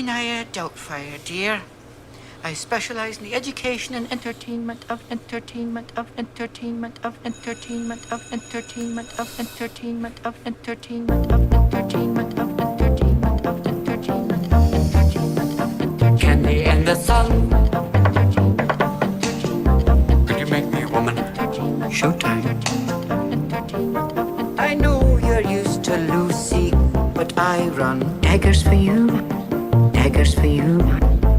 Naya Delphi, dear. I specialize in the education and entertainment of entertainment of entertainment of entertainment of entertainment of entertainment of entertainment of entertainment of entertainment of entertainment of entertainment of entertainment. Candy and the sun. Could you make me a woman? Showtime. I know you're used to Lucy, but I run daggers for you. Daggers for you.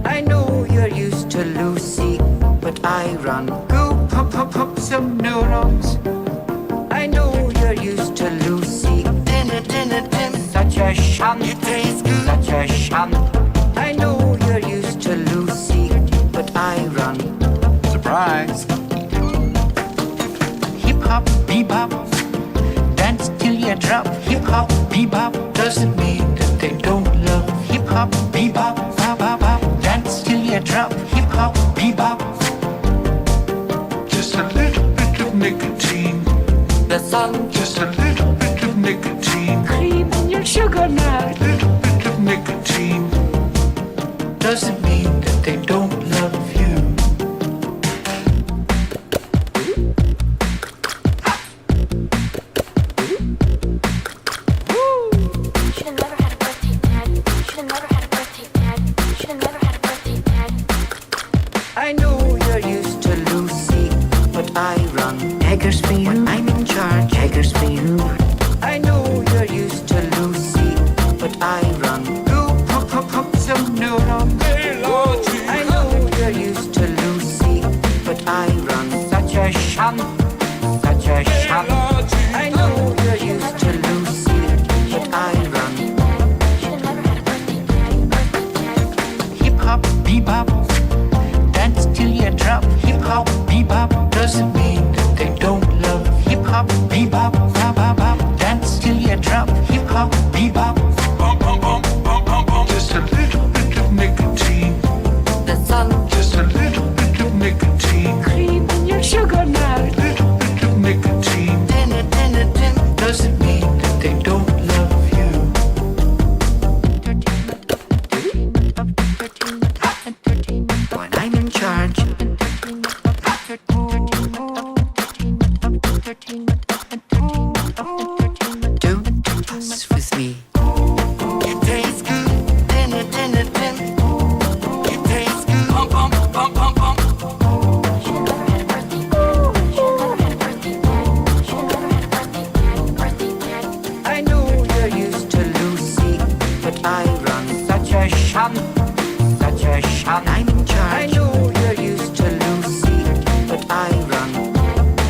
I know you're used to Lucy, but I run. Go pop pop pop some neurons. I know you're used to Lucy. Dinner dinner din. Such a shun. It tastes good. Such a shun. I know you're used to Lucy, but I run. Surprise. Hip hop bebop. Dance till you drop. Hip hop bebop doesn't mean that they don't love. Hip hop bebop, bop bop bop. Dance till you drop. Hip hop bebop. Just a little bit of nicotine. The sun. Just a little bit of nicotine. Cream in your sugar now. Little bit of nicotine. Doesn't mean that they don't love you. Should've never had a birthday, Dad. Should've never had a birthday, Dad. Should've never had a birthday, Dad. I know you're used to Lucy, but I run daggers for you. I'm in charge. Daggers for you. I know you're used to Lucy, but I run. Go pop pop pop some neurons. I know you're used to Lucy, but I run. Such a shun. Such a shun. I know you're used to Lucy, but I run. Should've never had a birthday, Dad. Birthday, Dad. Hip hop bebop. Dance till you drop. Hip hop bebop doesn't mean that they don't love. Hip hop bebop, bop bop bop. Dance till you drop. Hip hop bebop. Bum bum bum bum bum bum. Just a little bit of nicotine. The sun. Just a little bit of nicotine. Cream in your sugar now. Little bit of nicotine. Dinner dinner din. Doesn't mean that they don't love you. Entertainment of entertainment of entertainment of entertainment. When I'm in charge. Entertainment of entertainment of entertainment of entertainment of entertainment of entertainment. Don't fuss with me. It tastes good. Dinner dinner din. It tastes good. Bum bum bum bum bum. Should've never had a birthday, Dad. Should've never had a birthday, Dad. Should've never had a birthday, Dad. Birthday, Dad. I know you're used to Lucy, but I run. Such a shun. Such a shun. I'm in charge. I know you're used to Lucy, but I run.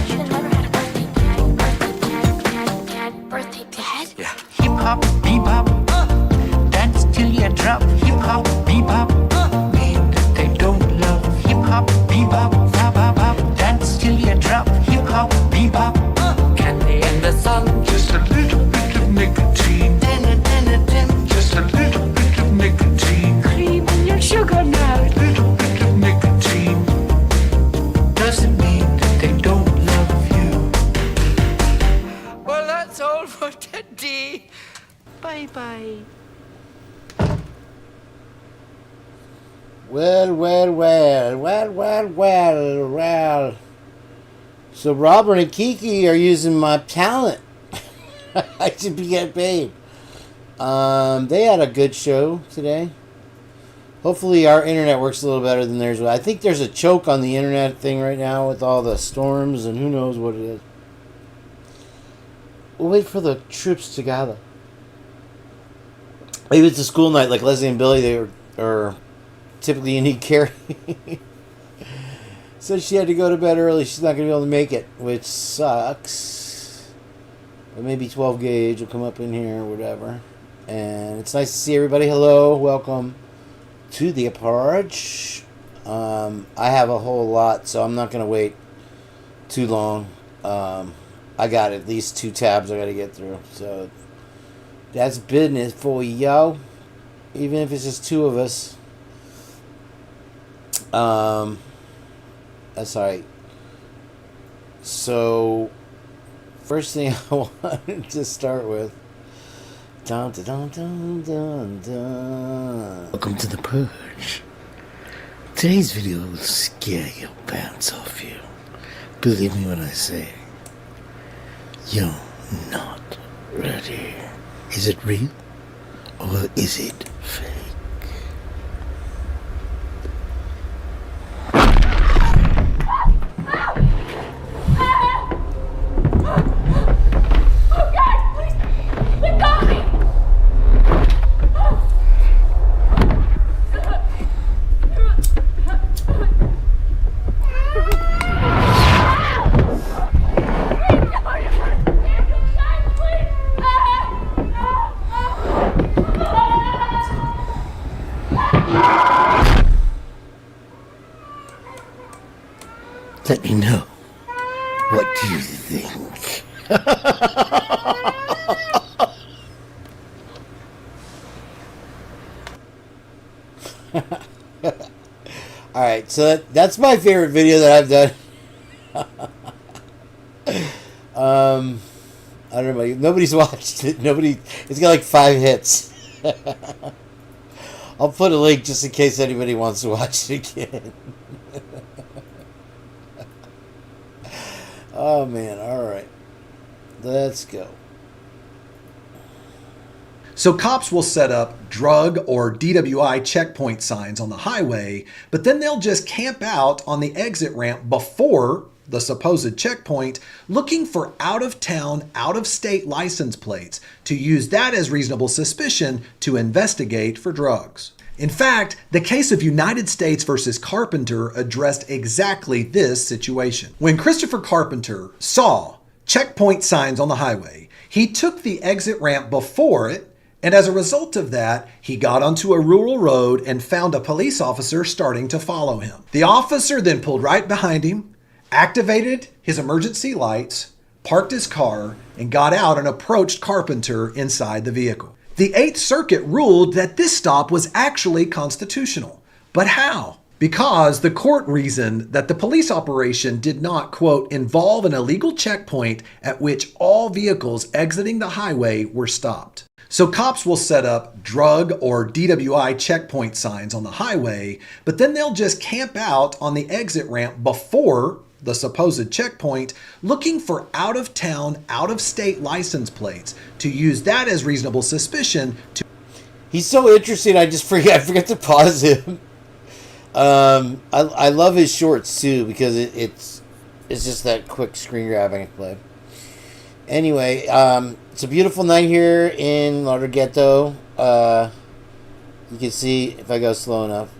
Should've never had a birthday, Dad. Birthday, Dad. Dad, Dad. Birthday, Dad. Hip hop bebop. Dance till you drop. Hip hop bebop. Mean that they don't love. Hip hop bebop. Bop bop bop. Dance till you drop. Hip hop bebop. Candy and the sun. Just a little bit of nicotine. Dinner dinner din. Just a little bit of nicotine. Cream in your sugar now. Little bit of nicotine. Doesn't mean that they don't love you. Well, that's all for today. Bye bye. Well. So Robert and Kiki are using my talent. I should be getting paid. They had a good show today. Hopefully our internet works a little better than theirs. I think there's a choke on the internet thing right now with all the storms and who knows what it is. We'll wait for the troops to gather. Maybe it's a school night like Leslie and Billy. They are typically unique carry. Said she had to go to bed early. She's not going to be able to make it, which sucks. But maybe 12 gauge will come up in here or whatever. And it's nice to see everybody. Hello, welcome to the Purge. I have a whole lot, so I'm not going to wait too long. I got at least 2 tabs I got to get through. So that's business for yo. Even if it's just 2 of us. That's alright. So, first thing I wanted to start with. Dun, dun, dun, dun, dun, dun. Welcome to the Purge. Today's video will scare your pants off you. Believe me when I say, you're not ready. Is it real or is it fake? Let me know. What do you think? Alright, so that's my favorite video that I've done. I don't know, nobody's watched it. It's got like 5 hits. I'll put a link just in case anybody wants to watch it again. Oh man, alright. Let's go. So cops will set up drug or DWI checkpoint signs on the highway, but then they'll just camp out on the exit ramp before the supposed checkpoint, looking for out-of-town, out-of-state license plates to use that as reasonable suspicion to investigate for drugs. In fact, the case of United States versus Carpenter addressed exactly this situation. When Christopher Carpenter saw checkpoint signs on the highway, he took the exit ramp before it, and as a result of that, he got onto a rural road and found a police officer starting to follow him. The officer then pulled right behind him, activated his emergency lights, parked his car, and got out and approached Carpenter inside the vehicle. The 8th Circuit ruled that this stop was actually constitutional. But how? Because the court reasoned that the police operation did not, quote, involve an illegal checkpoint at which all vehicles exiting the highway were stopped. So cops will set up drug or DWI checkpoint signs on the highway, but then they'll just camp out on the exit ramp before the supposed checkpoint, looking for out-of-town, out-of-state license plates to use that as reasonable suspicion to... He's so interesting, I forget to pause him. I love his shorts too, because it's just that quick screen grab I can play. Anyway, it's a beautiful night here in Redacted. You can see if I go slow enough.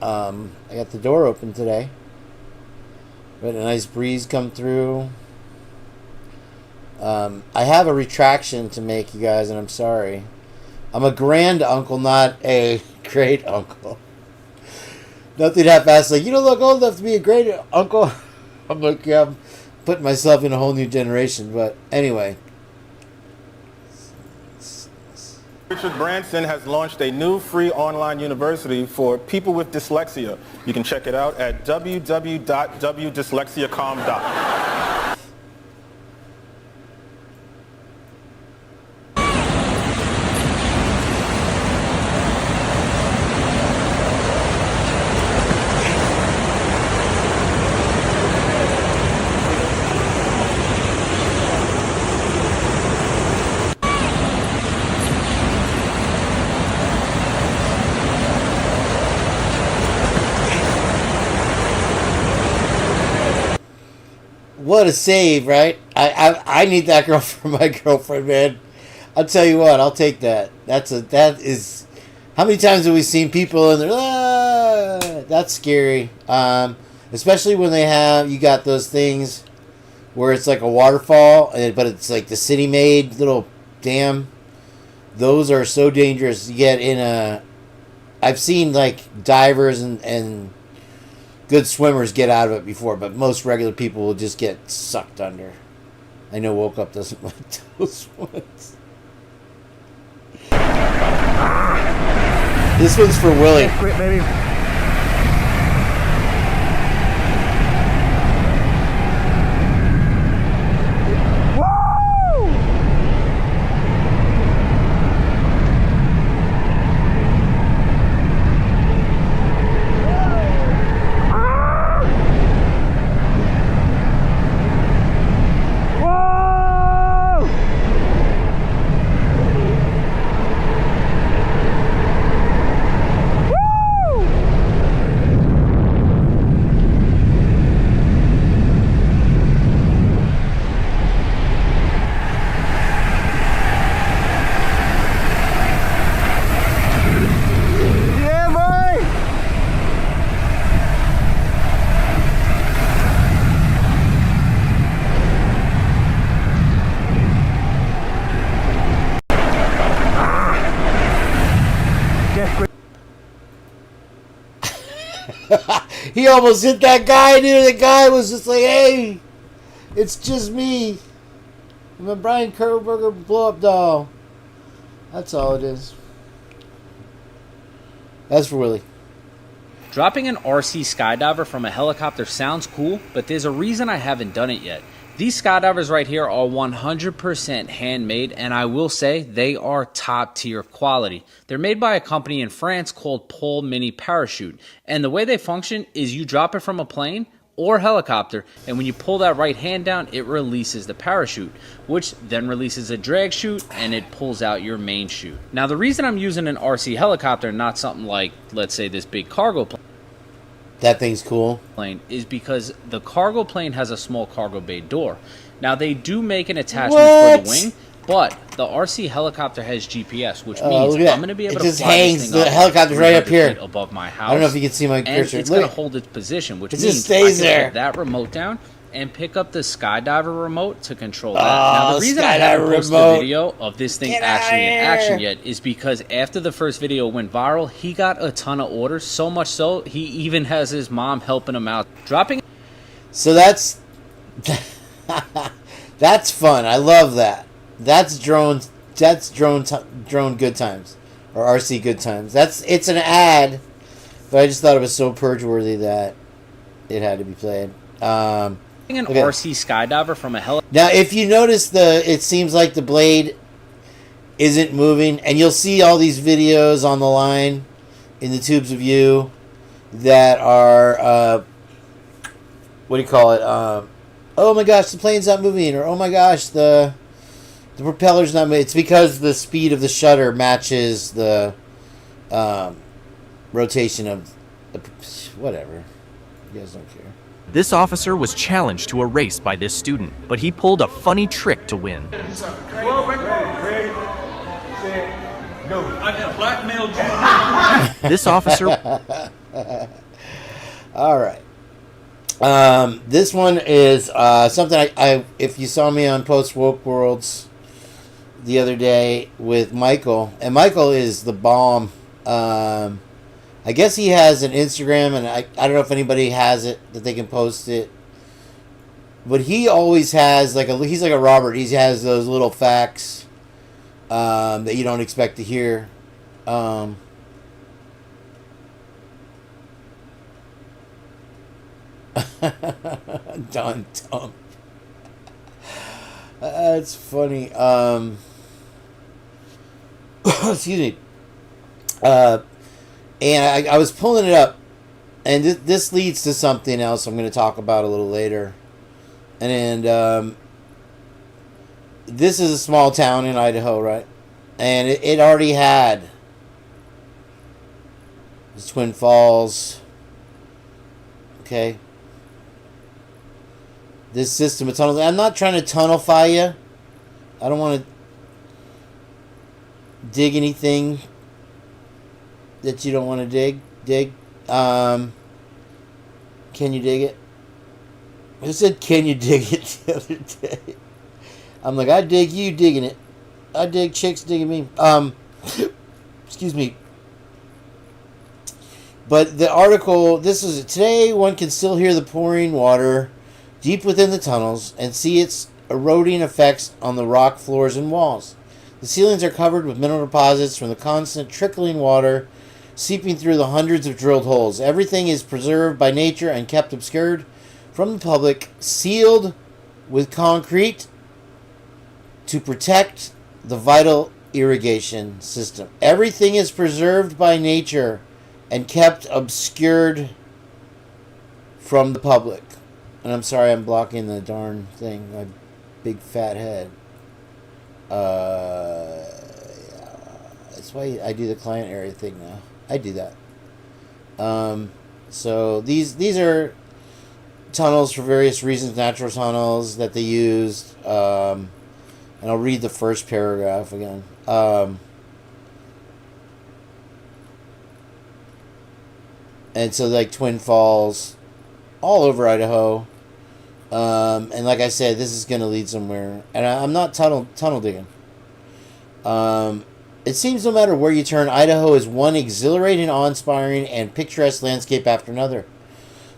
I got the door open today. But a nice breeze come through. I have a retraction to make, you guys, and I'm sorry. I'm a grand uncle, not a great uncle. Nothing half-assed, like, you don't look old enough to be a great uncle. I'm like, yeah, I'm putting myself in a whole new generation. But anyway. Richard Branson has launched a new free online university for people with dyslexia. You can check it out at www.wdyslexiacom.com. What a save, right? I need that girl for my girlfriend, man. I'll tell you what, I'll take that. That is. How many times have we seen people and they're that's scary. Especially when you got those things where it's like a waterfall, but it's like the city made little dam. Those are so dangerous. You get in I've seen like divers and good swimmers get out of it before, but most regular people will just get sucked under. I know Woke Up doesn't like those ones. This one's for Willie. Quit, baby. He almost hit that guy, dude. The guy was just like, hey, it's just me. I'm a Brian Kerberger blow-up doll. That's all it is. That's for Willie. Dropping an RC skydiver from a helicopter sounds cool, but there's a reason I haven't done it yet. These skydivers right here are 100% handmade, and I will say they are top tier quality. They're made by a company in France called Pole Mini Parachute, and the way they function is you drop it from a plane or helicopter, and when you pull that right hand down, it releases the parachute, which then releases a drag chute, and it pulls out your main chute. Now, the reason I'm using an RC helicopter, not something like, let's say, this big cargo That thing's cool. plane, is because the cargo plane has a small cargo bay door. Now, they do make an attachment What? for the wing, but the RC helicopter has GPS, which means look at that. I'm going to be able It to just fly hangs. this thing The up helicopter's right up 300 here. feet above my house. I don't know if you can see my And picture. it's Look going to at- hold its position, which It means just stays I can there. put that remote down and pick up the skydiver remote to control that. Oh, Now, the reason I haven't skydiver posted remote. a video of this thing Get actually in outta action here. yet is because after the first video went viral, he got a ton of orders, so much so he even has his mom helping him out. Dropping So that's that's fun. I love that. That's drone. That's drone good times, or RC good times. It's an ad, but I just thought it was so purge worthy that it had to be played. an Okay. RC skydiver from a helicopter. Now, if you notice it seems like the blade isn't moving, and you'll see all these videos on the line in the tubes of you that are what do you call it? Oh my gosh, the plane's not moving, or oh my gosh, the propeller's not moving. It's because the speed of the shutter matches the rotation of the whatever. You guys don't care. This officer was challenged to a race by this student, but he pulled a funny trick to win. This officer All right. This one is something I if you saw me on Post Woke Worlds the other day with Micheal, and Micheal is the bomb. I guess he has an Instagram, and I don't know if anybody has it that they can post it. But he always has he's like a Robert. He has those little facts that you don't expect to hear. Don Tump. That's funny. Excuse me. And I was pulling it up, and this leads to something else I'm going to talk about a little later. And this is a small town in Idaho, right? And it already had the Twin Falls. Okay. This system of tunnels. I'm not trying to tunnelify you. I don't want to dig anything that you don't want to dig. Can you dig it? I said, can you dig it the other day? I'm like, I dig you digging it. I dig chicks digging me. Excuse me. But the article, this is today, one can still hear the pouring water deep within the tunnels and see its eroding effects on the rock floors and walls. The ceilings are covered with mineral deposits from the constant trickling water seeping through the hundreds of drilled holes. Everything is preserved by nature and kept obscured from the public, sealed with concrete to protect the vital irrigation system. Everything is preserved by nature and kept obscured from the public. And I'm sorry I'm blocking the darn thing, my big fat head. That's why I do the client area thing now. I do that. So these are tunnels for various reasons, natural tunnels that they used. And I'll read the first paragraph again. And so like Twin Falls, all over Idaho. And like I said, this is going to lead somewhere. And I'm not tunnel digging. It seems no matter where you turn, Idaho is one exhilarating, awe-inspiring, and picturesque landscape after another.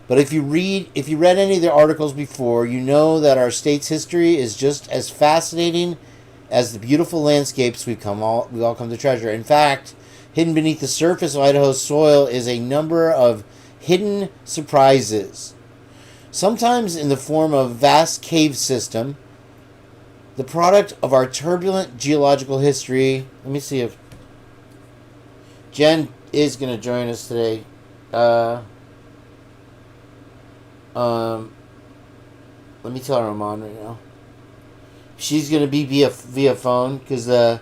But if you read any of the articles before, you know that our state's history is just as fascinating as the beautiful landscapes we all come to treasure. In fact, hidden beneath the surface of Idaho's soil is a number of hidden surprises. Sometimes in the form of vast cave system, the product of our turbulent geological history. Let me see if Jenn is going to join us today. Let me tell her I'm on right now. She's gonna be via phone because I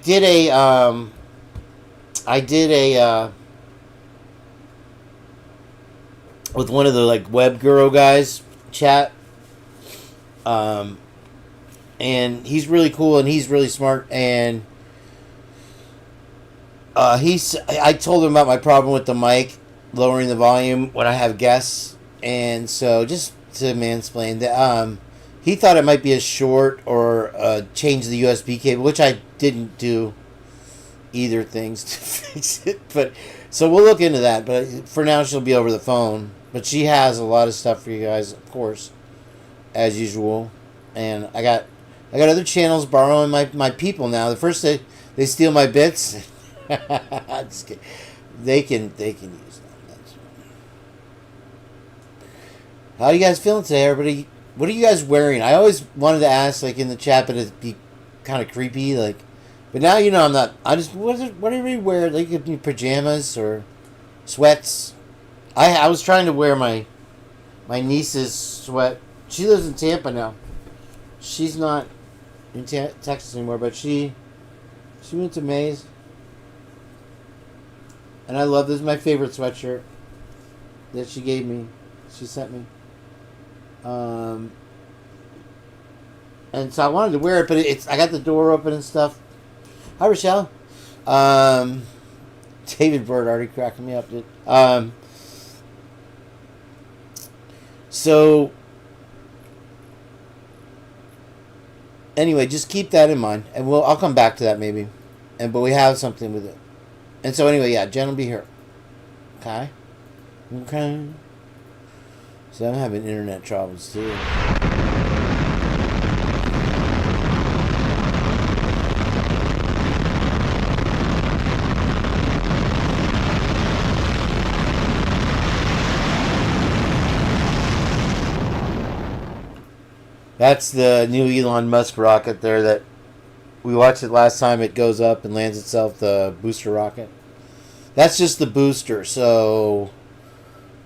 did a with one of the like web guru guys chat, and he's really cool and he's really smart, and I told him about my problem with the mic lowering the volume when I have guests, and so just to mansplain that he thought it might be a short or change the USB cable, which I didn't do either things to fix it. But so we'll look into that. But for now, she'll be over the phone. But she has a lot of stuff for you guys, of course, as usual. And I got other channels borrowing my people now. The first they steal my bits. Just kidding. They can use them. That's right. How are you guys feeling today, everybody? What are you guys wearing? I always wanted to ask, like, in the chat, but it'd be kind of creepy, like. But now you know I'm not. I just what do you wear? Like, you could be pajamas or sweats. I was trying to wear my niece's sweat. She lives in Tampa now. She's not in Texas anymore, but she went to Mays. And I love this. Is my favorite sweatshirt that she gave me. She sent me. And so I wanted to wear it, but I got the door open and stuff. Hi, Rochelle. David Bird already cracking me up, dude. So anyway, just keep that in mind, and I'll come back to that maybe. But we have something with it. And so anyway, yeah, Jenn will be here. Okay. So I'm having internet troubles too. That's the new Elon Musk rocket there that we watched it last time. It goes up and lands itself, the booster rocket. That's just the booster, so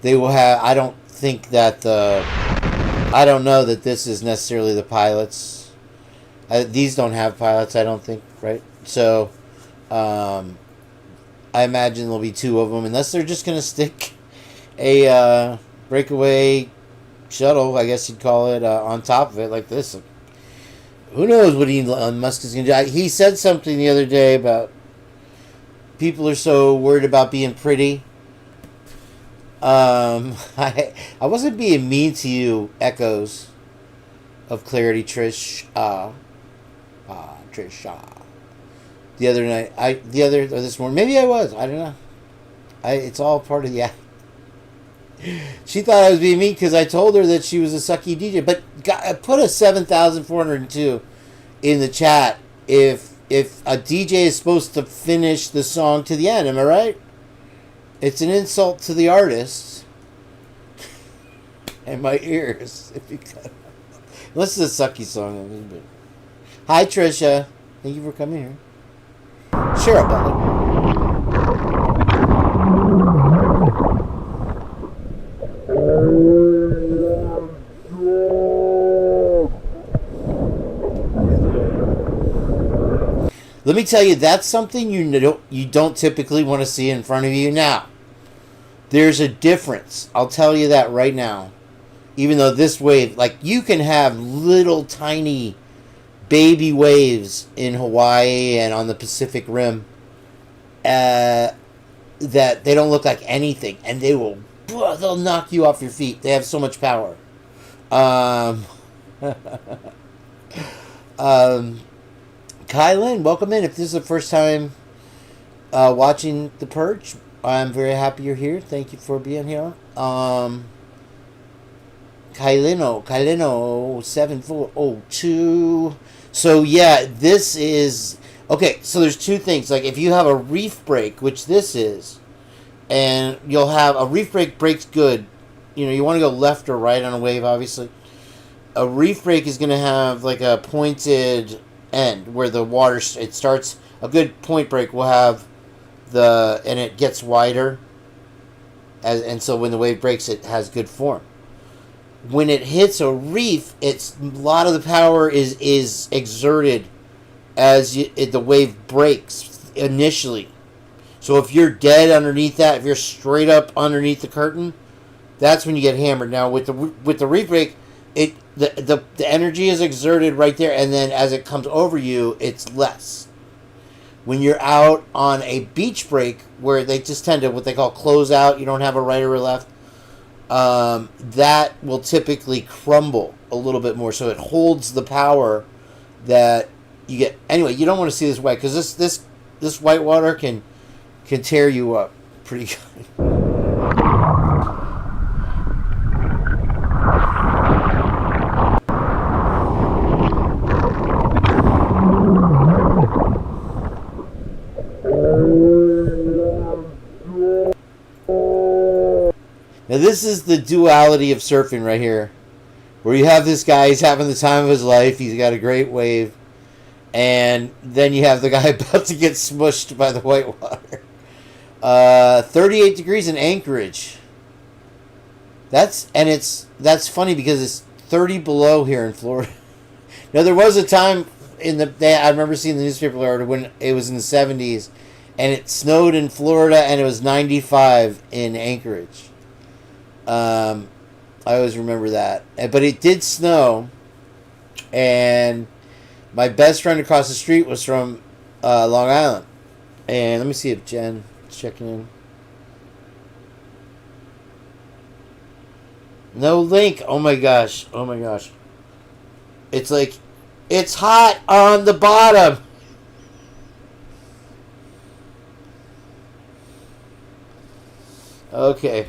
they will have. I don't think that I don't know that this is necessarily the pilots. These don't have pilots, I don't think, right? So I imagine there'll be two of them, unless they're just gonna stick a breakaway shuttle, I guess you'd call it, on top of it like this. Who knows what Elon Musk is gonna do? He said something the other day about people are so worried about being pretty. I wasn't being mean to you, echoes of clarity, Trish. Trish. The other night, or this morning, maybe I was. I don't know. It's all part of the act. She thought I was being mean because I told her that she was a sucky DJ. But I put a 7,402 in the chat. If a DJ is supposed to finish the song to the end, am I right? It's an insult to the artist and my ears. If you cut. Unless it's a sucky song. Hi, Trisha. Thank you for coming here. Share up, brother. Let me tell you, that's something you don't typically want to see in front of you. Now, there's a difference. I'll tell you that right now. Even though this wave, like, you can have little tiny baby waves in Hawaii and on the Pacific Rim that they don't look like anything, and they'll knock you off your feet. They have so much power. Kylan, welcome in. If this is the first time watching The Purge, I'm very happy you're here. Thank you for being here. Kylino 7402. So yeah, this is okay. So there's two things. Like if you have a reef break, which this is, and you'll have a reef break breaks good. You know, you want to go left or right on a wave, obviously. A reef break is going to have like a pointed end where the water it starts. A good point break will have and it gets wider, and so when the wave breaks, it has good form. When it hits a reef, a lot of the power is exerted as the wave breaks initially. So if you're dead underneath that, if you're straight up underneath the curtain, that's when you get hammered. Now with the reef break, the energy is exerted right there, and then as it comes over you, it's less. When you're out on a beach break where they just tend to what they call close out, you don't have a right or a left. That will typically crumble a little bit more, so it holds the power that you get. Anyway, you don't want to see this white because this white water can tear you up pretty good. Now this is the duality of surfing right here, where you have this guy, he's having the time of his life, he's got a great wave, and then you have the guy about to get smushed by the white water. 38 degrees in Anchorage. That's funny because it's 30 below here in Florida. Now there was a time I remember seeing the newspaper article when it was in the 70s, and it snowed in Florida, and it was 95 in Anchorage. I always remember that. But it did snow, and my best friend across the street was from Long Island. And let me see if Jenn is checking in. No link. Oh my gosh. It's like, it's hot on the bottom. Okay.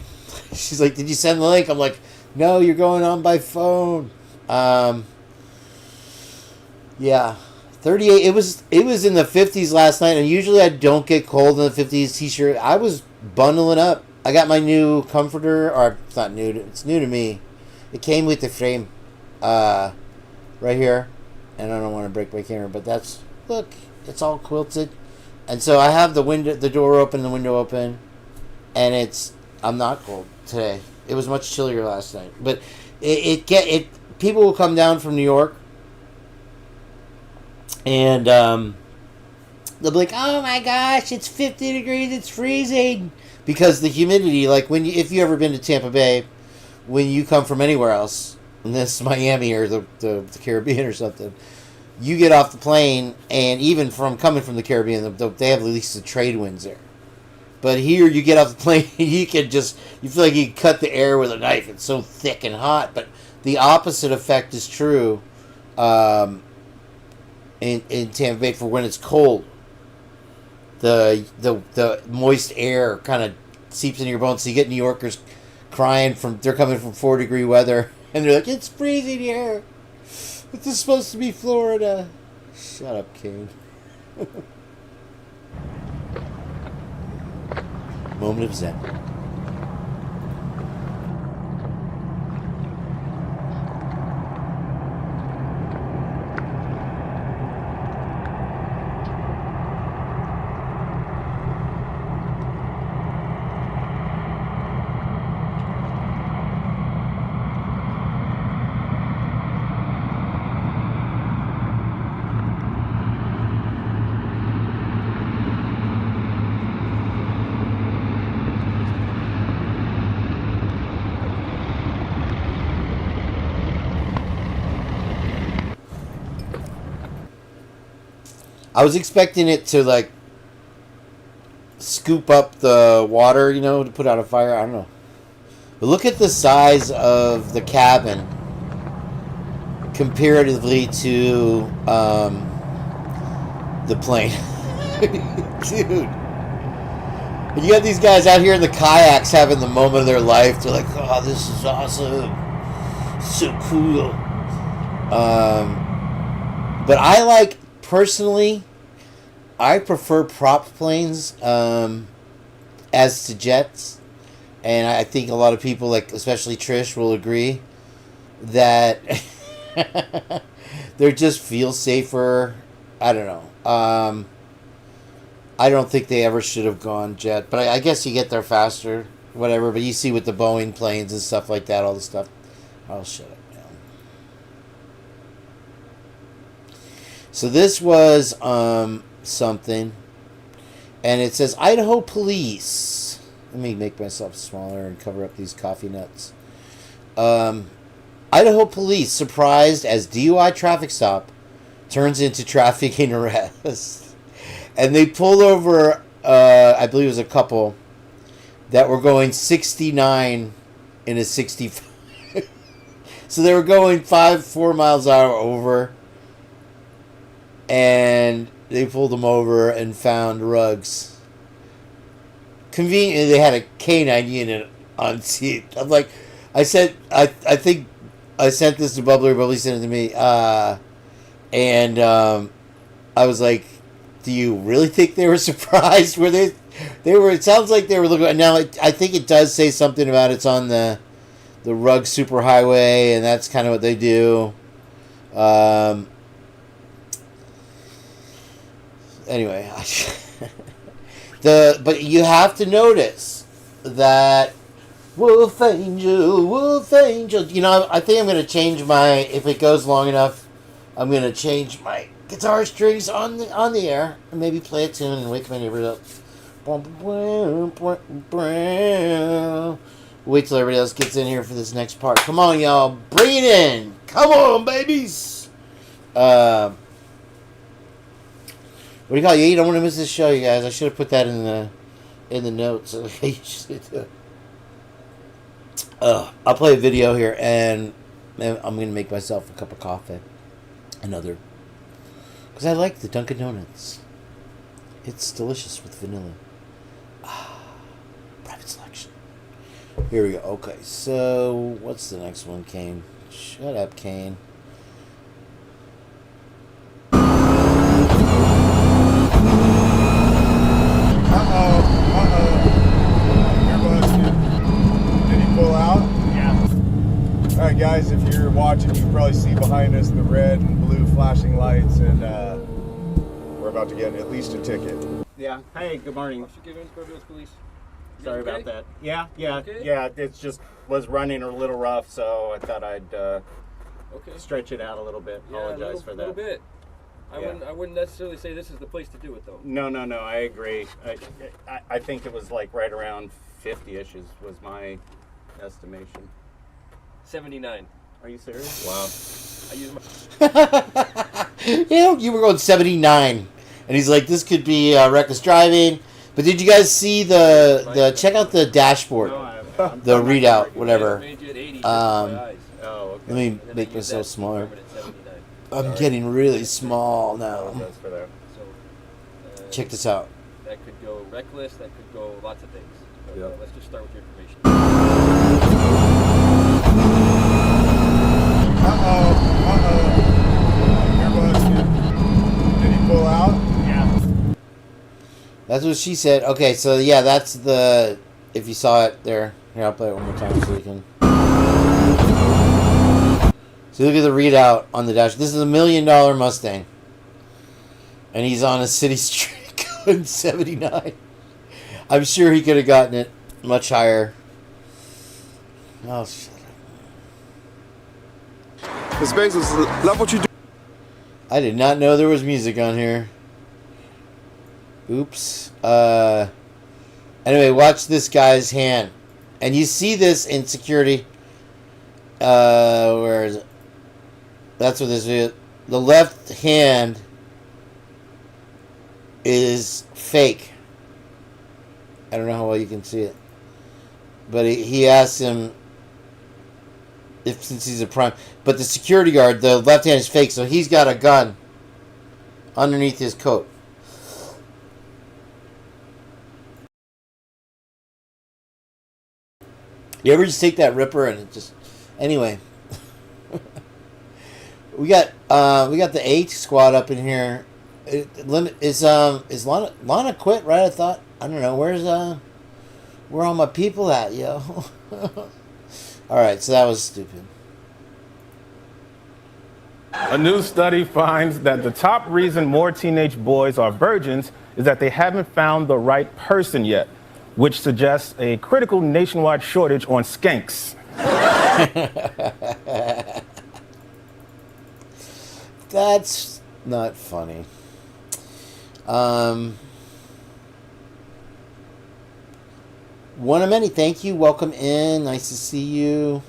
She's like, did you send the link? I'm like, no, you're going on by phone. Yeah. 38. It was in the 50s last night, and usually I don't get cold in the 50s t-shirt. I was bundling up. I got my new comforter, or it's not new, it's new to me. It came with the frame right here. And I don't want to break my camera, but look, it's all quilted. And so I have the door open, the window open, and I'm not cold today. It was much chillier last night. But people will come down from New York, and they'll be like, oh my gosh, it's 50 degrees, it's freezing. Because the humidity, like if you've ever been to Tampa Bay, when you come from anywhere else, and this is Miami or the Caribbean or something, you get off the plane, and even coming from the Caribbean, they have at least the trade winds there. But here, you get off the plane, you feel like you can cut the air with a knife. It's so thick and hot. But the opposite effect is true in Tampa Bay for when it's cold. The moist air kind of seeps into your bones. So you get New Yorkers crying they're coming from 4-degree weather, and they're like, it's freezing here. This is supposed to be Florida. Shut up, Kane. Moment of Zen. I was expecting it to, like, scoop up the water, to put out a fire. I don't know. But look at the size of the cabin comparatively to the plane. Dude. And you got these guys out here in the kayaks having the moment of their life. They're like, oh, this is awesome. So cool. But I like, personally, I prefer prop planes as to jets. And I think a lot of people, like especially Trish, will agree that they just feel safer. I don't know. I don't think they ever should have gone jet, but I guess you get there faster, whatever. But you see with the Boeing planes and stuff like that, all the stuff. I'll shut up now. So this was something, and it says Idaho police. Let me make myself smaller and cover up these coffee nuts. Idaho police surprised as DUI traffic stop turns into trafficking arrest. And they pulled over, I believe it was a couple, that were going 69 in a 65. So they were going 4 miles an hour over. And they pulled them over and found rugs. Conveniently, they had a K9 unit on seat. I'm like, I said, I think I sent this to Bubbly, or Bubbly sent it to me. And I was like, do you really think they were surprised? Were they were, it sounds like they were looking, now I think it does say something about it's on the rug superhighway, and that's kind of what they do. Anyway, but you have to notice that Wolf Angel, you know, I think I'm going to change if it goes long enough, I'm going to change my guitar strings on the air and maybe play a tune and wake my neighbors up. Wait till everybody else gets in here for this next part. Come on, y'all, bring it in. Come on, babies. What do you call it? You don't want to miss this show, you guys. I should have put that in the notes. I'll play a video here, and I'm gonna make myself a cup of coffee. Another. Because I like the Dunkin' Donuts. It's delicious with vanilla. Private selection. Here we go. Okay, so what's the next one, Kane? Shut up, Kane. Did he pull out? Yeah. Alright guys, if you're watching, you can probably see behind us the red and blue flashing lights, and we're about to get at least a ticket. Yeah. Hey, good morning. Sorry about that. Yeah, it just was running a little rough, so I thought I'd stretch it out a little bit. Apologize for that. A little bit. I wouldn't necessarily say this is the place to do it, though. No, I agree. I think it was like right around 50-ish was my estimation. 79. Are you serious? Wow. I use my... you were going 79. And he's like, this could be reckless driving. But did you guys see the check out the dashboard, the readout, whatever. Let me make myself smaller. I'm getting really small now. Check this out. That could go reckless, that could go lots of things. But, let's just start with your information. Did he pull out? Yeah. That's what she said. Okay, so yeah, that's the, if you saw it there. Here, I'll play it one more time so you can. So look at the readout on the dash. This is $1 million Mustang. And he's on a city street going 79. I'm sure he could have gotten it much higher. Oh, shut up. Miss Bezos, love what you do. I did not know there was music on here. Oops. Anyway, watch this guy's hand. And you see this in security. Where is it? That's what this is. The left hand is fake. I don't know how well you can see it. But he asked him if, since he's a prime. But the security guard, the left hand is fake, so he's got a gun underneath his coat. You ever just take that ripper and it just... Anyway. we got the 8 squad up in here. Is Lana quit, right? I thought. I don't know. Where all my people at, yo? Alright, so that was stupid. A new study finds that the top reason more teenage boys are virgins is that they haven't found the right person yet, which suggests a critical nationwide shortage on skanks. That's not funny. One of many, thank you. Welcome in. Nice to see you.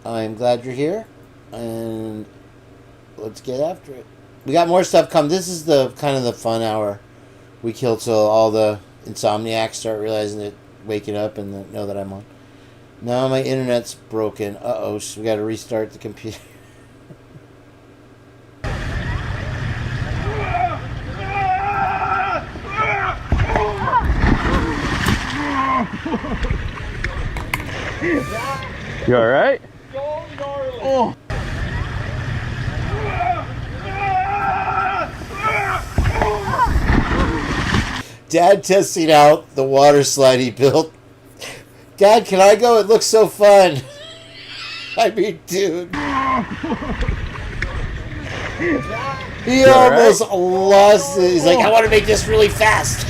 I'm glad you're here. And let's get after it. We got more stuff coming. This is the kind of the fun hour. We kill till all the insomniacs start realizing that waking up and know that I'm on. Now my internet's broken. Uh-oh, so we got to restart the computer. You all right? Oh. Dad testing out the water slide he built. Dad, can I go? It looks so fun. I mean, dude. He almost lost it. He's like, I want to make this really fast.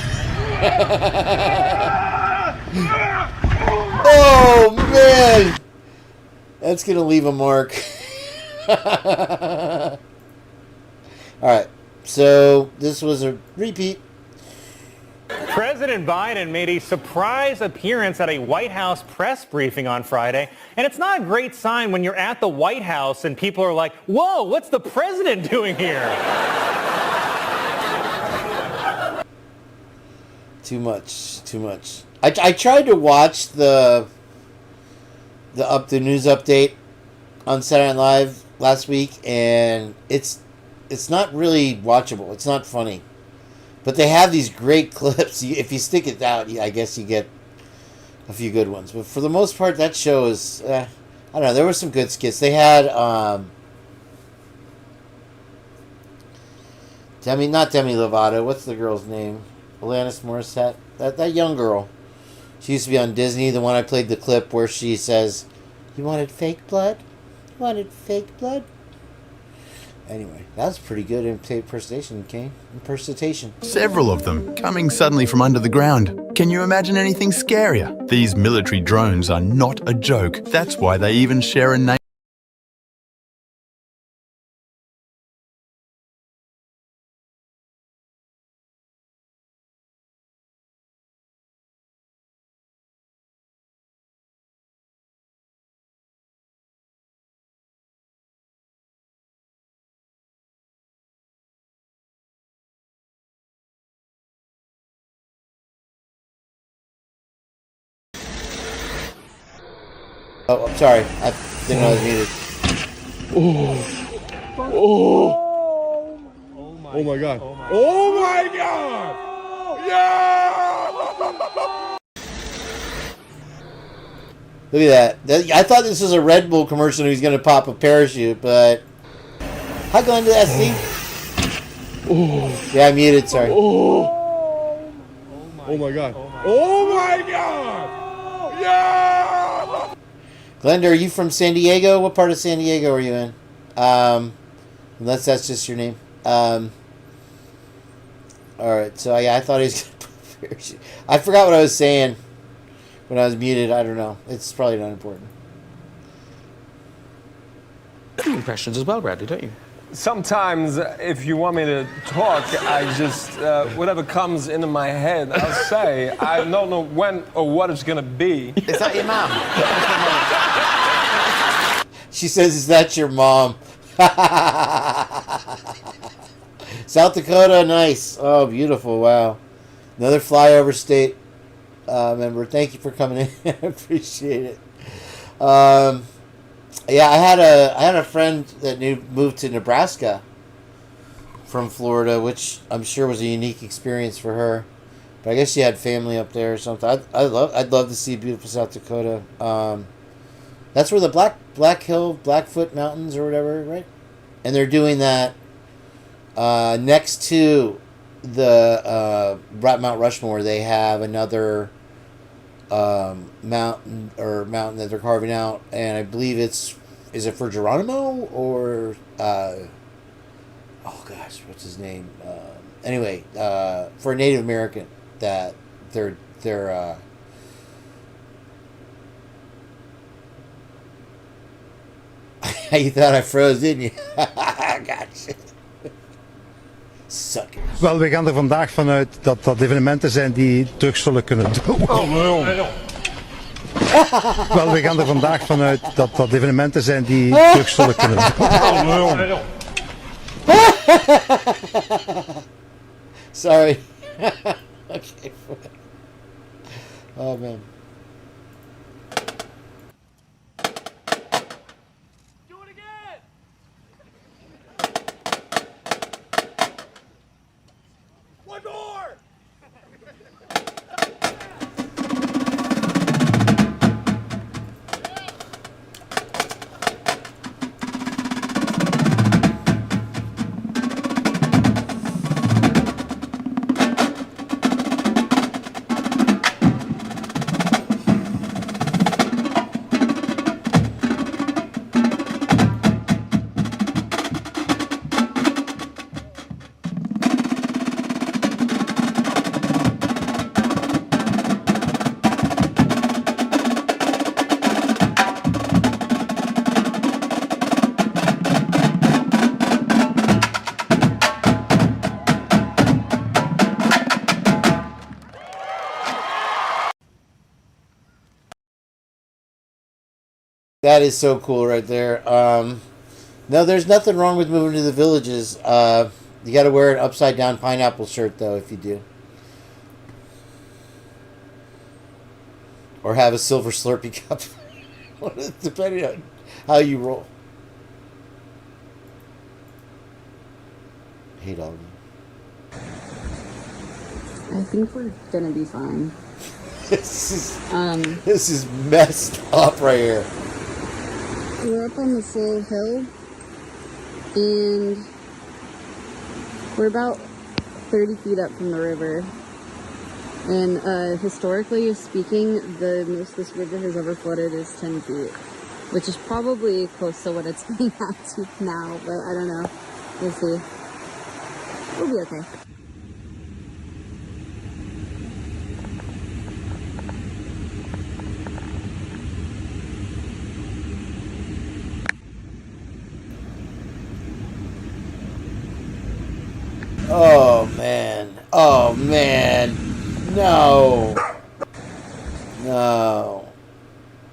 Oh, man. That's going to leave a mark. Alright, so this was a repeat. President Biden made a surprise appearance at a White House press briefing on Friday, and it's not a great sign when you're at the White House and people are like, whoa, what's the president doing here? Too much. I tried to watch the news update on Saturday Night Live last week, and it's not really watchable. It's not funny. But they have these great clips. If you stick it out, I guess you get a few good ones. But for the most part, that show is... I don't know. There were some good skits. They had... not Demi Lovato. What's the girl's name? Alanis Morissette. That young girl. She used to be on Disney. The one I played the clip where she says, "You wanted fake blood? You wanted fake blood?" Anyway, that's pretty good impersonation, Kane. Impersonation. Several of them coming suddenly from under the ground. Can you imagine anything scarier? These military drones are not a joke. That's why they even share a name. Oh, I'm sorry. I didn't know I was muted. Oh my god. Oh my god! Yeah! Look at that. I thought this was a Red Bull commercial and he was going to pop a parachute, but... Hi, Glenn, to that, Steve. Yeah, I muted, sorry. Oh my god. Oh my god! Yeah! Glenda, are you from San Diego? What part of San Diego are you in? Unless that's just your name. Alright, so yeah, I thought he was going to put a parachute. I forgot what I was saying when I was muted. I don't know. It's probably not important. Impressions as well, Bradley, don't you? Sometimes, if you want me to talk, I just, whatever comes into my head, I'll say. I don't know when or what it's going to be. Is that your mom? She says, is that your mom? South Dakota, nice. Oh, beautiful. Wow. Another flyover state member. Thank you for coming in. I appreciate it. Yeah, I had a friend that moved to Nebraska from Florida, which I'm sure was a unique experience for her. But I guess she had family up there or something. I'd love to see beautiful South Dakota. That's where the Blackfoot Mountains or whatever, right? And they're doing that next to the Mount Rushmore. They have another mountain that they're carving out, and I believe is it for Geronimo or oh gosh, what's his name? Anyway, for a Native American that they're you thought I froze, didn't you? Gotcha. Suck. Wel, we gaan er vandaag vanuit dat dat evenementen zijn die drugs zullen kunnen doen. Wel, we gaan er vandaag vanuit dat dat evenementen zijn die drugs zullen kunnen doen. Sorry. Okay. Oh man. That is so cool right there. No, there's nothing wrong with moving to the villages. You got to wear an upside down pineapple shirt though if you do. Or have a silver Slurpee cup. Depending on how you roll. I hate all of you. I think we're gonna be fine. This is messed up right here. We're up on this little hill, and we're about 30 feet up from the river. And historically speaking, the most this river has ever flooded is 10 feet, which is probably close to what it's getting out to now, but I don't know. We'll see. We'll be okay. Oh man. Oh man. No. No.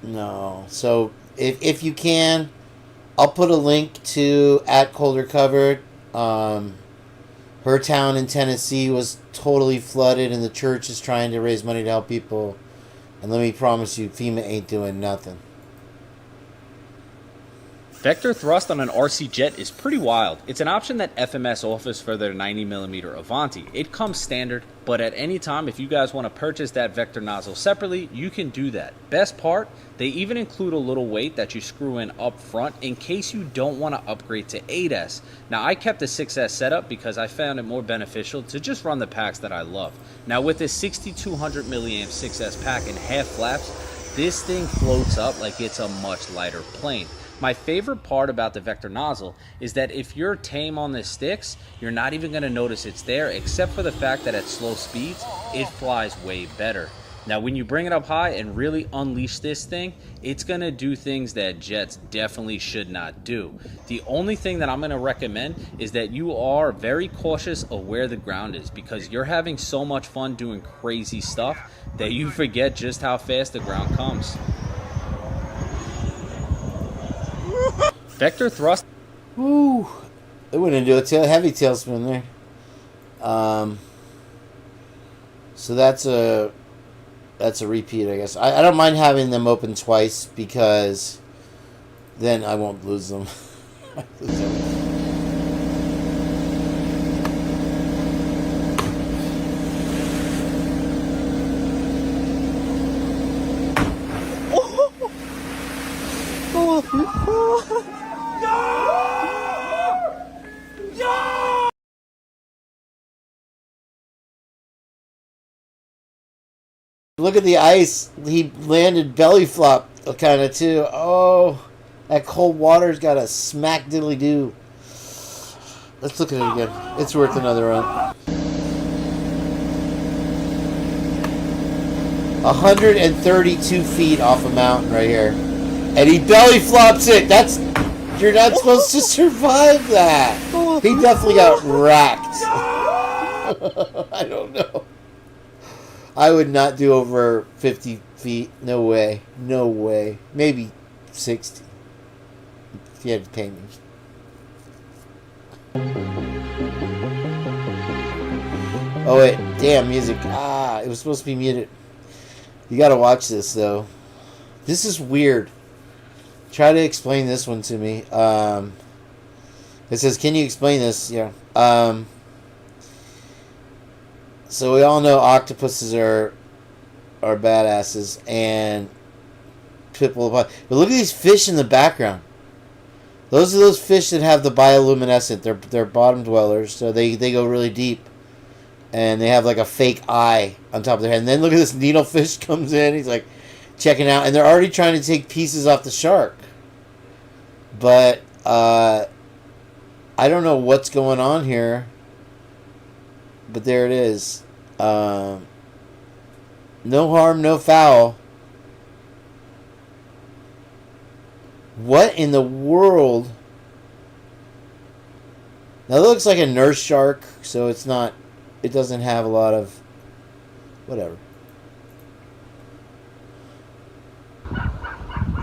No. So if you can, I'll put a link to @ColderCovered. Her town in Tennessee was totally flooded and the church is trying to raise money to help people. And let me promise you, FEMA ain't doing nothing. Vector thrust on an RC jet is pretty wild. It's an option that FMS offers for their 90mm Avanti. It comes standard, but at any time if you guys want to purchase that Vector nozzle separately, you can do that. Best part, they even include a little weight that you screw in up front in case you don't want to upgrade to 8S. Now I kept the 6S setup because I found it more beneficial to just run the packs that I love. Now with this 6200 milliamp 6S pack and half flaps, this thing floats up like it's a much lighter plane. My favorite part about the Vector nozzle is that if you're tame on the sticks, you're not even going to notice it's there, except for the fact that at slow speeds, it flies way better. Now when you bring it up high and really unleash this thing, it's going to do things that jets definitely should not do. The only thing that I'm going to recommend is that you are very cautious of where the ground is, because you're having so much fun doing crazy stuff that you forget just how fast the ground comes. Vector thrust. Woo! It went into a heavy tailspin there. So that's a repeat, I guess. I don't mind having them open twice because then I won't lose them. Look at the ice. He landed belly flop kind of too. Oh, that cold water's got a smack diddly do. Let's look at it again. It's worth another run. 132 feet off a mountain right here. And he belly flops it. You're not supposed to survive that. He definitely got racked. I don't know. I would not do over 50 feet. No way. No way. Maybe 60. If you had to pay me. Oh wait, damn music. It was supposed to be muted. You gotta watch this though. This is weird. Try to explain this one to me. It says, can you explain this? Yeah. So we all know octopuses are badasses and people. But look at these fish in the background. Those are those fish that have the bioluminescent. They're bottom dwellers, so they go really deep. And they have like a fake eye on top of their head. And then look at this needlefish comes in. He's like checking out. And they're already trying to take pieces off the shark. But I don't know what's going on here. But there it is. No harm, no foul. What in the world? Now it looks like a nurse shark, so it's not. It doesn't have a lot of whatever.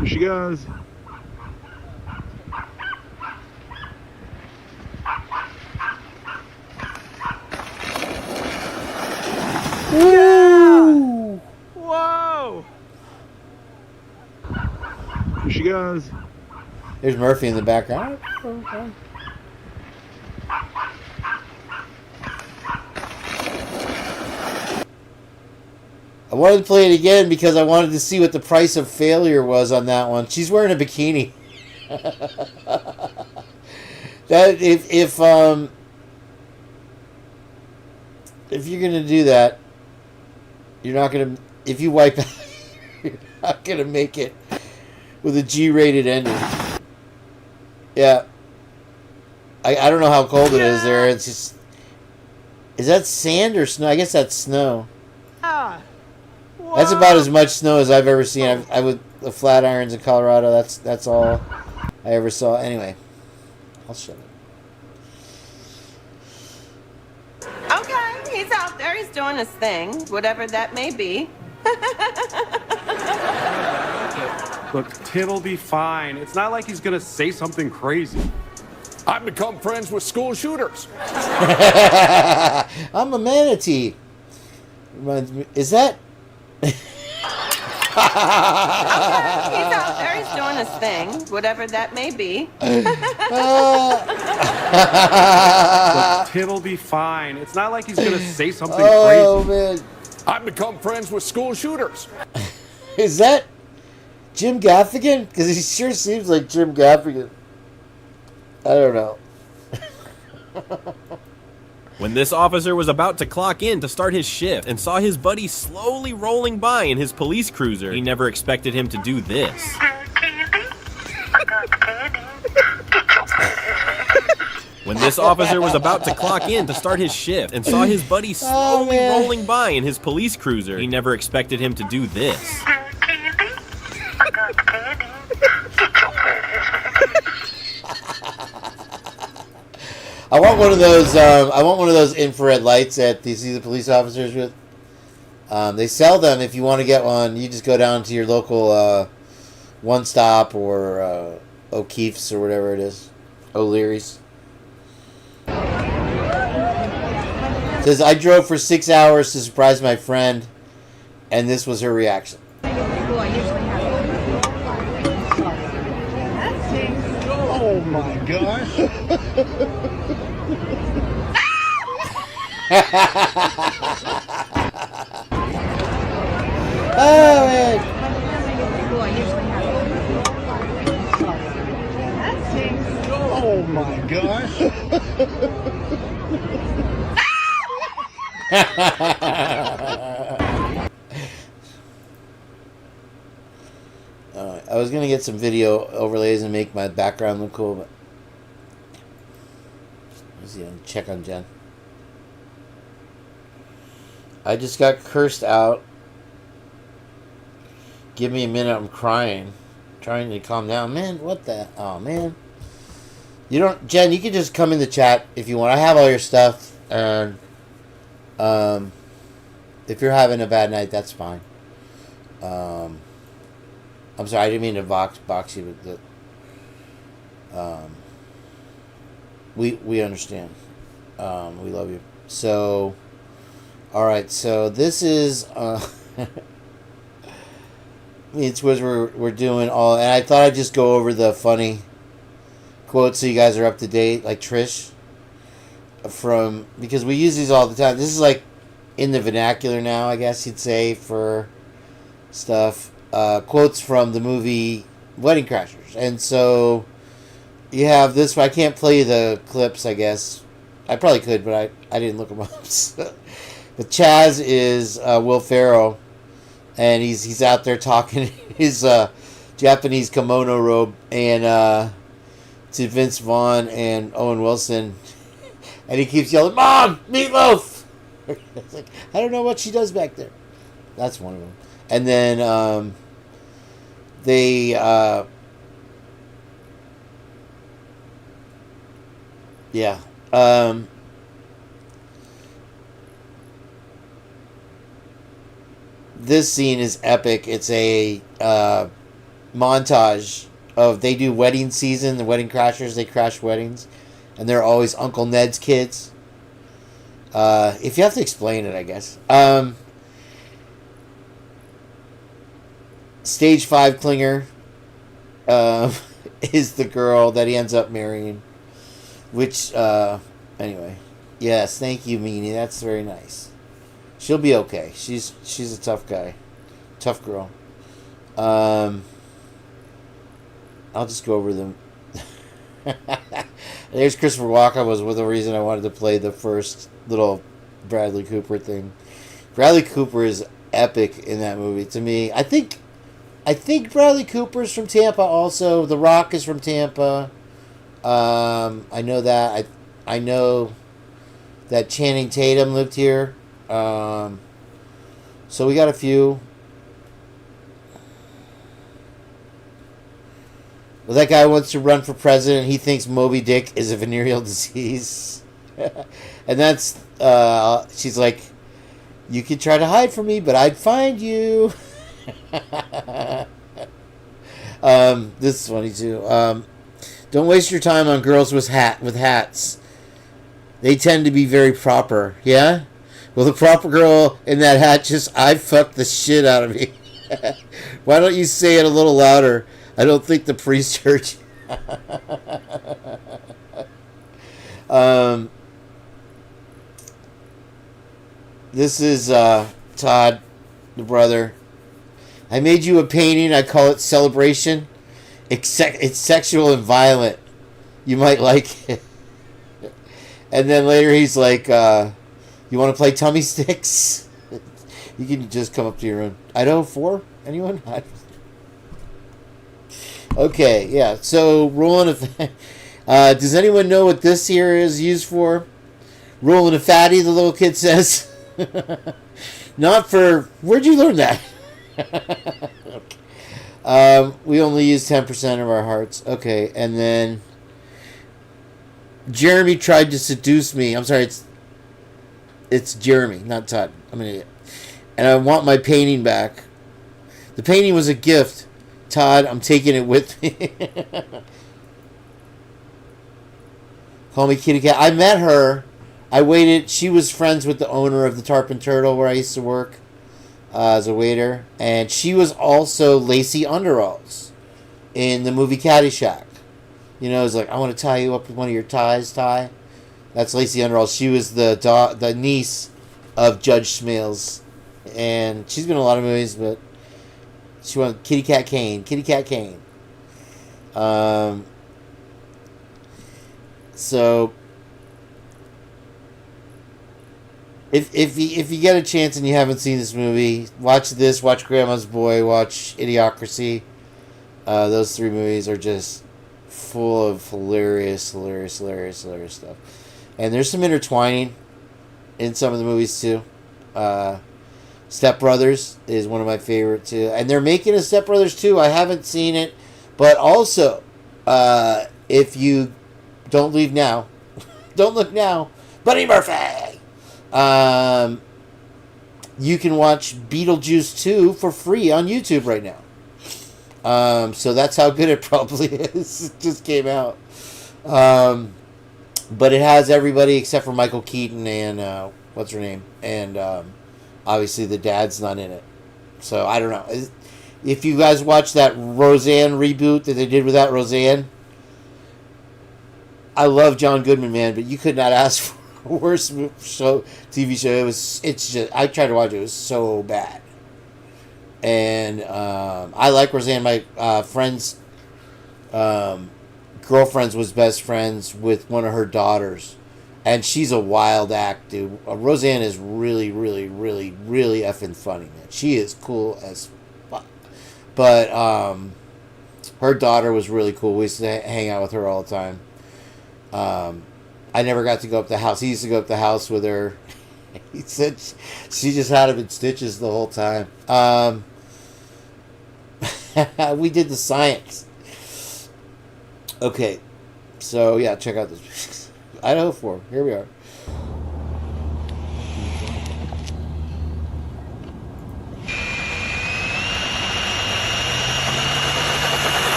Here she goes. Woo! Whoa! Here she goes. There's Murphy in the background. I wanted to play it again because I wanted to see what the price of failure was on that one. She's wearing a bikini. That if you're gonna do that, you're not gonna. If you wipe out, you're not gonna make it with a G-rated ending. Yeah. I don't know how cold it is there. It's just. Is that sand or snow? I guess that's snow. That's about as much snow as I've ever seen. I with the flat irons in Colorado. That's all I ever saw. Anyway, I'll shut it. Okay, he's out there. He's doing his thing, whatever that may be. Look, Tim'll be fine. It's not like he's gonna say something crazy. I've become friends with school shooters. I'm a manatee. Reminds me. Is that? He's out there. He's doing his thing, whatever that may be. Look, Tim'll be fine. It's not like he's gonna say something crazy. Oh man! I've become friends with school shooters. Is that Jim Gaffigan? Because he sure seems like Jim Gaffigan. I don't know. When this officer was about to clock in to start his shift and saw his buddy slowly rolling by in his police cruiser, he never expected him to do this. When this officer was about to clock in to start his shift and saw his buddy slowly rolling by in his police cruiser, he never expected him to do this. I want one of those. I want one of those infrared lights that you see the police officers with. They sell them. If you want to get one, you just go down to your local One Stop or O'Keefe's or whatever it is, O'Leary's. It says I drove for 6 hours to surprise my friend, and this was her reaction. Oh my gosh. Oh man. my gosh. I was gonna get some video overlays and make my background look cool, but let's see. Check on Jenn. I just got cursed out. Give me a minute. I'm crying, trying to calm down. Man, what the? Oh man. You don't, Jenn. You can just come in the chat if you want. I have all your stuff, and if you're having a bad night, that's fine. I'm sorry, I didn't mean to box you, but we understand. We love you. So, all right. So this is it's what we're doing all, and I thought I'd just go over the funny quotes so you guys are up to date, like Trish, because we use these all the time. This is like in the vernacular now, I guess you'd say, for stuff. Quotes from the movie Wedding Crashers. And so you have this. I can't play you the clips, I guess. I probably could, but I didn't look them up. But Chaz is Will Ferrell, and he's out there talking in his Japanese kimono robe and to Vince Vaughn and Owen Wilson, and he keeps yelling, "Mom, meatloaf!" It's like, I don't know what she does back there. That's one of them. And then they this scene is epic. It's a montage of, they do wedding season, the Wedding Crashers. They crash weddings, and they're always Uncle Ned's kids. If you have to explain it, I guess. Stage 5 Klinger is the girl that he ends up marrying. Which, anyway. Yes, thank you, Meanie. That's very nice. She'll be okay. She's a tough guy. Tough girl. I'll just go over them. There's Christopher Walken was the reason I wanted to play the first little Bradley Cooper thing. Bradley Cooper is epic in that movie. To me, I think Bradley Cooper's from Tampa also. The Rock is from Tampa. I know that. I know that Channing Tatum lived here. So we got a few. Well, that guy wants to run for president. He thinks Moby Dick is a venereal disease. And that's, she's like, you could try to hide from me, but I'd find you. This is funny too. Don't waste your time on girls with hats. They tend to be very proper. Yeah? Well, the proper girl in that hat just, I fucked the shit out of me. Why don't you say it a little louder? I don't think the priest heard you. This is Todd, the brother. I made you a painting. I call it Celebration. It's sexual and violent. You might like it. And then later he's like, you want to play Tummy Sticks? You can just come up to your own. Idaho 4? Anyone? Okay, yeah. So, rolling a... does anyone know what this here is used for? Rolling a fatty, the little kid says. Not for... Where'd you learn that? Okay. We only use 10% of our hearts. Okay, and then... Jeremy tried to seduce me. I'm sorry, it's Jeremy, not Todd. I'm an idiot. And I want my painting back. The painting was a gift. Todd, I'm taking it with me. Call me Kitty Cat. I met her. I waited. She was friends with the owner of the Tarpon Turtle where I used to work as a waiter. And she was also Lacey Underalls in the movie Caddyshack. You know, it's like, I want to tie you up with one of your ties, Ty. That's Lacey Underalls. She was the niece of Judge Smails. And she's been in a lot of movies, but she went Kitty Cat Kane. Kitty Cat Kane. So if you get a chance and you haven't seen this movie, watch this, watch Grandma's Boy, watch Idiocracy. Those three movies are just full of hilarious stuff. And there's some intertwining in some of the movies too. Step Brothers is one of my favorite too. And they're making a Step Brothers 2. I haven't seen it. But also, if you don't leave now, don't look now, Buddy Murphy! You can watch Beetlejuice 2 for free on YouTube right now. So that's how good it probably is. It just came out. But it has everybody except for Michael Keaton and, what's her name? And, obviously the dad's not in it. So I don't know. If you guys watch that Roseanne reboot that they did without Roseanne, I love John Goodman, man, but you could not ask for a worse TV show. It's just, I tried to watch it. It was so bad. And I like Roseanne. My friend's girlfriend's was best friends with one of her daughters. And she's a wild act, dude. Roseanne is really effing funny, man. She is cool as fuck. But her daughter was really cool. We used to hang out with her all the time. I never got to go up the house. He used to go up the house with her. He said she just had him in stitches the whole time. We did the science. Okay. So, yeah, check out this. Idaho 4. Here we are.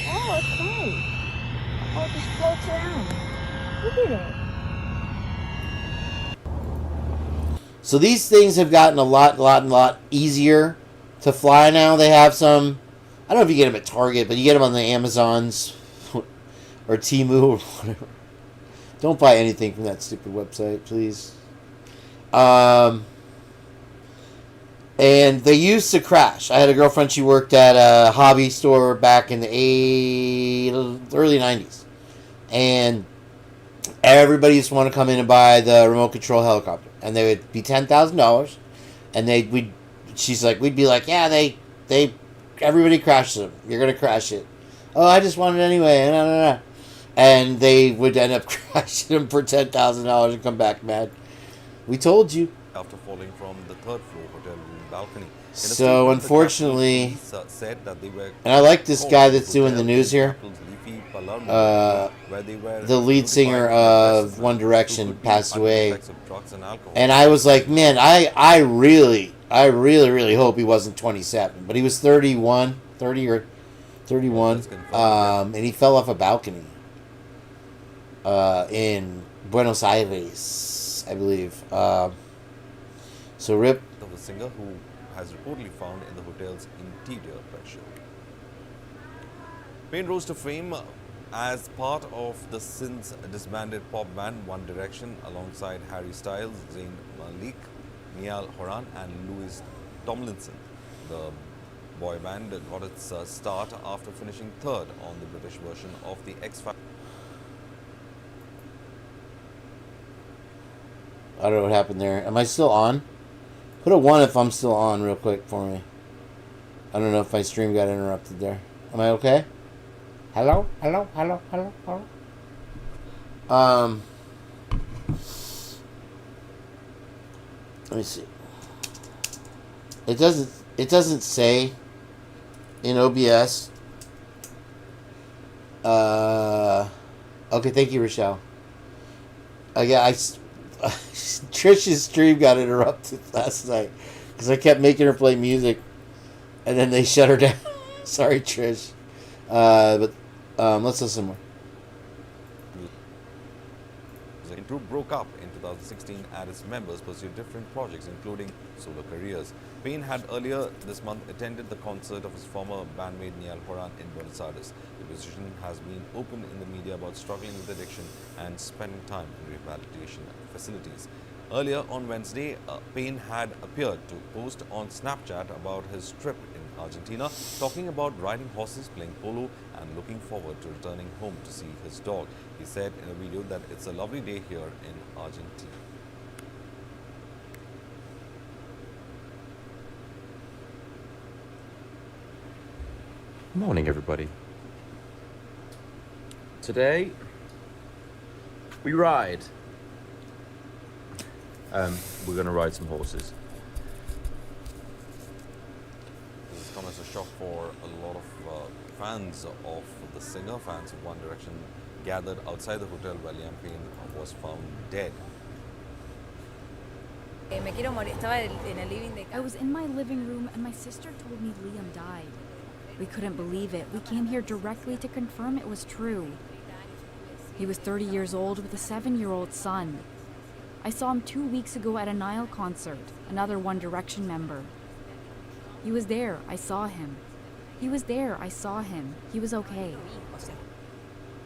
Oh, it's fine. Oh, it just floats around. Look at it. So these things have gotten a lot easier to fly now. They have some, I don't know if you get them at Target, but you get them on the Amazons or Temu or whatever. Don't buy anything from that stupid website, please. And they used to crash. I had a girlfriend, she worked at a hobby store back in the early 90s. And everybody used to want to come in and buy the remote control helicopter. And they would be $10,000. And she's like, we'd be like, yeah, everybody crashes them. You're going to crash it. Oh, I just want it anyway. No. And they would end up crashing them for $10,000 and come back mad. We told you. After falling from the third floor hotel room balcony. So unfortunately, and I like this guy that's doing the news here. The lead singer of One Direction passed away, and I was like, man, I really hope he wasn't 27, but he was 30 or 31, and he fell off a balcony in Buenos Aires, I believe. So rip. The singer who has reportedly found in the hotel's interior pressure. Kane rose to fame as part of the since disbanded pop band One Direction alongside Harry Styles, Zayn Malik, Niall Horan and Louis Tomlinson. The boy band got its start after finishing third on the British version of the X Factor. I don't know what happened there. Am I still on? Put a 1 if I'm still on real quick for me. I don't know if my stream got interrupted there. Am I okay? Hello? Let me see. It doesn't say in OBS. Okay, thank you, Rochelle. Trish's stream got interrupted last night because I kept making her play music, and then they shut her down. Sorry, Trish. But let's listen more. TruJustice broke up in 2016 and its members pursued different projects, including solo careers. Kane had earlier this month attended the concert of his former bandmate Niall Horan in Buenos Aires. The musician has been open in the media about struggling with addiction and spending time in rehabilitation facilities. Earlier on Wednesday, Kane had appeared to post on Snapchat about his trip in Argentina, talking about riding horses, playing polo, and looking forward to returning home to see his dog. He said in a video that it's a lovely day here in Argentina. Morning, everybody. Today, we ride. We're going to ride some horses. This has come as a shock for a lot of fans of the singer. Fans of One Direction gathered outside the hotel where Liam Payne was found dead. I was in my living room and my sister told me Liam died. We couldn't believe it. We came here directly to confirm it was true. He was 30 years old with a 7-year-old son. I saw him 2 weeks ago at a Nile concert, another One Direction member. He was there, I saw him. He was there, I saw him. He was okay.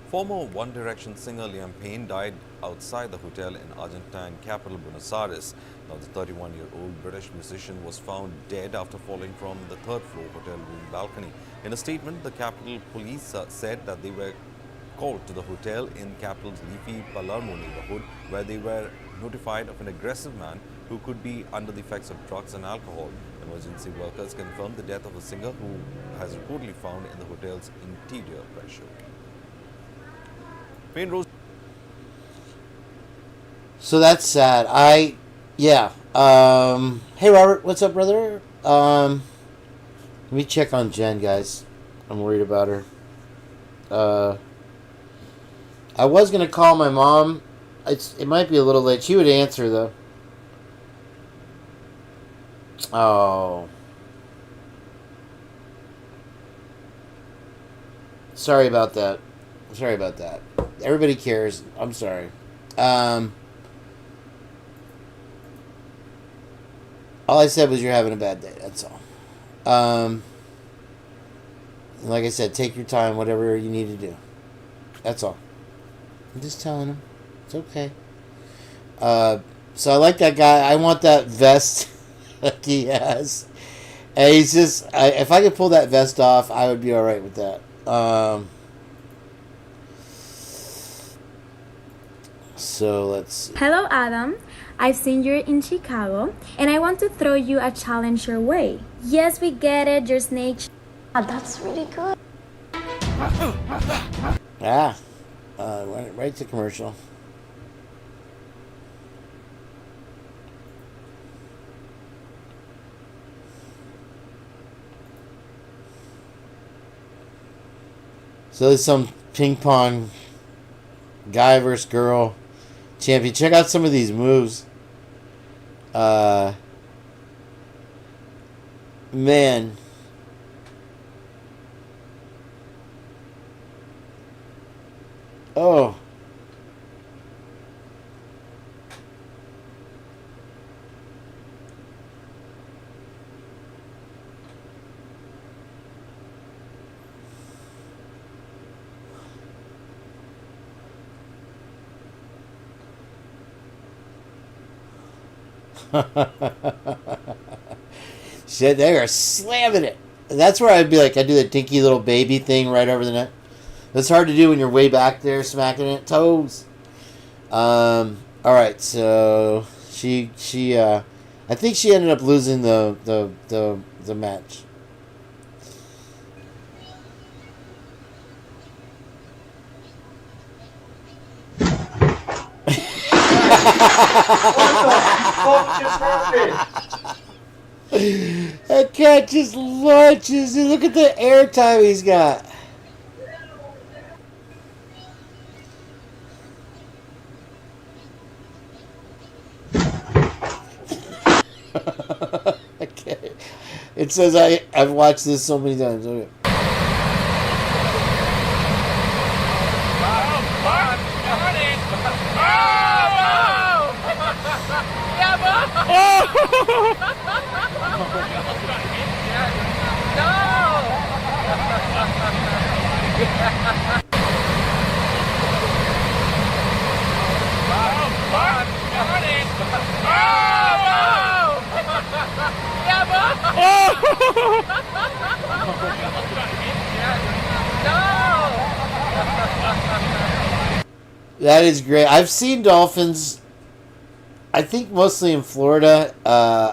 Former One Direction singer Liam Payne died outside the hotel in Argentine capital Buenos Aires. Now, the 31-year-old British musician was found dead after falling from the third-floor hotel room balcony. In a statement, the Capitol Police said that they were called to the hotel in capital's leafy Palermo neighborhood, where they were notified of an aggressive man who could be under the effects of drugs and alcohol. Emergency workers confirmed the death of the singer, who has reportedly found in the hotel's interior pressure. Payne rose. So that's sad. Yeah. Hey, Robert, what's up, brother? Let me check on Jenn, guys. I'm worried about her. I was gonna call my mom. It might be a little late. She would answer though. Oh. Sorry about that. Sorry about that. Everybody cares. I'm sorry. All I said was you're having a bad day. That's all. Like I said, take your time, whatever you need to do. That's all. I'm just telling him. It's okay. So I like that guy. I want that vest that he has. And he's just... if I could pull that vest off, I would be alright with that. So let's see. Hello, Adam. I've seen you're in Chicago, and I want to throw you a challenge your way. Yes, we get it. Your snake. That's really good. Right to commercial. So there's some ping pong guy versus girl champion. Check out some of these moves. Man. Oh. Shit, they are slamming it. That's where I'd be like, I do the dinky little baby thing right over the net. That's hard to do when you're way back there smacking it. Toes. Alright, so she I think she ended up losing the match. That cat just launches. Look at the air time he's got. Okay. It says I've watched this so many times. Okay. That is great. I've seen dolphins, I think mostly in Florida,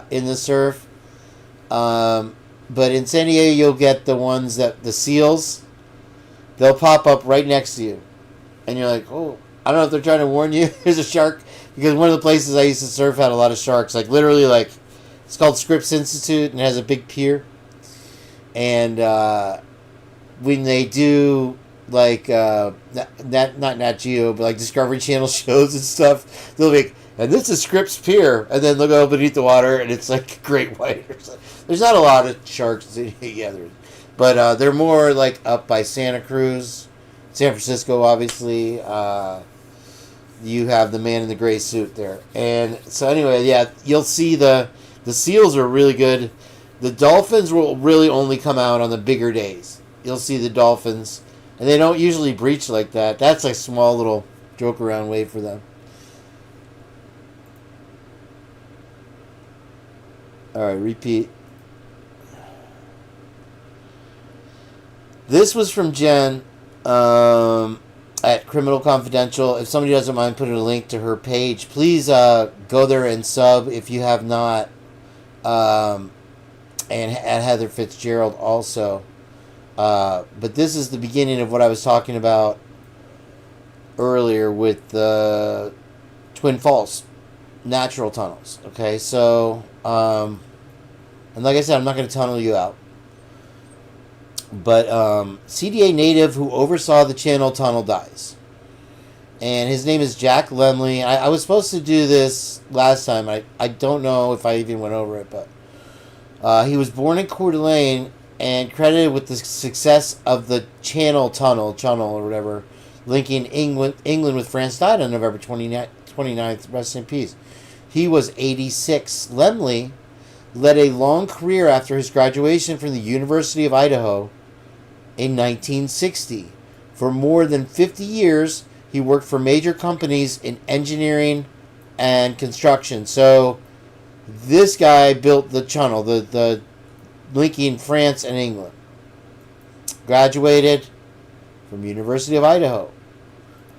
in the surf. But in San Diego, you'll get the ones the seals, they'll pop up right next to you. And you're like, oh, I don't know if they're trying to warn you. There's a shark. Because one of the places I used to surf had a lot of sharks. Like, literally, like, it's called Scripps Institute and it has a big pier. And when they do, like, not Nat Geo, but like Discovery Channel shows and stuff, they'll be like, and this is Scripps Pier. And then they'll go beneath the water and it's like great white or something. There's not a lot of sharks together. But they're more like up by Santa Cruz, San Francisco, obviously. You have the man in the gray suit there. And so anyway, yeah, you'll see the seals are really good. The dolphins will really only come out on the bigger days. You'll see the dolphins. And they don't usually breach like that. That's a small little joke around wave for them. Alright, repeat. This was from Jenn. At Criminal Confidential. If somebody doesn't mind putting a link to her page, please go there and sub if you have not. And at Heather Fitzgerald also. But this is the beginning of what I was talking about earlier with the Twin Falls natural tunnels. Okay, so and like I said, I'm not going to tunnel you out. But CDA native who oversaw the channel tunnel dies. And his name is Jack Lemley. I was supposed to do this last time. I don't know if I even went over it. But he was born in Coeur d'Alene and credited with the success of the channel or whatever, linking England with France, died on November 29th. Rest in peace. He was 86. Lemley led a long career after his graduation from the University of Idaho in 1960. For more than 50 years, he worked for major companies in engineering and construction. So this guy built the tunnel, the linking France and England. Graduated from University of Idaho.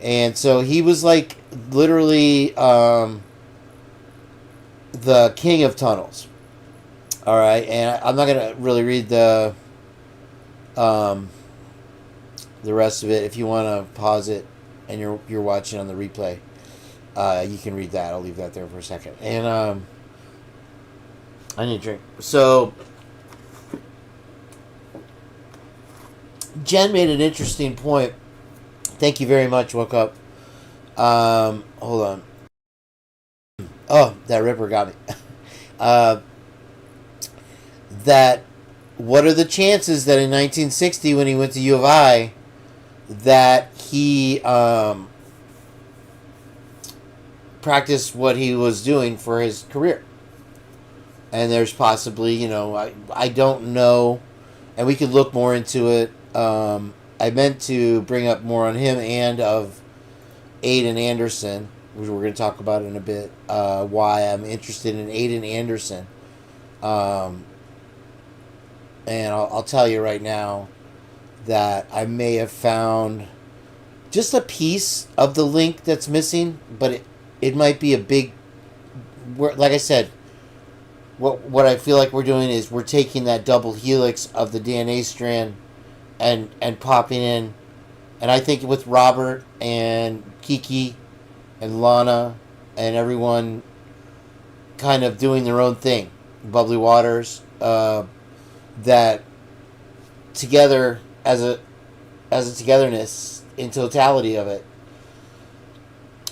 And so he was like literally the king of tunnels. All right, and I'm not gonna really read the rest of it. If you want to pause it and you're watching on the replay, you can read that. I'll leave that there for a second. And I need a drink. So Jenn made an interesting point. Thank you very much. Woke up. Hold on. Oh, that Ripper got me. That what are the chances that in 1960 when he went to U of I that he practiced what he was doing for his career? And there's possibly, I don't know, and we could look more into it. I meant to bring up more on him and of Aiden Anderson, which we're going to talk about in a bit, why I'm interested in Aiden Anderson. And I'll tell you right now that I may have found just a piece of the link that's missing, but it might be a big... Like I said, what I feel like we're doing is we're taking that double helix of the DNA strand and popping in. And I think with Robert and Kiki and Lana and everyone kind of doing their own thing, Bubbly Waters... that together as a togetherness in totality of it,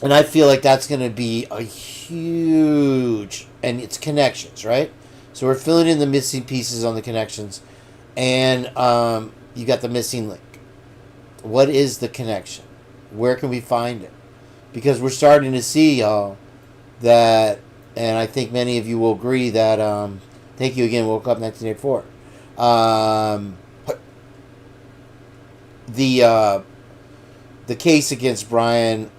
and I feel like that's going to be a huge, and it's connections, right? So we're filling in the missing pieces on the connections, and you got the missing link. What is the connection? Where can we find it? Because we're starting to see, y'all, that, and I think many of you will agree that thank you again, Woke Up 1984. The case against Brian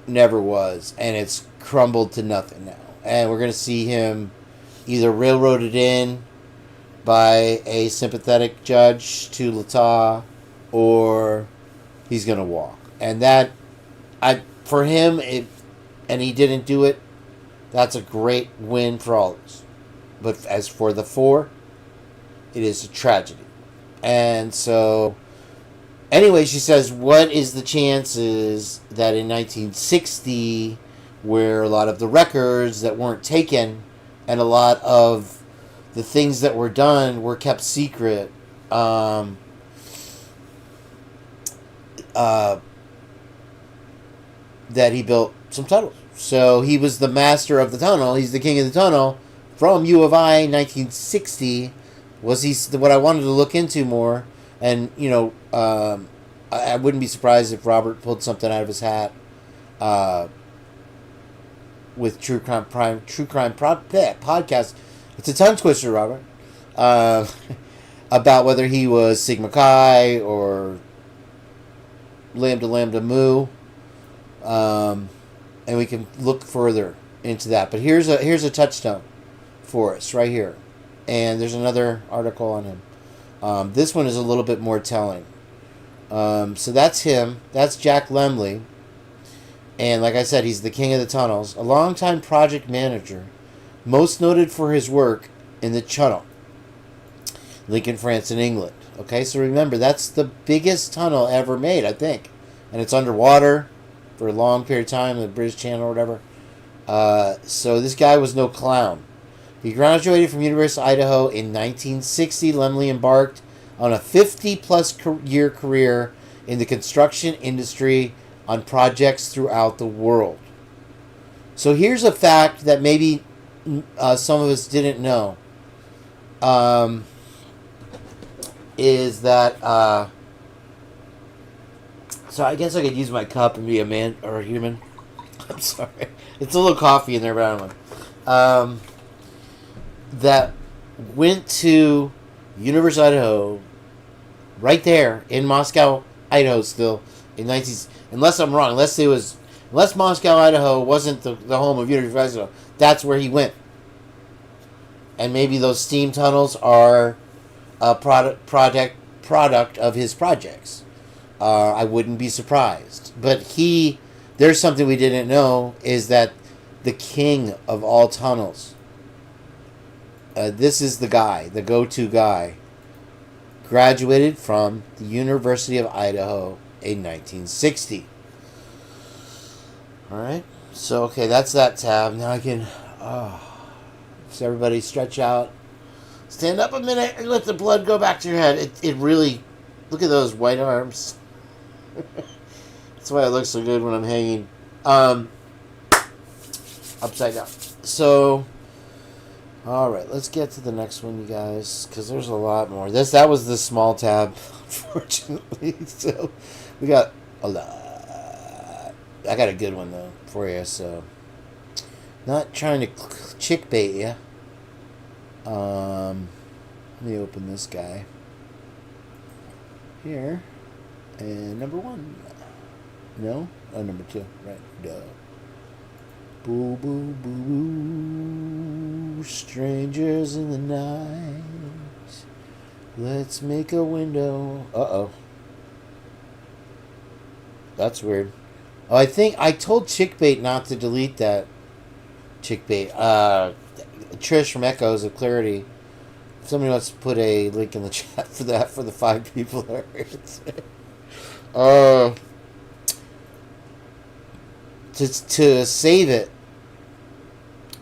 never was, and it's crumbled to nothing now. And we're going to see him either railroaded in by a sympathetic judge to Latah, or he's going to walk. And that, for him, and he didn't do it, that's a great win for all of us. But as for the 4, it is a tragedy. And so, anyway, she says, what is the chances that in 1960, where a lot of the records that weren't taken and a lot of the things that were done were kept secret, that he built some tunnels. So he was the master of the tunnel. He's the king of the tunnel from U of I, 1960. Was he what I wanted to look into more? And I wouldn't be surprised if Robert pulled something out of his hat with True Crime podcast. It's a tongue twister, Robert. About whether he was Sigma Chi or Lambda Mu. And we can look further into that. But here's a touchstone for us right here. And there's another article on him. This one is a little bit more telling. So that's him. That's Jack Lemley. And like I said, he's the king of the tunnels. A longtime project manager. Most noted for his work in the Channel. Lincoln, France, and England. Okay, so remember, that's the biggest tunnel ever made, I think. And it's underwater for a long period of time, the British Channel or whatever. So this guy was no clown. He graduated from University of Idaho in 1960. Lemley embarked on a 50-plus year career in the construction industry on projects throughout the world. So here's a fact that maybe some of us didn't know. Is that... So I guess I could use my cup and be a man or a human. I'm sorry. It's a little coffee in there, but I don't know. That went to University of Idaho, right there in Moscow, Idaho still, in 19... Unless I'm wrong, unless Moscow, Idaho wasn't the home of University of Idaho, that's where he went. And maybe those steam tunnels are a product of his projects. I wouldn't be surprised. But there's something we didn't know, is that the king of all tunnels, this is the guy, the go-to guy, graduated from the University of Idaho in 1960. Alright, so okay, that's that tab. Now I can, so everybody stretch out, stand up a minute, and let the blood go back to your head. It really, look at those white arms. That's why it looks so good when I'm hanging upside down. So, all right, let's get to the next one, you guys, because there's a lot more. That was the small tab, unfortunately. So we got a lot. I got a good one though for you. So, not trying to chick bait you. Let me open this guy here. And number 1. No? Oh, number 2. Right. Duh. Boo, boo, boo, boo. Strangers in the night. Let's make a window. Uh-oh. That's weird. Oh, I think I told Chickbait not to delete that. Chickbait. Trish from Echoes of Clarity. If somebody wants to put a link in the chat for that, for the 5 people that are here. To save it,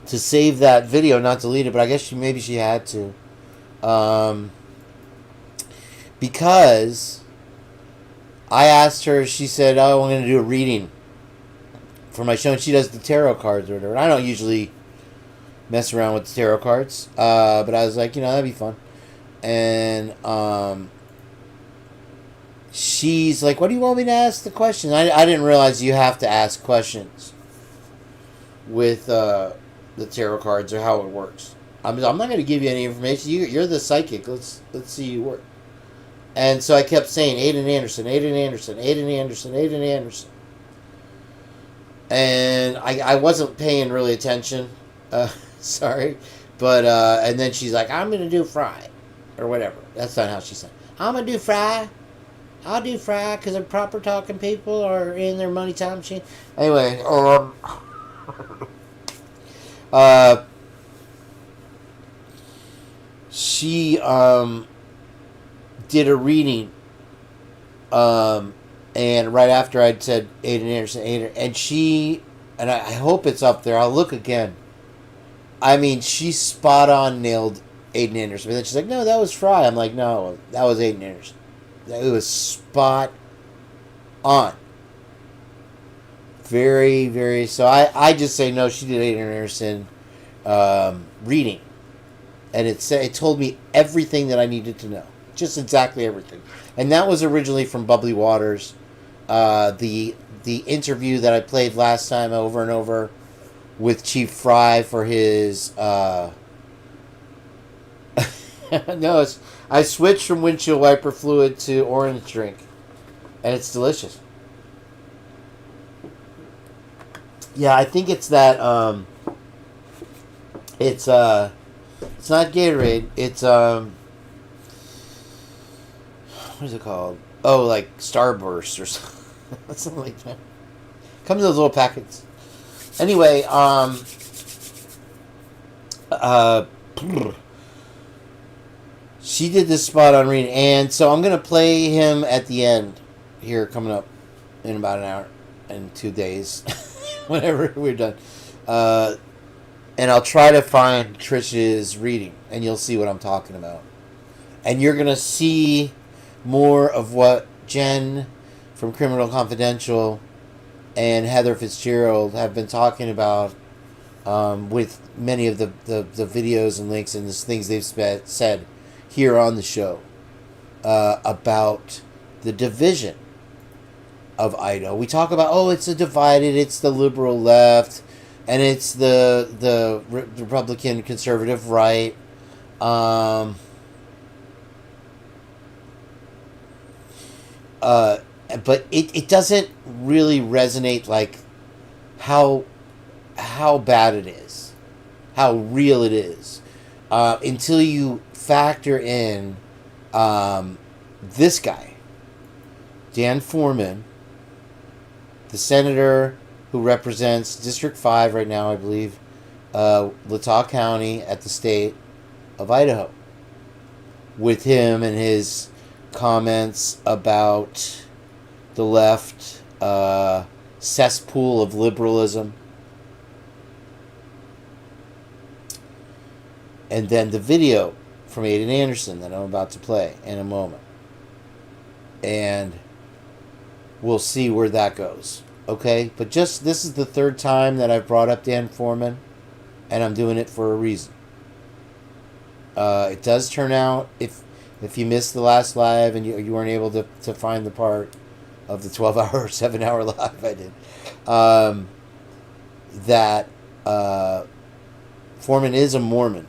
to save that video, not delete it, but I guess maybe she had to, because I asked her. She said, "Oh, I'm going to do a reading for my show," and she does the tarot cards or whatever. And I don't usually mess around with the tarot cards, but I was like, that'd be fun, and she's like, "What do you want me to ask the question?" I didn't realize you have to ask questions with the tarot cards or how it works. I'm not going to give you any information. You're the psychic. Let's see you work. And so I kept saying Aiden Anderson, Aiden Anderson, Aiden Anderson, Aiden Anderson. And I wasn't paying really attention. Sorry. But, and then she's like, "I'm going to do Fry." Or whatever. That's not how she said. "I'm going to do Fry." I'll do Fry because they're proper talking people are in their money time machine. Anyway, she did a reading, and right after I'd said Aiden Anderson, and she, and I hope it's up there. I'll look again. I mean, she spot on nailed Aiden Anderson. And then she's like, "No, that was Fry." I'm like, "No, that was Aiden Anderson. It was spot on." Very, very. So I just say no. She did Aiden Anderson reading, and it told me everything that I needed to know, just exactly everything. And that was originally from Bubbly Waters, the interview that I played last time over and over with Chief Fry for his. No, I switched from windshield wiper fluid to orange drink, and it's delicious. Yeah, I think it's that. It's not Gatorade. It's what is it called? Oh, like Starburst or something like that. Comes in those little packets. Anyway, she did this spot on reading, and so I'm gonna play him at the end here, coming up in about an hour and 2 days, whenever we're done. And I'll try to find Trish's reading, and you'll see what I'm talking about. And you're gonna see more of what Jenn from Criminal Confidential and Heather Fitzgerald have been talking about with many of the videos and links and the things they've said here on the show about the division of Idaho. We talk about, it's it's the liberal left, and it's the Republican conservative right. But it doesn't really resonate like how bad it is, how real it is, until you factor in this guy, Dan Foreman, the senator who represents District 5 right now, I believe, Latah County at the state of Idaho, with him and his comments about the left cesspool of liberalism, and then the video from Aiden Anderson that I'm about to play in a moment, and we'll see where that goes. Okay, but this is the third time that I've brought up Dan Foreman, and I'm doing it for a reason. It does turn out, if you missed the last live and you weren't able to find the part of the 12-hour, 7-hour live I did, that Foreman is a Mormon.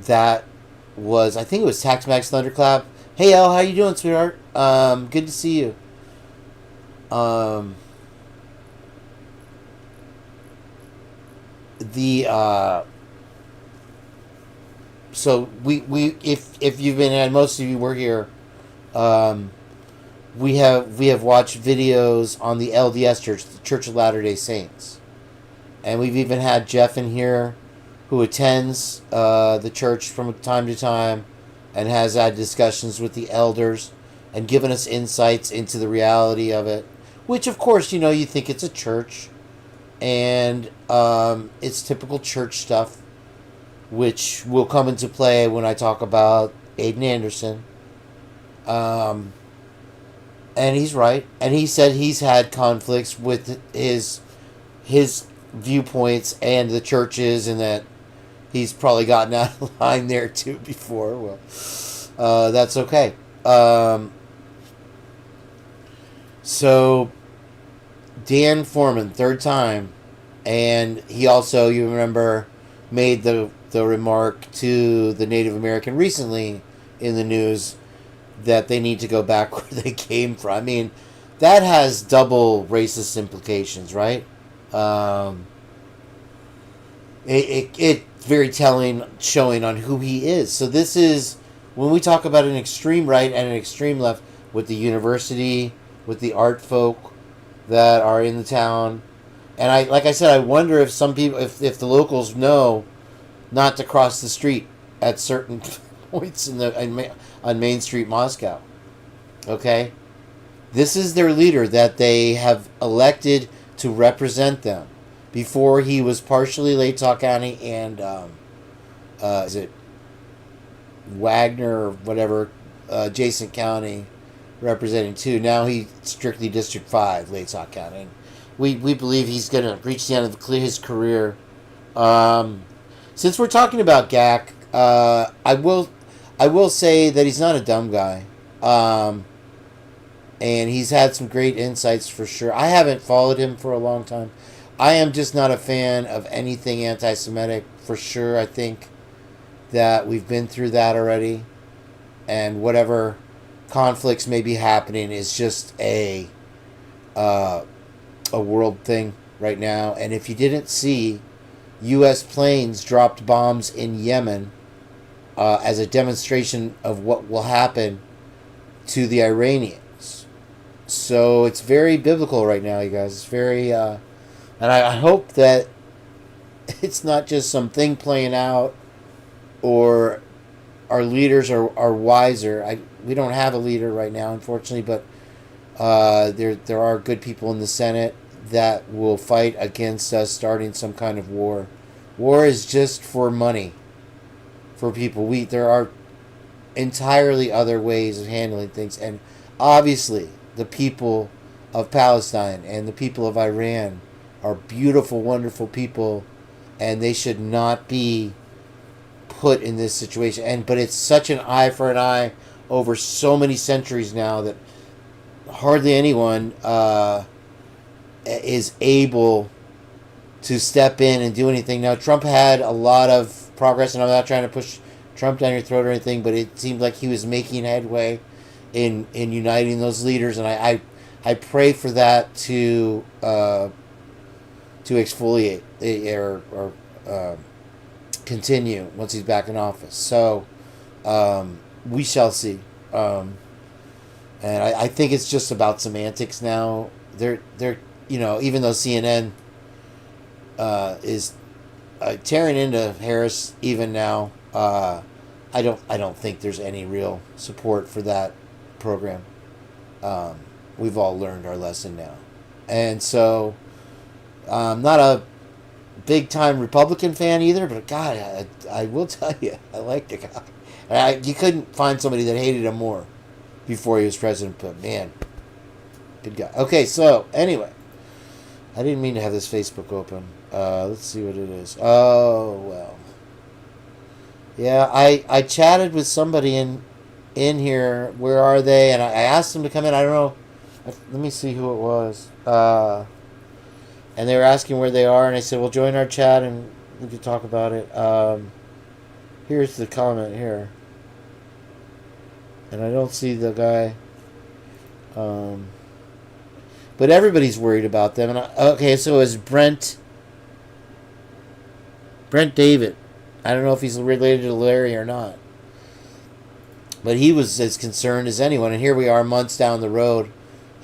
That was, I think it was Tax Max Thunderclap. Hey El, how you doing, sweetheart? Good to see you. So we if you've been, and most of you were here, we have watched videos on the LDS Church, the Church of Latter-day Saints, and we've even had Jeff in here, who attends the church from time to time, and has had discussions with the elders, and given us insights into the reality of it. Which, of course, you think it's a church, and it's typical church stuff, which will come into play when I talk about Aiden Anderson. And he's right. And he said he's had conflicts with his viewpoints and the churches, and that he's probably gotten out of line there too before. Well, that's okay. So, Dan Foreman, third time, and he also, you remember, made the remark to the Native American recently in the news that they need to go back where they came from. I mean, that has double racist implications, right? It's very telling, showing on who he is. So this is when we talk about an extreme right and an extreme left, with the university, with the art folk that are in the town, and like I said, I wonder if some people, if the locals know not to cross the street at certain points on Main Street, Moscow. Okay, this is their leader that they have elected to represent them. Before he was partially Latah County and is it Wagner or whatever, adjacent county representing 2. Now he's strictly District 5, Latah County. And we believe he's going to reach the end of his career. Since we're talking about Gak, I will say that he's not a dumb guy. And he's had some great insights for sure. I haven't followed him for a long time. I am just not a fan of anything anti-Semitic for sure. I think that we've been through that already. And whatever conflicts may be happening is just a world thing right now. And if you didn't see, U.S. planes dropped bombs in Yemen as a demonstration of what will happen to the Iranians. So it's very biblical right now, you guys. It's very, and I hope that it's not just some thing playing out, or our leaders are wiser. We don't have a leader right now, unfortunately, but there are good people in the Senate that will fight against us starting some kind of war. War is just for money, for people. There are entirely other ways of handling things, and obviously the people of Palestine and the people of Iran are beautiful, wonderful people, and they should not be put in this situation. But it's such an eye for an eye over so many centuries now that hardly anyone is able to step in and do anything. Now, Trump had a lot of progress, and I'm not trying to push Trump down your throat or anything, but it seemed like he was making headway in uniting those leaders, and I pray for that to exfoliate or continue once he's back in office. So we shall see. And I think it's just about semantics now. They're even though CNN is tearing into Harris even now, I don't think there's any real support for that program. We've all learned our lesson now, and so I'm not a big time Republican fan either. But God, I will tell you, I like the guy. You couldn't find somebody that hated him more before he was president. But man, good guy. Okay, so anyway, I didn't mean to have this Facebook open. Let's see what it is. Oh well. Yeah, I chatted with somebody in here. Where are they? And I asked them to come in. I don't know. Let me see who it was. And they were asking where they are, and I said, well, join our chat and we can talk about it. Here's the comment here. And I don't see the guy. But everybody's worried about them. And okay, so it's Brent David. I don't know if he's related to Larry or not. But he was as concerned as anyone. And here we are months down the road.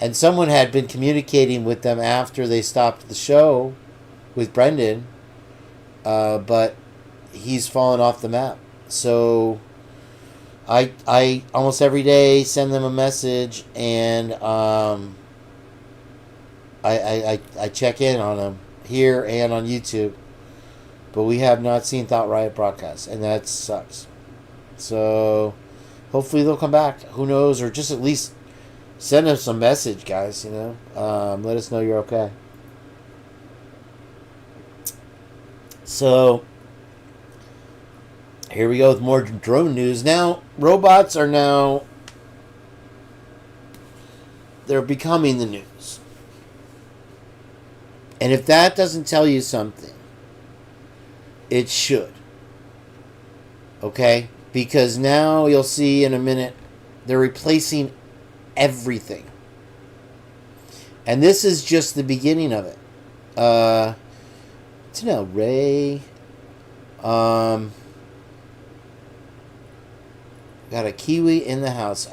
And someone had been communicating with them after they stopped the show with Brendan. But he's fallen off the map. So I almost every day send them a message. And I check in on them here and on YouTube. But we have not seen Thought Riot broadcast, and that sucks. So hopefully they'll come back. Who knows? Or just at least send us a message, guys. Let us know you're okay. So here we go with more drone news. Now, robots are they're becoming the news. And if that doesn't tell you something, it should. Okay? Because now you'll see in a minute, they're replacing everything. And this is just the beginning of it. Ray. Got a Kiwi in the house.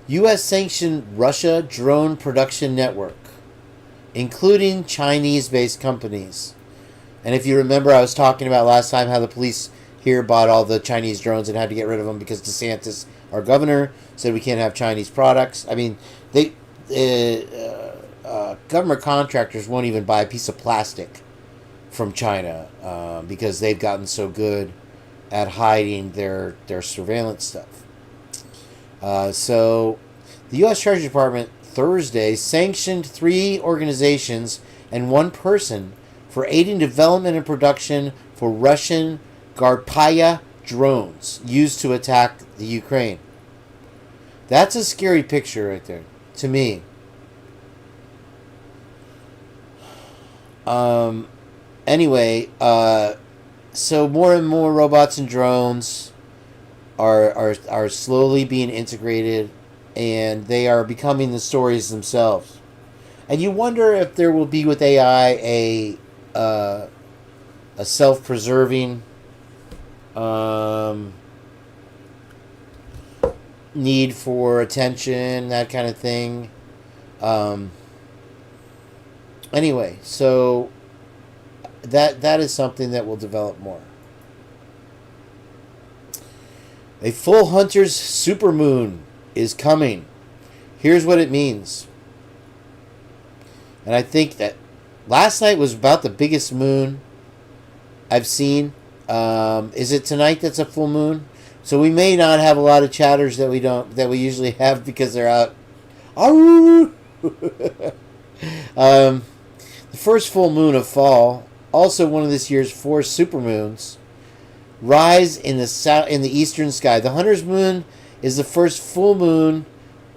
U.S. sanctioned Russia drone production network, including Chinese-based companies. And if you remember, I was talking about last time how the police here bought all the Chinese drones and had to get rid of them because DeSantis, our governor, said we can't have Chinese products. I mean, government contractors won't even buy a piece of plastic from China because they've gotten so good at hiding their surveillance stuff. So the U.S. Treasury Department Thursday sanctioned 3 organizations and 1 person for aiding development and production for Russian Garpaya drones used to attack the Ukraine. That's a scary picture right there, to me. Anyway, so more and more robots and drones are slowly being integrated, and they are becoming the stories themselves. And you wonder if there will be with AI a self-preserving need for attention, that kind of thing. Anyway, so that is something that will develop more. A full hunter's supermoon is coming. Here's what it means. And I think that last night was about the biggest moon I've seen. Is it tonight that's a full moon? So we may not have a lot of chatters that we usually have because they're out. The first full moon of fall, also one of this year's 4 supermoons, rise in the eastern sky. The hunter's moon is the first full moon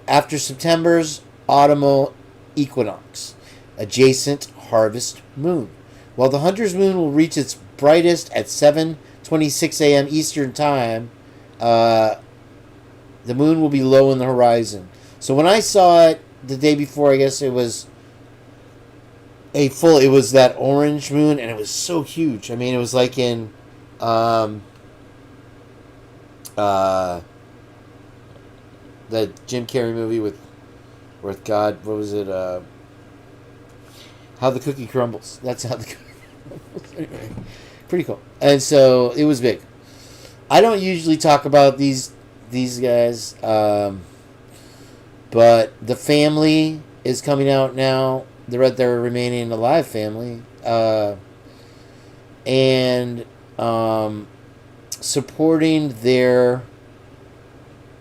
after September's autumnal equinox, adjacent harvest moon. While the hunter's moon will reach its brightest at 7:26 a.m. Eastern time, the moon will be low in the horizon. So when I saw it the day before, I guess it was it was that orange moon, and it was so huge. I mean, it was like in the Jim Carrey movie with God, what was it? How the Cookie Crumbles. That's how the cookie crumbles. Anyway, pretty cool. And so it was big. I don't usually talk about these guys, but the family is coming out now. Their remaining alive family, and supporting their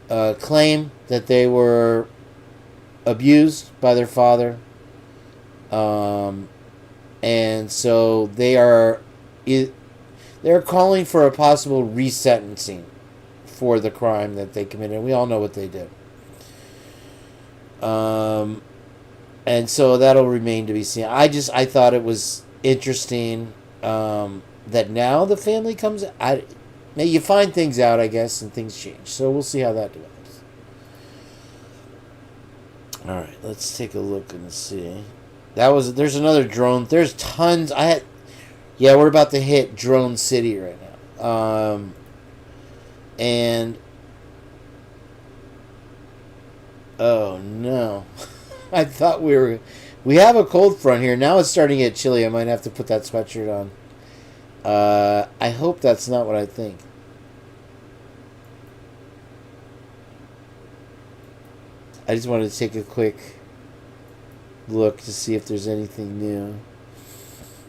claim that they were abused by their father, and so they're calling for a possible resentencing for the crime that they committed. We all know what they did. And so that'll remain to be seen. I thought it was interesting that now the family comes. Now you find things out, I guess, and things change. So we'll see how that develops. All right, let's take a look and see. There's another drone. There's tons. We're about to hit Drone City right now. And oh no. I thought we have a cold front here. Now it's starting to get chilly. I might have to put that sweatshirt on. I hope that's not what I think. I just wanted to take a quick look to see if there's anything new.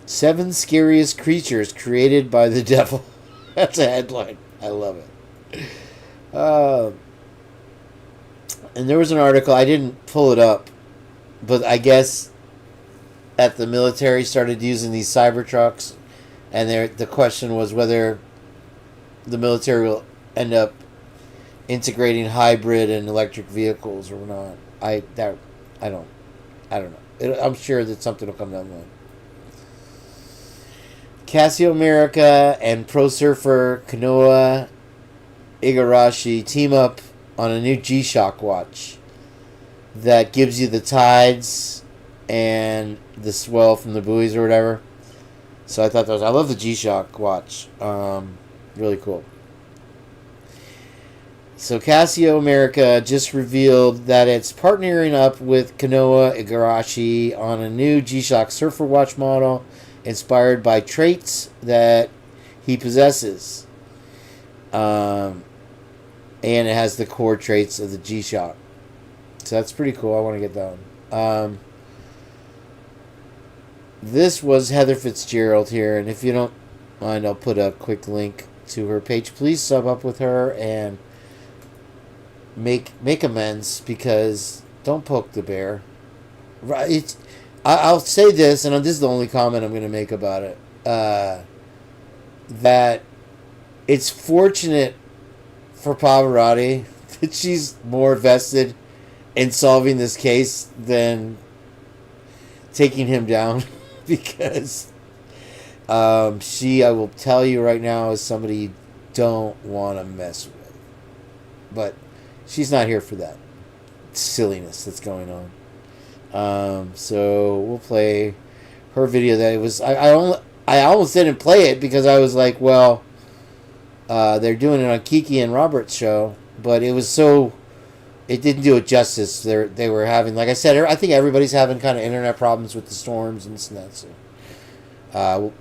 7 scariest creatures created by the devil. That's a headline. I love it. And there was an article. I didn't pull it up. But I guess at the military started using these Cybertrucks, and the question was whether the military will end up integrating hybrid and electric vehicles or not. I don't know. I'm sure that something will come down the line. Casio America and pro surfer Kanoa Igarashi team up on a new G-Shock watch that gives you the tides and the swell from the buoys or whatever. So I thought I love the G-Shock watch. Really cool. So Casio America just revealed that it's partnering up with Kanoa Igarashi on a new G-Shock Surfer watch model inspired by traits that he possesses. And it has the core traits of the G-Shock. So that's pretty cool. I want to get that one. This was Heather Fitzgerald here, and if you don't mind, I'll put a quick link to her page. Please sub up with her and make amends, because don't poke the bear. Right? I'll say this, and this is the only comment I'm going to make about it. That it's fortunate for Pavarotti that she's more vested in solving this case than taking him down, because she, I will tell you right now, is somebody you don't want to mess with. But she's not here for that silliness that's going on. So we'll play her video. That it was. I almost didn't play it because I was like, well, they're doing it on Kiki and Robert's show, but it was so. It didn't do it justice. They were having, like I said, I think everybody's having kind of internet problems with the storms and that. So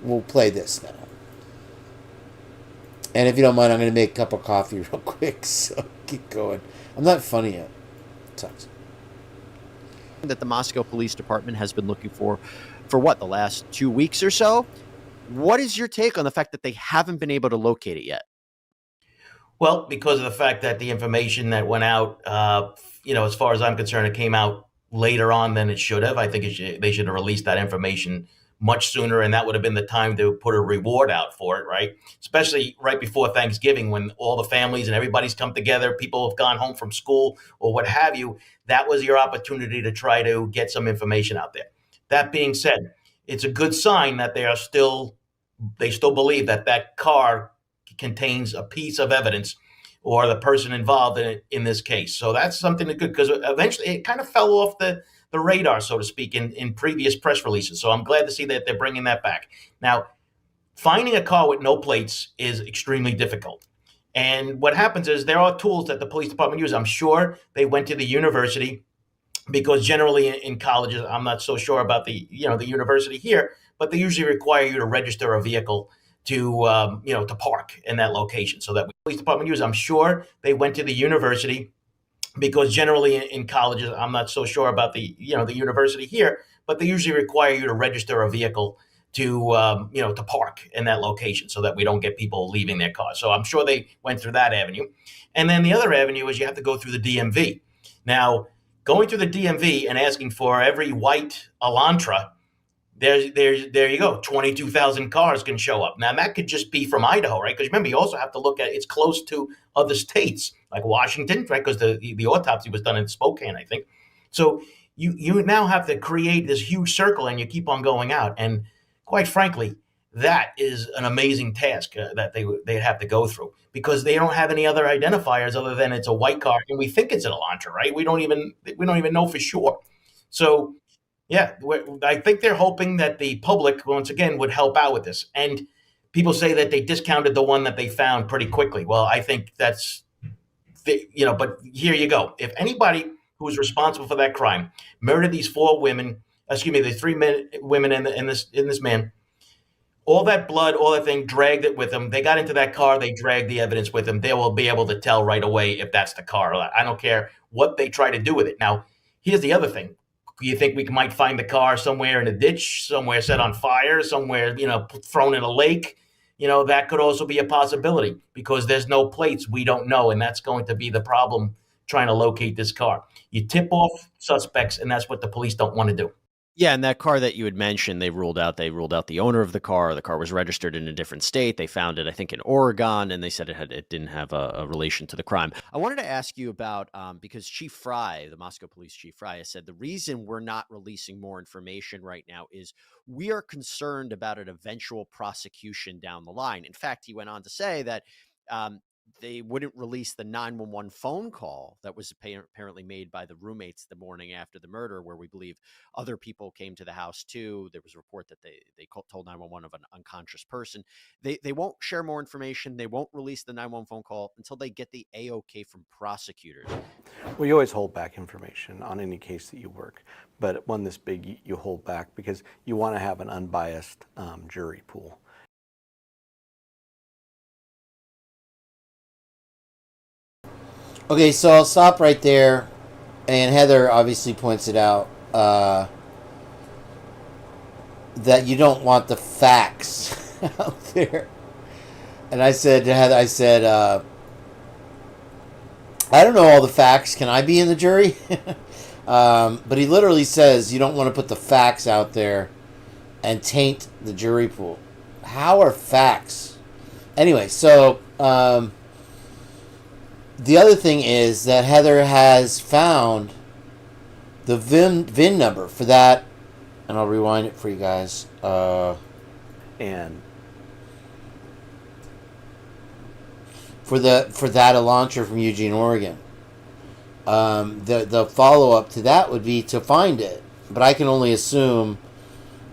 we'll play this now. And if you don't mind, I'm going to make a cup of coffee real quick. So keep going. I'm not funny yet. It sucks. That the Moscow Police Department has been looking for what, the last 2 weeks or so? What is your take on the fact that they haven't been able to locate it yet? Well, because of the fact that the information that went out, as far as I'm concerned, it came out later on than it should have. I think they should have released that information much sooner, and that would have been the time to put a reward out for it, right? Especially right before Thanksgiving, when all the families and everybody's come together, people have gone home from school or what have you. That was your opportunity to try to get some information out there. That being said, it's a good sign that they still believe that car contains a piece of evidence or the person involved in this case. So that's something good, because eventually it kind of fell off the radar, so to speak, in previous press releases. So I'm glad to see that they're bringing that back. Now, finding a car with no plates is extremely difficult. And what happens is there are tools that the police department use. I'm sure they went to the university, because generally in colleges, I'm not so sure about the university here, but they usually require you to register a vehicle to park in that location. So that the police department use. I'm sure they went to the university, because generally in colleges, I'm not so sure about the university here, but they usually require you to register a vehicle to park in that location, so that we don't get people leaving their cars. So I'm sure they went through that avenue. And then the other avenue is you have to go through the DMV. Now, going through the DMV and asking for every white Elantra, there you go. 22,000 cars can show up. Now, that could just be from Idaho, right? Because remember, you also have to look at, it's close to other states like Washington, right? Because the autopsy was done in Spokane, I think. So you now have to create this huge circle, and you keep on going out. And quite frankly, that is an amazing task that they have to go through, because they don't have any other identifiers other than it's a white car, and we think it's an Elantra, right? We don't even know for sure. So yeah, I think they're hoping that the public, once again, would help out with this. And people say that they discounted the one that they found pretty quickly. Well, I think that's, but here you go. If anybody who was responsible for that crime murdered these the three women and this man, all that blood, all that thing, dragged it with them. They got into that car. They dragged the evidence with them. They will be able to tell right away if that's the car. I don't care what they try to do with it. Now, here's the other thing. You think we might find the car somewhere in a ditch, somewhere set on fire, somewhere, thrown in a lake? That could also be a possibility, because there's no plates. We don't know. And that's going to be the problem trying to locate this car. You tip off suspects, and that's what the police don't want to do. Yeah, and that car that you had mentioned, they ruled out the owner of the car. The car was registered in a different state. They found it, I think, in Oregon, and they said it didn't have a relation to the crime. I wanted to ask you about, because Chief Fry, the Moscow Police Chief Fry, has said the reason we're not releasing more information right now is we are concerned about an eventual prosecution down the line. In fact, he went on to say that they wouldn't release the 911 phone call that was apparently made by the roommates the morning after the murder, where we believe other people came to the house too. There was a report that they told 911 of an unconscious person. They won't share more information. They won't release the 911 phone call until they get the A-OK from prosecutors. Well, you always hold back information on any case that you work, but one this big, you hold back because you want to have an unbiased jury pool. Okay, so I'll stop right there. And Heather obviously points it out that you don't want the facts out there. And I said to Heather, I don't know all the facts. Can I be in the jury? But he literally says you don't want to put the facts out there and taint the jury pool. How are facts? Anyway, so the other thing is that Heather has found the VIN number for that, and I'll rewind it for you guys. And for that launcher from Eugene, Oregon. The follow up to that would be to find it, but I can only assume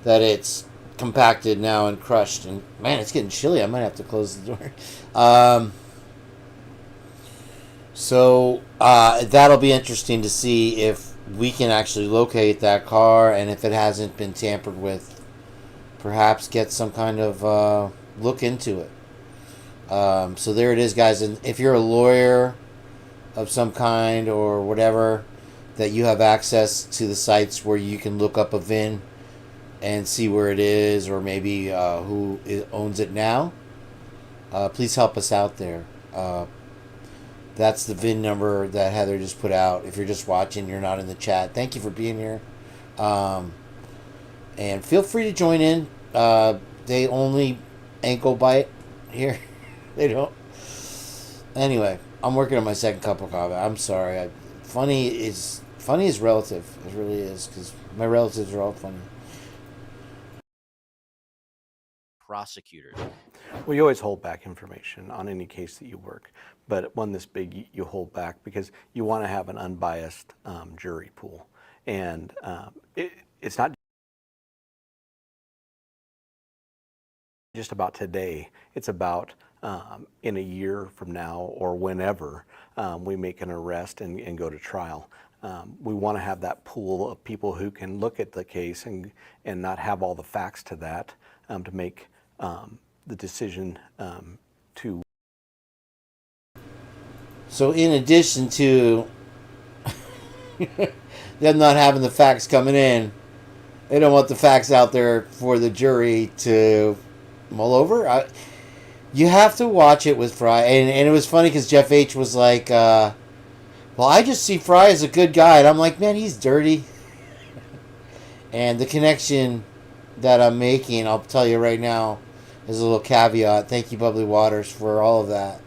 that it's compacted now and crushed. And man, it's getting chilly. I might have to close the door. So that'll be interesting to see if we can actually locate that car, and if it hasn't been tampered with, perhaps get some kind of look into it. So there it is, guys. And if you're a lawyer of some kind or whatever, that you have access to the sites where you can look up a VIN and see where it is, or maybe who owns it now, please help us out there. That's the VIN number that Heather just put out. If you're just watching, you're not in the chat, thank you for being here. And feel free to join in. They only ankle bite here. They don't. Anyway, I'm working on my second cup of coffee. I'm sorry. Funny is relative. It really is, because my relatives are all funny. Prosecutors. Well, you always hold back information on any case that you work, but one this big, you hold back because you want to have an unbiased jury pool. And it's not just about today. It's about in a year from now or whenever we make an arrest and go to trial. We want to have that pool of people who can look at the case and not have all the facts to that to make the decision to. So in addition to them not having the facts coming in, they don't want the facts out there for the jury to mull over. You have to watch it with Fry. And it was funny because Jeff H. was like, well, I just see Fry as a good guy. And I'm like, man, he's dirty. And the connection that I'm making, I'll tell you right now, is a little caveat. Thank you, Bubbly Waters, for all of that.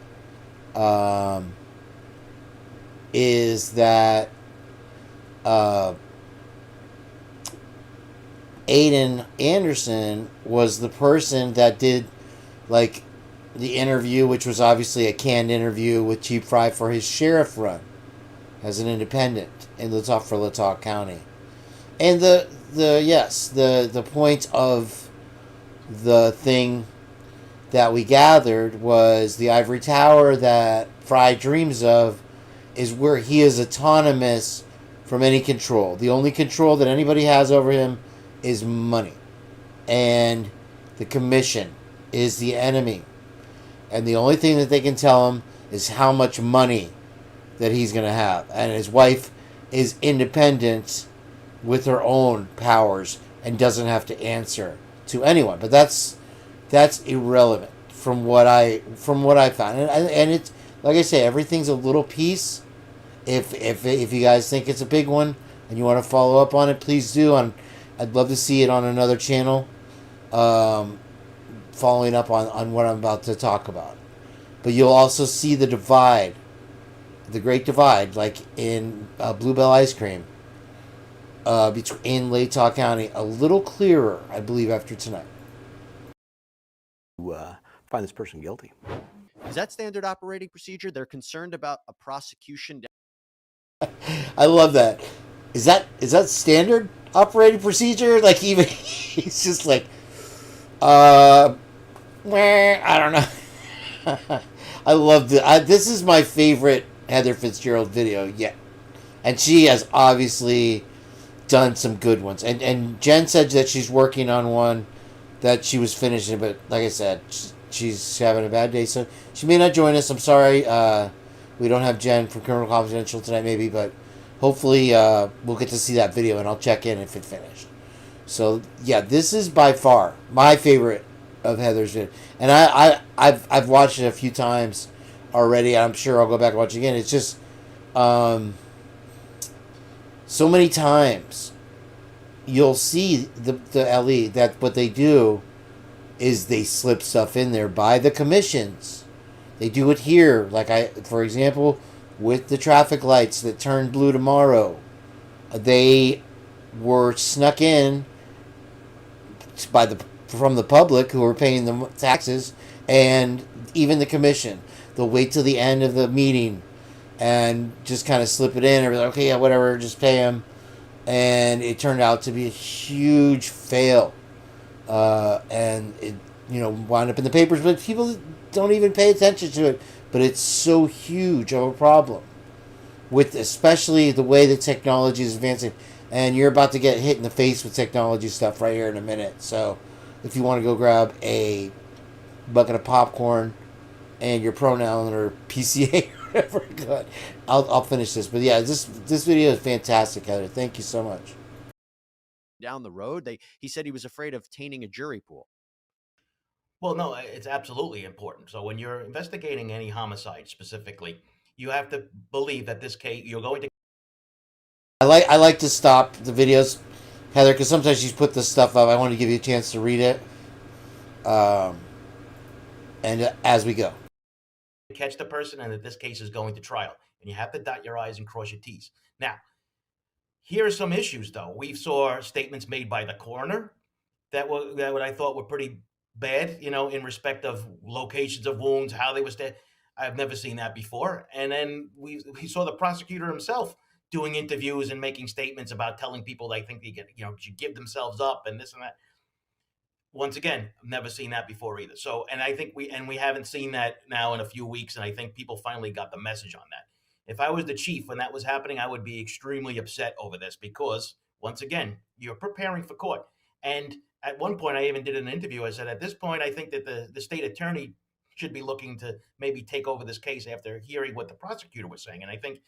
Is that Aiden Anderson was the person that did like the interview, which was obviously a canned interview with Chief Fry for his sheriff run as an independent in Latah County. And the point of the thing that we gathered was the ivory tower that Fry dreams of is where he is autonomous from any control. The only control that anybody has over him is money. And the commission is the enemy. And the only thing that they can tell him is how much money that he's going to have. And his wife is independent with her own powers and doesn't have to answer to anyone. But that's irrelevant from what I found. And it's like I say, everything's a little piece. If you guys think it's a big one and you want to follow up on it, please do. I'd love to see it on another channel, following up on what I'm about to talk about. But you'll also see the divide, the great divide, like in Bluebell Ice Cream, in Latah County, a little clearer, I believe, after tonight. Find this person guilty. Is that standard operating procedure? They're concerned about a prosecution. I love that. Is that standard operating procedure? Like, even he's just like, I don't know. I love it. This is my favorite Heather Fitzgerald video yet, and she has obviously done some good ones. And Jenn said that she's working on one that she was finishing, but like I said, she's having a bad day, so she may not join us. I'm sorry. We don't have Jenn from Criminal Confidential tonight, maybe, but hopefully we'll get to see that video, and I'll check in if it finished. So yeah, this is by far my favorite of Heather's video, and I've watched it a few times already. I'm sure I'll go back and watch it again. It's just so many times you'll see the LE that what they do is they slip stuff in there by the commissions. They do it here, for example, with the traffic lights that turn blue tomorrow. They were snuck in from the public who are paying the taxes, and even the commission. They'll wait till the end of the meeting and just kind of slip it in, or be like, okay, yeah, whatever, just pay them. And it turned out to be a huge fail, and it wound up in the papers, but people don't even pay attention to it. But it's so huge of a problem, with especially the way the technology is advancing. And you're about to get hit in the face with technology stuff right here in a minute. So if you want to go grab a bucket of popcorn and your pronoun or PCA or whatever, good. I'll finish this. But yeah, this video is fantastic, Heather. Thank you so much. Down the road, he said he was afraid of tainting a jury pool. Well, no, it's absolutely important. So when you're investigating any homicide specifically, you have to believe that this case, you're going to... I like to stop the videos, Heather, because sometimes she's put this stuff up. I want to give you a chance to read it, and as we go. Catch the person, and that this case is going to trial. And you have to dot your I's and cross your T's. Now, here are some issues, though. We saw statements made by the coroner that what I thought were pretty bad, in respect of locations of wounds, how they were I've never seen that before. And then we saw the prosecutor himself doing interviews and making statements about telling people they think they should give themselves up and this and that. Once again, I've never seen that before either. So, and I think we haven't seen that now in a few weeks, and I think people finally got the message on that. If I was the chief when that was happening, I would be extremely upset over this, because once again, you're preparing for court. And at one point, I even did an interview. I said, at this point, I think that the state attorney should be looking to maybe take over this case after hearing what the prosecutor was saying. And I think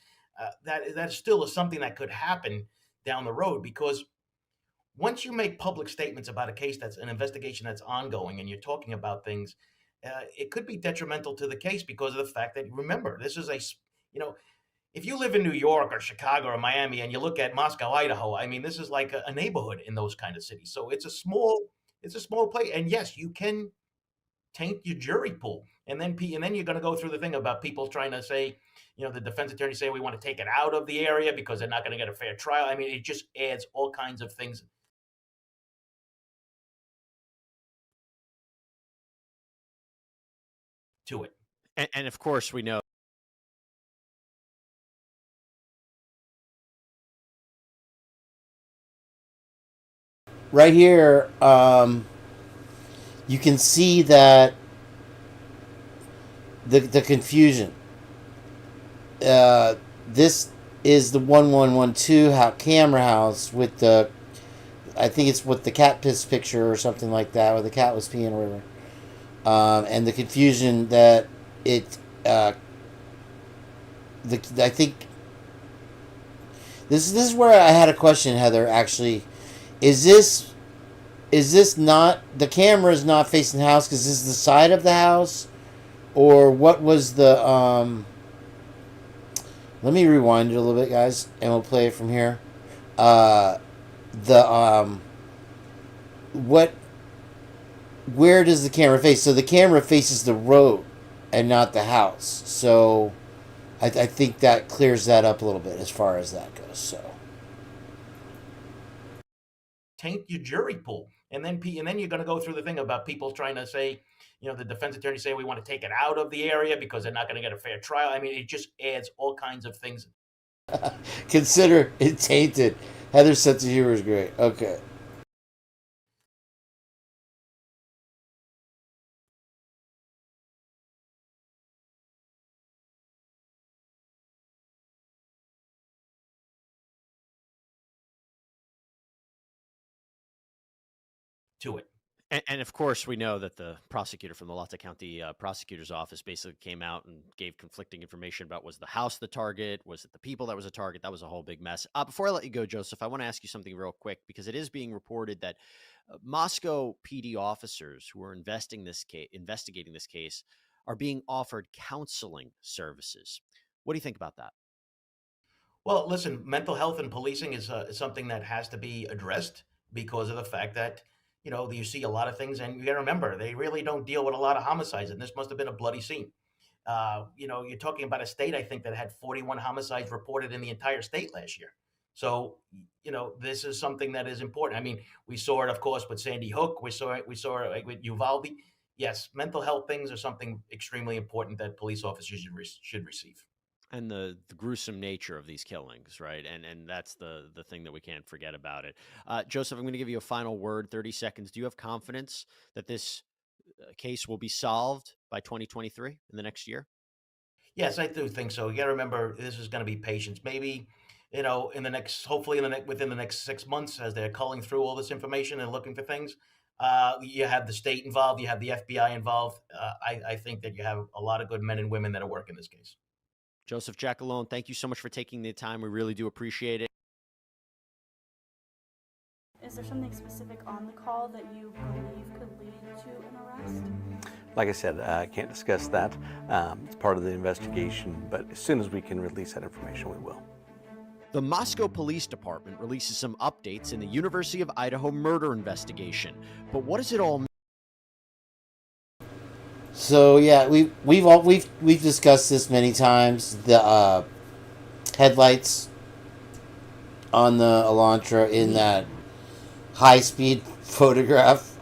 that still is something that could happen down the road, because once you make public statements about a case that's an investigation that's ongoing, and you're talking about things, it could be detrimental to the case because of the fact that, remember, this is if you live in New York or Chicago or Miami and you look at Moscow, Idaho, I mean, this is like a neighborhood in those kind of cities. So it's a small place. And yes, you can taint your jury pool. And then you're going to go through the thing about people trying to say, the defense attorney say we want to take it out of the area because they're not going to get a fair trial. I mean, it just adds all kinds of things. To it. And of course, we know. Right here, you can see that the confusion. This is the 1112 camera house with the, I think it's with the cat piss picture or something like that, where the cat was peeing or whatever. And the confusion that it, I think this is where I had a question, Heather. Actually, is this not, the camera is not facing the house because this is the side of the house, or what was the let me rewind it a little bit, guys, and we'll play it from here. Where does the camera face? So the camera faces the road and not the house. So I think that clears that up a little bit as far as that goes. So taint your jury pool, and then you're going to go through the thing about people trying to say, the defense attorney saying we want to take it out of the area because they're not going to get a fair trial. I mean, it just adds all kinds of things. Consider it tainted. Heather's sense of humor is great. Okay. To it. And of course, we know that the prosecutor from the Lata County prosecutor's office basically came out and gave conflicting information about, was the house the target? Was it the people that was a target? That was a whole big mess. Before I let you go, Joseph, I want to ask you something real quick, because it is being reported that Moscow PD officers who are investigating this case are being offered counseling services. What do you think about that? Well, listen, mental health and policing is something that has to be addressed because of the fact that, you see a lot of things, and you got to remember, they really don't deal with a lot of homicides, and this must have been a bloody scene. You're talking about a state, I think, that had 41 homicides reported in the entire state last year. So, this is something that is important. I mean, we saw it, of course, with Sandy Hook. We saw it like with Uvalde. Yes, mental health things are something extremely important that police officers should receive. And the gruesome nature of these killings, right? And that's the thing that we can't forget about it. Joseph, I'm going to give you a final word, 30 seconds. Do you have confidence that this case will be solved by 2023 in the next year? Yes, I do think so. You got to remember, this is going to be patience. Maybe, hopefully within the next 6 months, as they're culling through all this information and looking for things, you have the state involved, you have the FBI involved. I think that you have a lot of good men and women that are working this case. Joseph Giacalone, thank you so much for taking the time. We really do appreciate it. Is there something specific on the call that you believe could lead to an arrest? Like I said, I can't discuss that. It's part of the investigation, but as soon as we can release that information, we will. The Moscow Police Department releases some updates in the University of Idaho murder investigation. But what does it all mean? So yeah, we've discussed this many times. The headlights on the Elantra in that high-speed photograph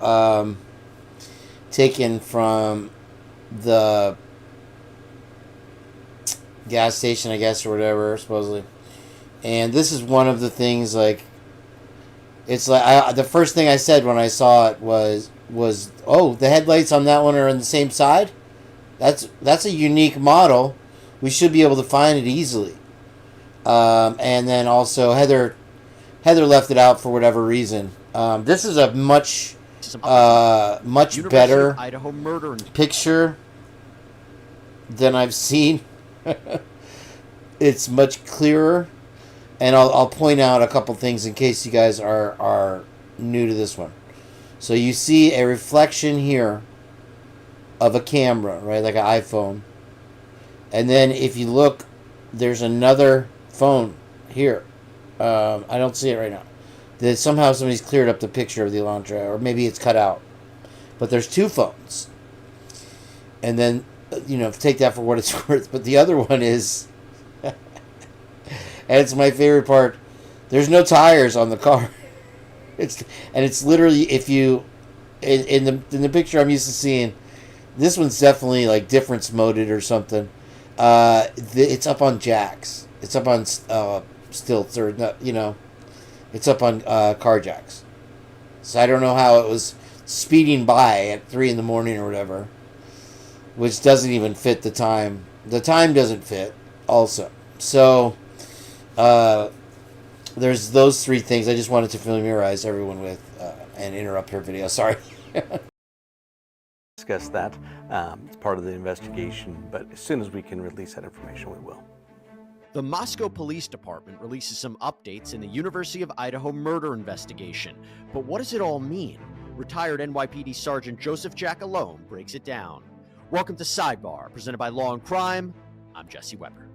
taken from the gas station, I guess, or whatever, supposedly. And this is one of the things, like, it's like the first thing I said when I saw it was, oh, the headlights on that one are on the same side? That's a unique model. We should be able to find it easily. And then also Heather left it out for whatever reason. This is a much better Idaho murder picture than I've seen. It's much clearer. And I'll point out a couple things in case you guys are new to this one. So you see a reflection here of a camera, right, like an iPhone. And then if you look, there's another phone here. I don't see it right now. Somehow somebody's cleared up the picture of the Elantra, or maybe it's cut out. But there's two phones. And then, take that for what it's worth. But the other one is, and it's my favorite part, there's no tires on the car. It's literally, if you, in the picture I'm used to seeing, this one's definitely like difference moded or something. It's up on jacks. It's up on stilts, or it's up on car jacks. So I don't know how it was speeding by at 3 a.m. or whatever, which doesn't even fit the time. The time doesn't fit also. So there's those three things I just wanted to familiarize everyone with and interrupt her video. Sorry. Discuss that. It's part of the investigation, but as soon as we can release that information, we will. The Moscow Police Department releases some updates in the University of Idaho murder investigation. But what does it all mean? Retired NYPD Sergeant Joseph Giacalone breaks it down. Welcome to Sidebar, presented by Law and Crime. I'm Jesse Weber.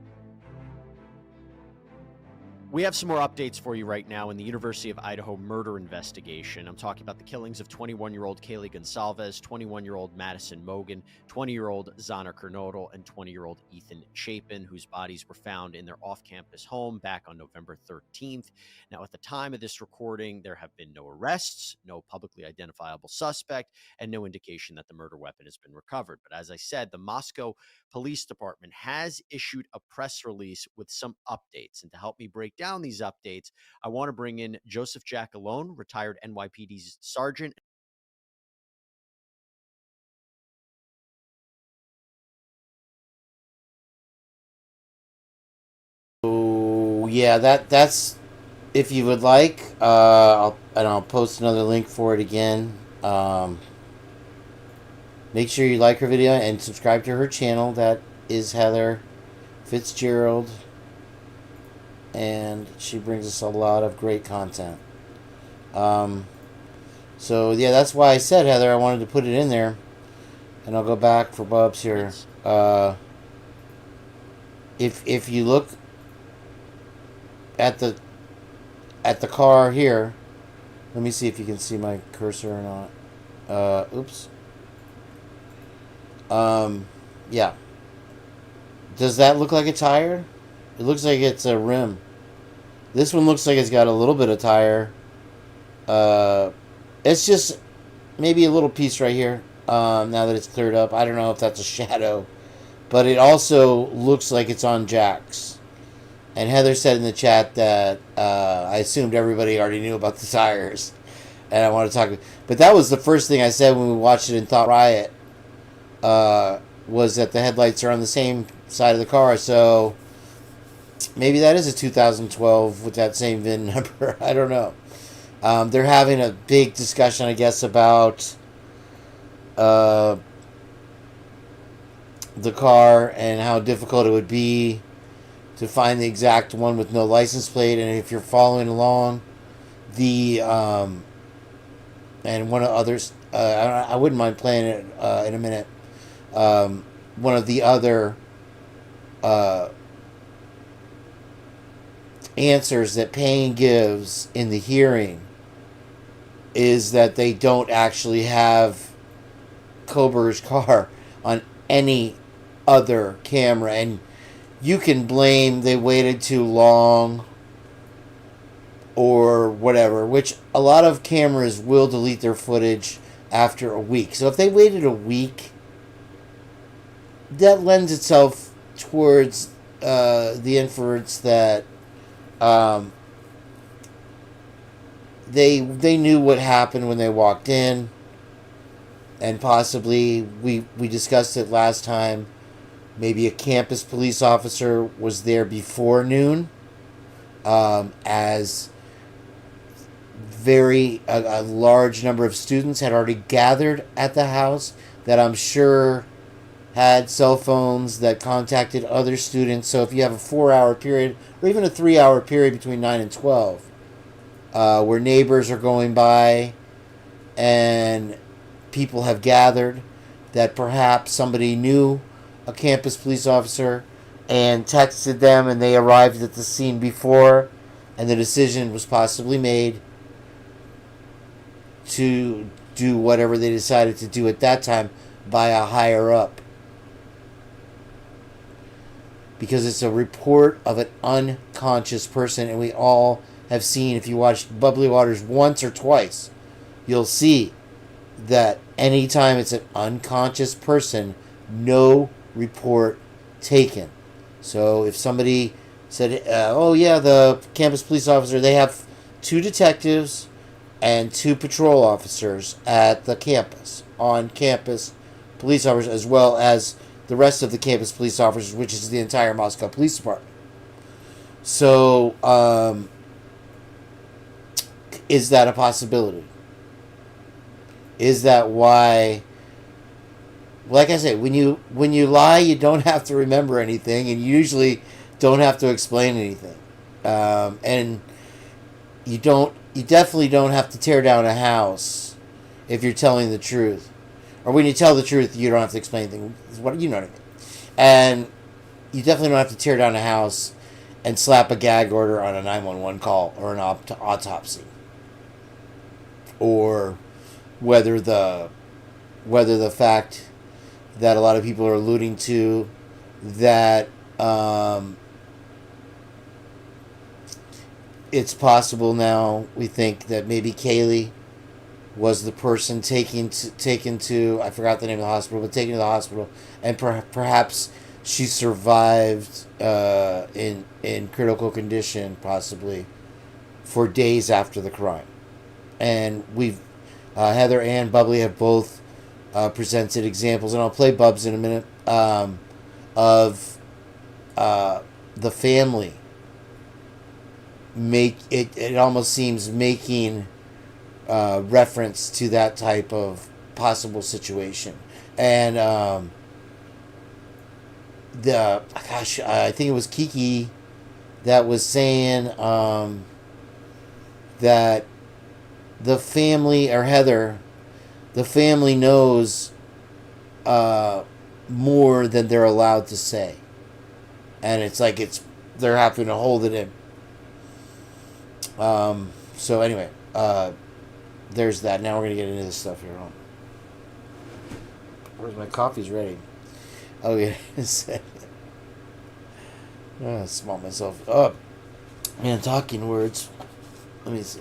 We have some more updates for you right now in the University of Idaho murder investigation. I'm talking about the killings of 21-year-old Kaylee Gonsalves, 21-year-old Madison Mogan, 20-year-old Zana Kernodle, and 20-year-old Ethan Chapin, whose bodies were found in their off-campus home back on November 13th. Now, at the time of this recording, there have been no arrests, no publicly identifiable suspect, and no indication that the murder weapon has been recovered. But as I said, the Moscow Police Department has issued a press release with some updates. And to help me break down these updates, I want to bring in Joseph Jackalone, retired NYPD sergeant. So yeah, that's if you would like. I'll post another link for it again. Make sure you like her video and subscribe to her channel. That is Heather Fitzgerald, and she brings us a lot of great content. So yeah, that's why I said, Heather, I wanted to put it in there, and I'll go back for Bubs here. If you look at the car here, let me see if you can see my cursor or not. Oops. Yeah. Does that look like a tire? It looks like it's a rim. This one looks like it's got a little bit of tire. It's just maybe a little piece right here. Now that it's cleared up, I don't know if that's a shadow, but it also looks like it's on jacks. And Heather said in the chat that I assumed everybody already knew about the tires, and I want to talk. But that was the first thing I said when we watched it in Thought Riot. Was that the headlights are on the same side of the car, so maybe that is a 2012 with that same VIN number. I don't know. They're having a big discussion, I guess, about the car and how difficult it would be to find the exact one with no license plate. And if you're following along, the and one of others, I wouldn't mind playing it in a minute. One of the other answers that Payne gives in the hearing is that they don't actually have Kober's car on any other camera, and you can blame they waited too long or whatever, which a lot of cameras will delete their footage after a week. So if they waited a week, that lends itself towards the inference that they knew what happened when they walked in, and possibly we discussed it last time. Maybe a campus police officer was there before noon, as a large number of students had already gathered at the house that I'm sure had cell phones that contacted other students. So if you have a 4-hour period or even a 3-hour period between 9 and 12, where neighbors are going by and people have gathered, that perhaps somebody knew a campus police officer and texted them, and they arrived at the scene before, and the decision was possibly made to do whatever they decided to do at that time by a higher up. Because it's a report of an unconscious person, and we all have seen, if you watched Bubbly Waters once or twice, you'll see that anytime it's an unconscious person, no report taken. So if somebody said, oh yeah, the campus police officer, they have 2 detectives and 2 patrol officers at the campus, on campus police officers, as well as the rest of the campus police officers, which is the entire Moscow Police Department. So, is that a possibility? Is that why? Like I say, when you lie, you don't have to remember anything, and you usually don't have to explain anything, and you definitely don't have to tear down a house if you're telling the truth. Or when you tell the truth, you don't have to explain anything. You know what I mean. And you definitely don't have to tear down a house and slap a gag order on a 911 call or an autopsy, or whether the fact that a lot of people are alluding to that it's possible now, we think that maybe Kaylee was the person taken to I forgot the name of the hospital, but taken to the hospital, and perhaps she survived in critical condition, possibly for days after the crime. And we've Heather and Bubbly have both presented examples, and I'll play Bubs in a minute, of the family it almost seems making reference to that type of possible situation. And I think it was Kiki that was saying that the family, or Heather, the family knows more than they're allowed to say, and it's like they're having to hold it in. So anyway, there's that. Now we're gonna get into this stuff here. Where's my coffee's ready? Oh yeah, small myself up. Man, talking words. Let me see.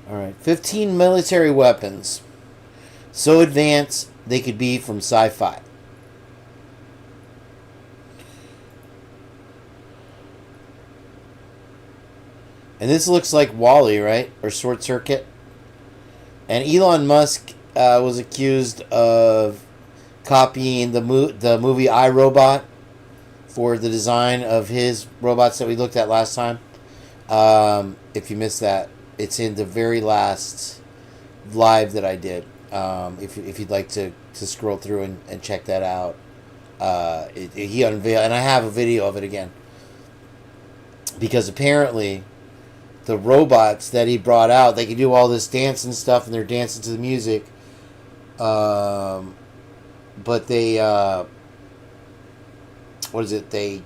All right, 15 military weapons, so advanced they could be from sci-fi. And this looks like Wall-E, right? Or Short Circuit. And Elon Musk was accused of copying the movie iRobot for the design of his robots that we looked at last time. If you missed that, it's in the very last live that I did. If you'd like to scroll through and check that out. He unveiled, and I have a video of it again. Because apparently the robots that he brought out, they can do all this dance and stuff, and they're dancing to the music. But they, what is it? They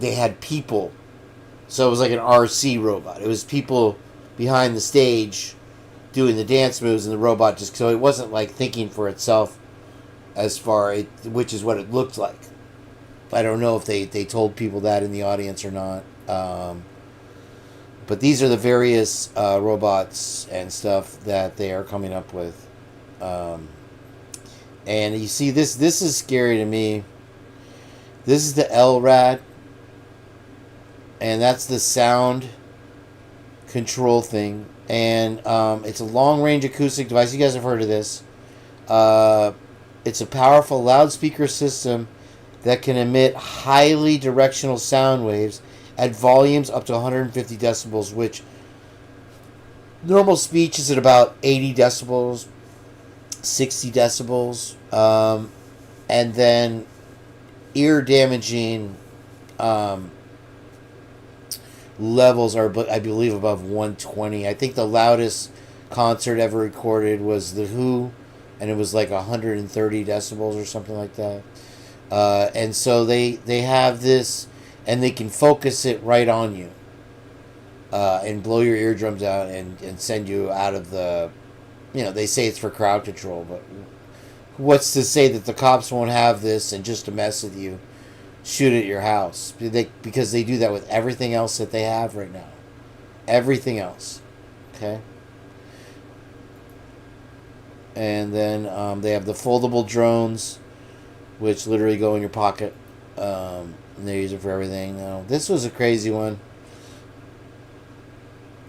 had people. So it was like an RC robot. It was people behind the stage doing the dance moves, and the robot just, so it wasn't like thinking for itself as far, which is what it looked like. I don't know if they told people that in the audience or not. But these are the various robots and stuff that they are coming up with. And you see, this is scary to me. This is the LRAD. And that's the sound control thing. And it's a long-range acoustic device. You guys have heard of this. It's a powerful loudspeaker system that can emit highly directional sound waves at volumes up to 150 decibels, which normal speech is at about 80 decibels, 60 decibels. And then ear-damaging levels are, I believe, above 120. I think the loudest concert ever recorded was the Uhhh, and it was like 130 decibels or something like that. And so they have this, and they can focus it right on you, and blow your eardrums out and send you out of the, they say it's for crowd control, but what's to say that the cops won't have this and just to mess with you, shoot at your house? Because they do that with everything else that they have right now. Everything else. Okay? And then they have the foldable drones, which literally go in your pocket. And they use it for everything. Now, this was a crazy one.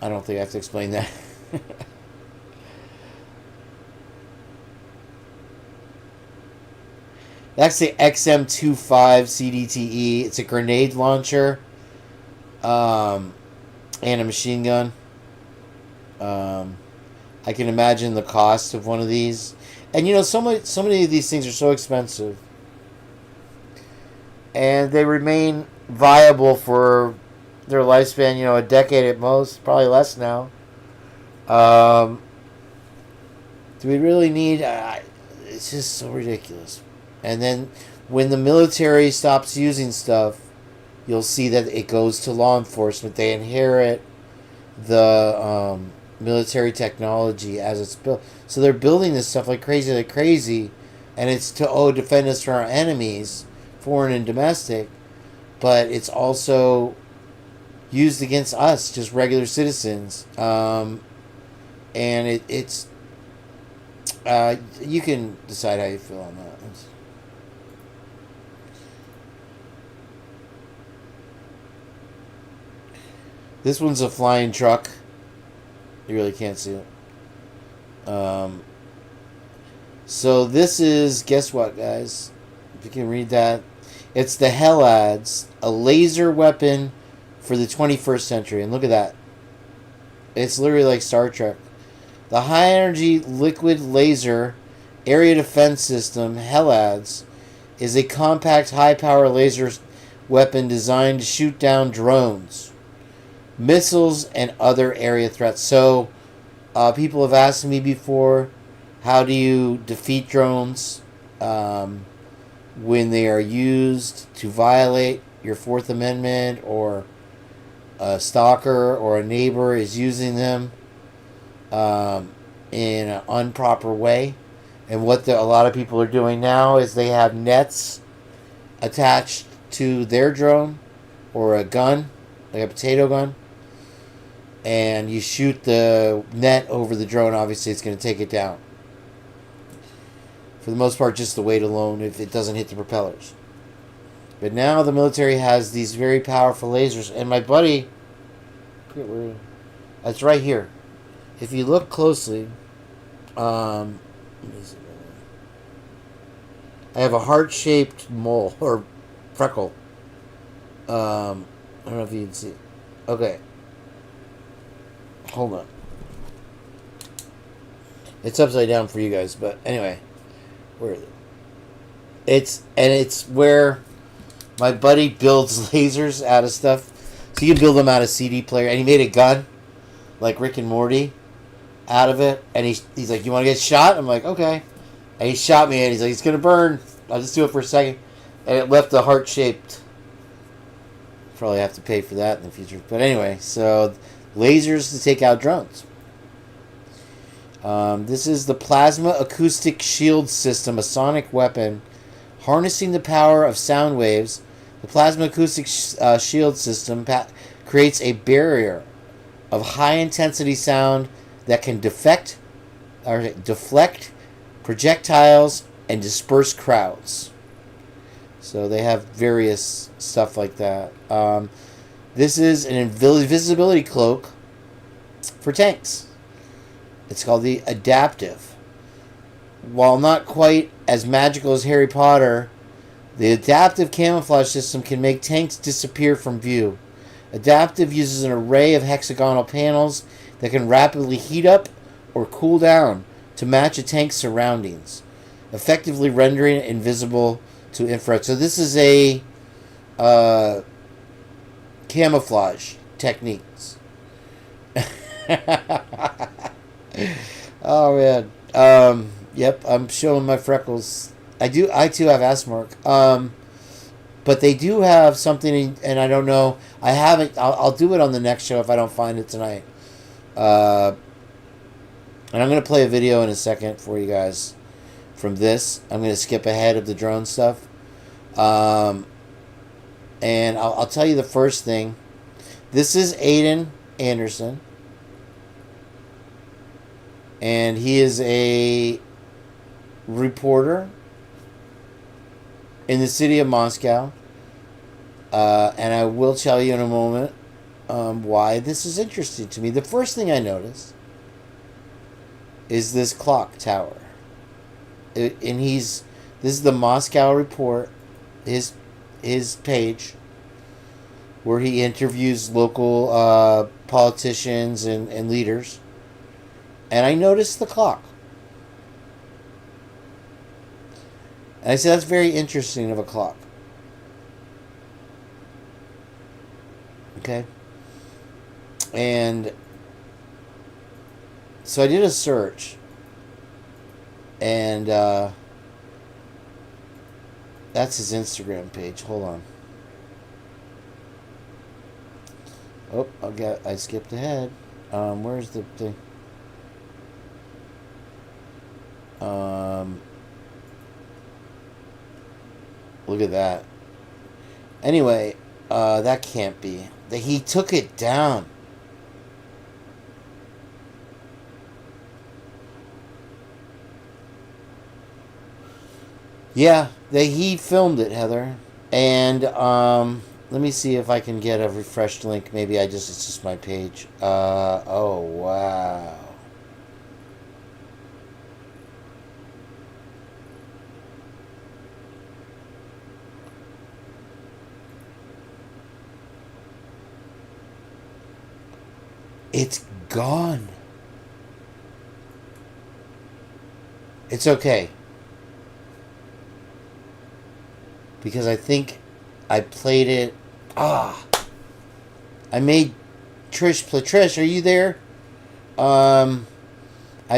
I don't think I have to explain that. That's the XM25 CDTE. It's a grenade launcher and a machine gun. I can imagine the cost of one of these. And so many of these things are so expensive. And they remain viable for, their lifespan, you know, a decade at most, probably less now. Do we really need... it's just so ridiculous. And then when the military stops using stuff, you'll see that it goes to law enforcement. They inherit the military technology as it's built. So they're building this stuff like crazy, and it's to defend us from our enemies, foreign and domestic, but it's also used against us, just regular citizens. And it's you can decide how you feel on that. This one's a flying truck. You really can't see it. So this is, guess what, guys? If you can read that. It's the Helads, a laser weapon for the 21st century. And look at that. It's literally like Star Trek. The high-energy liquid laser area defense system, Helads, is a compact, high-power laser weapon designed to shoot down drones, missiles, and other area threats. So, people have asked me before, how do you defeat drones when they are used to violate your Fourth Amendment, or a stalker or a neighbor is using them in an improper way. And what a lot of people are doing now is they have nets attached to their drone, or a gun, like a potato gun, and you shoot the net over the drone. Obviously it's going to take it down. For the most part, just the weight alone, if it doesn't hit the propellers. But now the military has these very powerful lasers, and my buddy, that's right here. If you look closely, I have a heart-shaped mole, or freckle. I don't know if you can see. Okay. Hold on. It's upside down for you guys, but anyway. Where is it? It's where my buddy builds lasers out of stuff. So you can build them out of CD player. And he made a gun, like Rick and Morty, out of it. And he's like, you want to get shot? I'm like, okay. And he shot me, and he's like, it's going to burn. I'll just do it for a second. And it left a heart-shaped. Probably have to pay for that in the future. But anyway, so lasers to take out drones. This is the Plasma Acoustic Shield System, a sonic weapon. Harnessing the power of sound waves, the Plasma Acoustic Shield System creates a barrier of high-intensity sound that can deflect projectiles and disperse crowds. So they have various stuff like that. This is an invisibility cloak for tanks. It's called the Adaptive. While not quite as magical as Harry Potter, the adaptive camouflage system can make tanks disappear from view. Adaptive uses an array of hexagonal panels that can rapidly heat up or cool down to match a tank's surroundings, effectively rendering it invisible to infrared. So this is a camouflage techniques. Oh man. Yep, I'm showing my freckles. I too have asthma. But they do have something, and I don't know. I haven't. I'll do it on the next show if I don't find it tonight. And I'm gonna play a video in a second for you guys from this. I'm gonna skip ahead of the drone stuff. And I'll tell you the first thing. This is Aiden Anderson. And he is a reporter in the city of Moscow. And I will tell you in a moment why this is interesting to me. The first thing I noticed is this clock tower. This is the Moscow Report, his page, where he interviews local politicians and leaders. And I noticed the clock. And I said, that's very interesting of a clock. Okay? And so I did a search, and that's his Instagram page. Hold on. Oh, I skipped ahead. Where's the thing? Look at that. Anyway, that can't be. He took it down. Yeah, he filmed it, Heather. And let me see if I can get a refreshed link. Maybe it's just my page. Oh wow. It's gone. It's okay. Because I think I played it. I made Trish play. Trish, are you there? I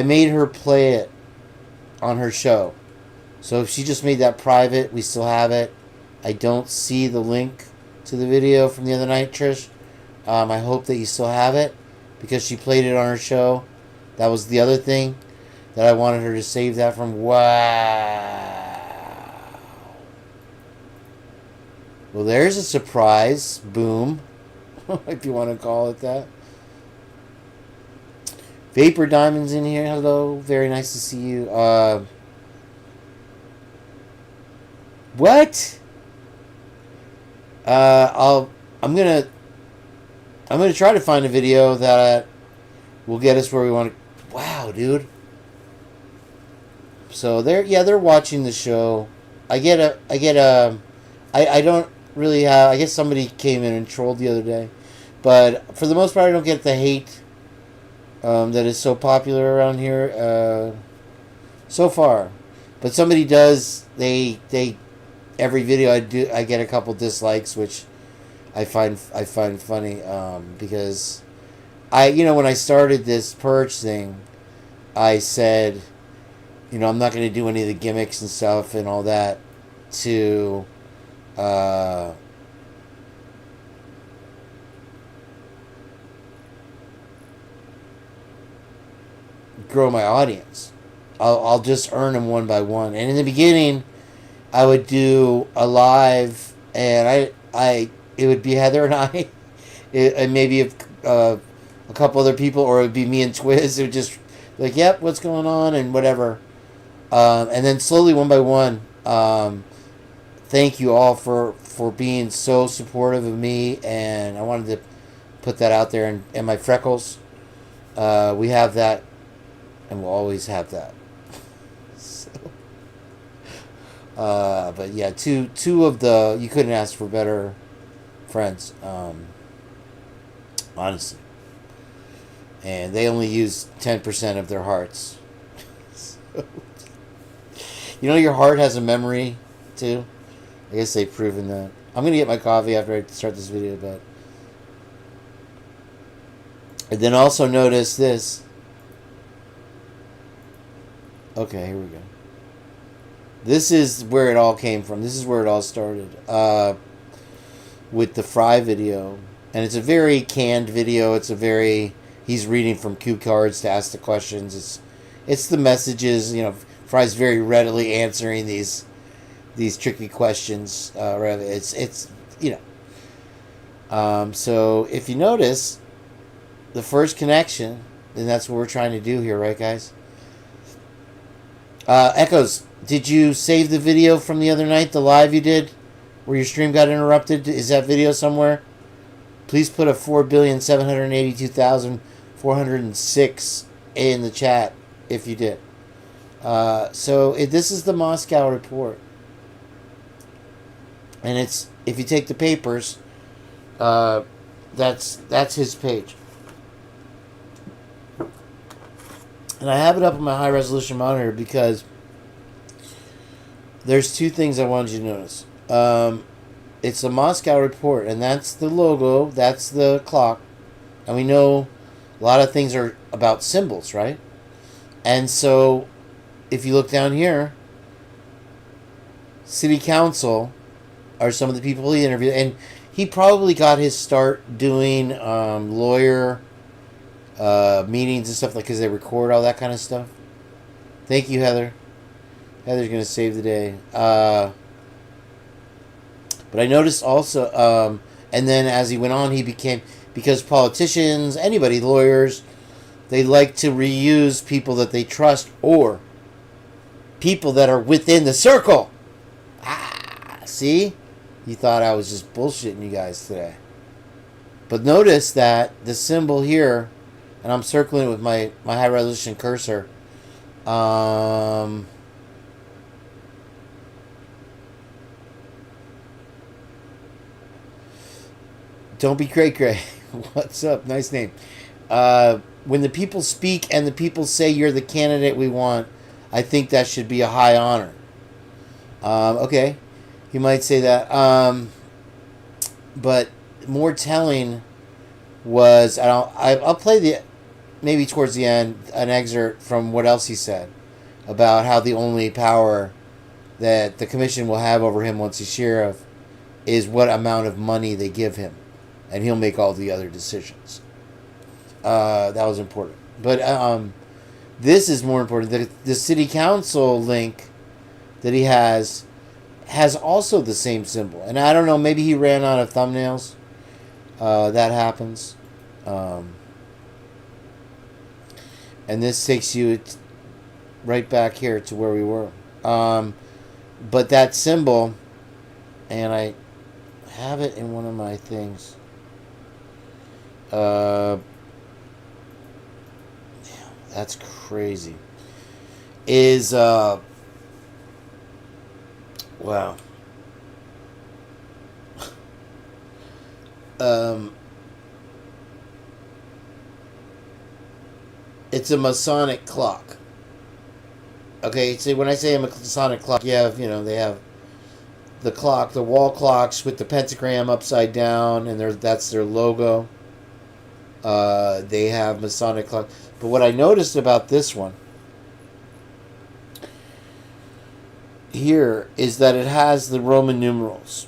made her play it on her show. So if she just made that private, we still have it. I don't see the link to the video from the other night, Trish. I hope that you still have it, because she played it on her show. That was the other thing that I wanted her to save that from. Wow. Well, there's a surprise. Boom. If you want to call it that. Vapor Diamond's in here. Hello. Very nice to see you. What? I'm gonna try to find a video that will get us where we want to. Wow, dude. So they're watching the show. I don't really have. I guess somebody came in and trolled the other day, but for the most part, I don't get the hate that is so popular around here so far. But somebody does. They every video I do, I get a couple dislikes, which I find funny because when I started this Purge thing, I said, I'm not going to do any of the gimmicks and stuff and all that to grow my audience. I'll just earn them one by one. And in the beginning, I would do a live, and it would be Heather and I, and maybe a couple other people, or it would be me and Twiz. It would just like, yep, what's going on, and whatever. And then slowly, one by one, thank you all for being so supportive of me, and I wanted to put that out there. And my freckles, we have that, and we'll always have that. So, but yeah, two of the, you couldn't ask for better friends, honestly. And they only use 10% of their hearts. So, your heart has a memory too. I guess they've proven that. I'm gonna get my coffee after I start this video, but and then also notice this. Okay, here we go. This is where it all came from. This is where it all started with the Fry video, and it's a very canned video. He's reading from cue cards to ask the questions. It's the messages. Fry's very readily answering these tricky questions. So if you notice, the first connection, and that's what we're trying to do here, right, guys? Echoes, did you save the video from the other night, the live you did, where your stream got interrupted? Is that video somewhere? Please put a 4,782,406 in the chat if you did. This is the Moscow report, and if you take the papers, that's his page, and I have it up on my high resolution monitor because there's two things I wanted you to notice. It's a Moscow report, and that's the logo, that's the clock, And we know a lot of things are about symbols, right? And so, if you look down here, city council are some of the people he interviewed. And he probably got his start doing lawyer meetings and stuff, like, because they record all that kind of stuff. Thank you, Heather. Heather's going to save the day. But I noticed also, and then as he went on, he became, because politicians, anybody, lawyers, they like to reuse people that they trust or people that are within the circle. See? You thought I was just bullshitting you guys today. But notice that the symbol here, and I'm circling it with my high resolution cursor, don't be cray-cray. What's up? Nice name. When the people speak and the people say you're the candidate we want, I think that should be a high honor. Okay. You might say that. But more telling was, I'll play maybe towards the end, an excerpt from what else he said about how the only power that the commission will have over him once he's sheriff is what amount of money they give him. And he'll make all the other decisions. That was important. But this is more important. The city council link that he has also the same symbol. And I don't know, maybe he ran out of thumbnails. That happens. And this takes you right back here to where we were. But that symbol, and I have it in one of my things. That's crazy. Is wow. It's a Masonic clock. Okay, so when I say a Masonic clock, you have, they have the clock, the wall clocks with the pentagram upside down, and that's their logo. They have Masonic clock. But what I noticed about this one here is that it has the Roman numerals.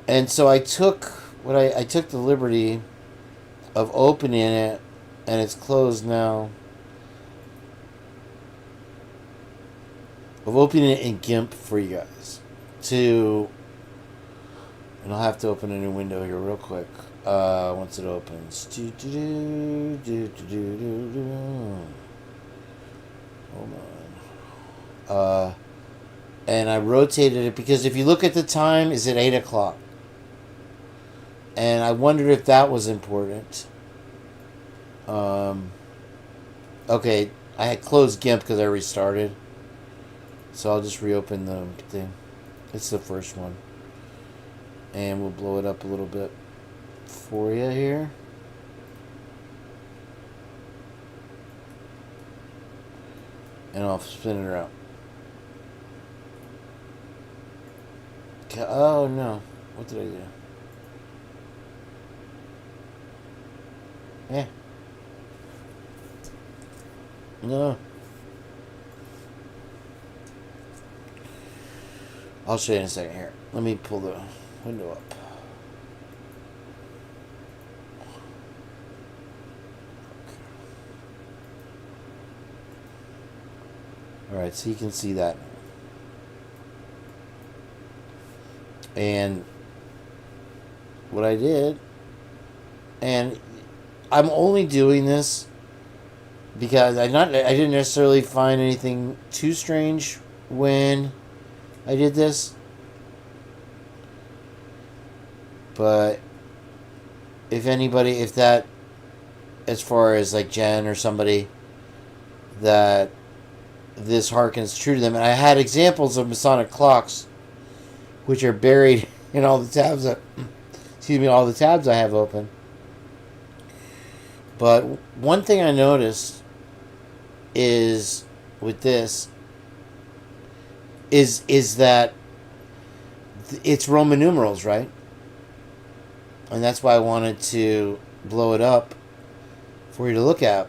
And so I took the liberty of opening it, and it's closed now. Of opening it in GIMP for you guys. And I'll have to open a new window here real quick. Once it opens. Hold on. And I rotated it because if you look at the time, it's at 8 o'clock. And I wondered if that was important. Okay, I had closed GIMP because I restarted. So I'll just reopen the thing. It's the first one. And we'll blow it up a little bit for you here. And I'll spin it around. Oh no. What did I do? Yeah. No. I'll show you in a second here. Let me pull the window up. Alright, so you can see that. And what I did, and I'm only doing this because I didn't necessarily find anything too strange when I did this. But if that, as far as like Jenn or somebody, that this harkens true to them. And I had examples of Masonic clocks, which are buried in all the tabs all the tabs I have open. But one thing I noticed is with this is that it's Roman numerals, right? And that's why I wanted to blow it up for you to look at.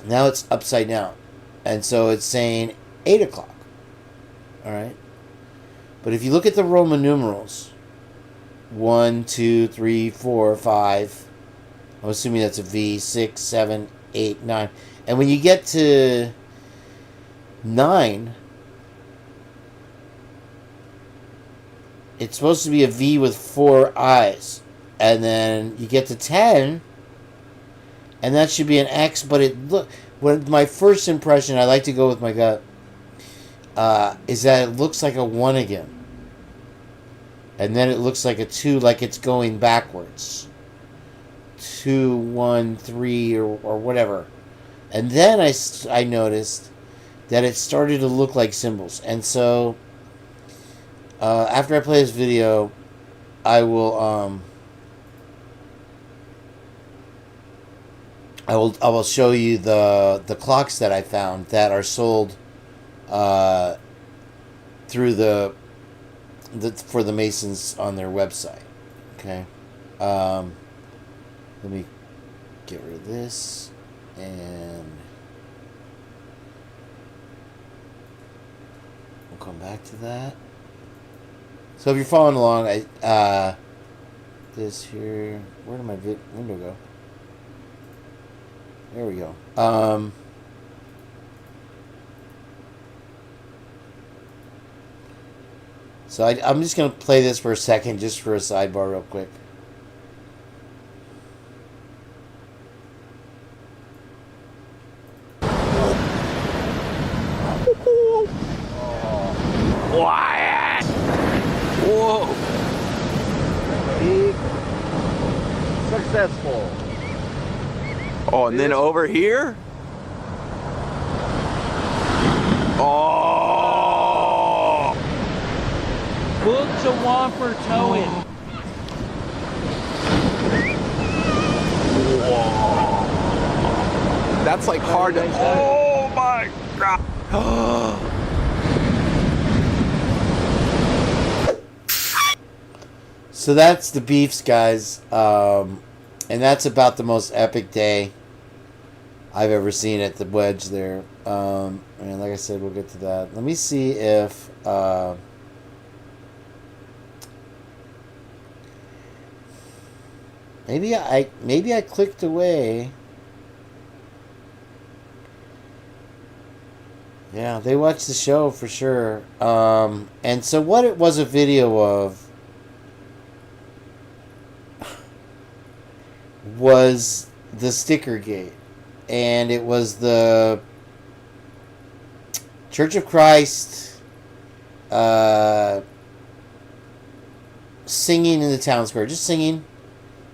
Now it's upside down. And so it's saying 8 o'clock. All right. But if you look at the Roman numerals, 1, 2, 3, 4, 5, I'm assuming that's a V, 6, 7, 8, 9. And when you get to 9, it's supposed to be a V with 4 eyes. And then you get to 10, and that should be an X, but it look. When my first impression, I like to go with my gut, is that it looks like a 1 again. And then it looks like a 2, like it's going backwards. 2, 1, 3, or whatever. And then I noticed that it started to look like symbols. And so, after I play this video, I will show you the clocks that I found that are sold through for the Masons on their website. Okay, let me get rid of this and we'll come back to that. So if you're following along, this here, where did my window go? There we go. So I'm just going to play this for a second, just for a sidebar real quick. Quiet! Whoa! Successful. Oh, and then over here? Oh! Book to one for towing. Whoa. That's like hard to... Oh my God! So that's the beefs, guys. And that's about the most epic day I've ever seen at the wedge there. And like I said, we'll get to that. Let me see if maybe I clicked away. Yeah, they watched the show for sure. And so what it was a video of was the sticker gate. And it was the Church of Christ singing in the town square. Just singing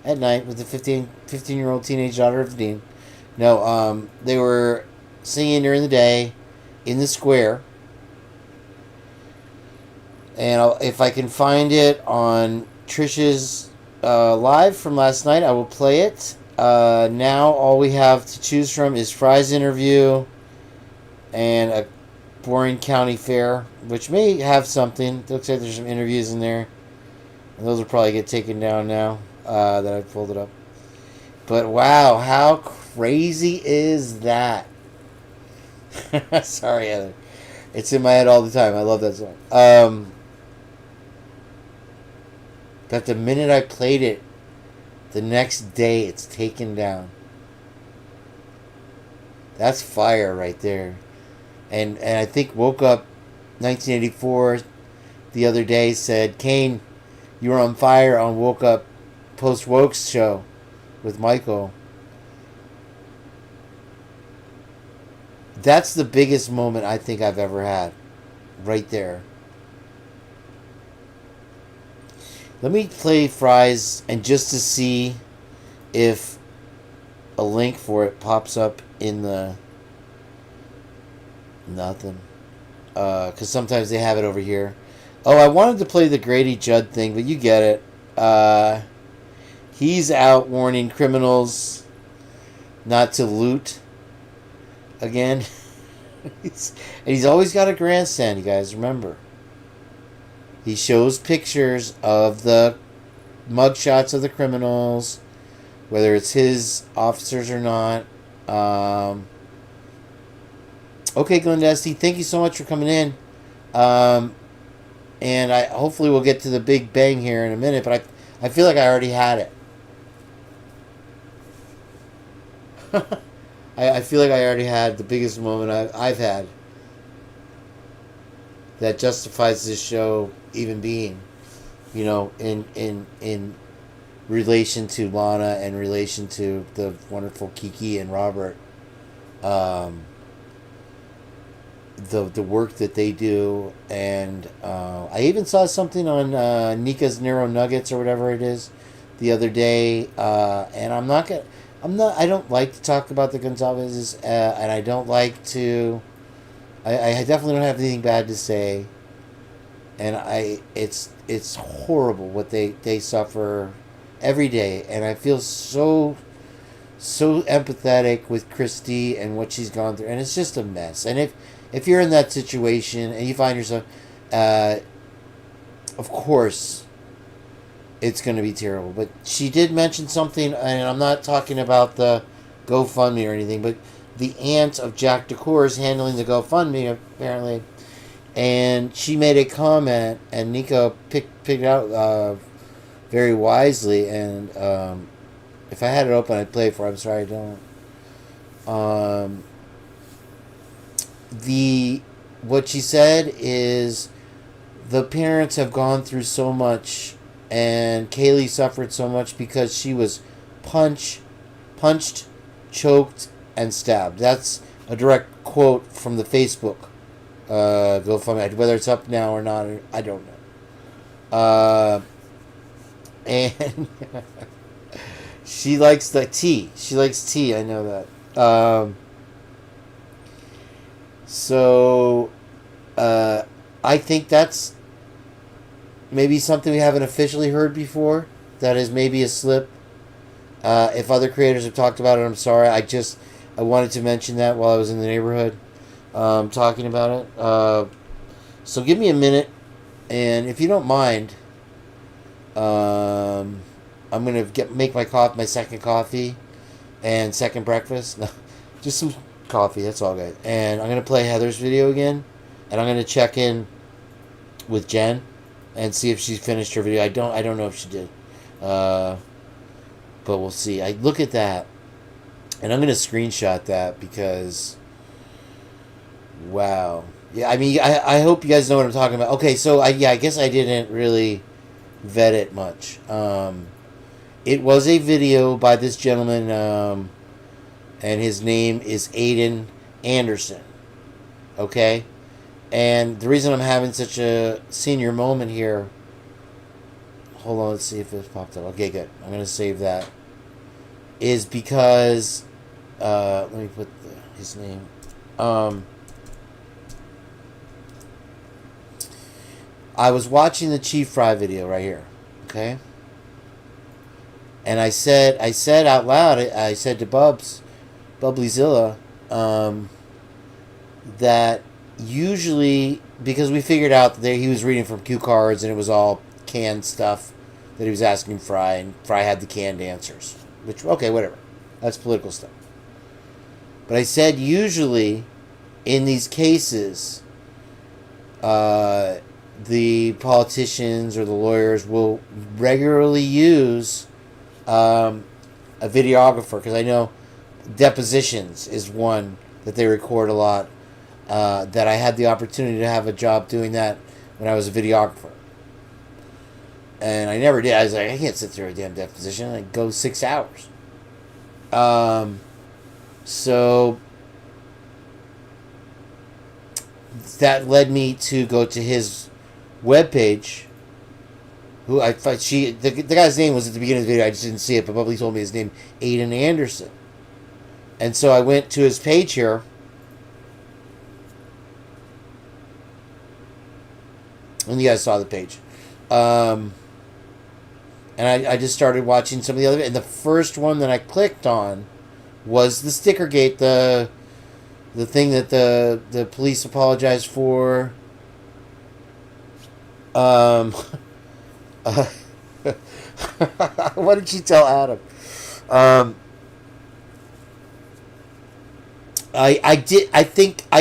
at night with the 15-year-old teenage daughter of the dean. No, they were singing during the day in the square. And if I can find it on Trish's live from last night, I will play it. Now all we have to choose from is Fry's interview and a boring county fair, which may have something. It looks like there's some interviews in there. And those will probably get taken down now that I've pulled it up. But wow, how crazy is that? Sorry, Heather. It's in my head all the time. I love that song. But the minute I played it, the next day it's taken down. That's fire right there. And I think Woke Up 1984 the other day said, Kane, you were on fire on Woke Up Post Woke's show with Micheal. That's the biggest moment I think I've ever had. Right there. Let me play Fry's, and just to see if a link for it pops up in the... Nothing. Because sometimes they have it over here. Oh, I wanted to play the Grady Judd thing, but you get it. He's out warning criminals not to loot again. And he's always got a grandstand, you guys, remember. He shows pictures of the mugshots of the criminals whether it's his officers or not. Okay, Glendesty, thank you so much for coming in. And I hopefully we'll get to the big bang here in a minute, but I feel like I already had it. I feel like I already had the biggest moment I've had that justifies this show even being, you know, in relation to Lana and relation to the wonderful Kiki and Robert. The work that they do, and I even saw something on Nika's Narrow Nuggets or whatever it is the other day, and I don't like to talk about the Gonzalez's, and I don't like to. I definitely don't have anything bad to say, and it's horrible what they suffer every day, and I feel so empathetic with Christy and what she's gone through, and it's just a mess. And if you're in that situation and you find yourself, of course, it's going to be terrible. But she did mention something, and I'm not talking about the GoFundMe or anything, but the aunt of Jack DeCour is handling the GoFundMe, apparently. And she made a comment, and Nico picked it out very wisely. And if I had it open, I'd play it for her. I'm sorry I don't. What she said is the parents have gone through so much, and Kaylee suffered so much because she was punched, choked, and stabbed. That's a direct quote from the Facebook GoFundMe. Whether it's up now or not, I don't know. And she likes the tea. She likes tea. I know that. So, I think that's maybe something we haven't officially heard before. That is maybe a slip. If other creators have talked about it, I'm sorry. I wanted to mention that while I was in the neighborhood talking about it. So give me a minute, and if you don't mind, I'm gonna make my second coffee and second breakfast. No, just some coffee. That's all good. And I'm gonna play Heather's video again, and I'm gonna check in with Jenn and see if she's finished her video. I don't know if she did, but we'll see. I look at that, and I'm gonna screenshot that because, wow. Yeah, I mean, I hope you guys know what I'm talking about. Okay, so I guess I didn't really vet it much. It was a video by this gentleman, and his name is Aiden Anderson. Okay? And the reason I'm having such a senior moment here, hold on, let's see if it's popped up. Okay, good. I'm going to save that. Is because, let me put his name. I was watching the Chief Fry video right here. Okay? And I said out loud, I said to Bubblyzilla, that usually, because we figured out that he was reading from cue cards and it was all canned stuff that he was asking Fry, and Fry had the canned answers. Which, okay, whatever. That's political stuff. But I said usually, in these cases, the politicians or the lawyers will regularly use a videographer, because I know depositions is one that they record a lot, that I had the opportunity to have a job doing that when I was a videographer, and I never did. I was like, I can't sit through a damn deposition. I go 6 hours. So that led me to go to his webpage. Who I thought the guy's name was at the beginning of the video. I just didn't see it, but Bubbly told me his name, Aiden Anderson. And so I went to his page here. And you guys saw the page. And I just started watching some of the other, and the first one that I clicked on was the Stickergate, the thing that the police apologized for. What did she tell Adam? I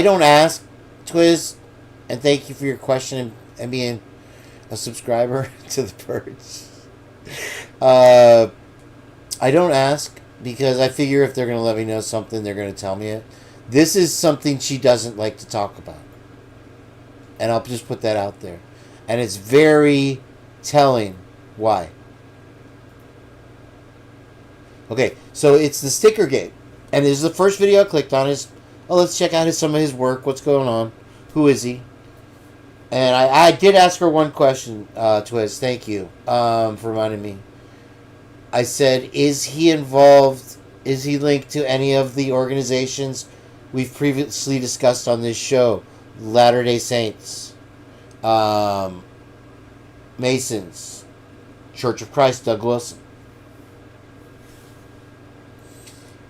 don't ask, Twiz, and thank you for your question and being a subscriber to the Purge. I don't ask because I figure if they're going to let me know something, they're going to tell me it. This is something she doesn't like to talk about. And I'll just put that out there. And it's very telling why. Okay, so it's the sticker gate. And this is the first video I clicked on. Is, oh, let's check out some of his work. What's going on? Who is he? And I did ask her one question, Twiz. Thank you for reminding me. I said, is he involved? Is he linked to any of the organizations we've previously discussed on this show? Latter-day Saints, Masons, Church of Christ, Doug Wilson.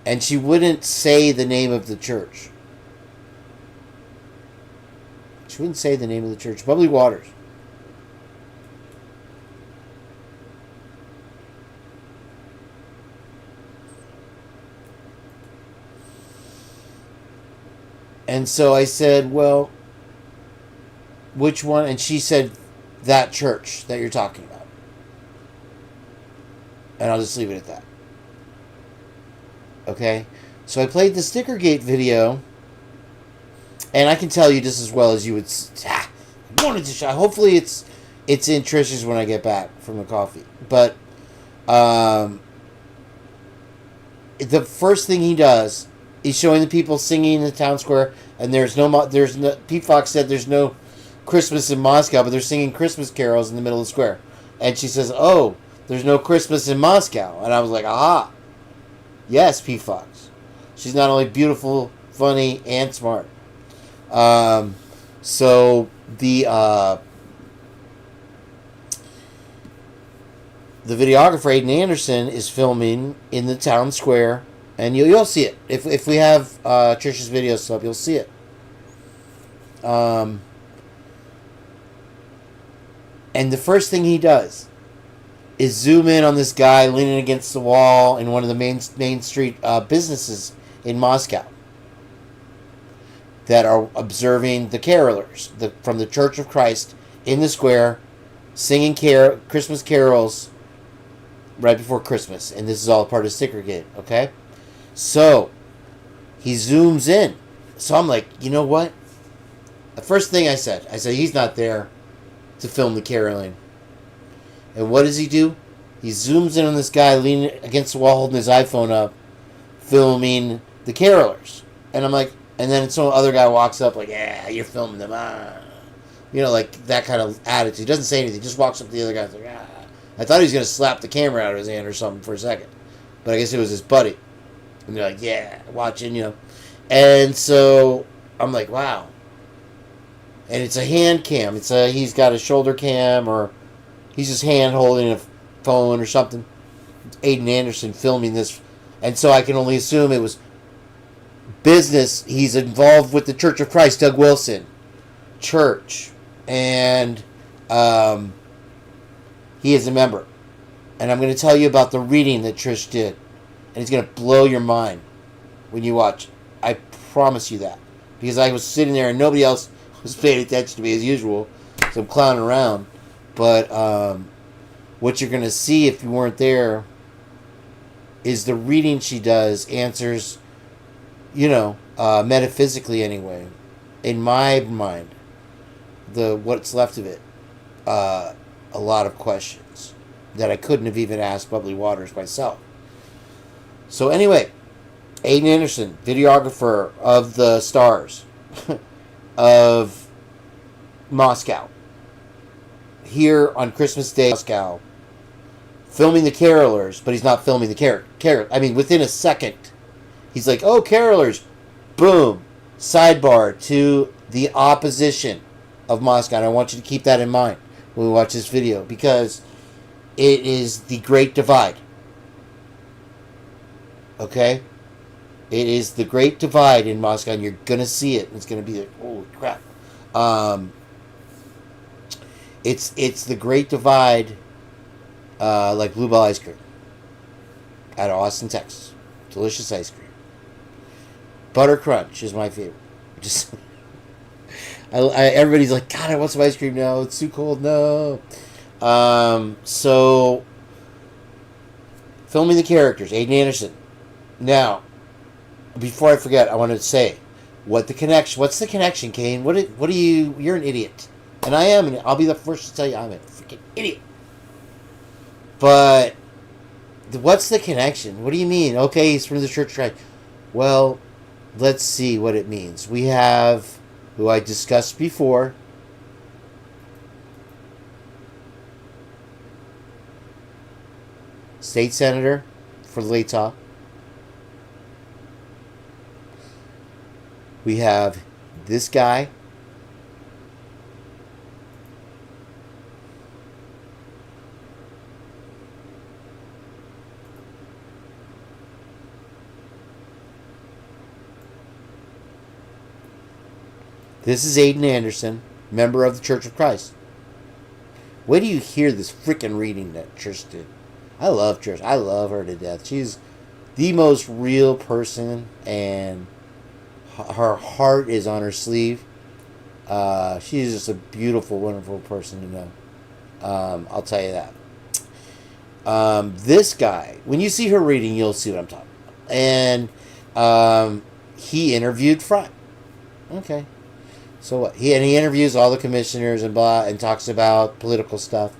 And she wouldn't say the name of the church. She wouldn't say the name of the church. Bubbly Waters. And so I said, well, which one? And she said, that church that you're talking about. And I'll just leave it at that. Okay? So I played the Stickergate video. And I can tell you just as well as you would. I wanted to show. Hopefully it's in Trish's when I get back from the coffee. But the first thing he does is showing the people singing in the town square, and there's no. Pete Fox said there's no Christmas in Moscow, but they're singing Christmas carols in the middle of the square. And she says, "Oh, there's no Christmas in Moscow," and I was like, "Aha, yes, Pete Fox. She's not only beautiful, funny, and smart." So the videographer Aiden Anderson is filming in the town square, and you'll see it if we have Trish's videos up. You'll see it. And the first thing he does is zoom in on this guy leaning against the wall in one of the main street businesses in Moscow that are observing the carolers from the Church of Christ in the square, singing Christmas carols right before Christmas. And this is all part of Stickergate, okay? So, he zooms in. So I'm like, you know what? The first thing I said, he's not there to film the caroling. And what does he do? He zooms in on this guy leaning against the wall holding his iPhone up, filming the carolers. And I'm like, and then some other guy walks up like, yeah, you're filming them. You know, like that kind of attitude. He doesn't say anything. He just walks up to the other guy and like, I thought he was going to slap the camera out of his hand or something for a second. But I guess it was his buddy. And they're like, yeah, watching, you know. And so I'm like, wow. And it's a hand cam. He's got a shoulder cam, or he's just hand holding a phone or something. Aiden Anderson filming this. And so I can only assume it was business. He's involved with the Church of Christ, Doug Wilson Church, and he is a member. And I'm going to tell you about the reading that Trish did, and it's going to blow your mind when you watch. I promise you that, because I was sitting there and nobody else was paying attention to me as usual, so I'm clowning around. But what you're going to see if you weren't there is the reading she does answers, you know, metaphysically anyway, in my mind, what's left of it, a lot of questions that I couldn't have even asked Bubbly Waters myself. So anyway, Aiden Anderson, videographer of the stars of Moscow, here on Christmas Day, Moscow, filming the carolers, but he's not filming the carol. I mean, within a second, he's like, oh, carolers, boom, sidebar to the opposition of Moscow. And I want you to keep that in mind when we watch this video, because it is the Great Divide. Okay? It is the Great Divide in Moscow, and you're going to see it. It's going to be like, holy crap. It's the Great Divide, like Blue Ball ice cream. out of Austin, Texas. Delicious ice cream. Butter Crunch is my favorite. Just, everybody's like, God, I want some ice cream now. It's too cold. No. So, filming the characters, Aiden Anderson. Now, before I forget, I wanted to say, what's the connection, Kane? What are you, you're an idiot. And I am, and I'll be the first to tell you I'm a freaking idiot. But, what's the connection? What do you mean? Okay, he's from the Church of Christ. Well, let's see what it means. We have, who I discussed before, state senator for Latah. We have this guy. This is Aiden Anderson, member of the Church of Christ. Wait till you hear this freaking reading that Church did. I love Church. I love her to death. She's the most real person, and her heart is on her sleeve. She's just a beautiful, wonderful person to know. I'll tell you that. This guy, when you see her reading, you'll see what I'm talking about. And he interviewed Fry. Okay. So what? He interviews all the commissioners and blah, and talks about political stuff.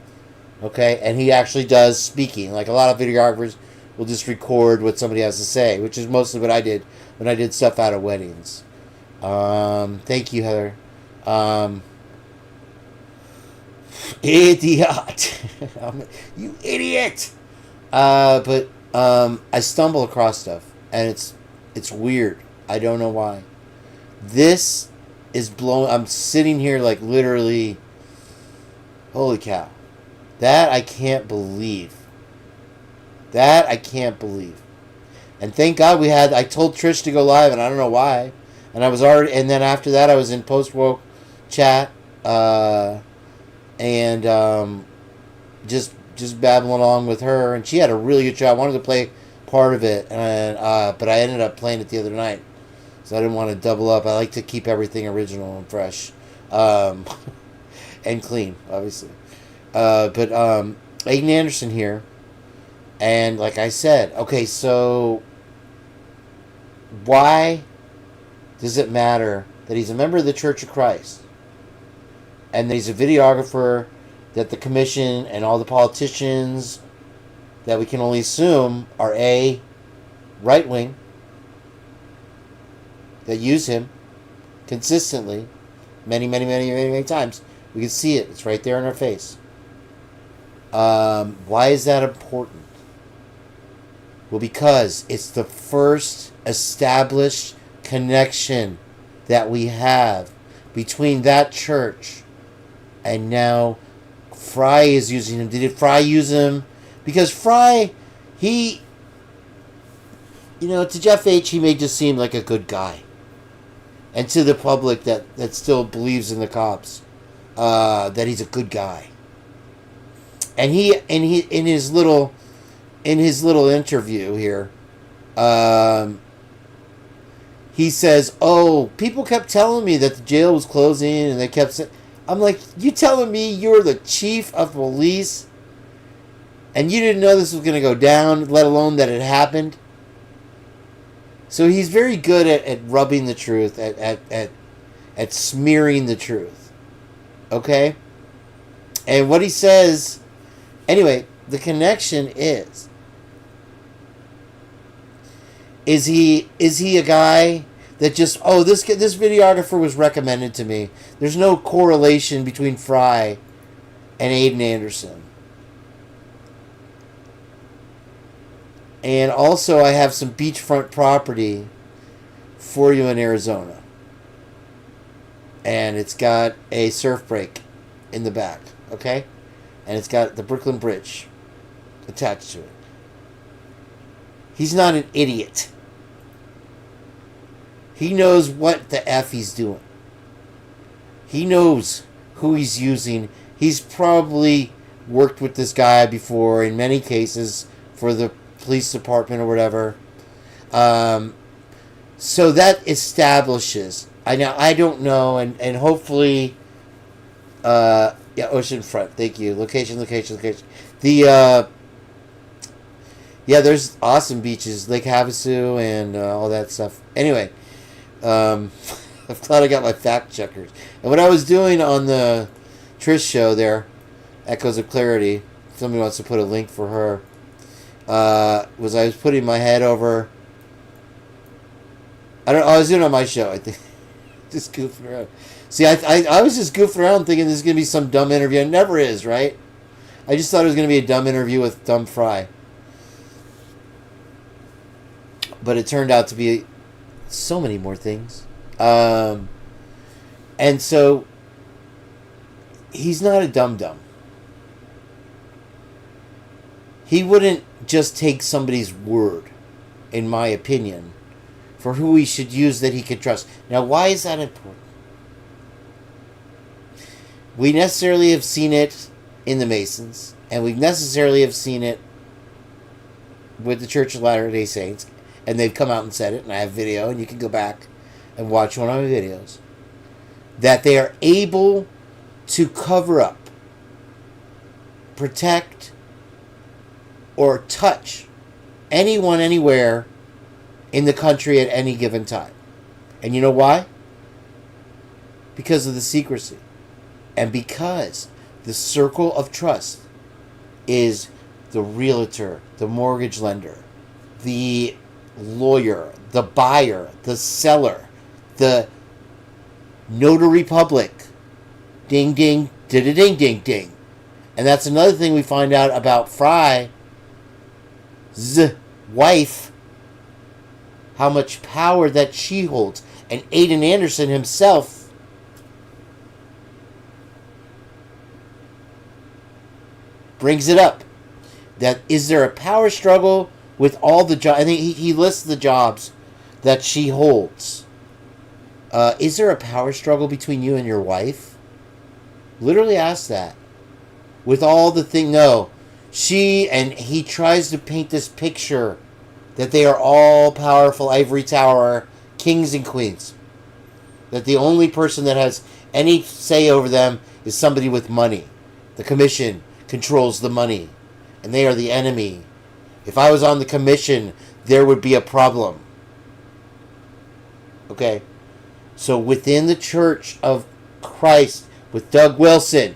Okay, and he actually does speaking. Like a lot of videographers will just record what somebody has to say, which is mostly what I did when I did stuff out of weddings. Thank you, Heather. Idiot. You idiot. But I stumble across stuff, and it's weird. I don't know why. This is blown. I'm sitting here like literally. Holy cow. That I can't believe. That I can't believe. And thank God I told Trish to go live, and I don't know why. And I was already, and then after that I was in post-woke chat, and just babbling along with her, and she had a really good show. I wanted to play part of it, and but I ended up playing it the other night, so I didn't want to double up. I like to keep everything original and fresh, and clean, obviously. But Aiden Anderson here, and like I said, okay, so why does it matter that he's a member of the Church of Christ, and that he's a videographer, that the commission and all the politicians that we can only assume are A, right-wing, that use him consistently many times. We can see it. It's right there in our face. Why is that important? Well, because it's the first established connection that we have between that church and now Fry is using him. Did Fry use him? Because Fry, to Jeff H., he may just seem like a good guy. And to the public that still believes in the cops, that he's a good guy. And he in his little interview here, he says, "Oh, people kept telling me that the jail was closing, and they kept saying," I'm like, "You telling me you're the chief of police, and you didn't know this was going to go down, let alone that it happened?" So he's very good at rubbing the truth, at smearing the truth. Okay? And what he says, anyway, the connection is he a guy that just, this videographer was recommended to me. There's no correlation between Fry and Aiden Anderson. And also, I have some beachfront property for you in Arizona. And it's got a surf break in the back, okay? And it's got the Brooklyn Bridge attached to it. He's not an idiot. He knows what the F he's doing. He knows who he's using. He's probably worked with this guy before, in many cases, for the police department or whatever. So that establishes. I don't know, and hopefully, yeah, oceanfront. Thank you. Location. The yeah, there's awesome beaches, Lake Havasu and all that stuff. Anyway, I'm glad I got my fact checkers. And what I was doing on the Trish show there, Echoes of Clarity, if somebody wants to put a link for her, was I was putting my head over. I was doing it on my show, I think. Just goofing around. See, I was just goofing around thinking this is going to be some dumb interview. It never is, right? I just thought it was going to be a dumb interview with Dumb Fry. But it turned out to be so many more things. And so, he's not a dum-dum. He wouldn't just take somebody's word, in my opinion, for who he should use that he could trust. Now, why is that important? We necessarily have seen it in the Masons, and we necessarily have seen it with the Church of Latter-day Saints, and they've come out and said it, and I have video, and you can go back and watch one of my videos, that they are able to cover up, protect, or touch anyone, anywhere in the country at any given time. And you know why? Because of the secrecy. And because the circle of trust is the realtor, the mortgage lender, the lawyer, the buyer, the seller, the notary public. Ding, ding, ding, ding, ding. And that's another thing we find out about Fry's wife, how much power that she holds. And Aiden Anderson himself brings it up. That is there a power struggle with all the jobs? I think he lists the jobs that she holds. Is there a power struggle between you and your wife? Literally ask that. With all the thing, no. She and he tries to paint this picture that they are all powerful ivory tower kings and queens. That the only person that has any say over them is somebody with money. The commission controls the money, and they are the enemy. If I was on the commission, there would be a problem. Okay? So within the Church of Christ, with Doug Wilson,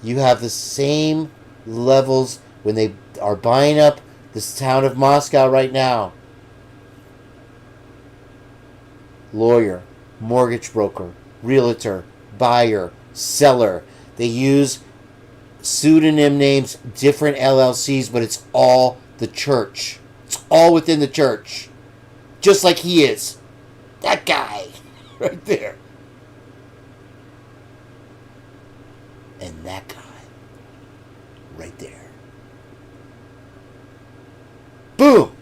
you have the same levels when they are buying up this town of Moscow right now. Lawyer, mortgage broker, realtor, buyer, seller. They use pseudonym names, different LLCs, but it's all the church. It's all within the church. Just like he is. That guy. Right there. And that guy. Right there. Boom!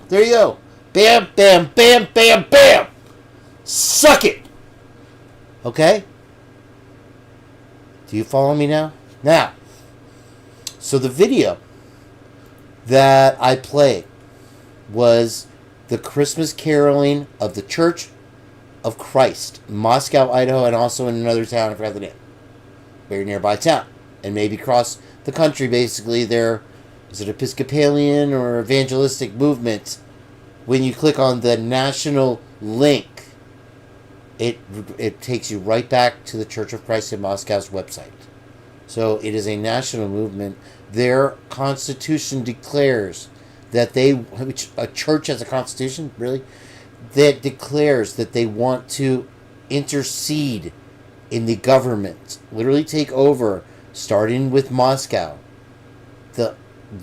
There you go. Bam, bam, bam, bam, bam! Suck it! Okay? Do you follow me now? Now, so the video that I played was the Christmas caroling of the Church of Christ, Moscow, Idaho, and also in another town, I forgot the name. Very nearby town. And maybe across the country, basically, there is an Episcopalian or evangelistic movement. When you click on the national link, it takes you right back to the Church of Christ in Moscow's website. So it is a national movement. Their constitution declares that which a church has a constitution, really? That declares that they want to intercede in the government, literally take over, starting with Moscow, the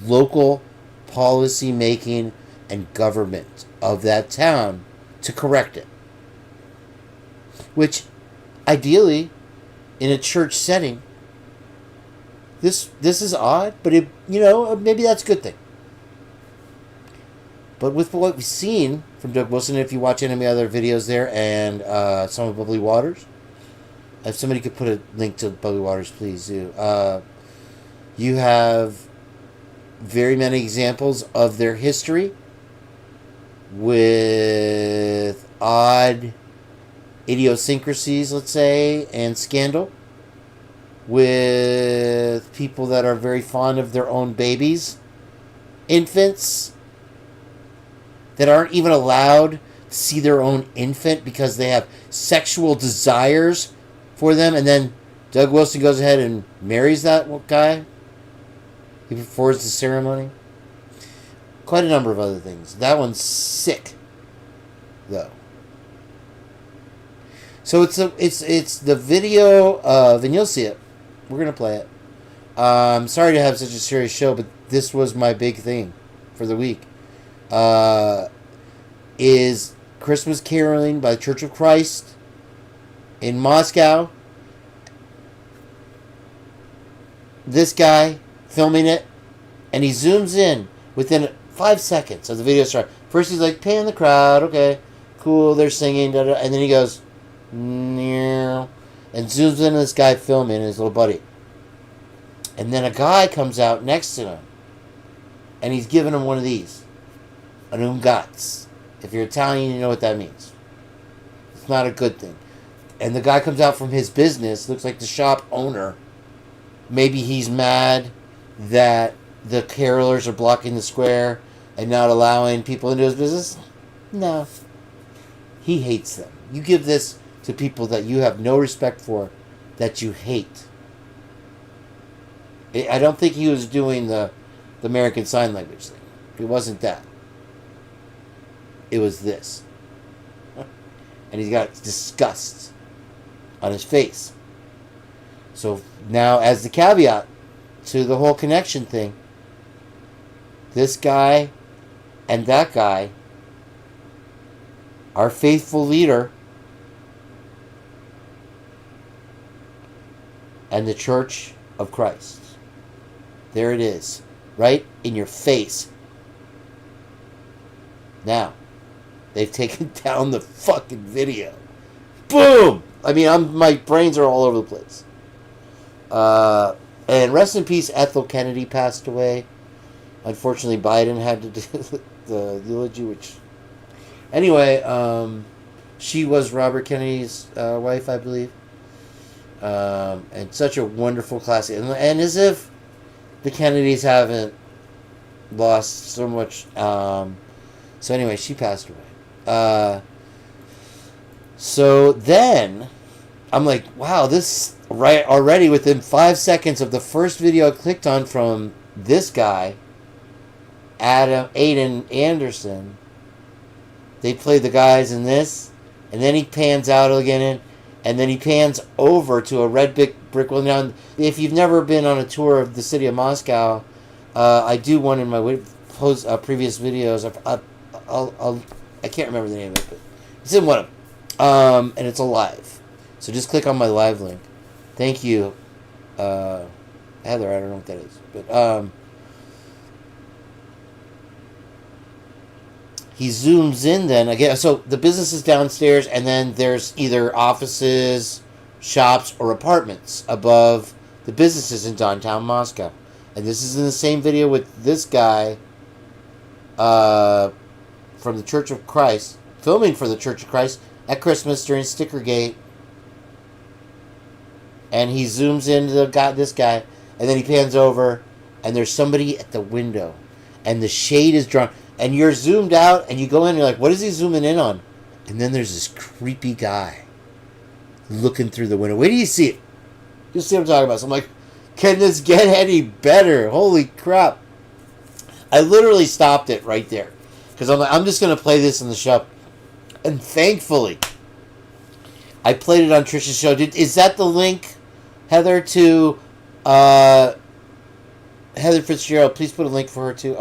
local policy making and government of that town to correct it. Which, ideally, in a church setting, this is odd, but maybe that's a good thing. But with what we've seen from Doug Wilson, if you watch any of my other videos there, and some of Bubbly Waters, if somebody could put a link to Bubbly Waters, please do. You have very many examples of their history with odd idiosyncrasies, let's say, and scandal, with people that are very fond of their own babies, infants that aren't even allowed to see their own infant because they have sexual desires for them, and then Doug Wilson goes ahead and marries that guy. He performs the ceremony. Quite a number of other things. That one's sick, though. So it's the video of, and you'll see it. We're gonna play it. Sorry to have such a serious show, but this was my big thing for the week. Is Christmas caroling by the Church of Christ in Moscow. This guy filming it, and he zooms in within 5 seconds of the video start. First he's like, pan the crowd, okay, cool, they're singing, da, da, and then he goes, and zooms in on this guy filming, his little buddy. And then a guy comes out next to him, and he's giving him one of these, an umgats. If you're Italian, you know what that means. It's not a good thing. And the guy comes out from his business, looks like the shop owner. Maybe he's mad that the carolers are blocking the square and not allowing people into his business. No. He hates them. You give this to people that you have no respect for, that you hate. I don't think he was doing the American Sign Language thing. It wasn't that. It was this. And he's got disgust on his face. So now, as the caveat to the whole connection thing, this guy and that guy, our faithful leader and the Church of Christ. There it is, right in your face. Now, they've taken down the fucking video. Boom! I mean, my brains are all over the place. And rest in peace, Ethel Kennedy passed away. Unfortunately, Biden had to do the eulogy, which... Anyway, she was Robert Kennedy's wife, I believe. And such a wonderful classic. And as if the Kennedys haven't lost so much... so anyway, she passed away. So then, I'm like, wow, this... Right, already within 5 seconds of the first video I clicked on from this guy, Aiden Anderson, they play the guys in this, and then he pans out again, and then he pans over to a red brick wall. Now, if you've never been on a tour of the city of Moscow, I do one in my previous videos. I can't remember the name of it, but it's in one of them, and it's a live. So just click on my live link. Thank you, Heather. I don't know what that is, but he zooms in then again. So the business is downstairs, and then there's either offices, shops, or apartments above the businesses in downtown Moscow. And this is in the same video with this guy from the Church of Christ, filming for the Church of Christ at Christmas during Stickergate. And he zooms into this guy, and then he pans over, and there's somebody at the window, and the shade is drawn, and you're zoomed out, and you go in, and you're like, what is he zooming in on? And then there's this creepy guy looking through the window. Wait till you see it. You'll see what I'm talking about. So I'm like, can this get any better? Holy crap. I literally stopped it right there, because I'm like, I'm just going to play this in the show. And thankfully, I played it on Trisha's show. Is that the link, Heather, to Heather Fitzgerald? Please put a link for her too.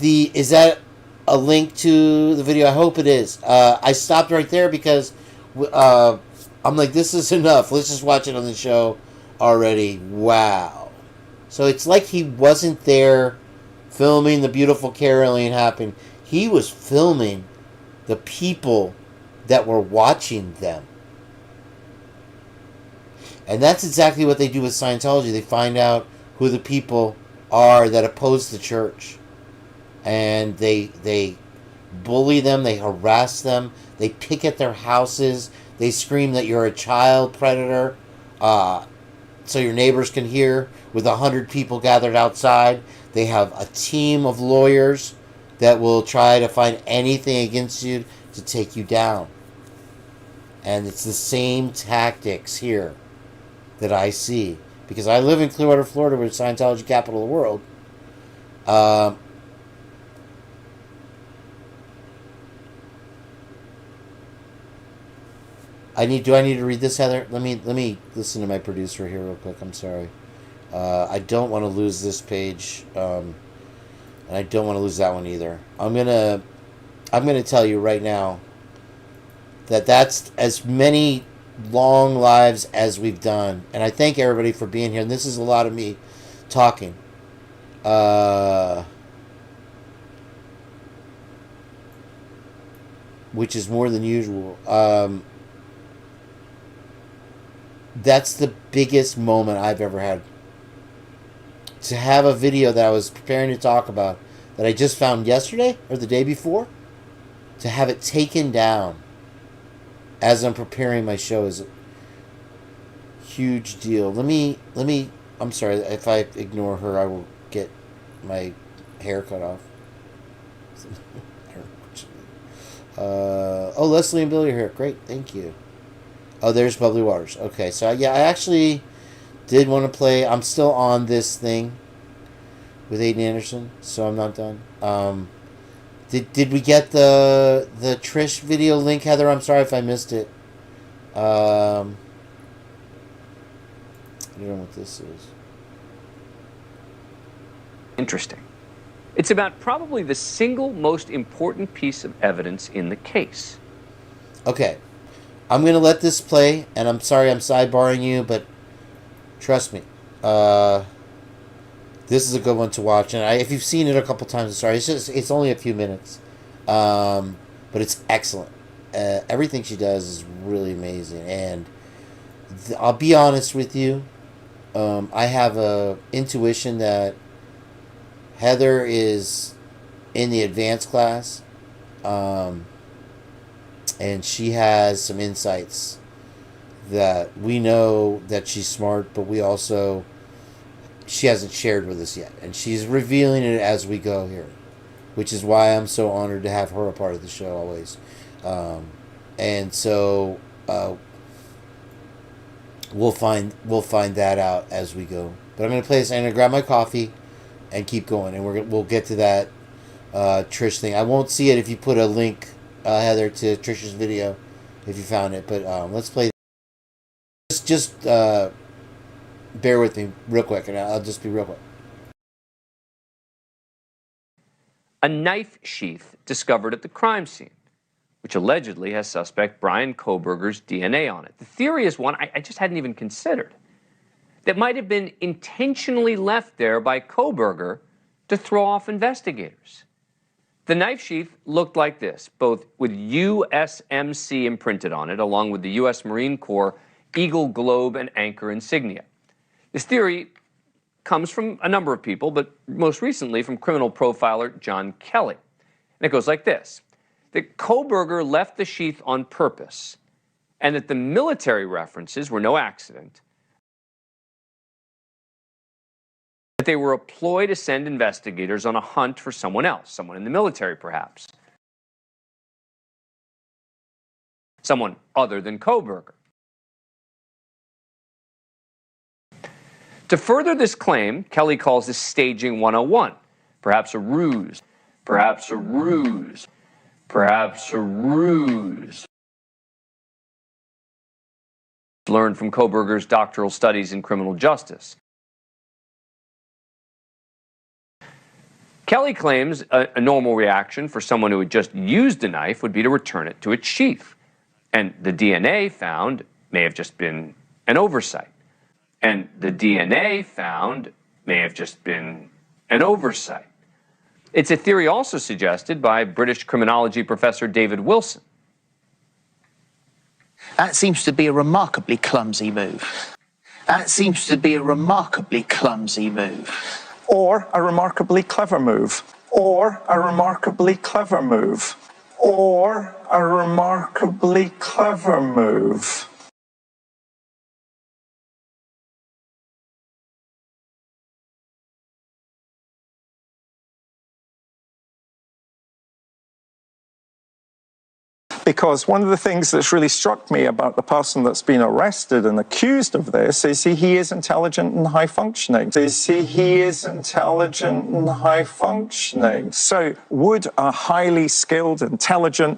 Is that a link to the video? I hope it is. I stopped right there because I'm like, this is enough. Let's just watch it on the show already. Wow. So it's like he wasn't there filming the beautiful caroling happening. He was filming the people that were watching them. And that's exactly what they do with Scientology. They find out who the people are that oppose the church, and they bully them, they harass them, they picket their houses, they scream that you're a child predator, so your neighbors can hear, with 100 people gathered outside. They have a team of lawyers that will try to find anything against you to take you down. And it's the same tactics here that I see. Because I live in Clearwater, Florida, which is Scientology capital of the world. Do I need to read this, Heather? Let me listen to my producer here real quick. I'm sorry. I don't want to lose this page, and I don't want to lose that one either. I'm gonna tell you right now that that's as many long lives as we've done, and I thank everybody for being here. And this is a lot of me talking. Which is more than usual. That's the biggest moment I've ever had. To have a video that I was preparing to talk about, that I just found yesterday or the day before, to have it taken down as I'm preparing my show is a huge deal. Let me, I'm sorry, if I ignore her, I will get my hair cut off. Oh, Leslie and Billy are here. Great, thank you. Oh, there's Bubbly Waters. Okay, so yeah, I actually did want to play. I'm still on this thing with Aiden Anderson, so I'm not done. Did we get the Trish video link, Heather? I'm sorry if I missed it. I don't know what this is. Interesting. It's about probably the single most important piece of evidence in the case. Okay. I'm going to let this play, and I'm sorry I'm sidebarring you, but trust me. This is a good one to watch. And if you've seen it a couple times, I'm sorry. It's only a few minutes. But it's excellent. Everything she does is really amazing. And I'll be honest with you. I have a intuition that Heather is in the advanced class. And she has some insights that we know that she's smart, but we also, she hasn't shared with us yet. And she's revealing it as we go here, which is why I'm so honored to have her a part of the show always. And so we'll find that out as we go. But I'm going to play this. I'm going to grab my coffee and keep going. And we'll get to that Trish thing. I won't see it if you put a link, Heather, to Trish's video if you found it, but let's play. Just bear with me real quick, and I'll just be real quick. A knife sheath discovered at the crime scene, which allegedly has suspect Brian Kohberger's DNA on it. The theory is one I just hadn't even considered, that might have been intentionally left there by Kohberger to throw off investigators. The knife sheath looked like this, both with USMC imprinted on it, along with the U.S. Marine Corps Eagle Globe and Anchor insignia. This theory comes from a number of people, but most recently from criminal profiler John Kelly. And it goes like this, that Kohberger left the sheath on purpose, and that the military references were no accident, that they were a ploy to send investigators on a hunt for someone else, someone in the military perhaps, someone other than Kohberger. To further this claim, Kelly calls this staging 101, perhaps a ruse, perhaps a ruse, perhaps a ruse. Learned from Kohberger's doctoral studies in criminal justice. Kelly claims a normal reaction for someone who had just used a knife would be to return it to its sheath. And the DNA found may have just been an oversight. And the DNA found may have just been an oversight. It's a theory also suggested by British criminology professor David Wilson. That seems to be a remarkably clumsy move. That seems to be a remarkably clumsy move. or a remarkably clever move, or a remarkably clever move, or a remarkably clever move. Because one of the things that's really struck me about the person that's been arrested and accused of this is he is intelligent and high functioning. He is intelligent and high functioning. So would a highly skilled, intelligent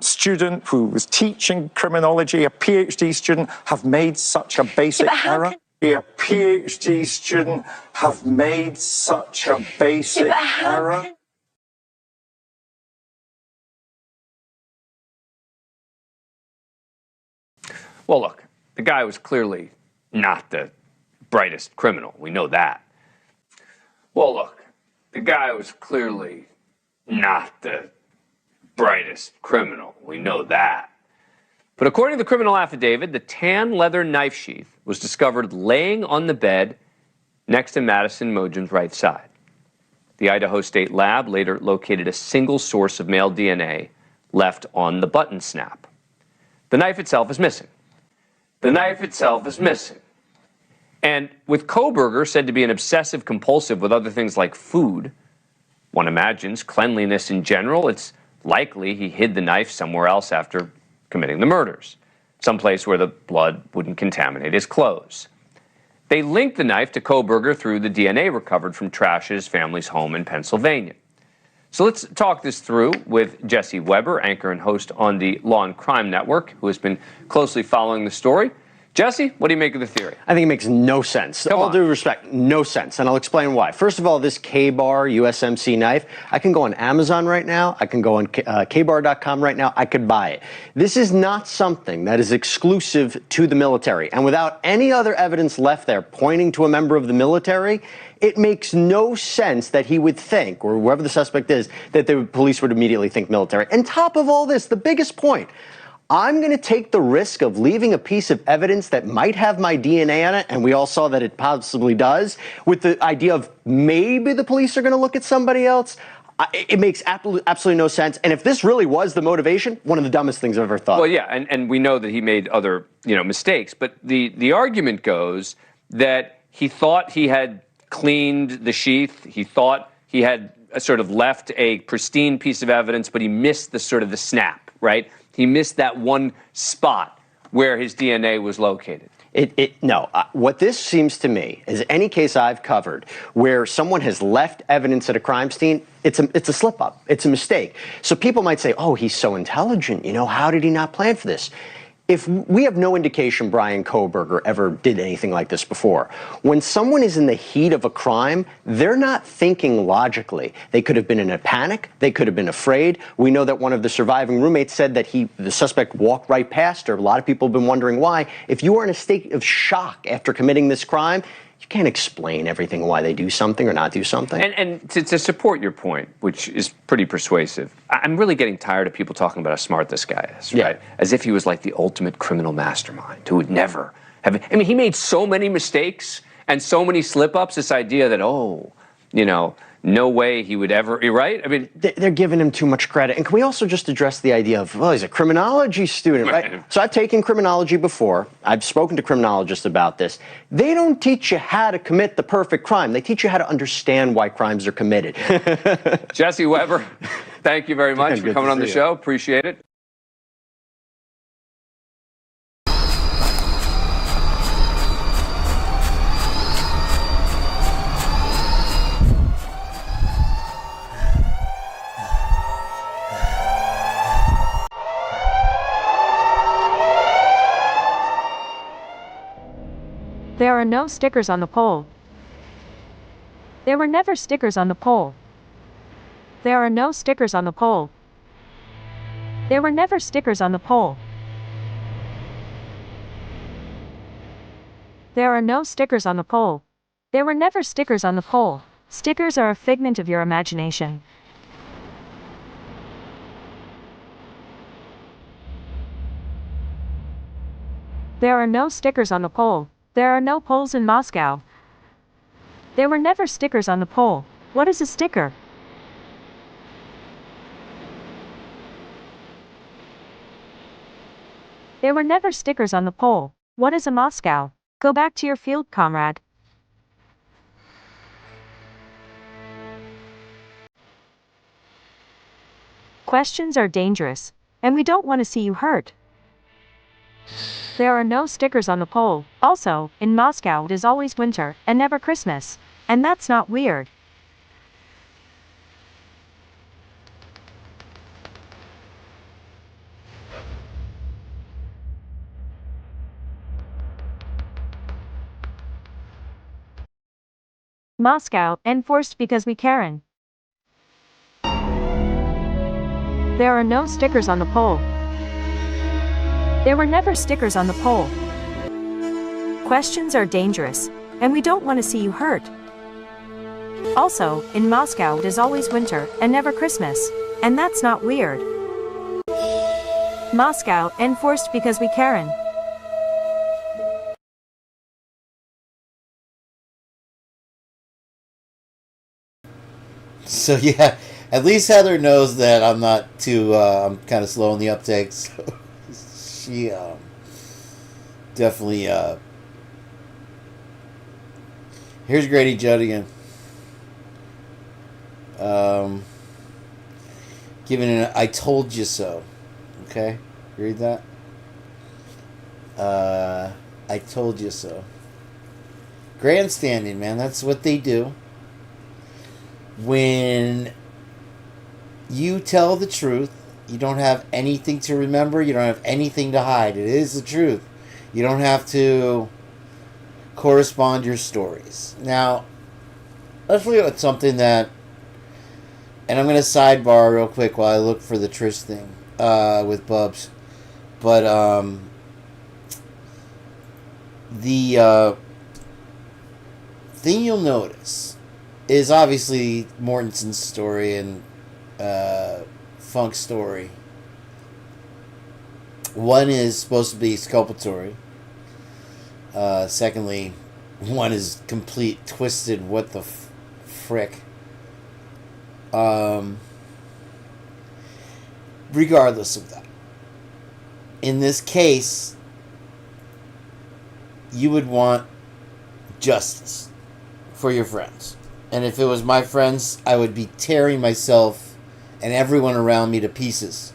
student who was teaching criminology, a PhD student, have made such a basic error? A PhD student have made such a basic error? Well, look, the guy was clearly not the brightest criminal. We know that. Well, look, the guy was clearly not the brightest criminal. We know that. But according to the criminal affidavit, the tan leather knife sheath was discovered laying on the bed next to Madison Mojum's right side. The Idaho State Lab later located a single source of male DNA left on the button snap. The knife itself is missing. The knife itself is missing. And with Kohberger said to be an obsessive compulsive with other things like food, one imagines cleanliness in general, it's likely he hid the knife somewhere else after committing the murders, someplace where the blood wouldn't contaminate his clothes. They linked the knife to Kohberger through the DNA recovered from trash at his family's home in Pennsylvania. So let's talk this through with Jesse Weber, anchor and host on the Law and Crime Network, who has been closely following the story. Jesse, what do you make of the theory? I think it makes no sense. All due respect, no sense. And I'll explain why. First of all, this K-Bar USMC knife, I can go on Amazon right now. I can go on kbar.com right now. I could buy it. This is not something that is exclusive to the military. And without any other evidence left there pointing to a member of the military, it makes no sense that he would think, or whoever the suspect is, that the police would immediately think military. And top of all this, the biggest point, I'm going to take the risk of leaving a piece of evidence that might have my DNA on it, and we all saw that it possibly does, with the idea of maybe the police are going to look at somebody else. It makes absolutely no sense. And if this really was the motivation, one of the dumbest things I've ever thought. Well, yeah, and we know that he made other, mistakes, but the argument goes that he thought he had cleaned the sheath. He thought he had sort of left a pristine piece of evidence, but he missed the snap, right? He missed that one spot where his DNA was located. No. What this seems to me is any case I've covered where someone has left evidence at a crime scene, it's a slip up. It's a mistake. So people might say, oh, he's so intelligent. How did he not plan for this? If we have no indication Brian Kohberger ever did anything like this before, when someone is in the heat of a crime, they're not thinking logically. They could have been in a panic. They could have been afraid. We know that one of the surviving roommates said that the suspect walked right past her. A lot of people have been wondering why. If you are in a state of shock after committing this crime, you can't explain everything why they do something or not do something. And to support your point, which is pretty persuasive, I'm really getting tired of people talking about how smart this guy is, right? As if he was like the ultimate criminal mastermind who would never have... I mean, he made so many mistakes and so many slip-ups, this idea that, no way he would ever... Right? I mean... They're giving him too much credit. And can we also just address the idea of, well, he's a criminology student, right? So I've taken criminology before. I've spoken to criminologists about this. They don't teach you how to commit the perfect crime. They teach you how to understand why crimes are committed. Jesse Weber, thank you very much for coming on the show. Appreciate it. There are no stickers on the pole. There were never stickers on the pole. There are no stickers on the pole. There were never stickers on the pole. There are no stickers on the pole. There were never stickers on the pole. Stickers are a figment of your imagination. There are no stickers on the pole. There are no poles in Moscow. There were never stickers on the pole. What is a sticker? There were never stickers on the pole. What is a Moscow? Go back to your field, comrade. Questions are dangerous, and we don't want to see you hurt. There are no stickers on the pole. Also, in Moscow it is always winter, and never Christmas. And that's not weird. Moscow, enforced because we Karen. There are no stickers on the pole. There were never stickers on the pole. Questions are dangerous, and we don't want to see you hurt. Also, in Moscow it is always winter, and never Christmas. And that's not weird. Moscow, enforced because we Karen. So yeah, at least Heather knows that I'm not too. I'm kind of slow in the uptake, so she definitely. Here's Grady Judd again. Giving an "I told you so." Okay, read that. I told you so. Grandstanding, man. That's what they do. When you tell the truth, you don't have anything to remember, you don't have anything to hide. It is the truth. You don't have to correspond your stories. Now, let's look at something that, and I'm going to sidebar real quick while I look for the Trish thing with Bubs. But the thing you'll notice is obviously Mortensen's story and Funk's story. One is supposed to be exculpatory. Secondly, one is complete twisted what the frick. Regardless of that, in this case, you would want justice for your friends. And if it was my friends, I would be tearing myself and everyone around me to pieces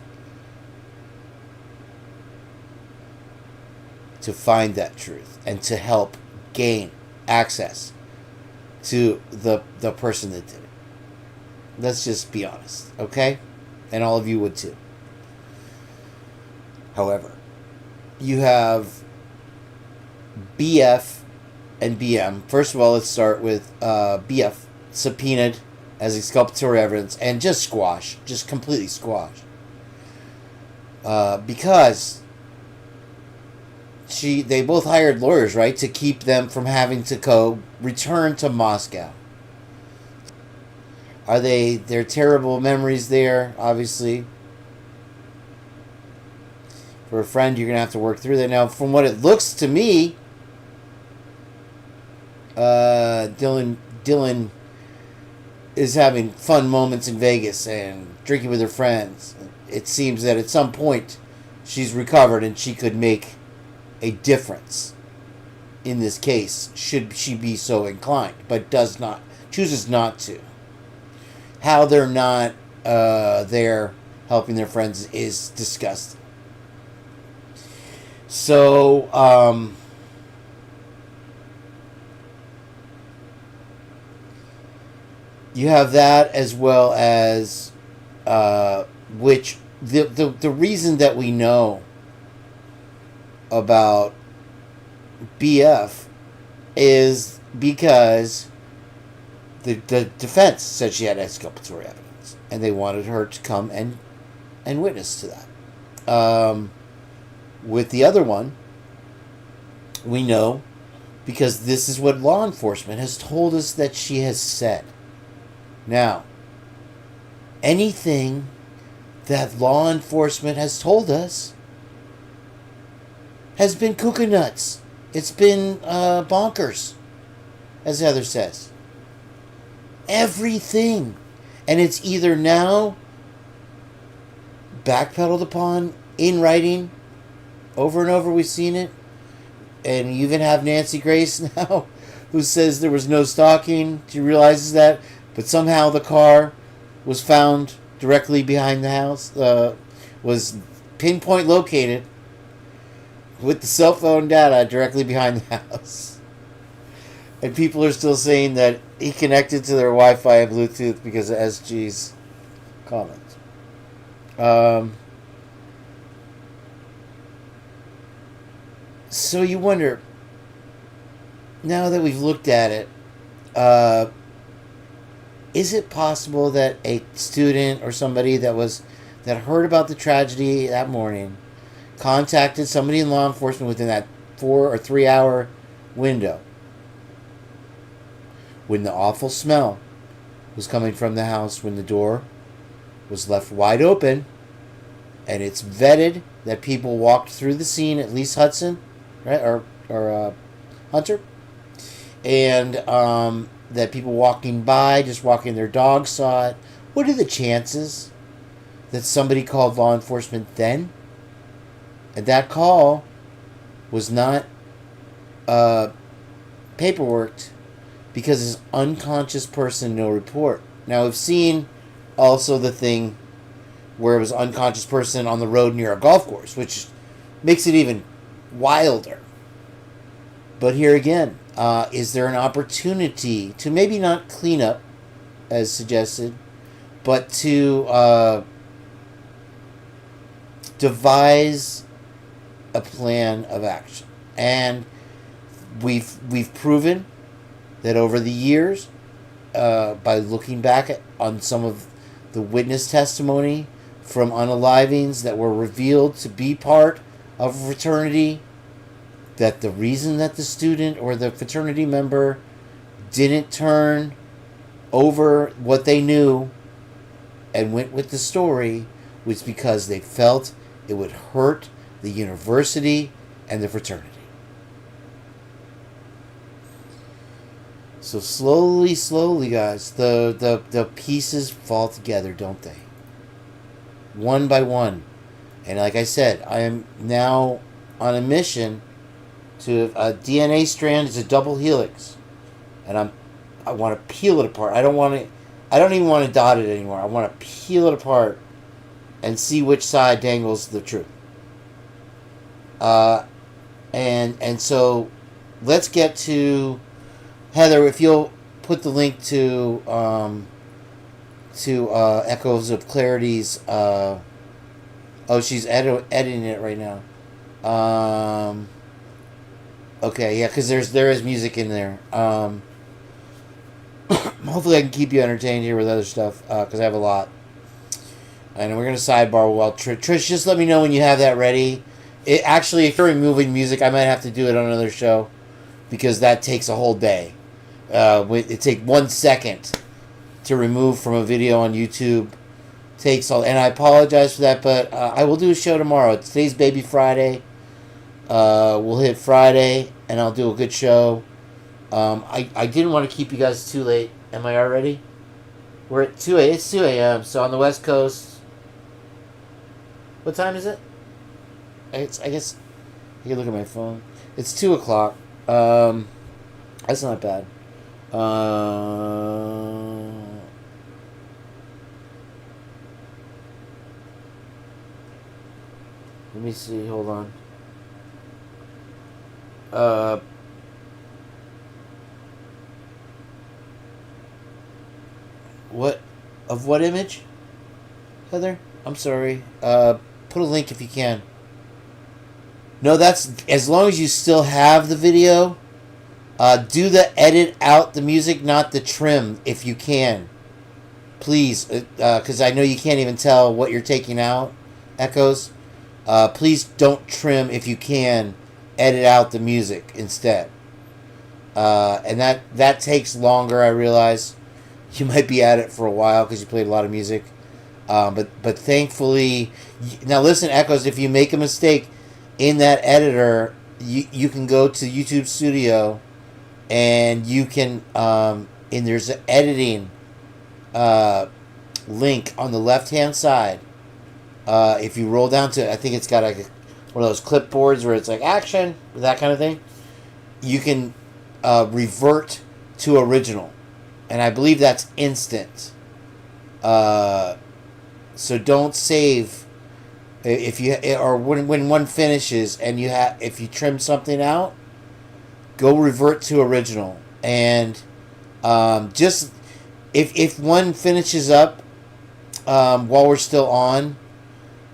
to find that truth and to help gain access to the person that did it. Let's just be honest, okay? And all of you would too. However, you have BF and BM. First of all, let's start with BF subpoenaed as exculpatory evidence and just squashed, just completely squashed, because they both hired lawyers, right, to keep them from having to return to Moscow. Are there terrible memories there? Obviously, for a friend, you're gonna have to work through that. Now, from what it looks to me, Dylan is having fun moments in Vegas and drinking with her friends. It seems that at some point she's recovered and she could make a difference in this case should she be so inclined, but chooses not to. How they're not there helping their friends is disgusting. So you have that, as well as which the reason that we know about BF is because the defense said she had exculpatory evidence, and they wanted her to come and witness to that. With the other one, we know because this is what law enforcement has told us that she has said. Now, anything that law enforcement has told us has been cuckoo nuts. It's been bonkers, as Heather says. everything. And it's either now backpedaled upon in writing. Over and over we've seen it. And you even have Nancy Grace now, who says there was no stalking. She realizes that. But somehow the car was found directly behind the house. Was pinpoint located with the cell phone data directly behind the house. And people are still saying that he connected to their Wi-Fi and Bluetooth because of SG's comments. So you wonder, now that we've looked at it, is it possible that a student or somebody that heard about the tragedy that morning contacted somebody in law enforcement within that 4 or 3 hour window when the awful smell was coming from the house, when the door was left wide open, and it's vetted that people walked through the scene, at least Hudson, right, or Hunter, and that people walking by, just walking their dogs, saw it? What are the chances that somebody called law enforcement then, and that call was not paperworked because it's unconscious person, no report? Now, we've seen also the thing where it was unconscious person on the road near a golf course, which makes it even wilder. But here again, is there an opportunity to maybe not clean up, as suggested, but to devise a plan of action? And we've proven that over the years, by looking back on some of the witness testimony from unalivings that were revealed to be part of a fraternity, that the reason that the student or the fraternity member didn't turn over what they knew and went with the story was because they felt it would hurt the university and the fraternity. So slowly, guys, the pieces fall together, don't they? One by one. And like I said, I am now on a mission to a DNA strand is a double helix. And I want to peel it apart. I don't even want to dot it anymore. I want to peel it apart and see which side dangles the truth. And so let's get to Heather, if you'll put the link to Echoes of Clarity's. She's editing it right now. Okay, yeah, because there is music in there. Hopefully, I can keep you entertained here with other stuff because I have a lot. And we're gonna sidebar while Trish, just let me know when you have that ready. Actually, if you're removing music, I might have to do it on another show because that takes a whole day. It takes 1 second to remove from a video on YouTube. And I apologize for that, but I will do a show tomorrow. Today's Baby Friday. We'll hit Friday, and I'll do a good show. I didn't want to keep you guys too late. Am I already? We're at 2 a.m. It's 2 a.m. So on the West Coast. What time is it? I guess I can look at my phone. It's 2 o'clock. That's not bad. Let me see. Hold on. What image, Heather? I'm sorry. Put a link if you can. No, that's as long as you still have the video. Do the edit out the music, not the trim, if you can. Please, because I know you can't even tell what you're taking out, Echoes. Please don't trim if you can. Edit out the music instead. And that takes longer, I realize. You might be at it for a while because you played a lot of music. But thankfully... Now listen, Echoes, if you make a mistake in that editor, you can go to YouTube Studio and you can... and there's editing link on the left-hand side. If you roll down to, I think it's got like one of those clipboards where it's like action, that kind of thing. You can revert to original, and I believe that's instant. So don't save if you, or when one finishes and you have, if you trim something out, go revert to original. And just if one finishes up while we're still on,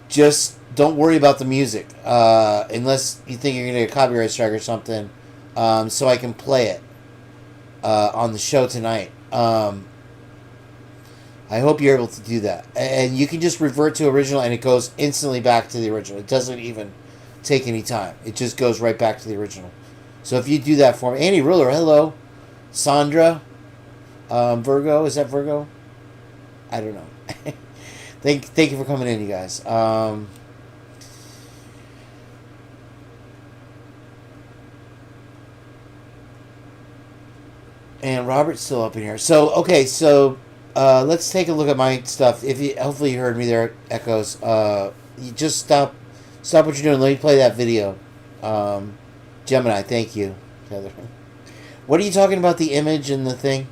just don't worry about the music unless you think you're gonna get a copyright strike or something. So I can play it on the show tonight. I hope you're able to do that. And you can just revert to original and it goes instantly back to the original. It doesn't even take any time. It just goes right back to the original. So if you do that for me. Annie Ruler, hello. Sandra. Virgo, is that Virgo? I don't know. Thank you for coming in, you guys. And Robert's still up in here. So, okay, so let's take a look at my stuff. Hopefully you heard me there, Echoes. You just stop what you're doing. Let me play that video. Gemini, thank you, Heather. What are you talking about, the image and the thing?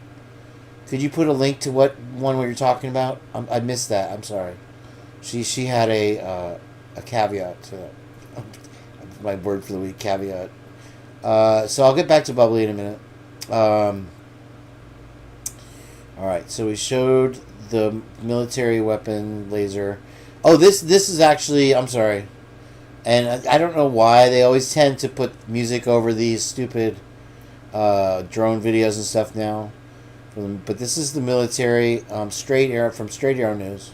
Could you put a link to what one you're talking about? I missed that. I'm sorry. She had a caveat to it. My word for the week, caveat. So I'll get back to Bubbly in a minute. All right, so we showed the military weapon laser. Oh, this is actually, I'm sorry. And I don't know why they always tend to put music over these stupid drone videos and stuff now. But this is the military Straight Arrow from Straight Arrow News.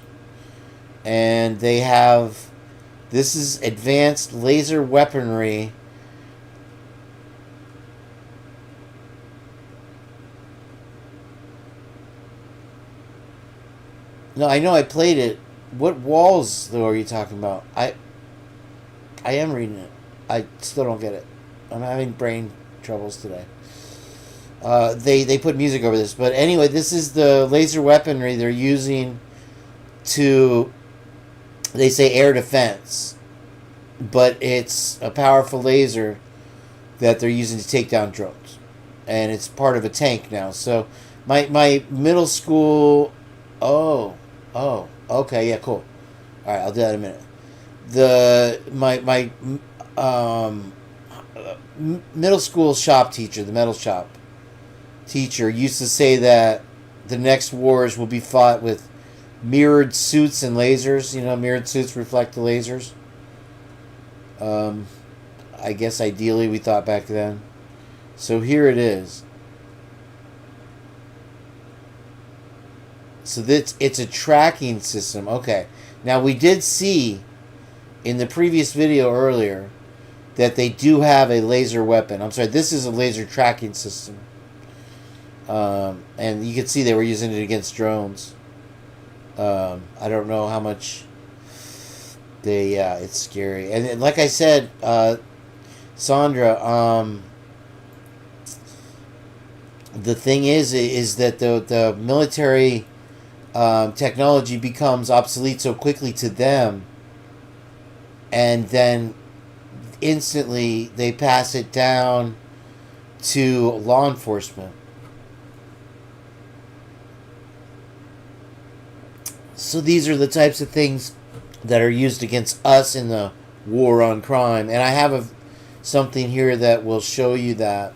And they have, this is advanced laser weaponry. No, I know I played it. What walls, though, are you talking about? I am reading it. I still don't get it. I'm having brain troubles today. They put music over this. But anyway, this is the laser weaponry they're using to, they say, air defense. But it's a powerful laser that they're using to take down drones. And it's part of a tank now. So my middle school... Oh, okay, yeah, cool. All right, I'll do that in a minute. My middle school shop teacher, the metal shop teacher, used to say that the next wars will be fought with mirrored suits and lasers. You know, mirrored suits reflect the lasers. I guess ideally we thought back then. So here it is. So it's a tracking system. Okay. Now we did see in the previous video earlier that they do have a laser weapon. I'm sorry, this is a laser tracking system. And you can see they were using it against drones. I don't know how much they, it's scary. And like I said, Sandra, the thing is that the military technology becomes obsolete so quickly to them, and then instantly they pass it down to law enforcement. So these are the types of things that are used against us in the war on crime. And I have something here that will show you that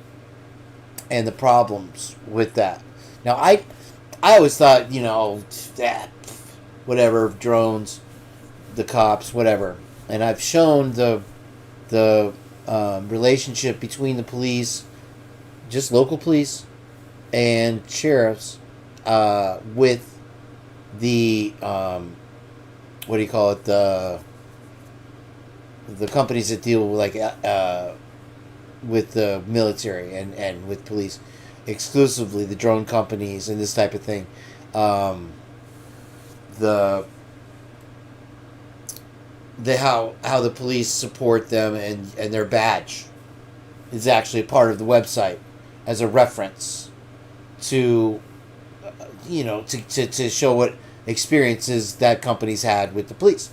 and the problems with that. Now, I always thought, you know, whatever, drones, the cops, whatever. And I've shown the relationship between the police, just local police, and sheriffs, with the what do you call it, the companies that deal with, like, with the military and with police exclusively, the drone companies and this type of thing. How the police support them, and their badge is actually part of the website as a reference to to show what experiences that company's had with the police.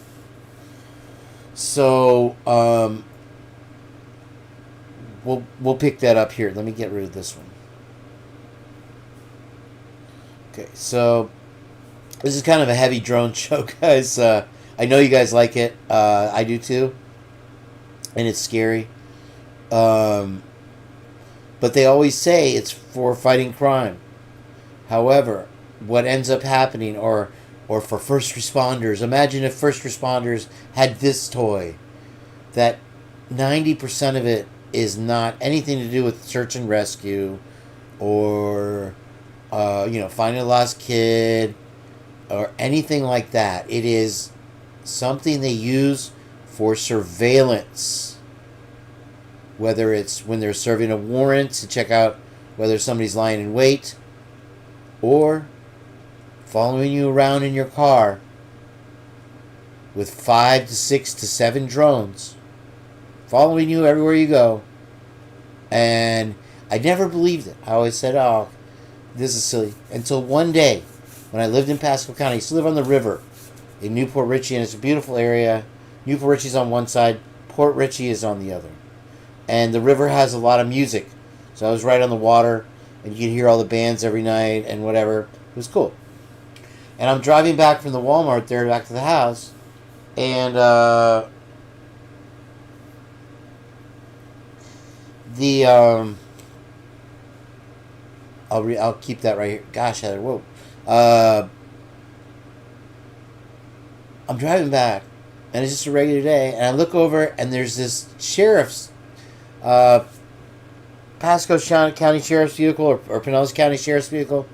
So we'll pick that up here. Let me get rid of this one. Okay, so this is kind of a heavy drone show, guys. I know you guys like it. I do too, and it's scary. But they always say it's for fighting crime. However, what ends up happening, or for first responders, imagine if first responders had this toy, that 90% of it is not anything to do with search and rescue, or finding a lost kid, or anything like that. It is something they use for surveillance. Whether it's when they're serving a warrant to check out whether somebody's lying in wait, or following you around in your car with 5 to 6 to 7 drones following you everywhere you go. And I never believed it. I always said, oh, this is silly. Until one day, when I lived in Pasco County, I used to live on the river in Newport Richey, and it's a beautiful area. Newport Richey's on one side, Port Richey is on the other. And the river has a lot of music. So I was right on the water, and you could hear all the bands every night and whatever. It was cool. And I'm driving back from the Walmart there back to the house, and I'll keep that right here. Gosh, Heather, whoa. I'm driving back, and it's just a regular day, and I look over, and there's this sheriff's, Pasco County Sheriff's vehicle, or Pinellas County Sheriff's vehicle,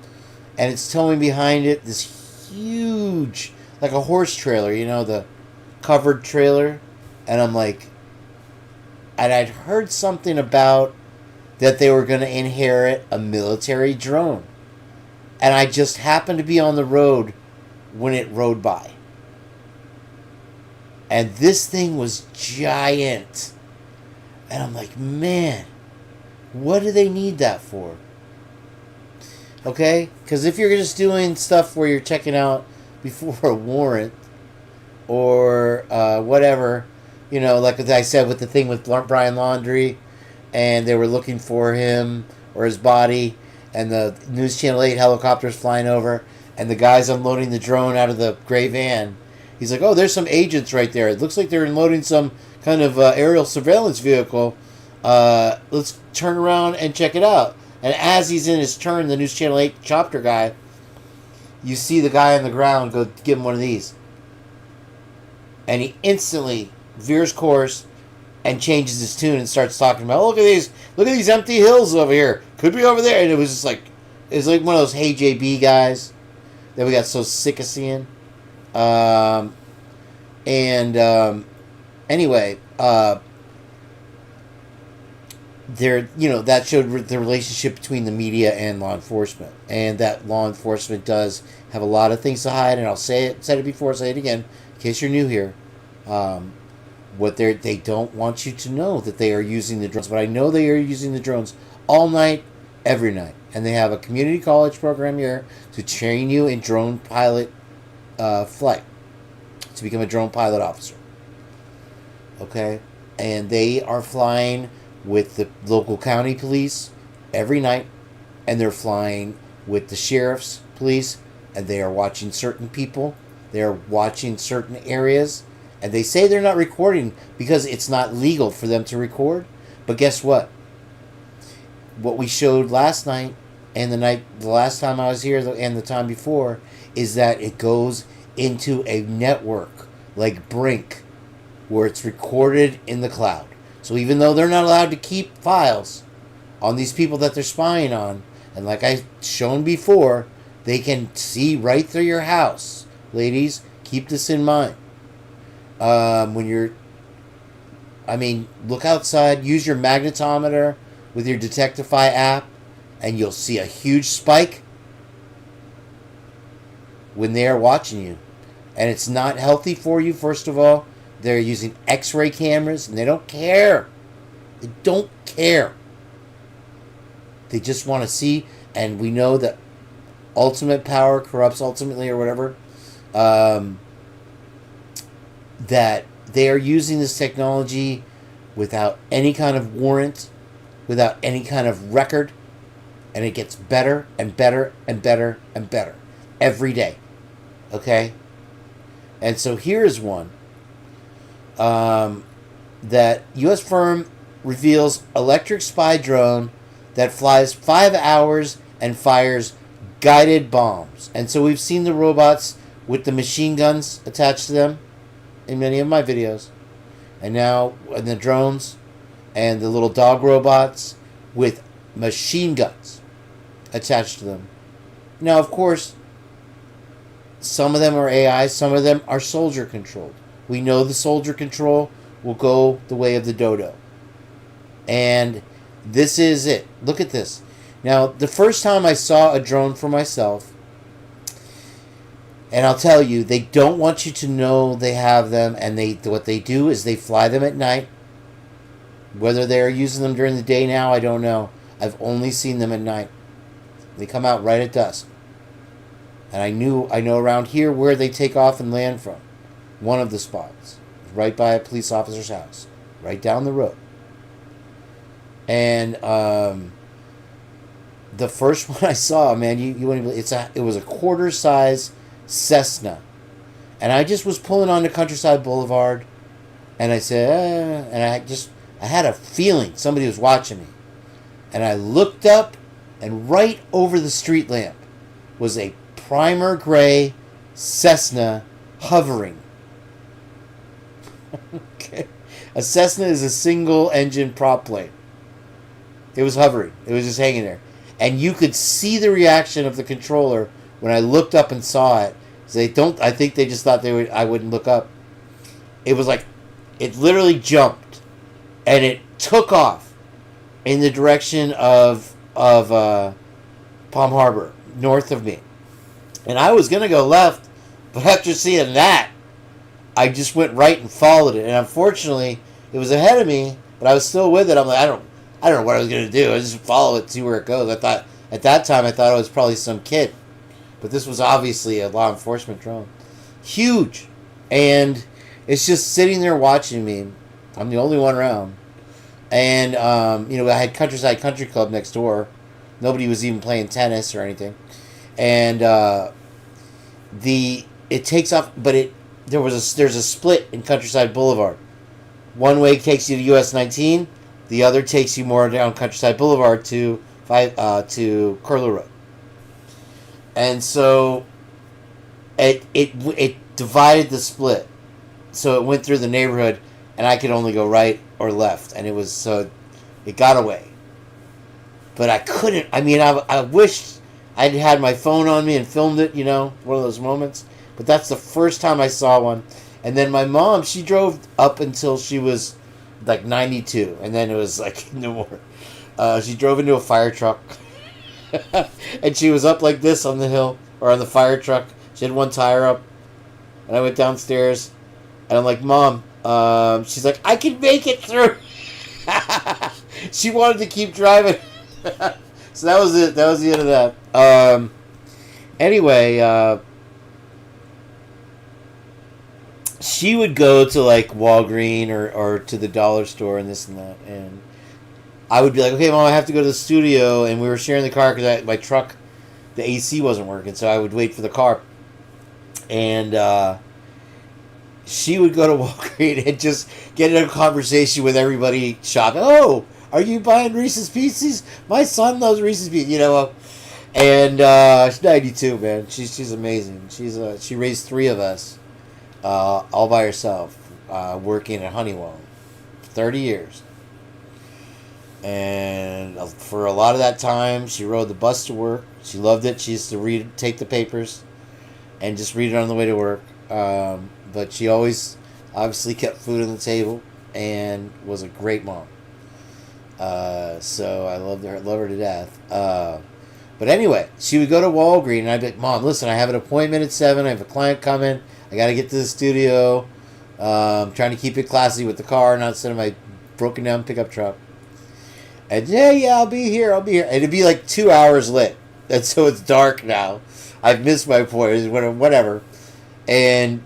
and it's towing behind it this huge, like a horse trailer, the covered trailer, and I'm like, and I'd heard something about that they were going to inherit a military drone, and I just happened to be on the road when it rode by. And this thing was giant. And I'm like, man, what do they need that for? Okay? Because if you're just doing stuff where you're checking out before a warrant, or whatever, like I said with the thing with Brian Laundrie, and they were looking for him or his body, and the News Channel 8 helicopter's flying over, and the guy's unloading the drone out of the gray van. He's like, oh, there's some agents right there. It looks like they're unloading some kind of aerial surveillance vehicle. Let's turn around and check it out. And as he's in his turn, the News Channel 8 chopper guy, you see the guy on the ground go give him one of these. And he instantly veers course and changes his tune and starts talking about, look at these empty hills over here. Could be over there. And it was just like, it was like one of those Hey JB guys that we got so sick of seeing. Anyway, that showed the relationship between the media and law enforcement, and that law enforcement does have a lot of things to hide. And I'll said it before, say it again, in case you're new here. They don't want you to know that they are using the drones, but I know they are using the drones all night, every night, and they have a community college program here to train you in drone pilot flight, to become a drone pilot officer. Okay? And they are flying with the local county police every night, and they're flying with the sheriff's police, and they are watching certain people, they are watching certain areas, and they say they're not recording because it's not legal for them to record. But guess what? What we showed last night, and the last time I was here, and the time before, is that it goes into a network like Brink, where it's recorded in the cloud. So even though they're not allowed to keep files on these people that they're spying on, and like I've shown before, they can see right through your house. Ladies, keep this in mind. Look outside, use your magnetometer with your Detectify app, and you'll see a huge spike when they are watching you. And it's not healthy for you, first of all. They're using X-ray cameras, and they don't care. They don't care. They just want to see, and we know that ultimate power corrupts ultimately or whatever, that they are using this technology without any kind of warrant, without any kind of record, and it gets better and better and better and better every day. Okay? And so here's one that U.S. firm reveals electric spy drone that flies 5 hours and fires guided bombs. And so we've seen the robots with the machine guns attached to them in many of my videos. And now in the drones and the little dog robots with machine guns attached to them. Now, of course, some of them are AI, some of them are soldier controlled. We know the soldier control will go the way of the dodo. And this is it. Look at this. Now, the first time I saw a drone for myself, and I'll tell you, they don't want you to know they have them, and what they do is they fly them at night. Whether they're using them during the day now, I don't know. I've only seen them at night. They come out right at dusk. And I know around here where they take off and land from. One of the spots. Right by a police officer's house. Right down the road. And the first one I saw, man, you wouldn't believe it was a quarter size Cessna. And I just was pulling onto Countryside Boulevard, and I said, and I had a feeling somebody was watching me. And I looked up, and right over the street lamp was a primer gray Cessna hovering. Okay. A Cessna is a single engine prop plane. It was hovering. It was just hanging there. And you could see the reaction of the controller when I looked up and saw it. I think they just thought I wouldn't look up. It was like, it literally jumped. And it took off in the direction of Palm Harbor, north of me. And I was going to go left, but after seeing that, I just went right and followed it. And unfortunately, it was ahead of me, but I was still with it. I'm like, I don't know what I was going to do. I just follow it, see where it goes. At that time, I thought it was probably some kid. But this was obviously a law enforcement drone. Huge. And it's just sitting there watching me. I'm the only one around. And, I had Countryside Country Club next door. Nobody was even playing tennis or anything. And it takes off, but there's a split in Countryside Boulevard. One way takes you to US 19. The other takes you more down Countryside Boulevard to Curlew Road. And so it divided the split. So it went through the neighborhood, and I could only go right or left. And it got away. But I couldn't. I mean, I wished I'd had my phone on me and filmed it, one of those moments. But that's the first time I saw one. And then my mom, she drove up until she was like 92. And then it was like no more. She drove into a fire truck. And she was up like this on the hill, or on the fire truck. She had one tire up. And I went downstairs. And I'm like, Mom, she's like, I can make it through. She wanted to keep driving. So that was it. That was the end of that. Anyway, she would go to like Walgreens or to the dollar store and this and that. And I would be like, okay, Mom, I have to go to the studio. And we were sharing the car because my truck, the AC wasn't working. So I would wait for the car. And she would go to Walgreens and just get in a conversation with everybody shopping. Oh, are you buying Reese's Pieces? My son loves Reese's Pieces. And she's 92, man. She's amazing. She raised 3 of us all by herself, working at Honeywell, 30 years. And for a lot of that time, she rode the bus to work. She loved it. She used to take the papers, and just read it on the way to work. But she always, obviously, kept food on the table, and was a great mom. So I love her to death. But anyway, she would go to Walgreens, and I'd be like, Mom, listen, I have an appointment at 7. I have a client coming. I got to get to the studio. I'm trying to keep it classy with the car, not sitting in my broken down pickup truck. And yeah, I'll be here. And it'd be like 2 hours lit. and so it's dark now. I've missed my point, whatever. And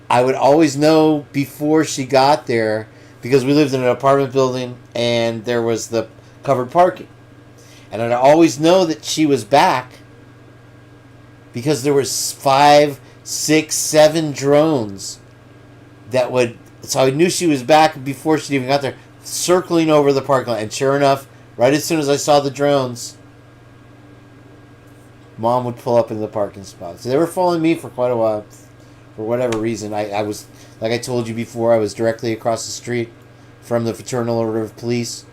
I would always know before she got there because we lived in an apartment building and there was the covered parking. And I'd always know that she was back because there was 5, 6, 7 drones that would... So I knew she was back before she even got there, circling over the parking lot. And sure enough, right as soon as I saw the drones, Mom would pull up in the parking spot. So they were following me for quite a while. For whatever reason, I was, like I told you before, I was directly across the street from the Fraternal Order of Police.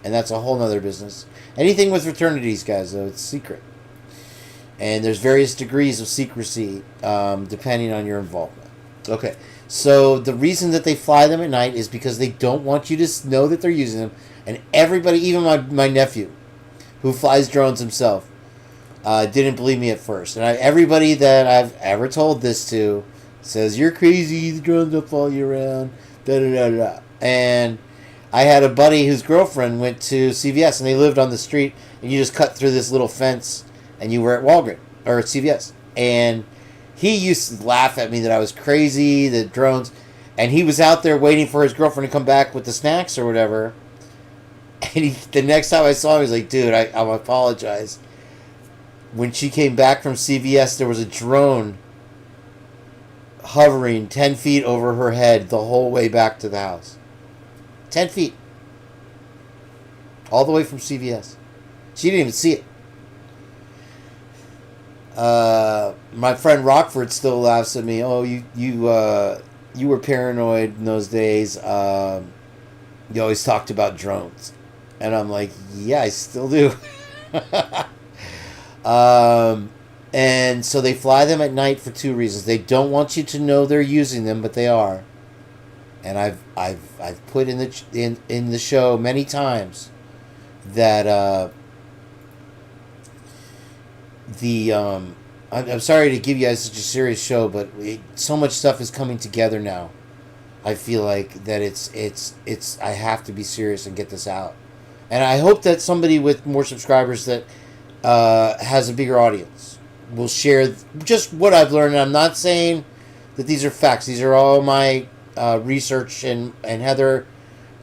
And that's a whole nother business. Anything with fraternities, guys, though, it's secret. And there's various degrees of secrecy depending on your involvement. Okay, so the reason that they fly them at night is because they don't want you to know that they're using them. And everybody, even my nephew, who flies drones himself, didn't believe me at first. And everybody that I've ever told this to says, you're crazy, the drones will follow you around, da-da-da-da. And I had a buddy whose girlfriend went to CVS, and they lived on the street, and you just cut through this little fence, and you were at Walgreens, or at CVS. And he used to laugh at me that I was crazy, the drones, and he was out there waiting for his girlfriend to come back with the snacks or whatever. And the next time I saw him, he was like, dude, I apologize. When she came back from CVS, there was a drone hovering 10 feet over her head the whole way back to the house. 10 feet. All the way from CVS. She didn't even see it. My friend Rockford still laughs at me. Oh, you were paranoid in those days. You always talked about drones. And I'm like, yeah, I still do. And so they fly them at night for 2 reasons. They don't want you to know they're using them, but they are. And I've put in the show many times that I'm sorry to give you guys such a serious show, but so much stuff is coming together now. I feel like that it's I have to be serious and get this out. And I hope that somebody with more subscribers that has a bigger audience will share just what I've learned. And I'm not saying that these are facts. These are all my research and Heather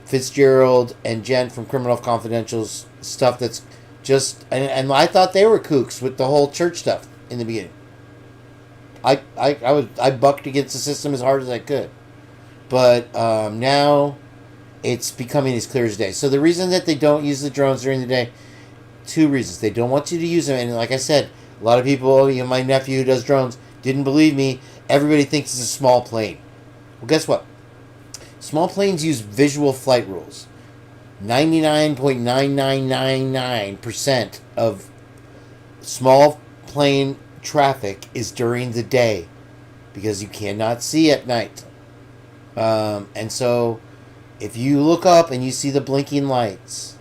Fitzgerald and Jenn from Criminal Confidential's stuff that's just... And I thought they were kooks with the whole church stuff in the beginning. I bucked against the system as hard as I could. But now it's becoming as clear as day. So the reason that they don't use the drones during the day, 2 reasons. They don't want you to use them. And like I said, a lot of people, my nephew who does drones, didn't believe me. Everybody thinks it's a small plane. Well, guess what? Small planes use visual flight rules. 99.9999% of small plane traffic is during the day because you cannot see at night. And so if you look up and you see the blinking lights,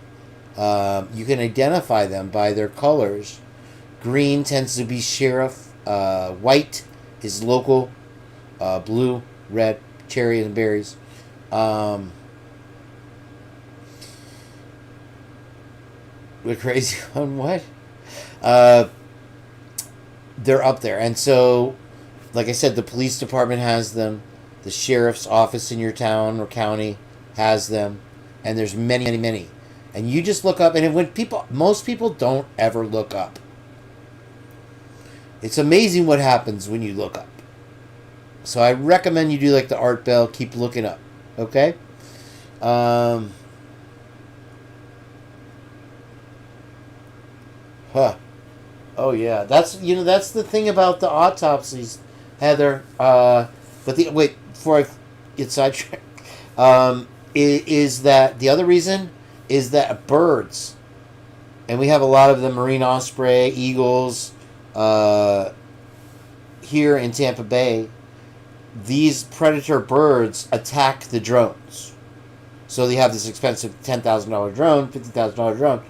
you can identify them by their colors. Green tends to be sheriff. White is local. Blue, red, cherry, and berries. We're crazy on what? They're up there. And so, like I said, the police department has them. The sheriff's office in your town or county has them. And there's many, many, many. And you just look up. And when most people don't ever look up. It's amazing what happens when you look up. So I recommend you do like the Art Bell. Keep looking up. Okay? Huh. Oh yeah, that's the thing about the autopsies, Heather. Wait, before I get sidetracked, is that the other reason is that birds, and we have a lot of the marine osprey, eagles, here in Tampa Bay. These predator birds attack the drones, so they have this expensive $10,000 drone, $50,000 drone.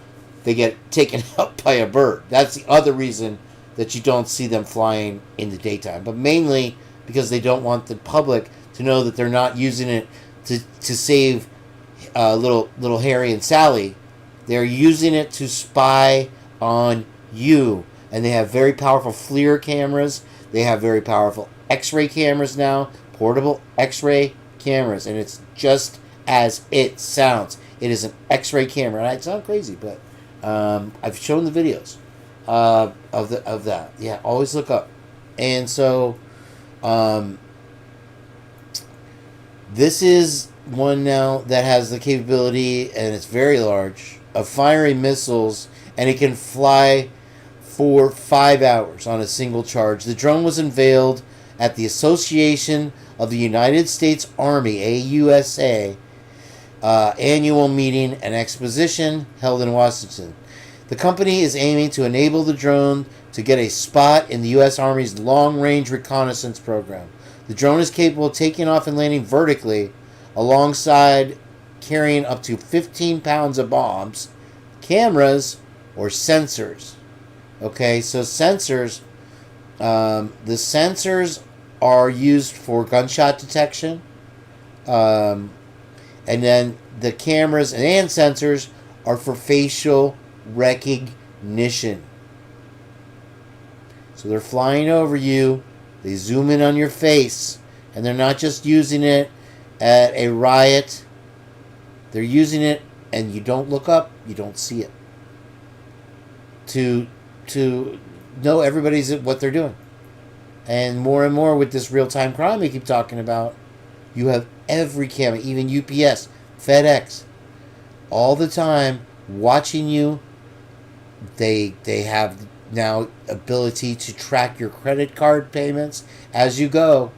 They get taken out by a bird. That's the other reason that you don't see them flying in the daytime. But mainly because they don't want the public to know that they're not using it to save little Harry and Sally. They're using it to spy on you. And they have very powerful FLIR cameras. They have very powerful X-ray cameras now, portable X-ray cameras, and it's just as it sounds. It is an X-ray camera. And I sound crazy, but I've shown the videos of that. Yeah, always look up. And so this is one now that has the capability, and it's very large, of firing missiles, and it can fly for 5 hours on a single charge. The drone was unveiled at the Association of the United States Army, AUSA, annual meeting and exposition held in Washington. The company is aiming to enable the drone to get a spot in the U.S. Army's long-range reconnaissance program. The drone is capable of taking off and landing vertically alongside carrying up to 15 pounds of bombs, cameras, or sensors. Okay, so sensors, the sensors are used for gunshot detection, and then the cameras and sensors are for facial recognition. So they're flying over you, they zoom in on your face, and they're not just using it at a riot, they're using it and you don't look up, you don't see it. To know everybody's what they're doing. And more with this real-time crime we keep talking about, you have every camera, even UPS, FedEx, all the time watching you. They have now ability to track your credit card payments as you go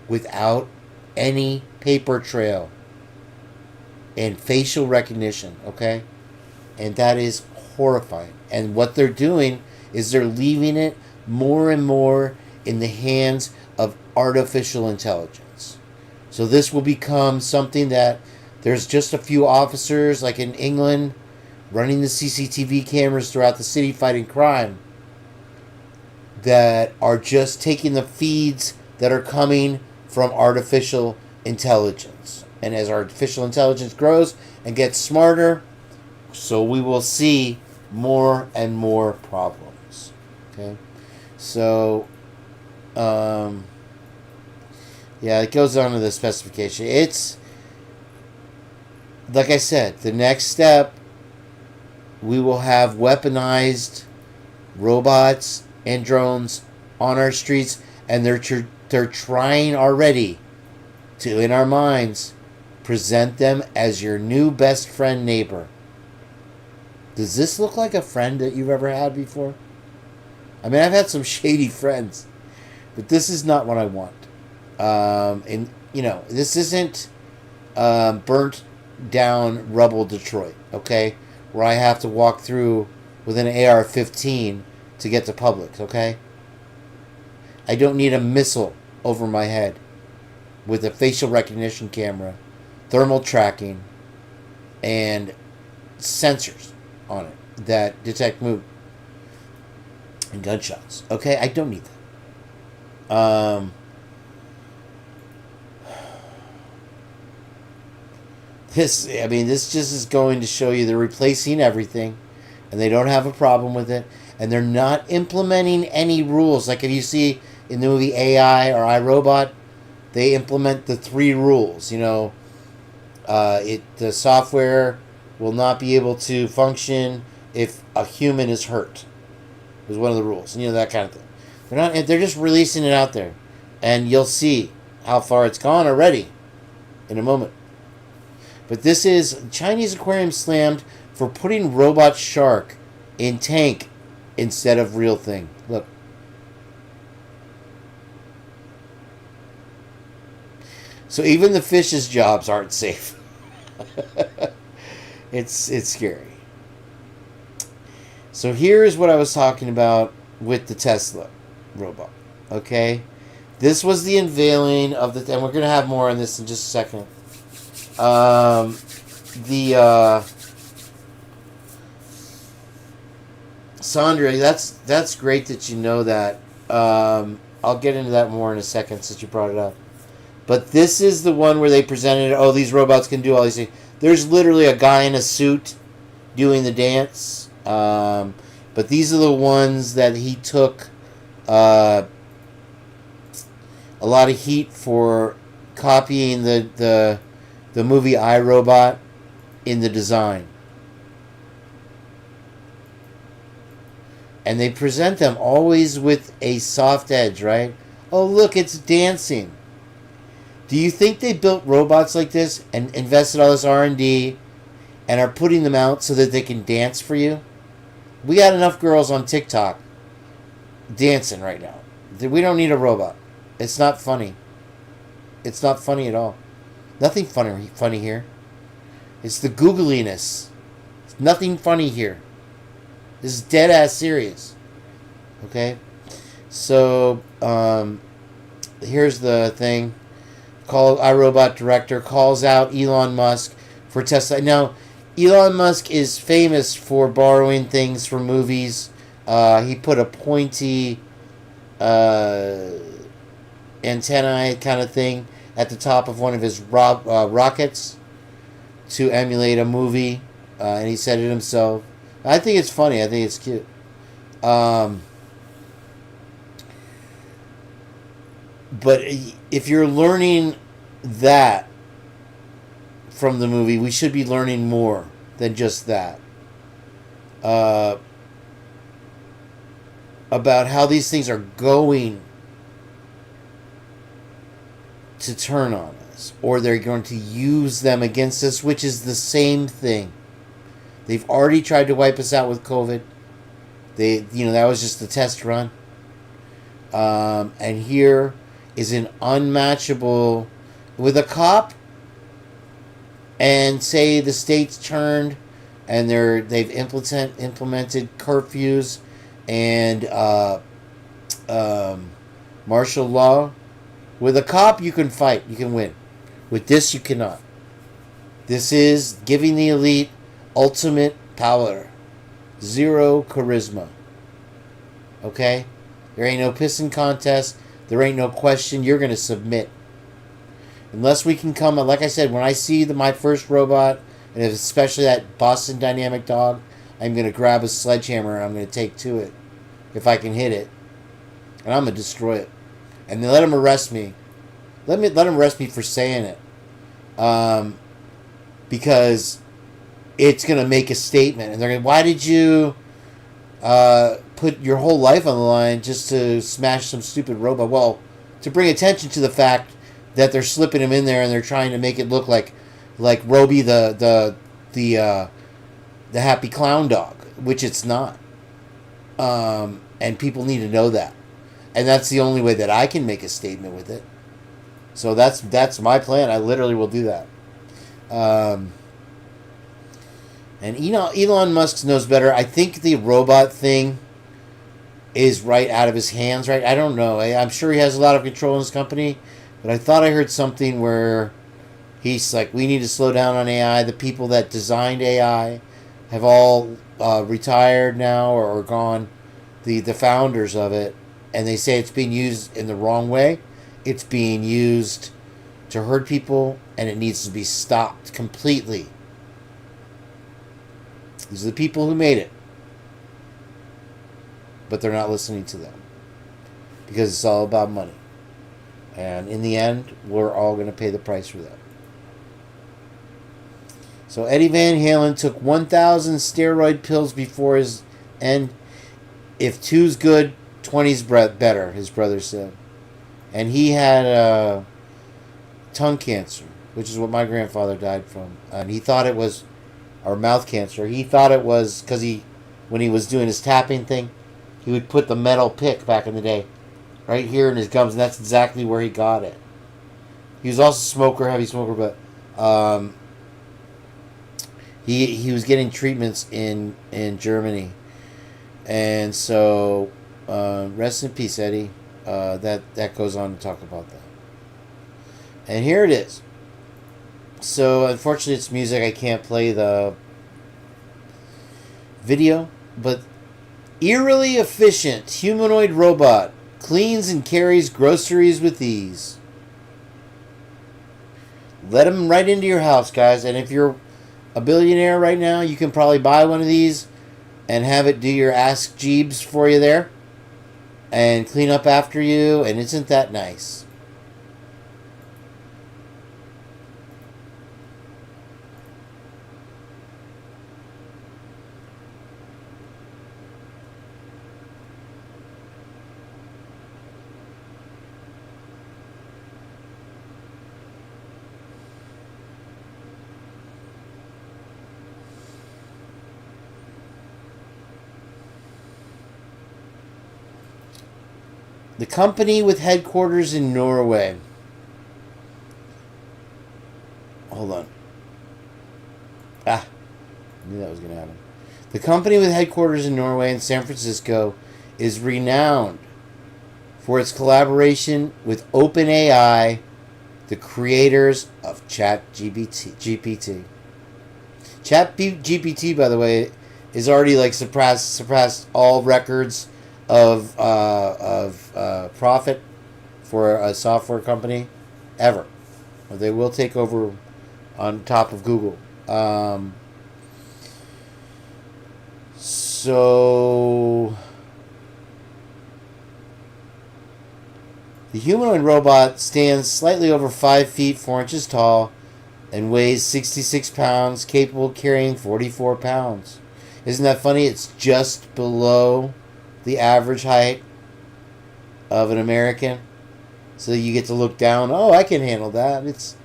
without any paper trail and facial recognition, okay? And that is horrifying. And what they're doing is they're leaving it more and more in the hands of artificial intelligence. So this will become something that there's just a few officers, like in England, running the CCTV cameras throughout the city fighting crime, that are just taking the feeds that are coming from artificial intelligence. And as artificial intelligence grows and gets smarter, so we will see more and more problems. Okay, so yeah, it goes on to the specification. It's like I said, the next step, we will have weaponized robots and drones on our streets, and they're trying already to, in our minds, present them as your new best friend neighbor. Does this look like a friend that you've ever had before? I mean, I've had some shady friends, but this is not what I want. And, this isn't burnt down rubble Detroit, okay? Where I have to walk through with an AR-15 to get to Publix, okay? I don't need a missile over my head with a facial recognition camera, thermal tracking, and sensors on it that detect movement and gunshots. Okay, I don't need that. This just is going to show you they're replacing everything, and they don't have a problem with it, and they're not implementing any rules. Like if you see in the movie AI or iRobot, they implement the 3 rules. The software will not be able to function if a human is hurt. Was one of the rules. That kind of thing. They're just releasing it out there, and you'll see how far it's gone already in a moment. But this is Chinese aquarium slammed for putting robot shark in tank instead of real thing. Look. So even the fish's jobs aren't safe. It's scary. So here's what I was talking about with the Tesla robot. Okay? This was the unveiling of the... And we're going to have more on this in just a second. Sandra, that's great that you know that. I'll get into that more in a second since you brought it up. But this is the one where they presented, these robots can do all these things. There's literally a guy in a suit doing the dance. But these are the ones that he took a lot of heat for copying the movie iRobot in the design. And they present them always with a soft edge, right? Oh, look, it's dancing. Do you think they built robots like this and invested all this R&D and are putting them out so that they can dance for you? We got enough girls on TikTok dancing right now. We don't need a robot. It's not funny. It's not funny at all. Nothing funny here. It's the googliness. It's nothing funny here. This is dead ass serious. Okay? So, here's the thing. iRobot director calls out Elon Musk for Tesla. Now, Elon Musk is famous for borrowing things from movies. He put a pointy antennae kind of thing at the top of one of his rockets to emulate a movie, and he said it himself. I think it's funny. I think it's cute. But if you're learning that from the movie, we should be learning more than just that. About how these things are going to turn on us, or they're going to use them against us, which is the same thing. They've already tried to wipe us out with COVID. That was just the test run. And here is an unmatchable with a cop, and say the state's turned and they've implemented curfews and martial law. With a cop, you can fight, you can win. With this, you cannot. This is giving the elite ultimate power. Zero charisma. Okay? There ain't no pissing contest. There ain't no question. You're going to submit. Unless we can come, like I said, when I see my first robot, and especially that Boston Dynamic dog, I'm going to grab a sledgehammer and I'm going to take to it. If I can hit it. And I'm going to destroy it. And then let them arrest me. Let them arrest me for saying it. Because it's going to make a statement. And they're going to, why did you put your whole life on the line just to smash some stupid robot? Well, to bring attention to the fact that they're slipping him in there and they're trying to make it look like Roby the happy clown dog, which it's not. And people need to know that. And that's the only way that I can make a statement with it. So that's my plan. I literally will do that. And Elon Musk knows better. I think the robot thing is right out of his hands, right? I don't know. I'm sure he has a lot of control in his company. But I thought I heard something where he's like, we need to slow down on AI. The people that designed AI have all retired now or gone. The founders of it. And they say it's being used in the wrong way. It's being used to hurt people, and it needs to be stopped completely. These are the people who made it. But they're not listening to them. Because it's all about money. And in the end, we're all going to pay the price for that. So Eddie Van Halen took 1,000 steroid pills before his end. If 2's good, 20's better, his brother said. And he had tongue cancer, which is what my grandfather died from. And he thought it was, or mouth cancer. He thought it was because when he was doing his tapping thing, he would put the metal pick back in the day right here in his gums, and that's exactly where he got it. He was also a smoker, heavy smoker, but he was getting treatments in Germany. And so, rest in peace, Eddie. That goes on to talk about that. And here it is. So, unfortunately, it's music. I can't play the video. But, eerily efficient humanoid robot cleans and carries groceries with ease. Let them right into your house, guys. And if you're a billionaire right now, you can probably buy one of these and have it do your Ask Jeeves for you there and clean up after you, and isn't that nice? The company with headquarters in Norway. Hold on. I knew that was going to happen. The company with headquarters in Norway and San Francisco is renowned for its collaboration with OpenAI, the creators of ChatGPT. ChatGPT, by the way, is already like surpassed all records of profit for a software company ever. They will take over on top of Google. So the humanoid robot stands slightly over 5 feet 4 inches tall and weighs 66 pounds, capable of carrying 44 pounds. Isn't that funny? It's just below the average height of an American. So you get to look down. Oh, I can handle that. It's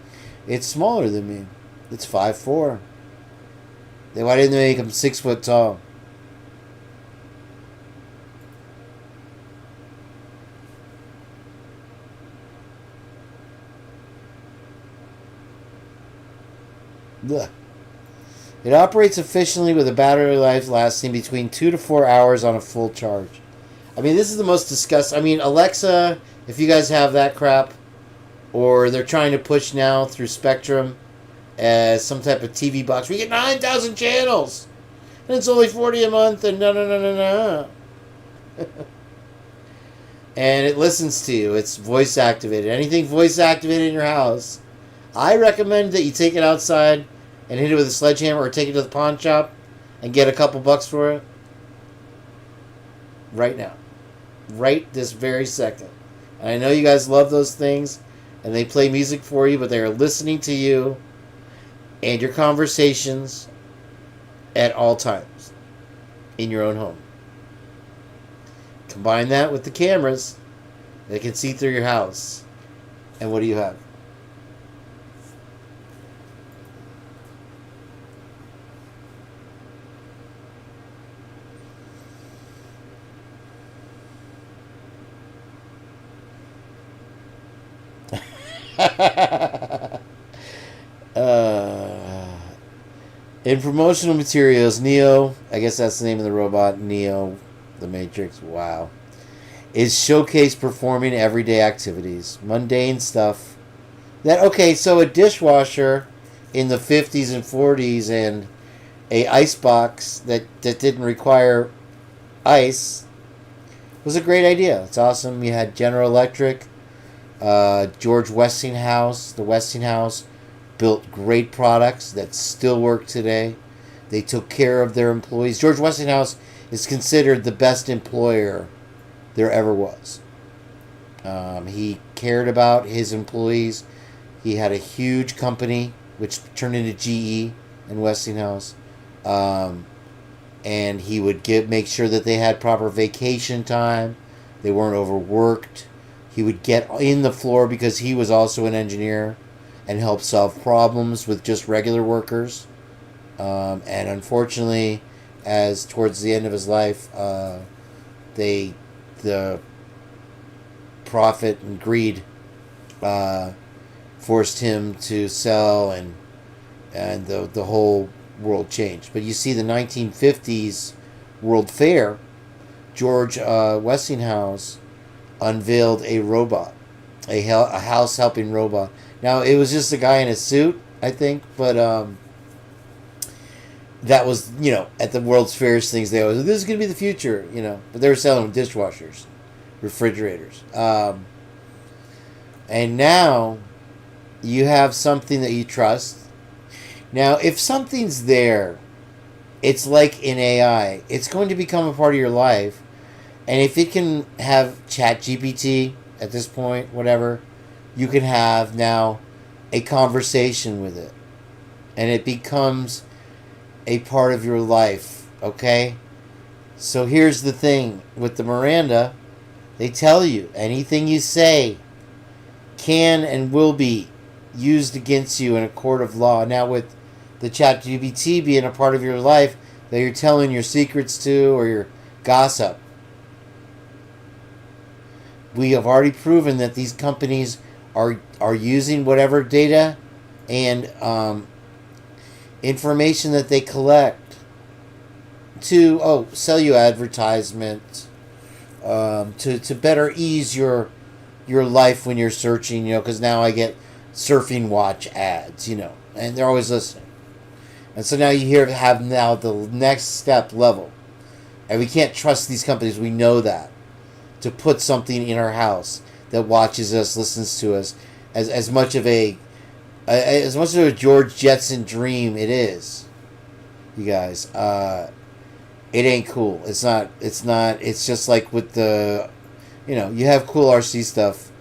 smaller than me. It's 5'4". Why didn't they make him 6 foot tall? Ugh. It operates efficiently with a battery life lasting between 2 to 4 hours on a full charge. I mean, this is the most disgusting. I mean, Alexa, if you guys have that crap, or they're trying to push now through Spectrum as some type of TV box, we get 9,000 channels, and it's only $40 a month, and no. And it listens to you. It's voice activated. Anything voice activated in your house, I recommend that you take it outside and hit it with a sledgehammer, or take it to the pawn shop and get a couple bucks for it. Right now. Right this very second. And I know you guys love those things, and they play music for you, but they are listening to you and your conversations at all times in your own home. Combine that with the cameras that can see through your house, and what do you have? In promotional materials, Neo, I guess that's the name of the robot, Neo, the Matrix, wow, is showcased performing everyday activities, mundane stuff. So a dishwasher in the 50s and 40s and a icebox that didn't require ice was a great idea. It's awesome. You had General Electric, George Westinghouse. The Westinghouse built great products that still work today. They took care of their employees. George Westinghouse is considered the best employer there ever was. He cared about his employees. He had a huge company, which turned into GE and Westinghouse. And he would make sure that they had proper vacation time. They weren't overworked. He would get in the floor because he was also an engineer and help solve problems with just regular workers. And unfortunately, as towards the end of his life, the profit and greed forced him to sell, and the whole world changed. But you see, the 1950s World Fair, George Westinghouse unveiled a robot, a house helping robot. Now, it was just a guy in a suit, I think, but that was, at the World's Fair's things, they always, this is going to be the future, but they were selling dishwashers, refrigerators. And now you have something that you trust. Now, if something's there it's like in AI. It's going to become a part of your life. And if it can have Chat GPT at this point, whatever, you can have now a conversation with it. And it becomes a part of your life, okay? So here's the thing. With the Miranda, they tell you anything you say can and will be used against you in a court of law. Now with the Chat GPT being a part of your life that you're telling your secrets to or your gossip, we have already proven that these companies are using whatever data and information that they collect to sell you advertisements, to better ease your life when you're searching, because now I get surfing watch ads, and they're always listening. And so now you have now the next step level. And we can't trust these companies, we know that, to put something in our house that watches us, listens to us, as much of a George Jetson dream it is. You guys, it ain't cool. It's not. It's just like with the, you have cool RC stuff,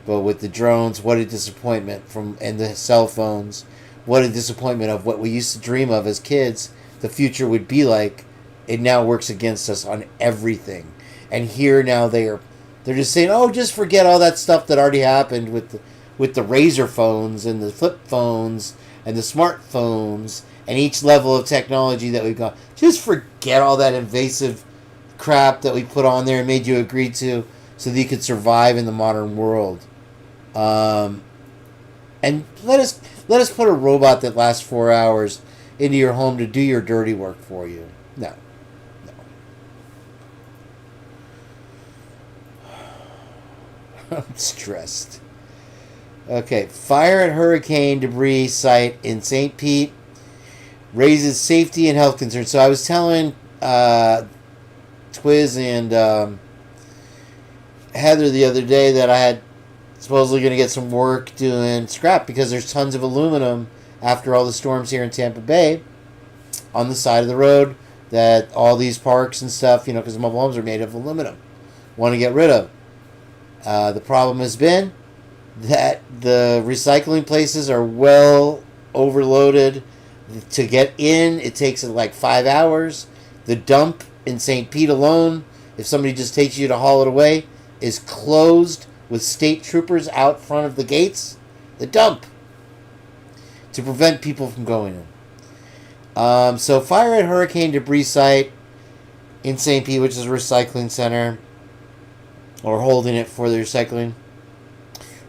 but with the drones, what a disappointment and the cell phones, what a disappointment of what we used to dream of as kids. The future would be like. It now works against us on everything, and here now they're just saying, oh, just forget all that stuff that already happened with the Razor phones and the flip phones and the smartphones and each level of technology that we've got. Just forget all that invasive crap that we put on there and made you agree to so that you could survive in the modern world. And let us put a robot that lasts 4 hours into your home to do your dirty work for you. No. I'm stressed. Okay, fire at hurricane debris site in St. Pete raises safety and health concerns. So I was telling Twiz and Heather the other day that I had supposedly going to get some work doing scrap because there's tons of aluminum after all the storms here in Tampa Bay on the side of the road that all these parks and stuff, because the mobile homes are made of aluminum, want to get rid of. The problem has been that the recycling places are well overloaded. To get in, it takes like 5 hours. The dump in St. Pete alone, if somebody just takes you to haul it away, is closed with state troopers out front of the gates. The dump. To prevent people from going in. So fire at hurricane debris site in St. Pete, which is a recycling center, or holding it for the recycling,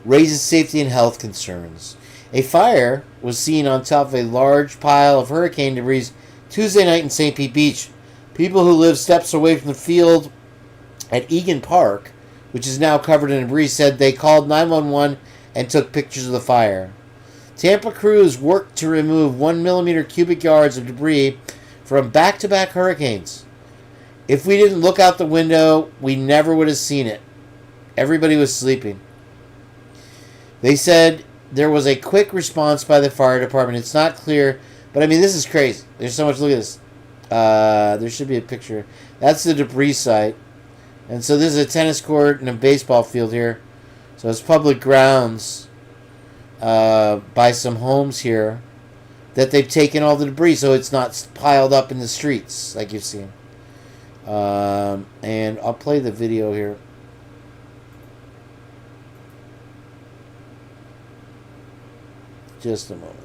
raises safety and health concerns. A fire was seen on top of a large pile of hurricane debris Tuesday night in St. Pete Beach. People who live steps away from the field at Egan Park, which is now covered in debris, said they called 911 and took pictures of the fire. Tampa crews worked to remove 1 millimeter cubic yards of debris from back-to-back hurricanes. If we didn't look out the window, we never would have seen it. Everybody was sleeping. They said there was a quick response by the fire department. It's not clear, but I mean, this is crazy. There's so much. Look at this. There should be a picture. That's the debris site. And so this is a tennis court and a baseball field here. So it's public grounds by some homes here that they've taken all the debris so it's not piled up in the streets like you've seen. And I'll play the video here. Just a moment.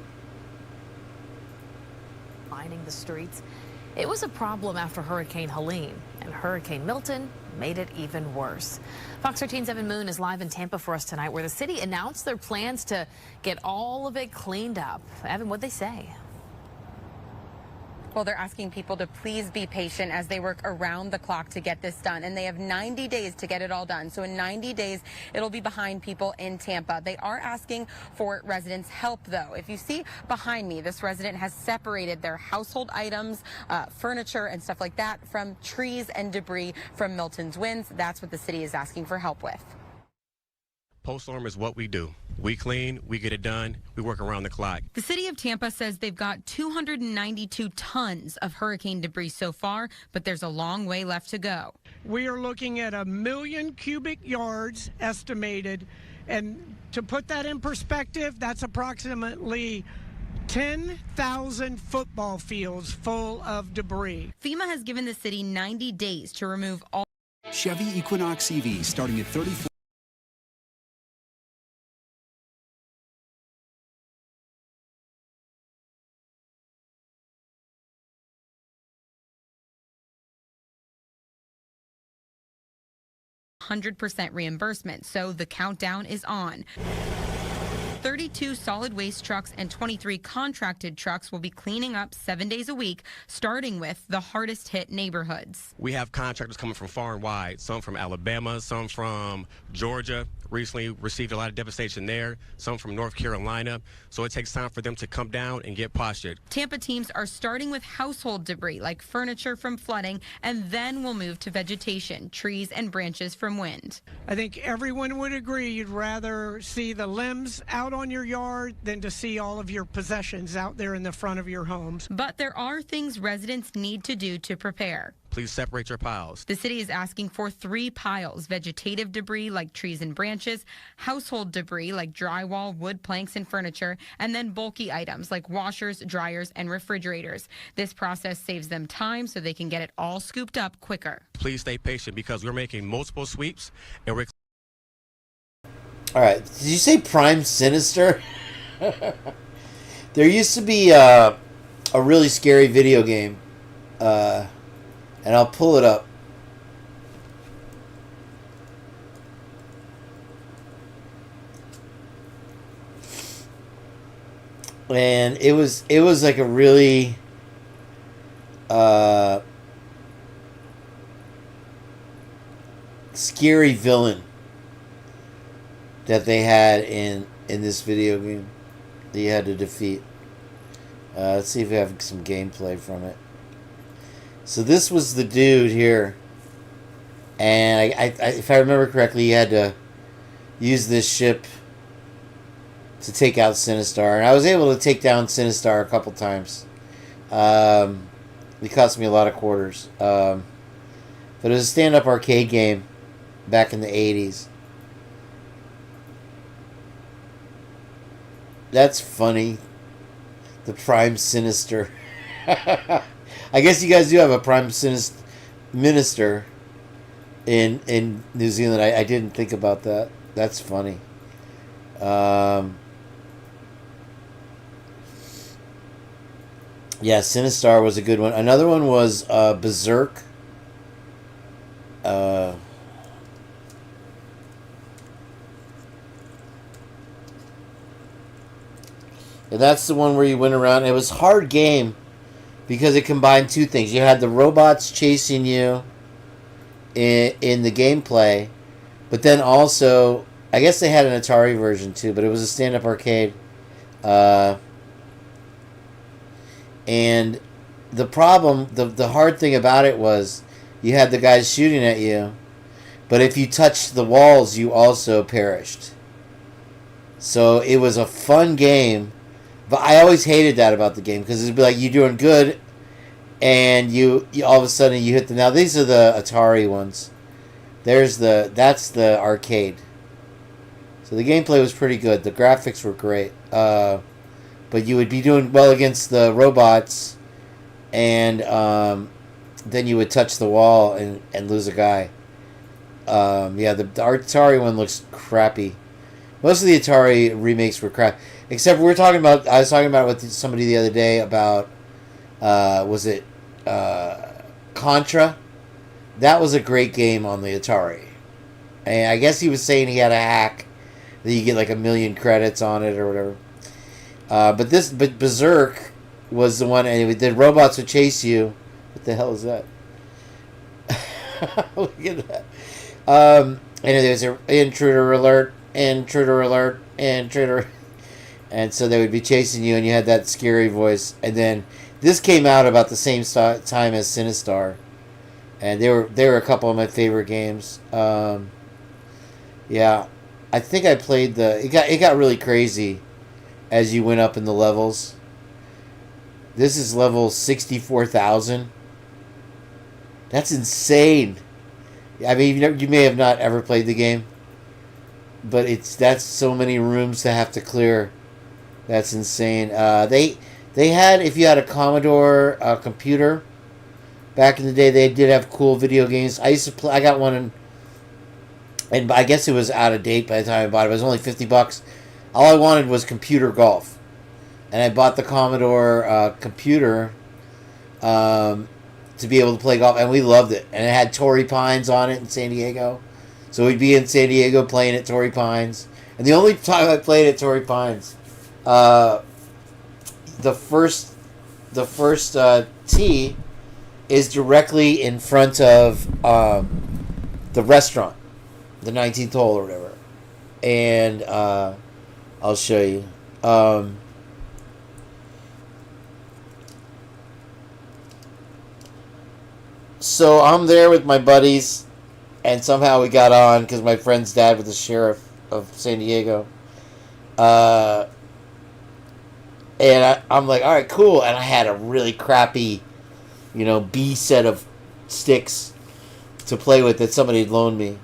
Lining the streets. It was a problem after Hurricane Helene, and Hurricane Milton made it even worse. Fox 13's Evan Moon is live in Tampa for us tonight, where the city announced their plans to get all of it cleaned up. Evan, what'd they say? Well, they're asking people to please be patient as they work around the clock to get this done. And they have 90 days to get it all done. So in 90 days, it'll be behind people in Tampa. They are asking for residents' help, though. If you see behind me, this resident has separated their household items, furniture and stuff like that from trees and debris from Milton's winds. That's what the city is asking for help with. Post-storm is what we do. We clean, we get it done, we work around the clock. The city of Tampa says they've got 292 tons of hurricane debris so far, but there's a long way left to go. We are looking at 1 million cubic yards estimated. And to put that in perspective, that's approximately 10,000 football fields full of debris. FEMA has given the city 90 days to remove all. Chevy Equinox EV starting at $34. %100% reimbursement, so the countdown is on. 32 solid waste trucks and 23 contracted trucks will be cleaning up 7 days a week, starting with the hardest hit neighborhoods. We have contractors coming from far and wide, some from Alabama, some from Georgia. Recently received a lot of devastation there, some from North Carolina. So it takes time for them to come down and get postured. Tampa teams are starting with household debris like furniture from flooding, and then we'll move to vegetation, trees and branches from wind. I think everyone would agree you'd rather see the limbs out on your yard than to see all of your possessions out there in the front of your homes. But there are things residents need to do to prepare. Please separate your piles. The city is asking for 3 piles: vegetative debris like trees and branches, household debris like drywall, wood planks, and furniture, and then bulky items like washers, dryers, and refrigerators. This process saves them time so they can get it all scooped up quicker. Please stay patient because we're making multiple sweeps and we're... All right, did you say Prime Sinister? There used to be a really scary video game, and I'll pull it up. And it was like a really scary villain that they had in this video game that you had to defeat. Let's see if we have some gameplay from it. So this was the dude here, and I if I remember correctly, you had to use this ship to take out Sinistar, and I was able to take down Sinistar a couple times. It cost me a lot of quarters, but it was a stand-up arcade game back in the 80s. That's funny. The Prime Sinister. I guess you guys do have a Prime Minister in New Zealand. I didn't think about that. That's funny. Yeah, Sinistar was a good one. Another one was Berserk. And that's the one where you went around. It was a hard game because it combined two things. You had the robots chasing you in the gameplay, but then also, I guess they had an Atari version too, but it was a stand-up arcade. And the problem, the hard thing about it was you had the guys shooting at you, but if you touched the walls, you also perished. So it was a fun game. But I always hated that about the game because it'd be like you're doing good, and you all of a sudden you hit the. Now these are the Atari ones. That's the arcade. So the gameplay was pretty good. The graphics were great. But you would be doing well against the robots, and then you would touch the wall and lose a guy. Yeah, the Atari one looks crappy. Most of the Atari remakes were crap. Except I was talking about it with somebody the other day about, was it Contra? That was a great game on the Atari. And I guess he was saying he had a hack that you get like 1 million credits on it or whatever. But Berserk was the one, and the robots would chase you. What the hell is that? Look at that. And there's an intruder alert, intruder. And so they would be chasing you, and you had that scary voice. And then this came out about the same time as Sinistar, and they were a couple of my favorite games. Yeah, I think I played the. It got really crazy as you went up in the levels. This is level 64,000. That's insane. I mean, you may have not ever played the game, but that's so many rooms to have to clear. That's insane. They had, if you had a Commodore computer back in the day, they did have cool video games. I used to play. I got one, and I guess it was out of date by the time I bought it. It was only $50. All I wanted was computer golf, and I bought the Commodore computer to be able to play golf, and we loved it. And it had Torrey Pines on it in San Diego, so we'd be in San Diego playing at Torrey Pines. And the only time I played at Torrey Pines, the first tee is directly in front of the restaurant, the 19th hole or whatever. And I'll show you. So I'm there with my buddies, and somehow we got on because my friend's dad was the sheriff of San Diego. And I'm like, all right, cool. And I had a really crappy, B set of sticks to play with that somebody had loaned me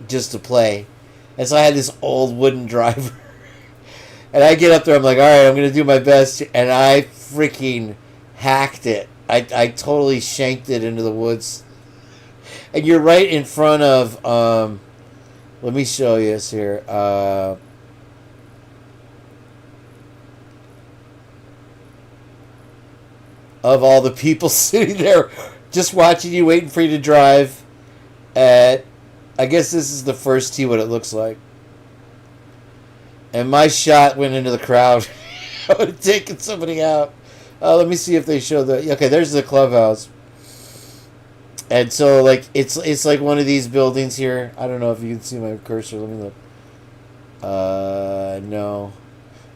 just to play. And so I had this old wooden driver. And I get up there, I'm like, all right, I'm going to do my best. And I freaking hacked it. I totally shanked it into the woods. And you're right in front of, let me show you this here. Of all the people sitting there just watching you, waiting for you to drive. I guess this is the first tee, what it looks like. And my shot went into the crowd. I would have taken somebody out. Let me see if they show the... Okay, there's the clubhouse. And so, like, it's like one of these buildings here. I don't know if you can see my cursor. Let me look. No.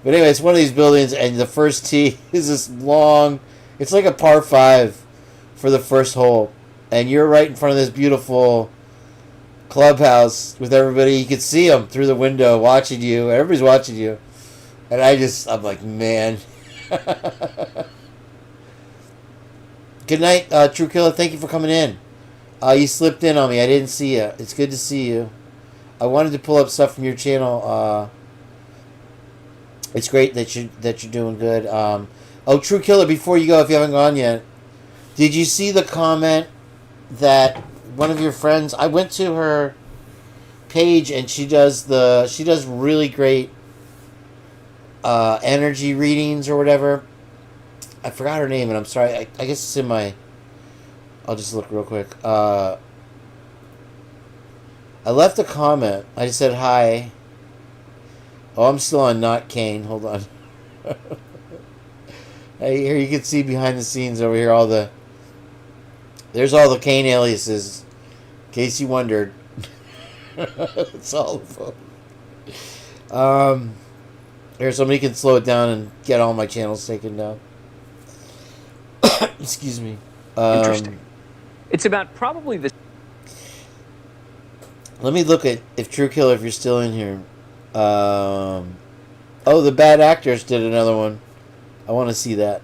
But anyway, it's one of these buildings, and the first tee is this long... It's like a par 5 for the first hole. And you're right in front of this beautiful clubhouse with everybody. You can see them through the window watching you. Everybody's watching you. And I'm like, man... Good night, True Killer. Thank you for coming in. You slipped in on me. I didn't see you. It's good to see you. I wanted to pull up stuff from your channel. It's great that you're doing good. True Killer. Before you go, if you haven't gone yet, did you see the comment that one of your friends? I went to her page and she does really great energy readings or whatever. I forgot her name, and I'm sorry. I guess it's in my... I'll just look real quick. I left a comment. I just said hi. Oh, I'm still on not Kane. Hold on. Hey, here you can see behind the scenes over here there's all the Kane aliases. In case you wondered. It's all of them. Here, somebody can slow it down and get all my channels taken down. Excuse me. Interesting. It's about probably the... Let me look at if True Killer, if you're still in here. The Bad Actors did another one. I want to see that.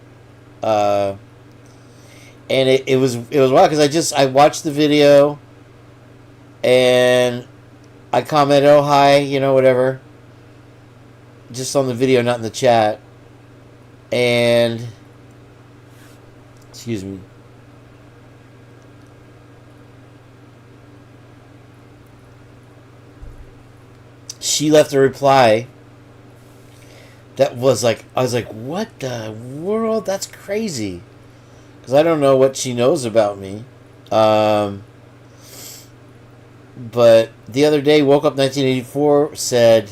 And it was wild because I watched the video and I commented, oh hi, whatever. Just on the video, not in the chat. And excuse me. She left a reply that was like, I was like, what the world? That's crazy. Because I don't know what she knows about me. But the other day, Woke Up 1984 said,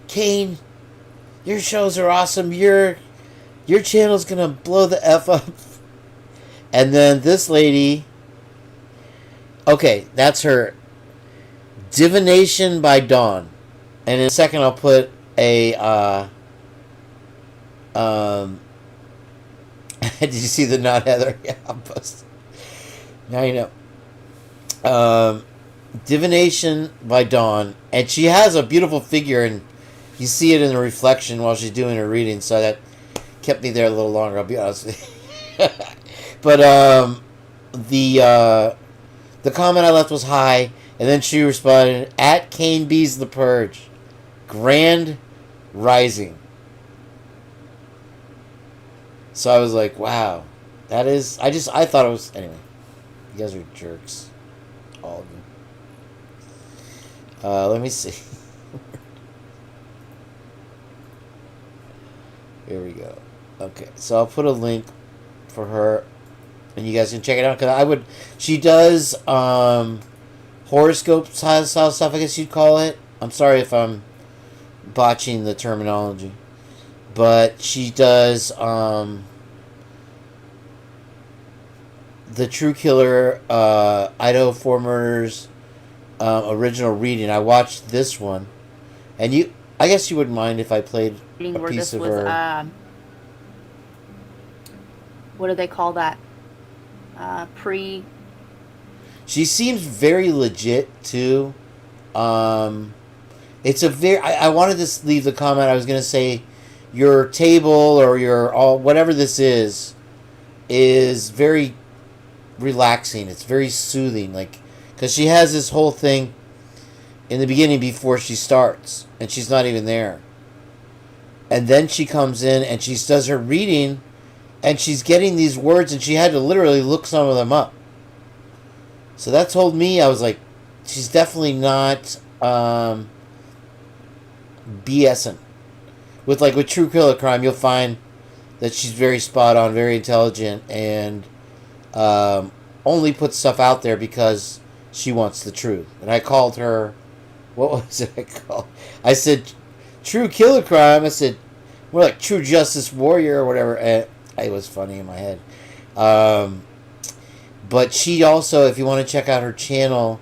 Kane, your shows are awesome. Your channel's going to blow the F up. And then this lady, okay, that's her, Divination by Dawn. And in a second I'll put a, did you see the not Heather? Yeah, I'm busted. Now you know. Divination by Dawn, and she has a beautiful figure, and you see it in the reflection while she's doing her reading, so that kept me there a little longer, I'll be honest with you. But the comment I left was hi, and then she responded, at Kane B's The Purge. Grand Rising. So I was like, wow. That is, I thought it was, anyway. You guys are jerks. All of you. Let me see. Here we go. Okay, so I'll put a link for her, and you guys can check it out. Cause she does horoscope style stuff, I guess you'd call it. I'm sorry if I'm botching the terminology, but she does the True Killer Idaho 4 Murders original reading. I watched this one, and I guess you wouldn't mind if I played a piece of her. What do they call that? She seems very legit too. It's a very. I wanted to leave the comment. I was gonna say, your table or your whatever this is very relaxing. It's very soothing, because she has this whole thing in the beginning before she starts, and she's not even there. And then she comes in and she does her reading, and she's getting these words, and she had to literally look some of them up. So that told me, I was like, she's definitely not BSing. With True Killer Crime, you'll find that she's very spot on, very intelligent, and only puts stuff out there because she wants the truth. And I called her, what was it I called? I said, True Killer Crime. I said, more like True Justice Warrior or whatever. And it was funny in my head. But she also, if you want to check out her channel,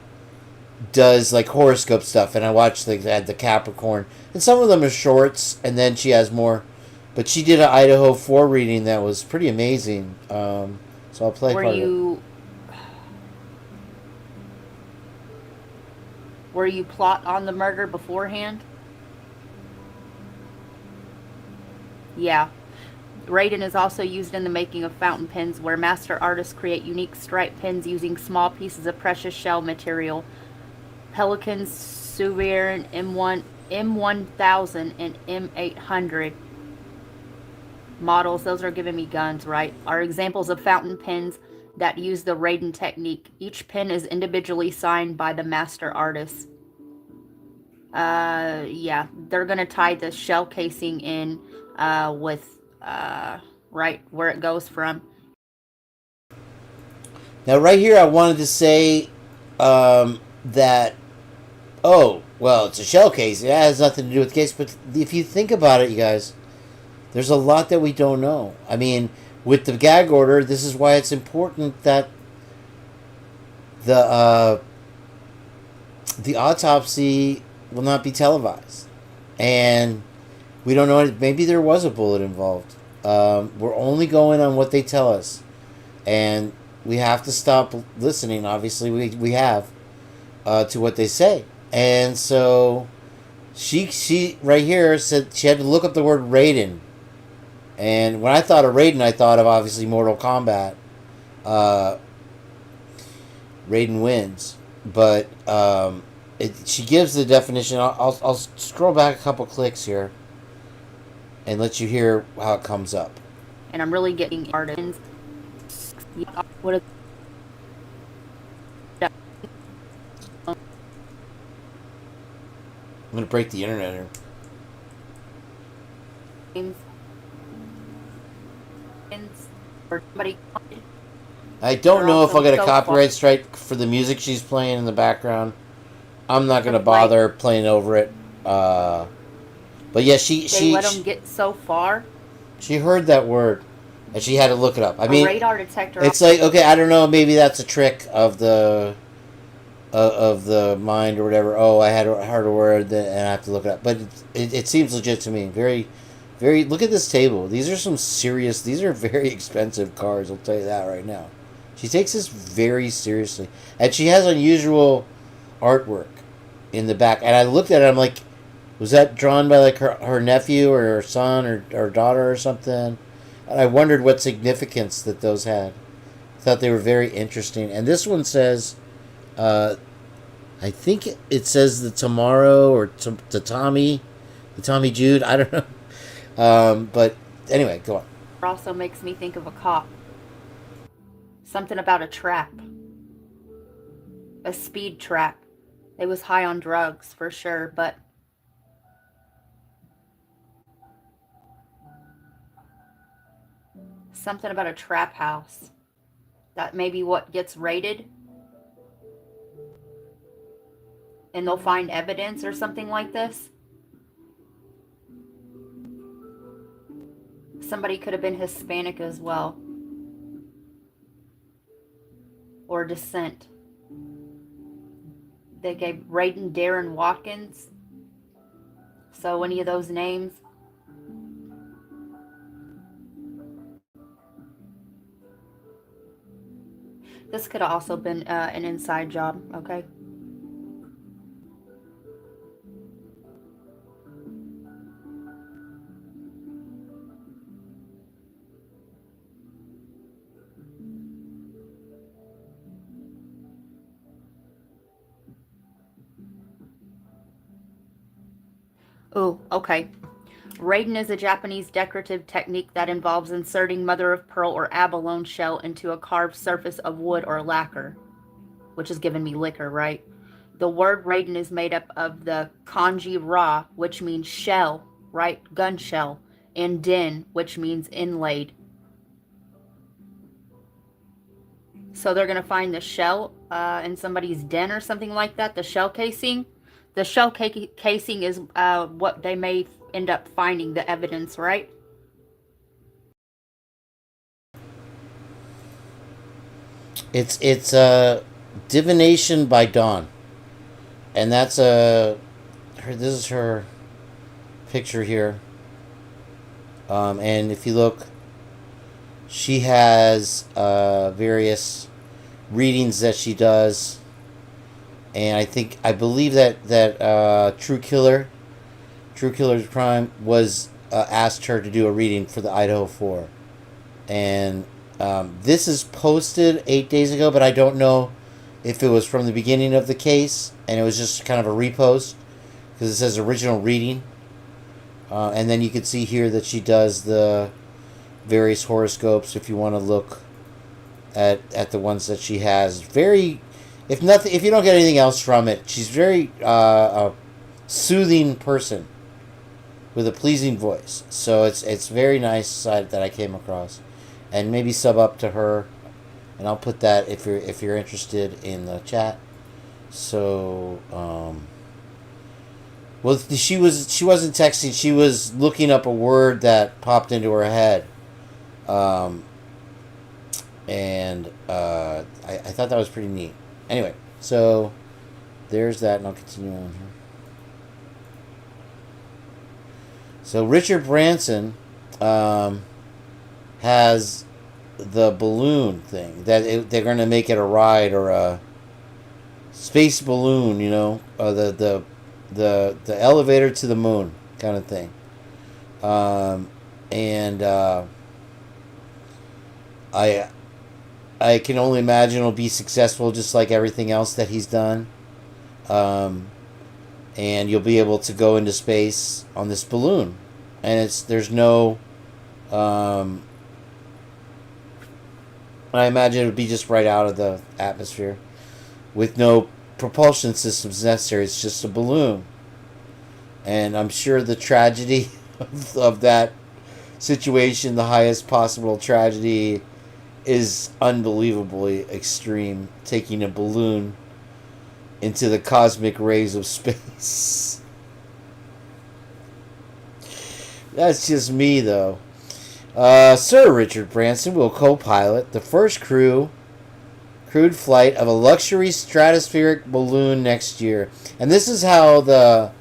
does horoscope stuff. And I watched the Capricorn. And some of them are shorts, and then she has more. But she did an Idaho 4 reading that was pretty amazing. So I'll play part of it. Were you plot on the murder beforehand? Yeah. Raiden is also used in the making of fountain pens, where master artists create unique stripe pens using small pieces of precious shell material. Pelicans, Suviron, M1000, and M800 models, those are giving me guns, right, are examples of fountain pens that use the Raiden technique. Each pen is individually signed by the master artist. Yeah, they're gonna tie the shell casing in with right where it goes from. Now right here I wanted to say that, oh, well, it's a shell case. It has nothing to do with the case, but if you think about it, you guys, there's a lot that we don't know. I mean, with the gag order, this is why it's important that the autopsy will not be televised. And we don't know, maybe there was a bullet involved. We're only going on what they tell us. And we have to stop listening, obviously, we have, to what they say. And so she right here said she had to look up the word Raiden. And when I thought of Raiden, I thought of obviously Mortal Kombat. Raiden wins, but she gives the definition. I'll scroll back a couple clicks here and let you hear how it comes up. And I'm really getting artists. What? I'm gonna break the internet here. Or somebody. I don't know if I'll get a copyright strike for the music she's playing in the background. I'm not gonna bother playing over it. But yeah, she let them get so far. She heard that word, and she had to look it up. I mean, radar detector. It's like, okay, I don't know, maybe that's a trick of the mind or whatever. Oh, I heard a word and I have to look it up. But it seems legit to me. Very, very. Look at this table. These are these are very expensive cars. I'll tell you that right now. She takes this very seriously, and she has unusual artwork in the back. And I looked at it, I'm like, was that drawn by like her nephew or her son or daughter or something? And I wondered what significance that those had. I thought they were very interesting. And this one says, I think it says the tomorrow or to Tommy, the Tommy Jude. I don't know. But anyway, go on. Also makes me think of a cop. Something about a trap. A speed trap. They was high on drugs for sure, but something about a trap house. That may be what gets raided. And they'll find evidence or something like this. Somebody could have been Hispanic as well. Or descent. They gave Raiden Darren Watkins. So any of those names. This could have also been an inside job, okay? Oh, okay. Raiden is a Japanese decorative technique that involves inserting mother of pearl or abalone shell into a carved surface of wood or lacquer, which is giving me liquor, right? The word Raiden is made up of the kanji ra, which means shell, right? Gun shell, and den, which means inlaid. So they're going to find the shell in somebody's den or something like that, the shell casing. The shell casing is what they may end up finding, the evidence, right? It's Divination by Dawn, and that's this is her picture here. And if you look, she has various readings that she does. And I believe that True Killer's Crime was asked her to do a reading for the Idaho 4. And this is posted 8 days ago, but I don't know if it was from the beginning of the case and it was just kind of a repost because it says original reading. And then you can see here that she does the various horoscopes if you want to look at the ones that she has. Very... If you don't get anything else from it, she's very a soothing person with a pleasing voice. So it's very nice side that I came across, and maybe sub up to her, and I'll put that if you're interested in the chat. So well, she wasn't texting. She was looking up a word that popped into her head, and I thought that was pretty neat. Anyway, so there's that, and I'll continue on here. So Richard Branson has the balloon thing that they're going to make it a ride or a space balloon, you know, the elevator to the moon kind of thing. And I can only imagine it'll be successful, just like everything else that he's done. And you'll be able to go into space on this balloon, and there's no. I imagine it would be just right out of the atmosphere, with no propulsion systems necessary. It's just a balloon, and I'm sure the tragedy of that situation, the highest possible tragedy, is unbelievably extreme, taking a balloon into the cosmic rays of space. That's just me, though. Sir Richard Branson will co-pilot the first crewed flight of a luxury stratospheric balloon next year. And this is how the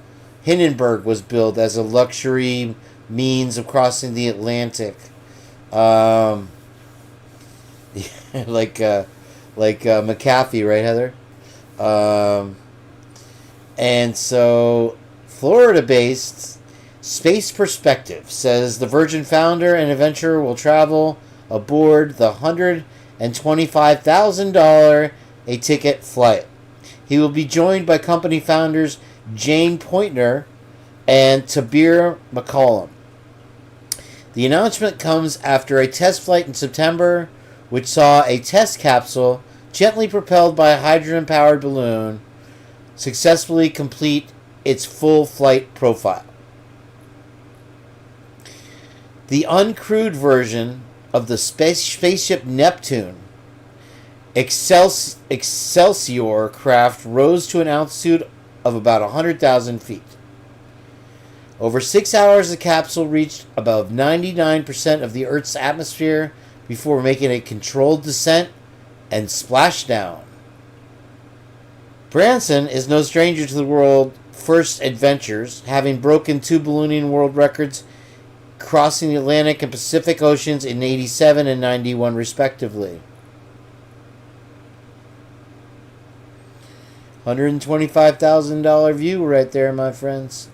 Hindenburg was built, as a luxury means of crossing the Atlantic. like McAfee, right, Heather? And so, Florida-based Space Perspective says the Virgin founder and adventurer will travel aboard the $125,000 a ticket flight. He will be joined by company founders Jane Pointner and Tabir McCollum. The announcement comes after a test flight in September, which saw a test capsule gently propelled by a hydrogen-powered balloon successfully complete its full flight profile. The uncrewed version of the spaceship Neptune Excelsior craft rose to an altitude of about 100,000 feet. Over 6 hours, the capsule reached above 99% of the Earth's atmosphere before making a controlled descent and splashdown. Branson is no stranger to the world's first adventures, having broken 2 ballooning world records crossing the Atlantic and Pacific Oceans in 87 and 91 respectively. $125,000 view right there, my friends.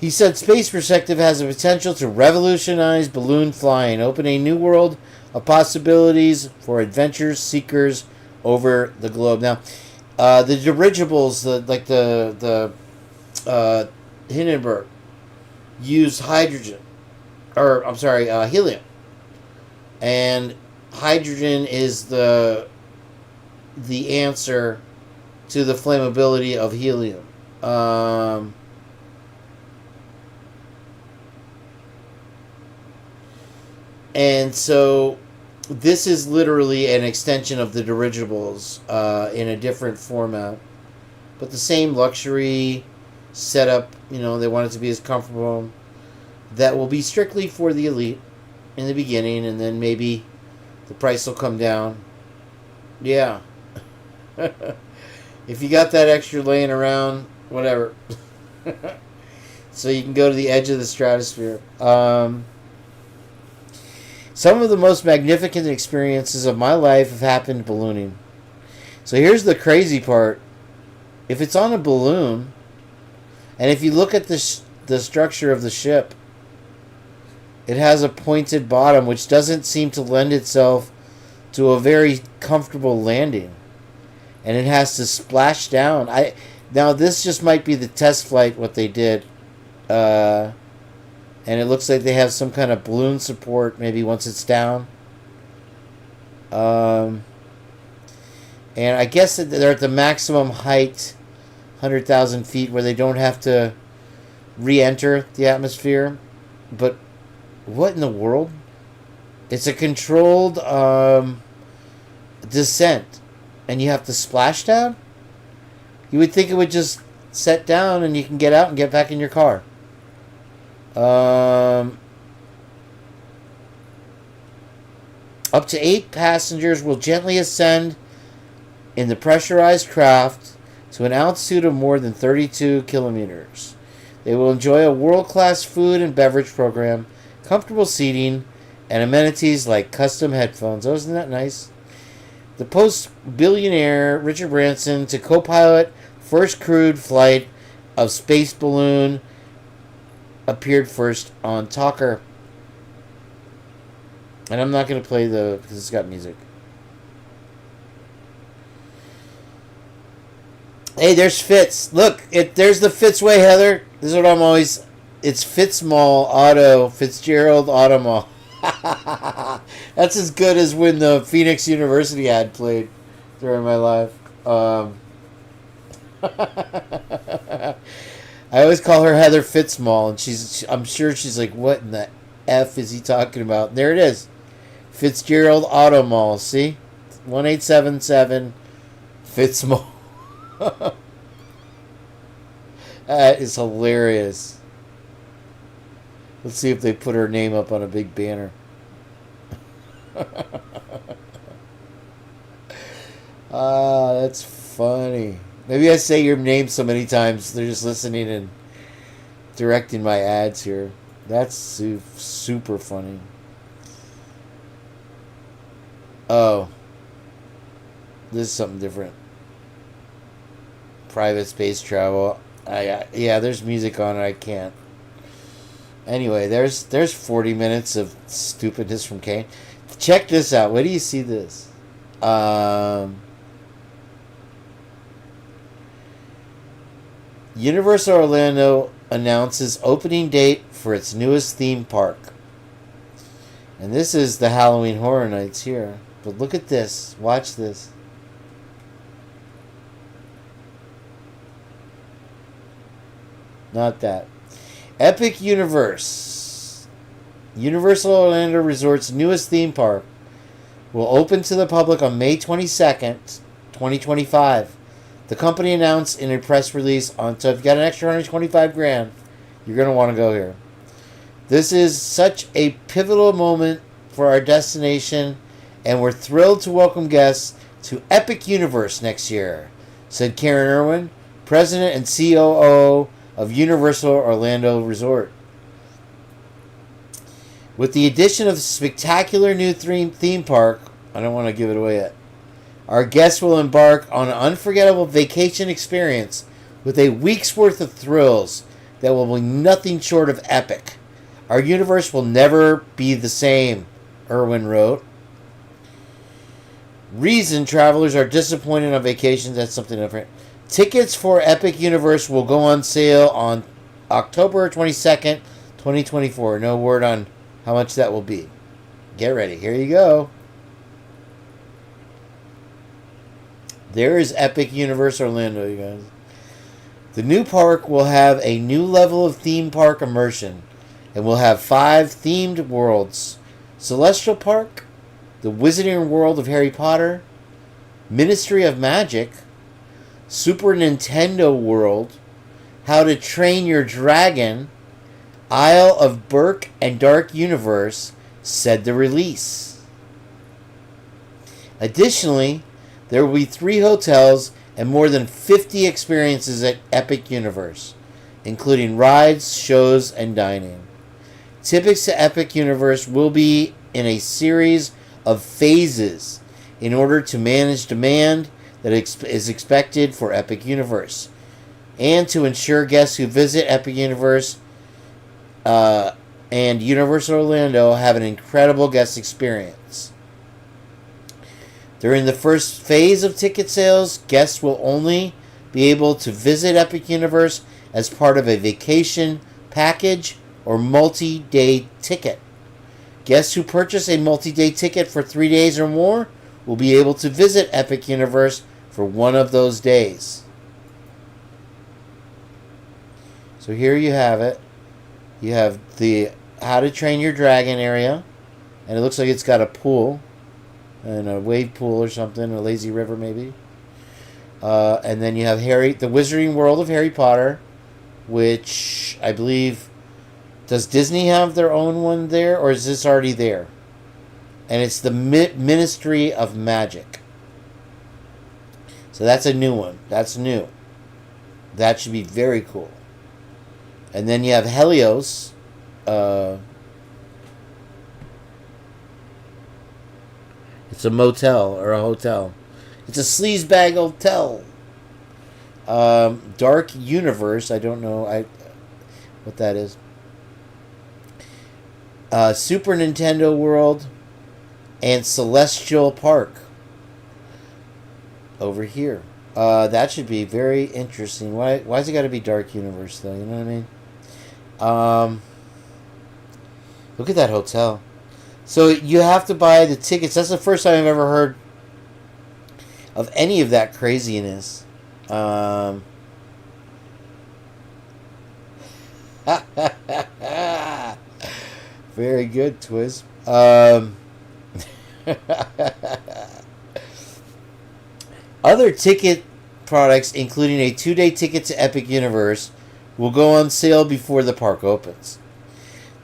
He said Space Perspective has the potential to revolutionize balloon flying, opening a new world of possibilities for adventure seekers over the globe. Now, the dirigibles, the Hindenburg, use hydrogen, or I'm sorry, helium, and hydrogen is the answer to the flammability of helium. And so this is literally an extension of the dirigibles in a different format, but the same luxury setup. You know, they want it to be as comfortable. That will be strictly for the elite in the beginning, and then maybe the price will come down. Yeah. If you got that extra laying around, whatever. So you can go to the edge of the stratosphere. Some of the most magnificent experiences of my life have happened ballooning. So here's the crazy part. If it's on a balloon, and if you look at the structure of the ship, it has a pointed bottom, which doesn't seem to lend itself to a very comfortable landing. And it has to splash down. Now this just might be the test flight, what they did. And it looks like they have some kind of balloon support maybe once it's down. And I guess that they're at the maximum height, 100,000 feet, where they don't have to re-enter the atmosphere. But what in the world? It's a controlled descent. And you have to splash down? You would think it would just set down and you can get out and get back in your car. Up to 8 passengers will gently ascend in the pressurized craft to an altitude of more than 32 kilometers. They will enjoy a world-class food and beverage program, comfortable seating, and amenities like custom headphones. Oh, isn't that nice? The post-billionaire Richard Branson to co-pilot first crewed flight of space balloon appeared first on Talker. And I'm not going to play because it's got music. Hey, there's Fitz. Look, there's the Fitz way, Heather. This is what I'm always... It's Fitzmall Auto, Fitzgerald Auto Mall. That's as good as when the Phoenix University ad played during my life. I always call her Heather Fitzmall, and I'm sure she's like, what in the F is he talking about? There it is. Fitzgerald Auto Mall. See? 1877 Fitzmall. That is hilarious. Let's see if they put her name up on a big banner. That's funny. Maybe I say your name so many times they're just listening and directing my ads here. That's super funny. Oh. This is something different. private space travel. Yeah, there's music on it. I can't. Anyway, there's 40 minutes of stupidness from Kane. Check this out. Where do you see this? Universal Orlando announces opening date for its newest theme park. And this is the Halloween Horror Nights here. But look at this. Watch this. Not that. Epic Universe. Universal Orlando Resort's newest theme park will open to the public on May 22nd, 2025. The company announced in a press release so if you got an extra $125,000, you're going to want to go here. This is such a pivotal moment for our destination, and we're thrilled to welcome guests to Epic Universe next year, said Karen Irwin, President and COO of Universal Orlando Resort. With the addition of a spectacular new theme park, I don't want to give it away yet, our guests will embark on an unforgettable vacation experience with a week's worth of thrills that will be nothing short of epic. Our universe will never be the same, Irwin wrote. Reason travelers are disappointed on vacations, that's something different. Tickets for Epic Universe will go on sale on October 22nd, 2024. No word on how much that will be. Get ready. Here you go. There is Epic Universe Orlando, you guys. The new park will have a new level of theme park immersion and will have 5 themed worlds. Celestial Park, the Wizarding World of Harry Potter, Ministry of Magic, Super Nintendo World, How to Train Your Dragon, Isle of Berk and Dark Universe, said the release. Additionally, there will be 3 hotels and more than 50 experiences at Epic Universe, including rides, shows, and dining. Tickets to Epic Universe will be in a series of phases in order to manage demand that is expected for Epic Universe, and to ensure guests who visit Epic Universe and Universal Orlando have an incredible guest experience. During the first phase of ticket sales, guests will only be able to visit Epic Universe as part of a vacation package or multi-day ticket. Guests who purchase a multi-day ticket for 3 days or more will be able to visit Epic Universe for one of those days. So here you have it. You have the How to Train Your Dragon area, and it looks like it's got a pool and a wave pool or something, a lazy river maybe. And then you have the Wizarding World of Harry Potter, which I believe, does Disney have their own one there, or is this already there? And it's the Ministry of Magic. So that's a new one. That's new. That should be very cool. And then you have Helios. It's a motel or a hotel. It's a sleazebag hotel. Dark Universe. I don't know what that is. Super Nintendo World and Celestial Park over here. That should be very interesting. Why's it got to be Dark Universe though? You know what I mean? Look at that hotel. So you have to buy the tickets. That's the first time I've ever heard of any of that craziness. Very good, Twiz. Other ticket products, including a 2-day ticket to Epic Universe, will go on sale before the park opens.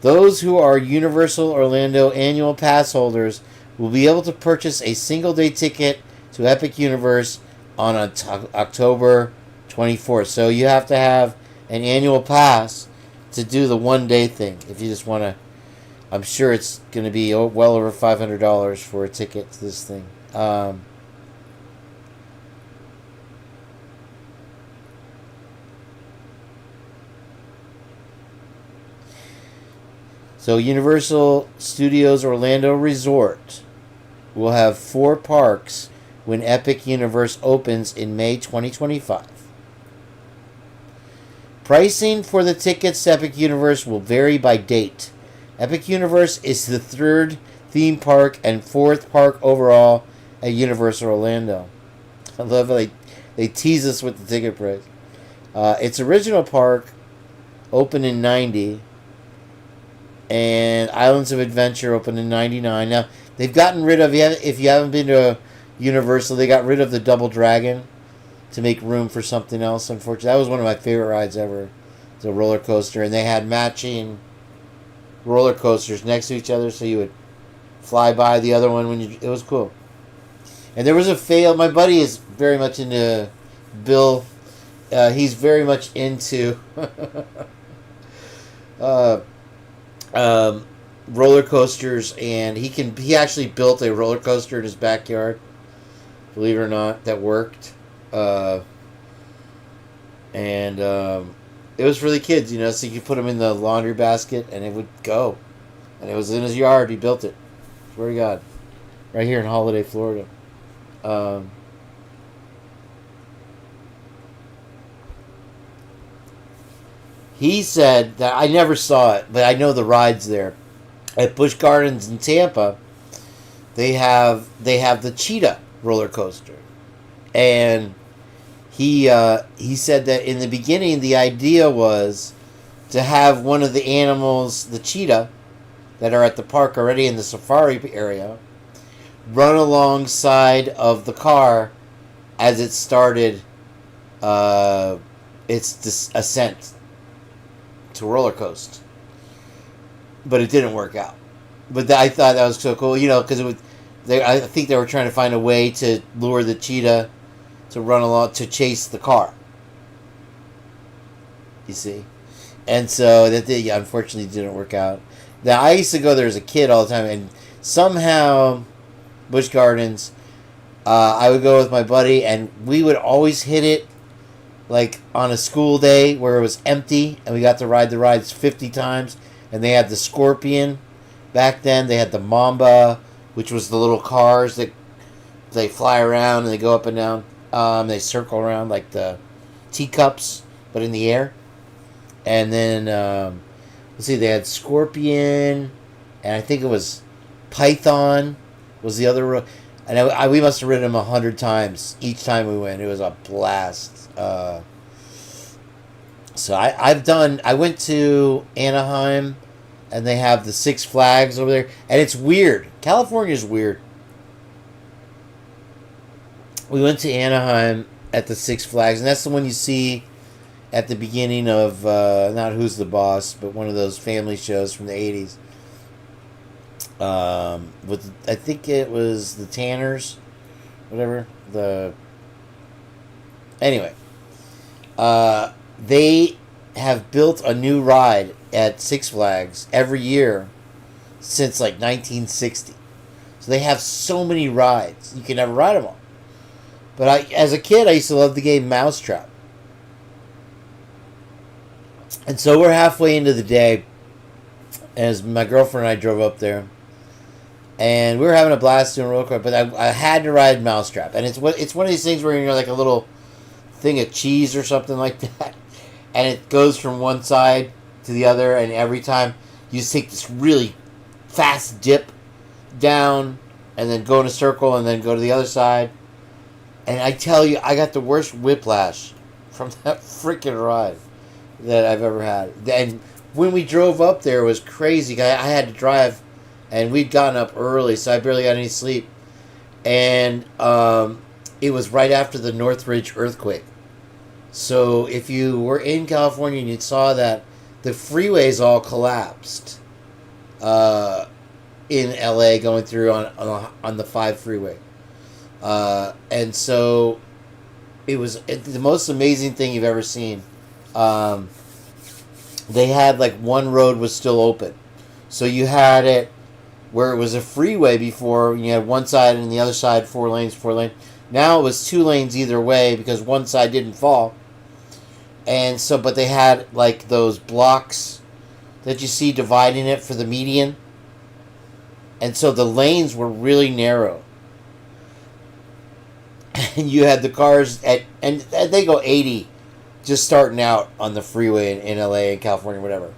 Those who are Universal Orlando annual pass holders will be able to purchase a single-day ticket to Epic Universe on October 24th. So you have to have an annual pass to do the one-day thing. If you just want to, I'm sure it's going to be well over $500 for a ticket to this thing. So Universal Studios Orlando Resort will have 4 parks when Epic Universe opens in May 2025. Pricing for the tickets to Epic Universe will vary by date. Epic Universe is the 3rd theme park and 4th park overall at Universal Orlando. I love how they tease us with the ticket price. Its original park opened in 90, and Islands of Adventure opened in 99. Now, they've gotten rid of, if you haven't been to Universal, they got rid of the Double Dragon to make room for something else, unfortunately. That was one of my favorite rides ever, the roller coaster, and they had matching roller coasters next to each other, so you would fly by the other one when you. It was cool. And there was a fail. My buddy is very much into Bill. He's very much into roller coasters, and he actually built a roller coaster in his backyard. Believe it or not, that worked. And it was for the kids, you know, so you could put them in the laundry basket and it would go. And it was in his yard. He built it. Swear to God. Right here in Holiday, Florida. He said that, I never saw it, but I know the rides there. At Busch Gardens in Tampa, they have the cheetah roller coaster. And he said that in the beginning the idea was to have one of the animals, the cheetah, that are at the park already in the safari area, run alongside of the car as it started its ascent to roller coaster. But it didn't work out. But I thought that was so cool, you know, because I think they were trying to find a way to lure the cheetah to run along to chase the car. You see, and so that unfortunately didn't work out. Now I used to go there as a kid all the time, and somehow Busch Gardens, I would go with my buddy, and we would always hit it like on a school day where it was empty, and we got to ride the rides 50 times. And they had the Scorpion back then. They had the Mamba, which was the little cars that they fly around and they go up and down. They circle around like the teacups, but in the air. And then, let's see, they had Scorpion, and I think it was Python was the other. And we must have ridden them 100 times each time we went. It was a blast. So I went to Anaheim, and they have the Six Flags over there, and it's weird. California's weird. We went to Anaheim at the Six Flags, and that's the one you see at the beginning of, not Who's the Boss, but one of those family shows from the 80s. With, I think it was the Tanners, whatever. Anyway. They have built a new ride at Six Flags every year since like 1960. So they have so many rides. You can never ride them all. But as a kid, I used to love the game Mousetrap. And so we're halfway into the day as my girlfriend and I drove up there. And we were having a blast doing roller coaster, but I had to ride Mousetrap. And it's one of these things where you're like a little thing of cheese or something like that. And it goes from one side to the other, and every time you just take this really fast dip down and then go in a circle and then go to the other side. And I tell you, I got the worst whiplash from that freaking ride that I've ever had. And when we drove up there, it was crazy. I had to drive, and we'd gotten up early, so I barely got any sleep. And it was right after the Northridge earthquake. So if you were in California and you saw that, the freeways all collapsed in LA going through on the 5 freeway. And so it was the most amazing thing you've ever seen. They had like one road was still open. So you had it where it was a freeway before, and you had one side and the other side 4 lanes. Now it was 2 lanes either way because one side didn't fall. And so, but they had like those blocks that you see dividing it for the median. And so the lanes were really narrow. And you had the cars and they go 80 just starting out on the freeway in LA and California, whatever.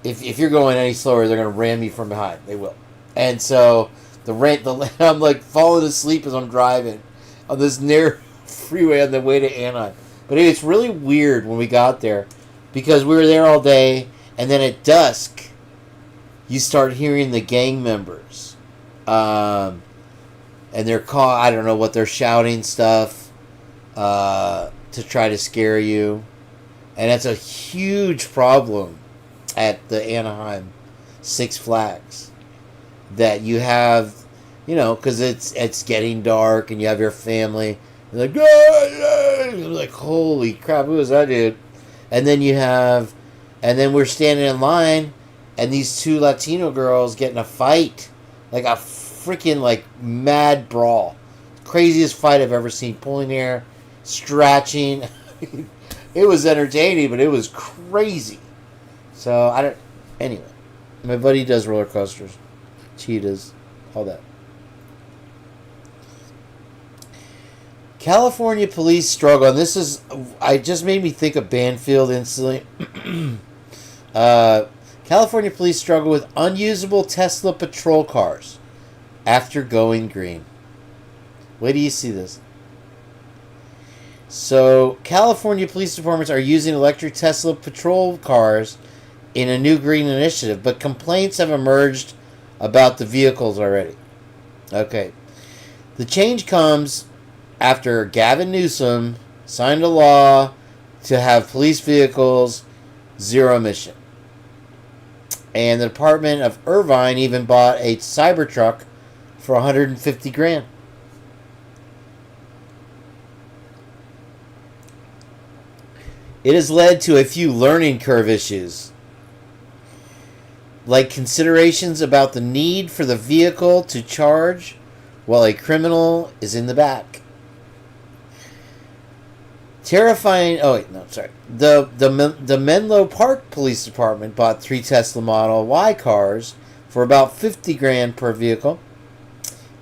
If you're going any slower, they're going to ram you from behind. They will. And so I'm like falling asleep as I'm driving on this narrow freeway on the way to Anaheim. But it's really weird when we got there because we were there all day, and then at dusk you start hearing the gang members. And they're I don't know what they're shouting stuff to try to scare you. And that's a huge problem at the Anaheim Six Flags. That you have, because it's getting dark and you have your family. You're like, you're like, holy crap, who is that dude? And then then we're standing in line, and these two Latino girls get in a fight, like a freaking mad brawl, craziest fight I've ever seen. Pulling hair, scratching. It was entertaining, but it was crazy. So anyway, my buddy does roller coasters, cheetahs, all that. California police struggle, and I just made me think of Banfield instantly. California police struggle with unusable Tesla patrol cars after going green. Wait till you see this. So, California police departments are using electric Tesla patrol cars in a new green initiative, but complaints have emerged about the vehicles already. Okay. The change comes after Gavin Newsom signed a law to have police vehicles zero emission. And the Department of Irvine even bought a Cybertruck for $150,000. It has led to a few learning curve issues, like considerations about the need for the vehicle to charge while a criminal is in the back. Terrifying. Oh wait, no, sorry. The Menlo Park Police Department bought 3 Tesla Model Y cars for about $50,000 per vehicle.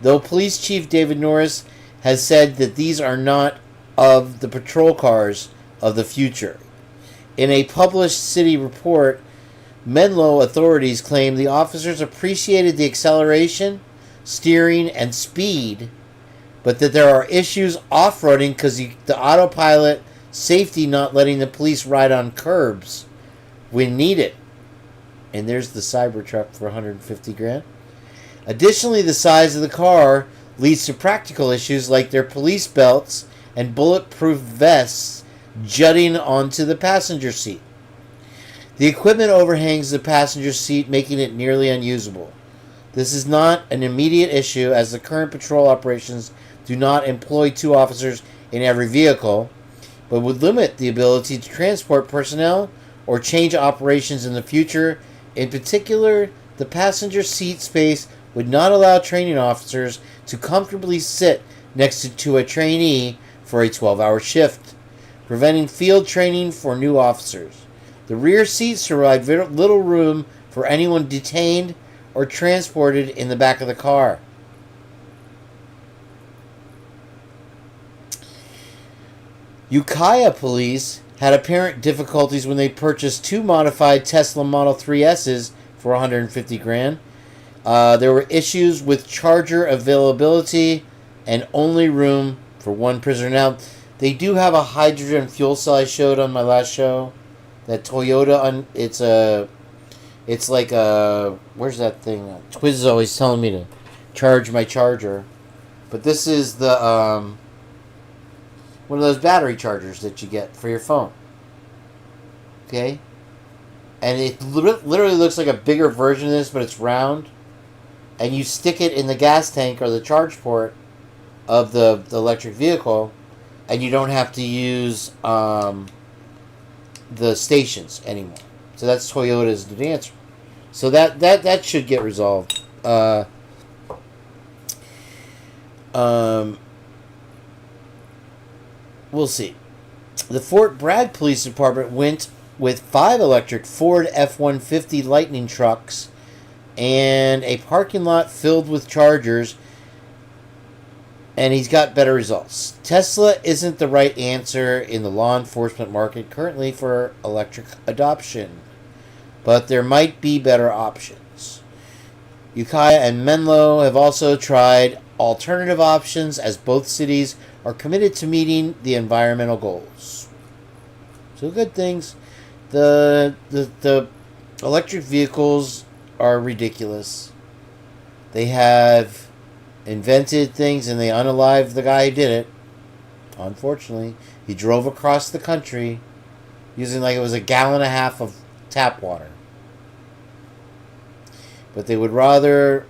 Though Police Chief David Norris has said that these are not of the patrol cars of the future. In a published city report, Menlo authorities claim the officers appreciated the acceleration, steering, and speed, but that there are issues off-roading because the autopilot safety not letting the police ride on curbs when needed. And there's the Cybertruck for $150,000. Additionally, the size of the car leads to practical issues like their police belts and bulletproof vests jutting onto the passenger seat. The equipment overhangs the passenger seat, making it nearly unusable. This is not an immediate issue as the current patrol operations do not employ 2 officers in every vehicle, but would limit the ability to transport personnel or change operations in the future. In particular, the passenger seat space would not allow training officers to comfortably sit next to a trainee for a 12-hour shift, preventing field training for new officers. The rear seats provide little room for anyone detained or transported in the back of the car. Ukiah police had apparent difficulties when they purchased 2 modified Tesla Model 3S's for $150,000. There were issues with charger availability and only room for 1 prisoner. Now, they do have a hydrogen fuel cell I showed on my last show. That Toyota, it's like a, where's that thing? Twiz is always telling me to charge my charger. But this is the, one of those battery chargers that you get for your phone. Okay? And it literally looks like a bigger version of this, but it's round. And you stick it in the gas tank or the charge port of the electric vehicle, and you don't have to use the stations anymore. So that's Toyota's the answer. So that should get resolved. We'll see. The Fort Bragg Police Department went with 5 electric Ford F-150 Lightning trucks and a parking lot filled with chargers, and he's got better results. Tesla isn't the right answer in the law enforcement market currently for electric adoption, but there might be better options. Ukiah and Menlo have also tried alternative options, as both cities are committed to meeting the environmental goals. So good things. The electric vehicles are ridiculous. They have invented things and they unalived the guy who did it. Unfortunately, he drove across the country using like it was 1.5 gallons of tap water. But they would rather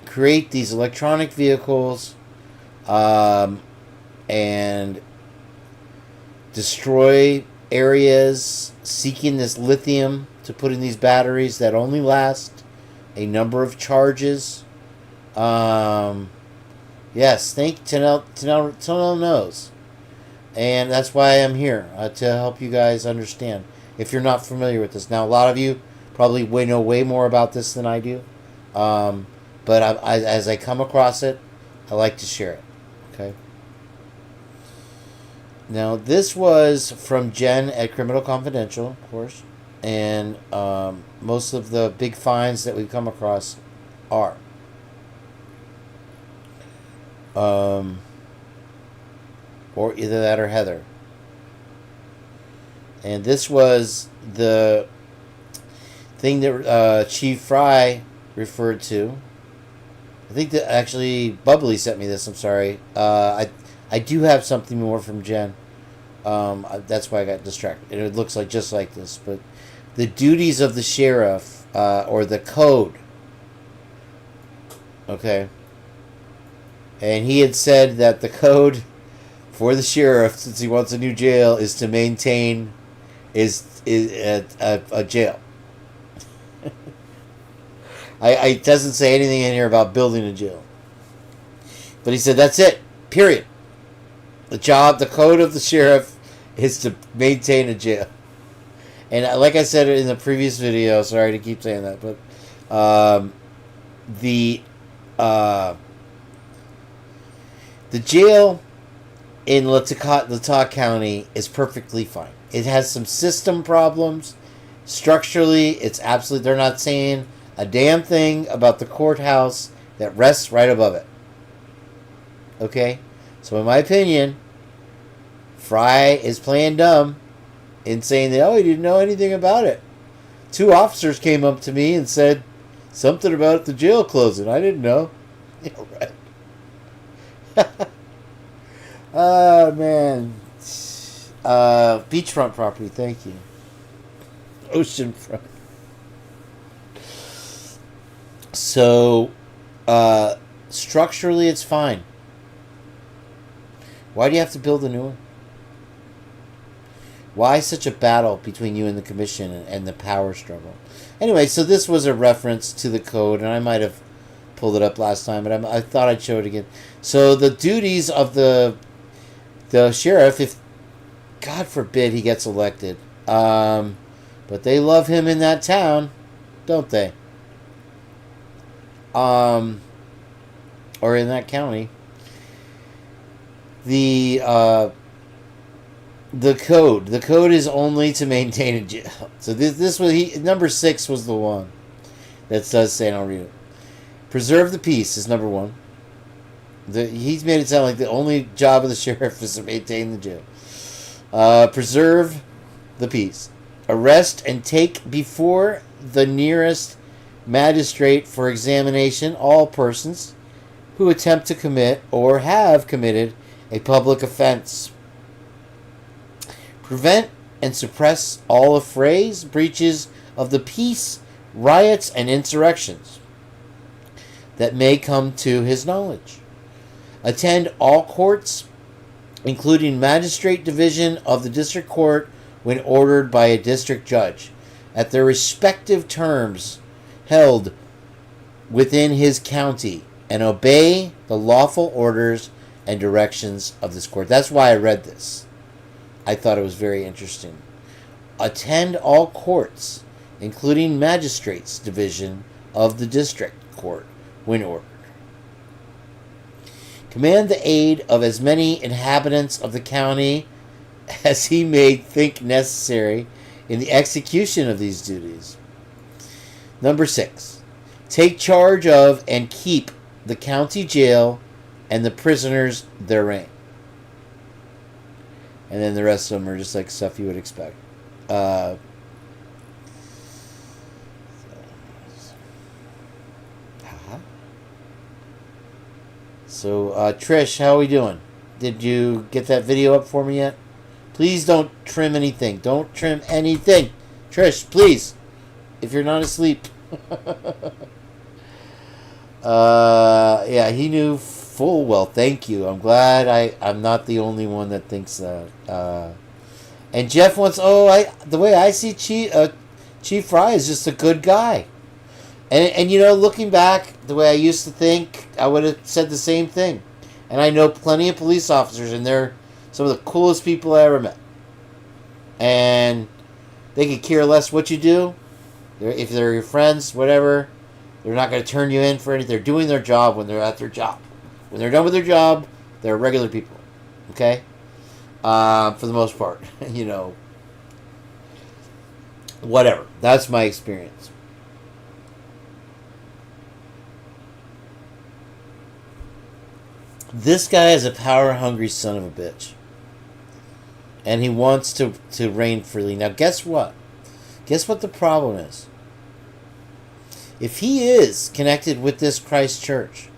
create these electronic vehicles and destroy areas seeking this lithium to put in these batteries that only last a number of charges. Yes, thank Tanel knows. And that's why I'm here, to help you guys understand if you're not familiar with this. Now, a lot of you probably know way more about this than I do. But as I come across it, I like to share it. Okay. Now, this was from Jenn at Criminal Confidential, of course. And most of the big finds that we come across are. Or either that or Heather. And this was the thing that Chief Fry referred to. I think that actually Bubbly sent me this. I'm sorry. I do have something more from Jenn. That's why I got distracted. It looks like just like this, but the duties of the sheriff, or the code. Okay. And he had said that the code for the sheriff, since he wants a new jail, is to maintain a jail. It doesn't say anything in here about building a jail. But he said that's it. Period. The code of the sheriff is to maintain a jail. And like I said in the previous video, sorry to keep saying that, but the jail in Latah County is perfectly fine. It has some system problems. Structurally, it's absolutely... They're not saying a damn thing about the courthouse that rests right above it. Okay? So in my opinion, Fry is playing dumb in saying that, he didn't know anything about it. 2 officers came up to me and said something about the jail closing. I didn't know. Yeah, right. Oh, man. Beachfront property, thank you. Oceanfront. So, structurally, it's fine. Why do you have to build a new one? Why such a battle between you and the commission and the power struggle? Anyway, so this was a reference to the code, and I might have pulled it up last time, but I thought I'd show it again. So the duties of the sheriff, if God forbid he gets elected, but they love him in that town, don't they? Or in that county. The code is only to maintain a jail. So this was number 6 was the one that does say, and I'll read it. Preserve the peace is number 1. He's made it sound like the only job of the sheriff is to maintain the jail. Preserve the peace. Arrest and take before the nearest magistrate for examination all persons who attempt to commit or have committed a public offense. Prevent and suppress all affrays, breaches of the peace, riots, and insurrections that may come to his knowledge. Attend all courts, including magistrate division of the district court when ordered by a district judge, at their respective terms held within his county, and obey the lawful orders and directions of this court. That's why I read this. I thought it was very interesting. attend all courts, including magistrates' division of the district court, when ordered. Command the aid of as many inhabitants of the county as he may think necessary in the execution of these duties. Number 6. Take charge of and keep the county jail and the prisoners therein. And then the rest of them are just like stuff you would expect. So, Trish, how are we doing? Did you get that video up for me yet? Please don't trim anything. Don't trim anything. Trish, please. If you're not asleep. Yeah, he knew full well. Thank you. I'm glad I'm not the only one that thinks that. And Jeff wants, the way I see Chief Fry is just a good guy. And you know, looking back, the way I used to think, I would have said the same thing. And I know plenty of police officers, and they're some of the coolest people I ever met. And they could care less what you do. If they're your friends, whatever, they're not going to turn you in for anything. They're doing their job when they're at their job. When they're done with their job, they're regular people. Okay? For the most part. You know. Whatever. That's my experience. This guy is a power-hungry son of a bitch. And he wants to reign freely. Now, guess what? Guess what the problem is? If he is connected with this Christ Church,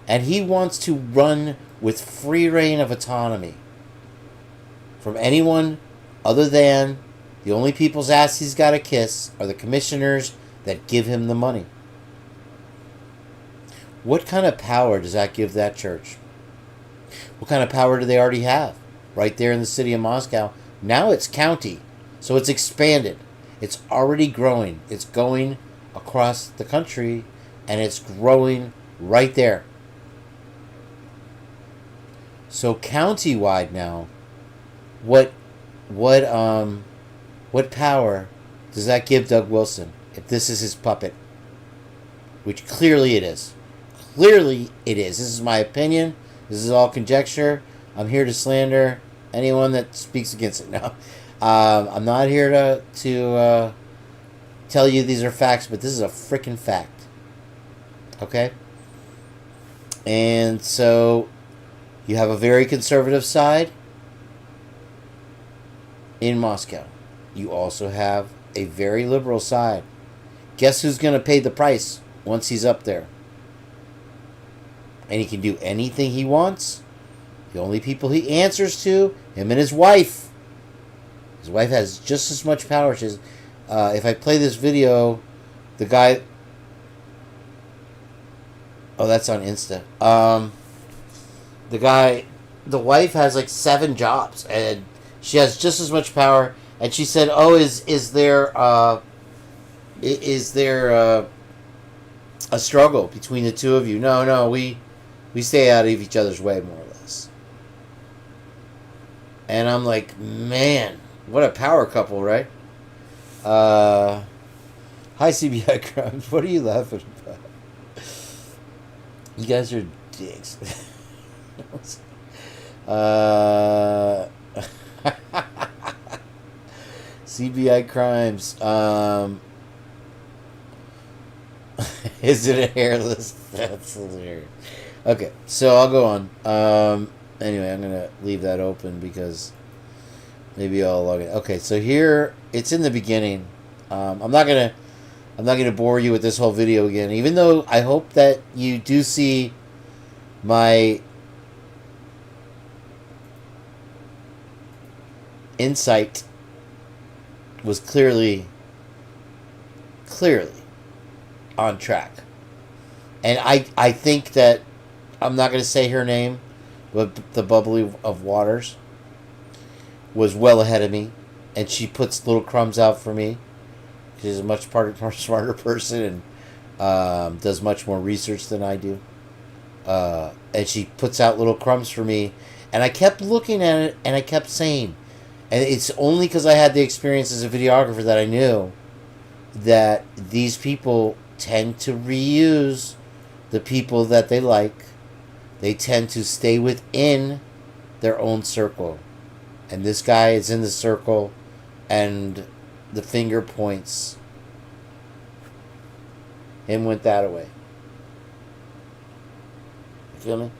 and he wants to run with free reign of autonomy from anyone other than the only people's ass he's got to kiss are the commissioners that give him the money. What kind of power does that give that church? What kind of power do they already have? Right there in the city of Moscow. Now it's county. So it's expanded. It's already growing. It's going across the country. And it's growing right there. So county-wide now, what power does that give Doug Wilson if this is his puppet? Which clearly it is. Clearly it is. This is my opinion. This is all conjecture. I'm here to slander anyone that speaks against it. No, I'm not here to tell you these are facts, but this is a freaking fact. Okay? And so you have a very conservative side in Moscow. You also have a very liberal side. Guess who's going to pay the price once he's up there? And he can do anything he wants. The only people he answers to, him and his wife. His wife has just as much power. She has, if I play this video, the guy... Oh, that's on Insta. The wife has like 7 jobs. And she has just as much power. And she said, is there a struggle between the two of you? No, we stay out of each other's way, more or less. And I'm like, man, what a power couple, right? Hi, CBI Crimes. What are you laughing about? You guys are dicks. CBI Crimes. Is it a hairless? That's hilarious. Okay, so I'll go on. Anyway, I'm gonna leave that open because maybe I'll log in. Okay, so here it's in the beginning. I'm not gonna bore you with this whole video again, even though I hope that you do see my insight was clearly on track. And I think that I'm not going to say her name, but the bubbly of Waters was well ahead of me, and she puts little crumbs out for me. She's a much smarter person and does much more research than I do. And she puts out little crumbs for me, and I kept looking at it, and I kept saying, And it's only because I had the experience as a videographer that I knew that these people tend to reuse the people that they like. They tend to stay within their own circle. And this guy is in the circle, and the finger points. Him went that way. You feel me?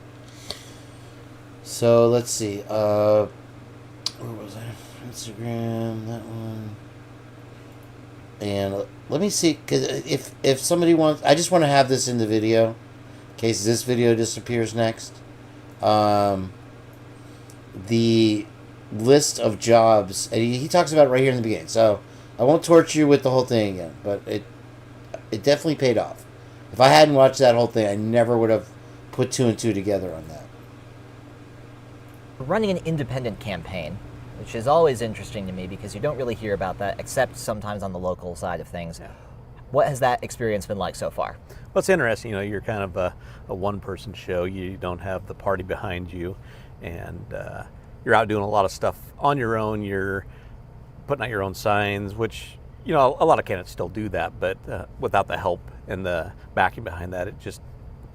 So let's see. Where was I? Instagram, that one. And let me see, because if somebody wants, I just want to have this in the video, in case this video disappears next. The list of jobs, and he talks about it right here in the beginning. So I won't torture you with the whole thing again, but it definitely paid off. If I hadn't watched that whole thing, I never would have put 2 and 2 together on that. Running an independent campaign, which is always interesting to me because you don't really hear about that except sometimes on the local side of things. Yeah. What has that experience been like so far? Well, it's interesting. You know, you're kind of a one-person show. You don't have the party behind you, and you're out doing a lot of stuff on your own. You're putting out your own signs, which, you know, a lot of candidates still do that, but without the help and the backing behind that, it just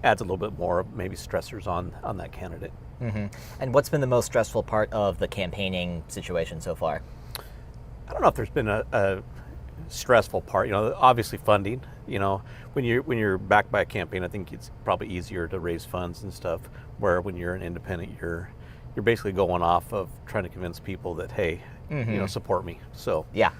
adds a little bit more maybe stressors on that candidate. Mm-hmm. And what's been the most stressful part of the campaigning situation so far? I don't know if there's been a stressful part. You know, obviously funding. You know, when you're backed by a campaign, I think it's probably easier to raise funds and stuff. Where when you're an independent, you're basically going off of trying to convince people that, hey, you know, support me. So yeah.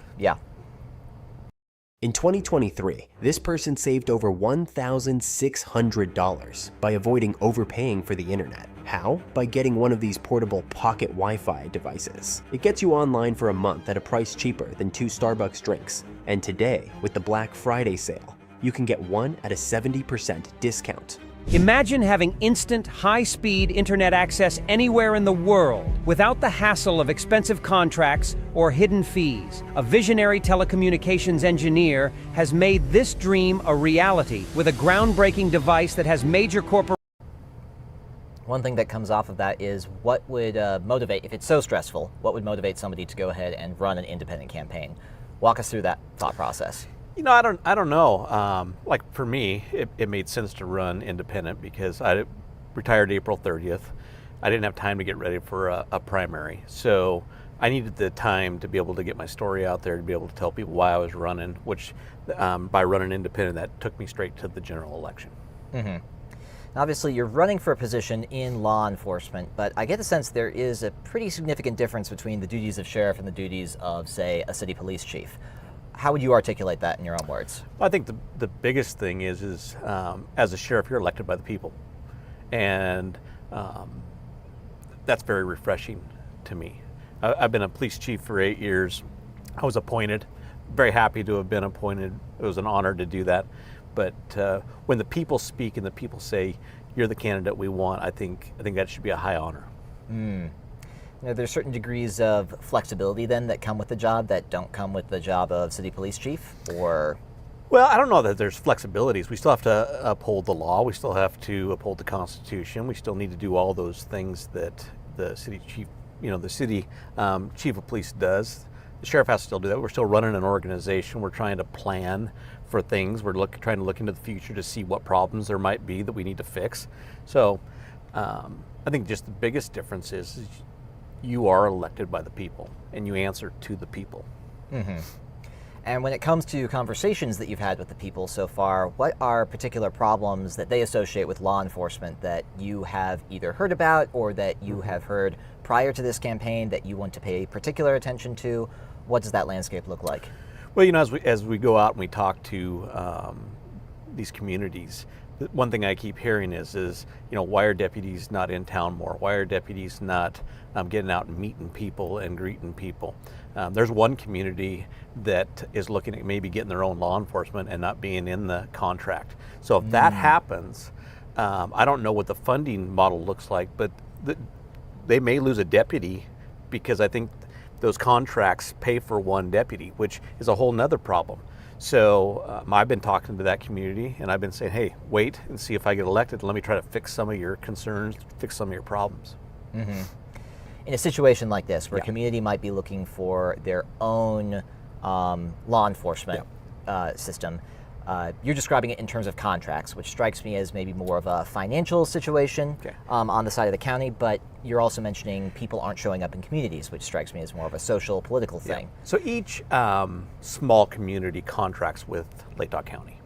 In 2023, this person saved over $1,600 by avoiding overpaying for the internet. How? By getting one of these portable pocket Wi-Fi devices. It gets you online for a month at a price cheaper than 2 Starbucks drinks. And today, with the Black Friday sale, you can get one at a 70% discount. Imagine having instant, high-speed internet access anywhere in the world without the hassle of expensive contracts or hidden fees. A visionary telecommunications engineer has made this dream a reality with a groundbreaking device that has major corporations. One thing that comes off of that is what would motivate, if it's so stressful, what would motivate somebody to go ahead and run an independent campaign? Walk us through that thought process. You know, I don't know. Like for me, it made sense to run independent because I retired April 30th. I didn't have time to get ready for a primary. So I needed the time to be able to get my story out there, to be able to tell people why I was running, which by running independent, that took me straight to the general election. Mm-hmm. Obviously, you're running for a position in law enforcement, but I get the sense there is a pretty significant difference between the duties of sheriff and the duties of, say, a city police chief. How would you articulate that in your own words? Well, I think the biggest thing is as a sheriff, you're elected by the people. And that's very refreshing to me. I've been a police chief for 8 years. I was appointed, very happy to have been appointed. It was an honor to do that. But when the people speak and the people say, you're the candidate we want, I think that should be a high honor. Mm. You know, there's certain degrees of flexibility then that come with the job that don't come with the job of city police chief, or? Well, I don't know that there's flexibilities. We still have to uphold the law. We still have to uphold the Constitution. We still need to do all those things that the city chief, the city chief of police does. The sheriff has to still do that. We're still running an organization. We're trying to plan for things. We're trying to look into the future to see what problems there might be that we need to fix. So I think just the biggest difference is you are elected by the people and you answer to the people. Mm-hmm. And when it comes to conversations that you've had with the people so far, what are particular problems that they associate with law enforcement that you have either heard about or that you have heard prior to this campaign that you want to pay particular attention to? What does that landscape look like? Well, as we go out and we talk to these communities, one thing I keep hearing is why are deputies not in town more? Why are deputies not getting out and meeting people and greeting people? There's one community that is looking at maybe getting their own law enforcement and not being in the contract. So if that happens, I don't know what the funding model looks like, but they may lose a deputy because I think those contracts pay for one deputy, which is a whole nother problem. So I've been talking to that community and I've been saying, hey, wait and see if I get elected. Let me try to fix some of your concerns, fix some of your problems. Mm-hmm. in a situation like this, where Yeah. a community might be looking for their own law enforcement system, you're describing it in terms of contracts, which strikes me as maybe more of a financial situation on the side of the county, but you're also mentioning people aren't showing up in communities, which strikes me as more of a social, political thing. So each small community contracts with Lake Tahoe County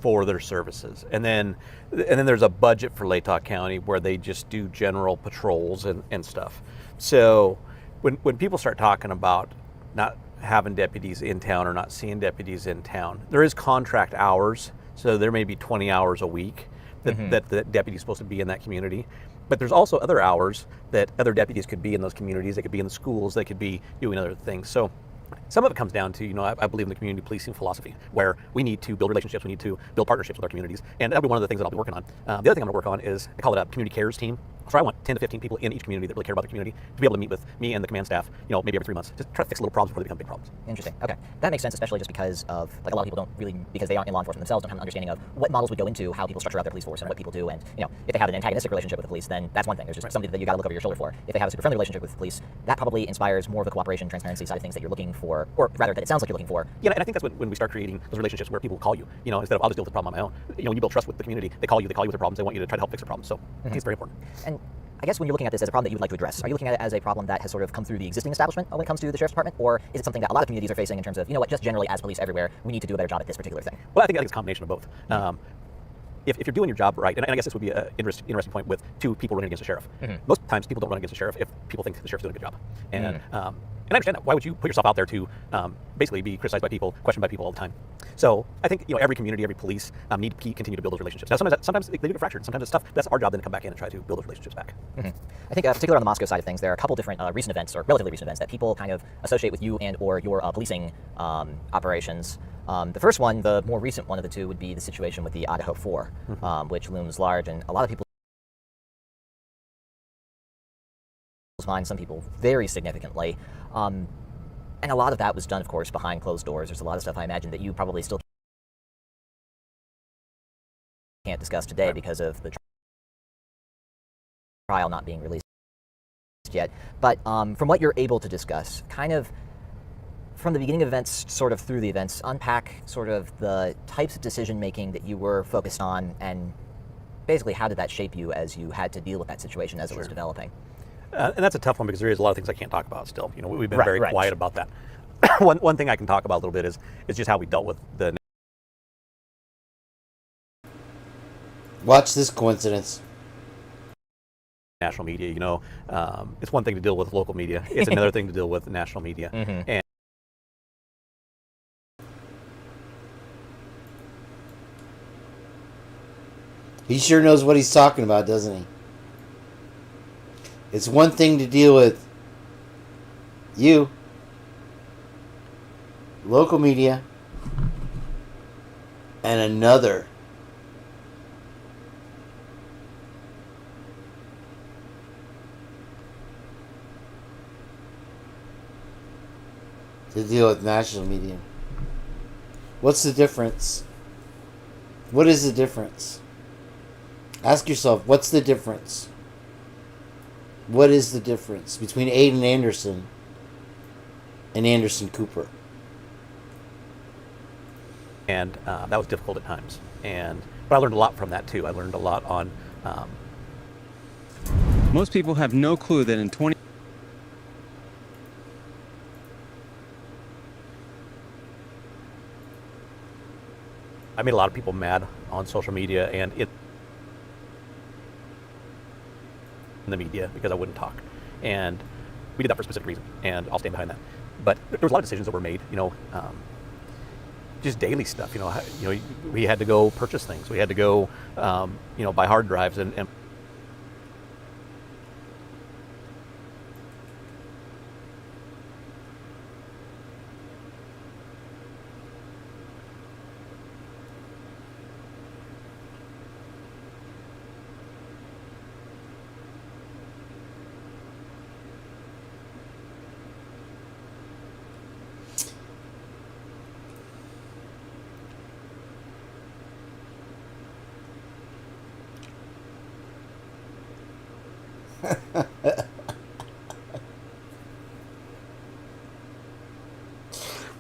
for their services, and then there's a budget for Lake Tahoe County where they just do general patrols and stuff. So when people start talking about not having deputies in town or not seeing deputies in town, there is contract hours. So there may be 20 hours a week that the deputy's supposed to be in that community. But there's also other hours that other deputies could be in those communities. They could be in the schools. They could be doing other things. So some of it comes down to, I believe in the community policing philosophy, where we need to build relationships, we need to build partnerships with our communities, and that'll be one of the things that I'll be working on. The other thing I'm going to work on is, I call it a community cares team. So I want 10 to 15 people in each community that really care about the community to be able to meet with me and the command staff, maybe every 3 months, just try to fix little problems before they become big problems. Interesting. Okay, that makes sense, especially just because of, like, a lot of people don't really, because they aren't in law enforcement themselves, don't have an understanding of what models would go into how people structure out their police force and what people do. And if they have an antagonistic relationship with the police, then that's one thing. There's just somebody that you got to look over your shoulder for. If they have a super friendly relationship with the police, that probably inspires more of the cooperation, transparency side of things that you're looking for, or rather that it sounds like you're looking for. Yeah, and I think that's when we start creating those relationships where people call you. Instead of I'll just deal with the problem on my own. When you build trust with the community, they call you with their problems. They want you to try to help fix their problems. So I think it's very important. And I guess when you're looking at this as a problem that you would like to address, are you looking at it as a problem that has sort of come through the existing establishment when it comes to the sheriff's department, or is it something that a lot of communities are facing in terms of, just generally as police everywhere, we need to do a better job at this particular thing? Well, I think it's a combination of both. If you're doing your job right, and I guess this would be an interesting point with two people running against a sheriff. Most times people don't run against a sheriff if people think the sheriff's doing a good job. And I understand that. Why would you put yourself out there to basically be criticized by people, questioned by people all the time? So I think every community, every police need to continue to build those relationships. Now sometimes they do get fractured. Sometimes it's tough. That's our job then to come back in and try to build those relationships back. I think particularly on the Moscow side of things, there are a couple different recent events, or relatively recent events, that people kind of associate with you and or your policing operations. The first one, the more recent one of the two, would be the situation with the Idaho 4, which looms large, and a lot of people mind some people very significantly. And a lot of that was done, of course, behind closed doors. There's a lot of stuff I imagine that you probably still can't discuss today because of the trial not being released yet. But from what you're able to discuss, kind of from the beginning of events sort of through the events, unpack sort of the types of decision making that you were focused on, and basically how did that shape you as you had to deal with that situation as it was developing? And that's a tough one because there is a lot of things I can't talk about still. We've been very quiet about that. One thing I can talk about a little bit is just how we dealt with the... Watch this coincidence. National media, it's one thing to deal with local media. It's another thing to deal with national media. And he sure knows what he's talking about, doesn't he? It's one thing to deal with you, local media, and another to deal with national media. What's the difference? What is the difference? Ask yourself, what's the difference? What is the difference between Aiden Anderson and Anderson Cooper? And that was difficult at times. But I learned a lot from that too. I learned a lot on... Most people have no clue that in 20... I made a lot of people mad on social media and in the media because I wouldn't talk. And we did that for a specific reason, and I'll stand behind that. But there was a lot of decisions that were made, just daily stuff. We had to go purchase things. We had to go, buy hard drives and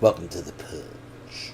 Welcome to the Purge.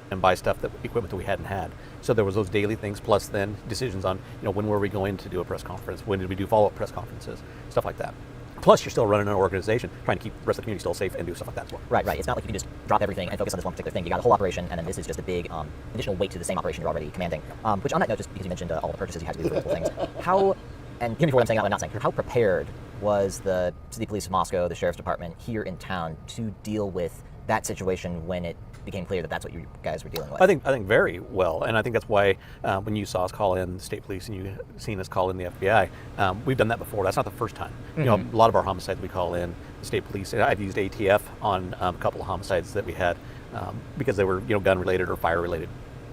And buy stuff, equipment that we hadn't had. So there was those daily things, plus then decisions on, when were we going to do a press conference? When did we do follow-up press conferences? Stuff like that. Plus, you're still running an organization, trying to keep the rest of the community still safe and do stuff like that as well. Right. It's not like you can just drop everything and focus on this one particular thing. You got a whole operation, and then this is just a big additional weight to the same operation you're already commanding. Which, on that note, just because you mentioned all the purchases you had to do for multiple things, how, and hear me for what I'm saying out loud, not saying, how prepared was the City Police of Moscow, the Sheriff's Department here in town to deal with that situation when it became clear that that's what you guys were dealing with? I think very well, and I think that's why when you saw us call in the state police and you seen us call in the FBI, we've done that before. That's not the first time. Mm-hmm. A lot of our homicides we call in the state police. And I've used ATF on a couple of homicides that we had because they were gun related or fire related.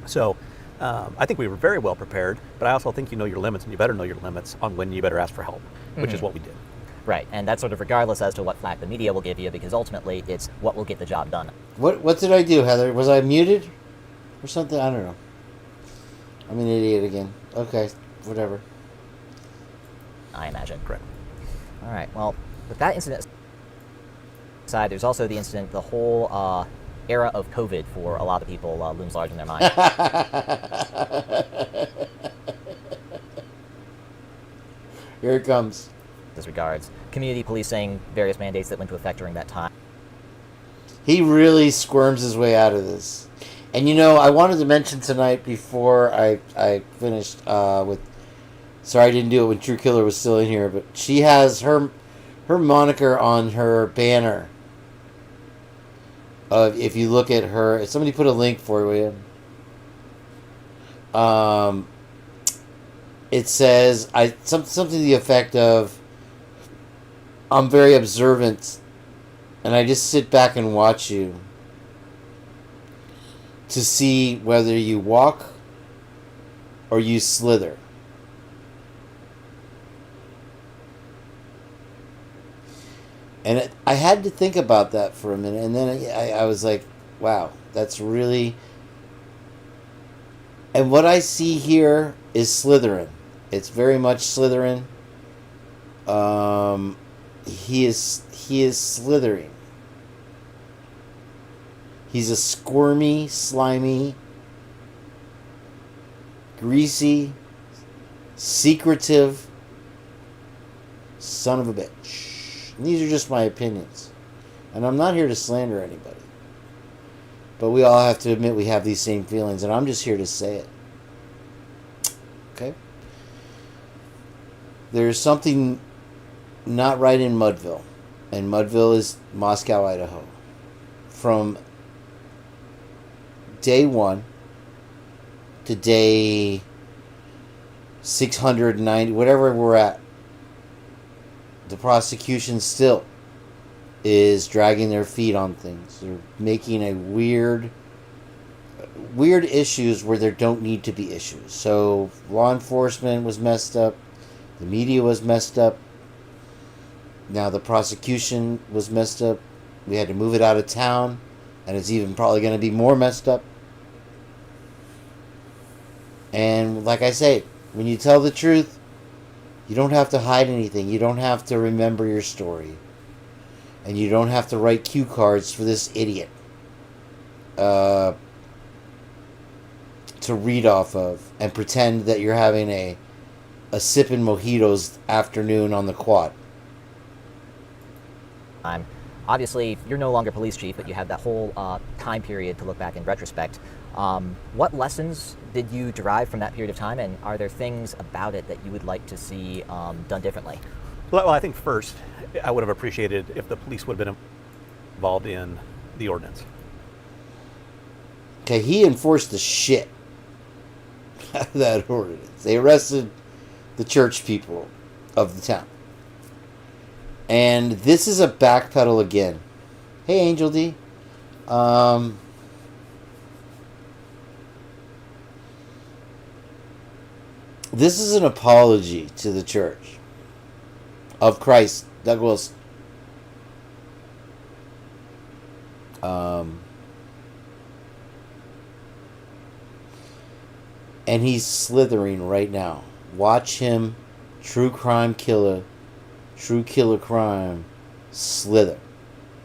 So I think we were very well prepared, but I also think you know your limits, and you better know your limits on when you better ask for help, which is what we did. Right, and that's sort of regardless as to what flack the media will give you, because ultimately it's what will get the job done. What did I do, Heather? Was I muted or something? I don't know. I'm an idiot again. Okay, whatever. I imagine. Correct. All right, well, with that incident aside, there's also the incident, the whole era of COVID for a lot of people looms large in their mind. Here it comes. As regards community policing, various mandates that went into effect during that time. He really squirms his way out of this. And I wanted to mention tonight before I finished with... Sorry I didn't do it when True Killer was still in here, but she has her moniker on her banner. If you look at her... Somebody put a link for you. It says something to the effect of, I'm very observant, and I just sit back and watch you to see whether you walk or you slither. And I had to think about that for a minute, and then I was like, wow, that's really... And what I see here is Slytherin. It's very much Slytherin. He is slithering. He's a squirmy, slimy, greasy, secretive son of a bitch. And these are just my opinions. And I'm not here to slander anybody. But we all have to admit we have these same feelings, and I'm just here to say it. Okay? There's something not right in Mudville. And Mudville is Moscow, Idaho. From day 1 to day 690, whatever we're at, the prosecution still is dragging their feet on things. They're making a weird issues where there don't need to be issues. So law enforcement was messed up. The media was messed up. Now the prosecution was messed up. We had to move it out of town, and it's even probably going to be more messed up. And like I say, when you tell the truth, you don't have to hide anything. You don't have to remember your story. And you don't have to write cue cards for this idiot to read off of and pretend that you're having a sipping mojitos afternoon on the quad. Obviously, you're no longer police chief, but you have that whole time period to look back in retrospect. What lessons did you derive from that period of time, and are there things about it that you would like to see done differently? Well, I think first, I would have appreciated if the police would have been involved in the ordinance. Okay, he enforced the shit out of that ordinance. They arrested the church people of the town. And this is a backpedal again. Hey, Angel D. This is an apology to the church of Christ, Doug Wilson. And he's slithering right now. Watch him, true killer crime, slither.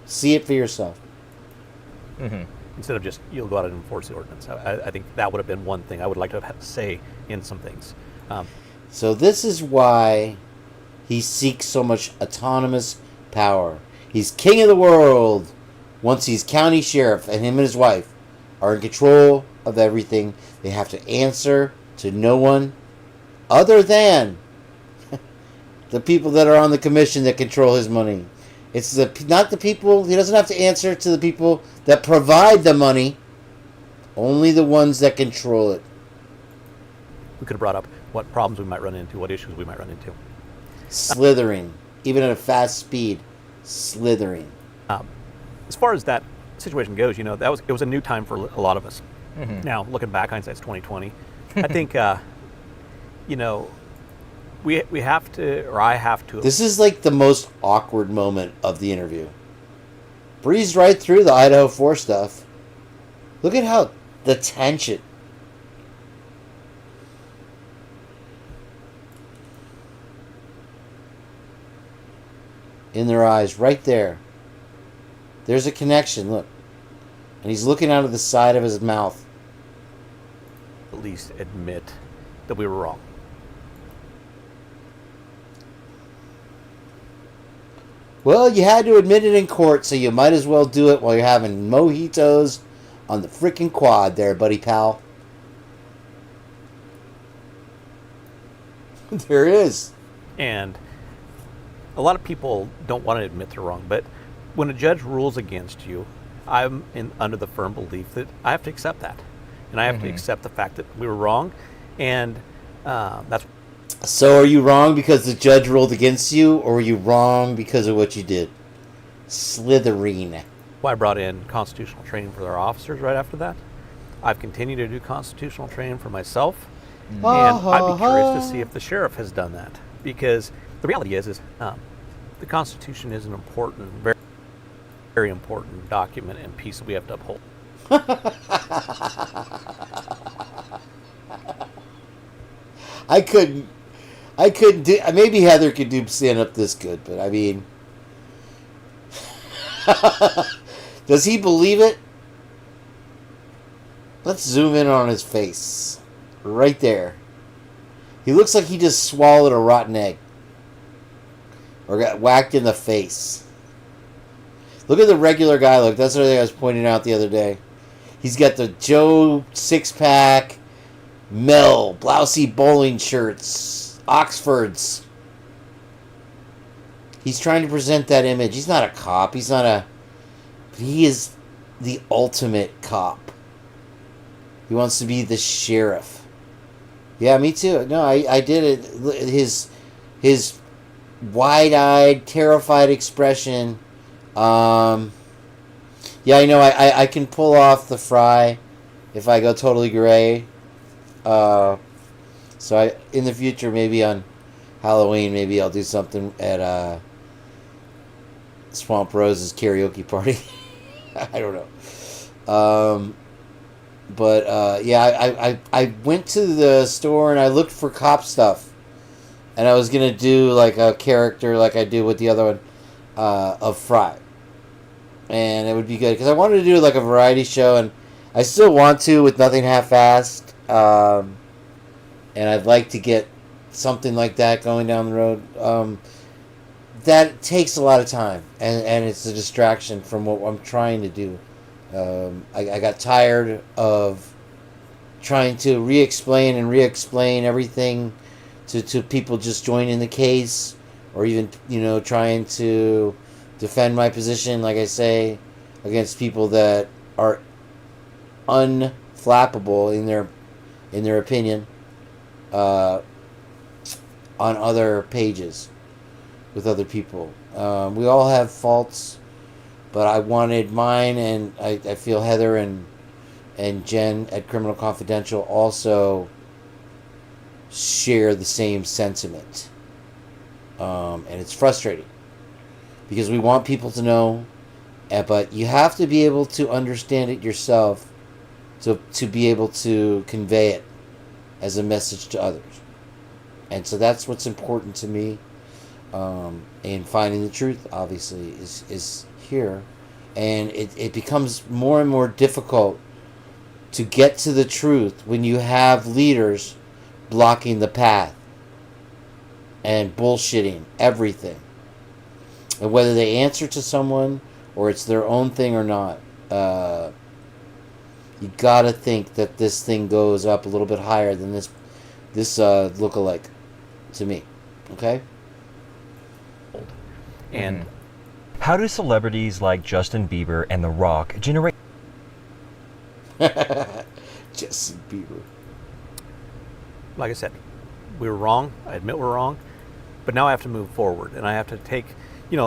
See it for yourself. Instead of just, you'll go out and enforce the ordinance. I think that would have been one thing I would like to have had to say in some things. So this is why he seeks so much autonomous power. He's king of the world. Once he's county sheriff, and him and his wife are in control of everything. They have to answer to no one other than the people that are on the commission that control his money. It's not the people. He doesn't have to answer to the people that provide the money. Only the ones that control it. We could have brought up what problems we might run into, what issues we might run into. Slithering, even at a fast speed, slithering. As far as that situation goes, it was a new time for a lot of us. Now, looking back, hindsight's 20/20. I think, we have to, or I have to. This is like the most awkward moment of the interview. Breezed right through the Idaho 4 stuff. Look at how the tension. In their eyes, right there. There's a connection, look. And he's looking out of the side of his mouth. At least admit that we were wrong. Well, you had to admit it in court, so you might as well do it while you're having mojitos on the freaking quad there, buddy pal. There is. And a lot of people don't want to admit they're wrong, but when a judge rules against you, I'm under the firm belief that I have to accept that. And I have to accept the fact that we were wrong, and that's... So are you wrong because the judge ruled against you, or were you wrong because of what you did? Slithering. Why I brought in constitutional training for our officers right after that. I've continued to do constitutional training for myself, and I'd be curious to see if the sheriff has done that. Because the reality is the Constitution is an important, very, very important document and piece that we have to uphold. I couldn't do. Maybe Heather could do stand up this good, but I mean, does he believe it? Let's zoom in on his face, right there. He looks like he just swallowed a rotten egg, or got whacked in the face. Look at the regular guy look. That's what I was pointing out the other day. He's got the Joe six-pack, Mel, blousey bowling shirts, Oxfords. He's trying to present that image. He's not a cop. He's not a... But he is the ultimate cop. He wants to be the sheriff. Yeah, me too. No, I did it. His wide-eyed, terrified expression... yeah, I know I can pull off the fry if I go totally gray. So in the future, maybe on Halloween, maybe I'll do something at Swamp Rose's karaoke party. I don't know. Yeah, I went to the store and I looked for cop stuff, and I was gonna do like a character like I do with the other one of Fry. And it would be good because I wanted to do like a variety show, and I still want to with nothing half-assed. And I'd like to get something like that going down the road. That takes a lot of time, and it's a distraction from what I'm trying to do. I got tired of trying to re-explain everything to people just joining the case, or even trying to defend my position, like I say, against people that are unflappable in their opinion on other pages with other people. We all have faults, but I wanted mine, and I feel Heather and Jenn at Criminal Confidential also share the same sentiment. And it's frustrating because we want people to know, but you have to be able to understand it yourself to be able to convey it as a message to others. And so that's what's important to me. And finding the truth, obviously, is here. And it becomes more and more difficult to get to the truth when you have leaders blocking the path and bullshitting everything. And whether they answer to someone or it's their own thing or not, you gotta think that this thing goes up a little bit higher than this lookalike to me. Okay? And how do celebrities like Justin Bieber and The Rock generate... Justin Bieber. Like I said, we were wrong. I admit we're wrong. But now I have to move forward, and I have to take, it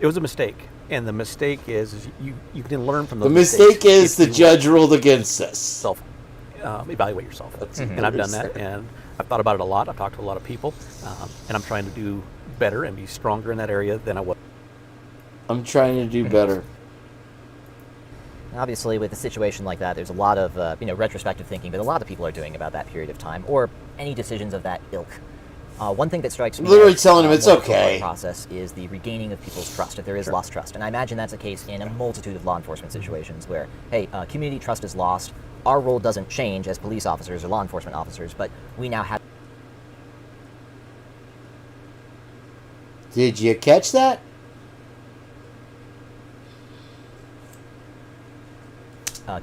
was a mistake. And the mistake is you can learn from those mistakes. The mistake is the judge ruled against us. Evaluate yourself. And I've done that, and I've thought about it a lot. I've talked to a lot of people, and I'm trying to do better and be stronger in that area than I was. I'm trying to do better. Obviously, with a situation like that, there's a lot of retrospective thinking that a lot of people are doing about that period of time, or any decisions of that ilk. One thing that strikes me literally telling him it's okay. Process is the regaining of people's trust, if there is lost trust, and I imagine that's a case in a multitude of law enforcement situations where, hey, community trust is lost. Our role doesn't change as police officers or law enforcement officers, but we now have. Did you catch that?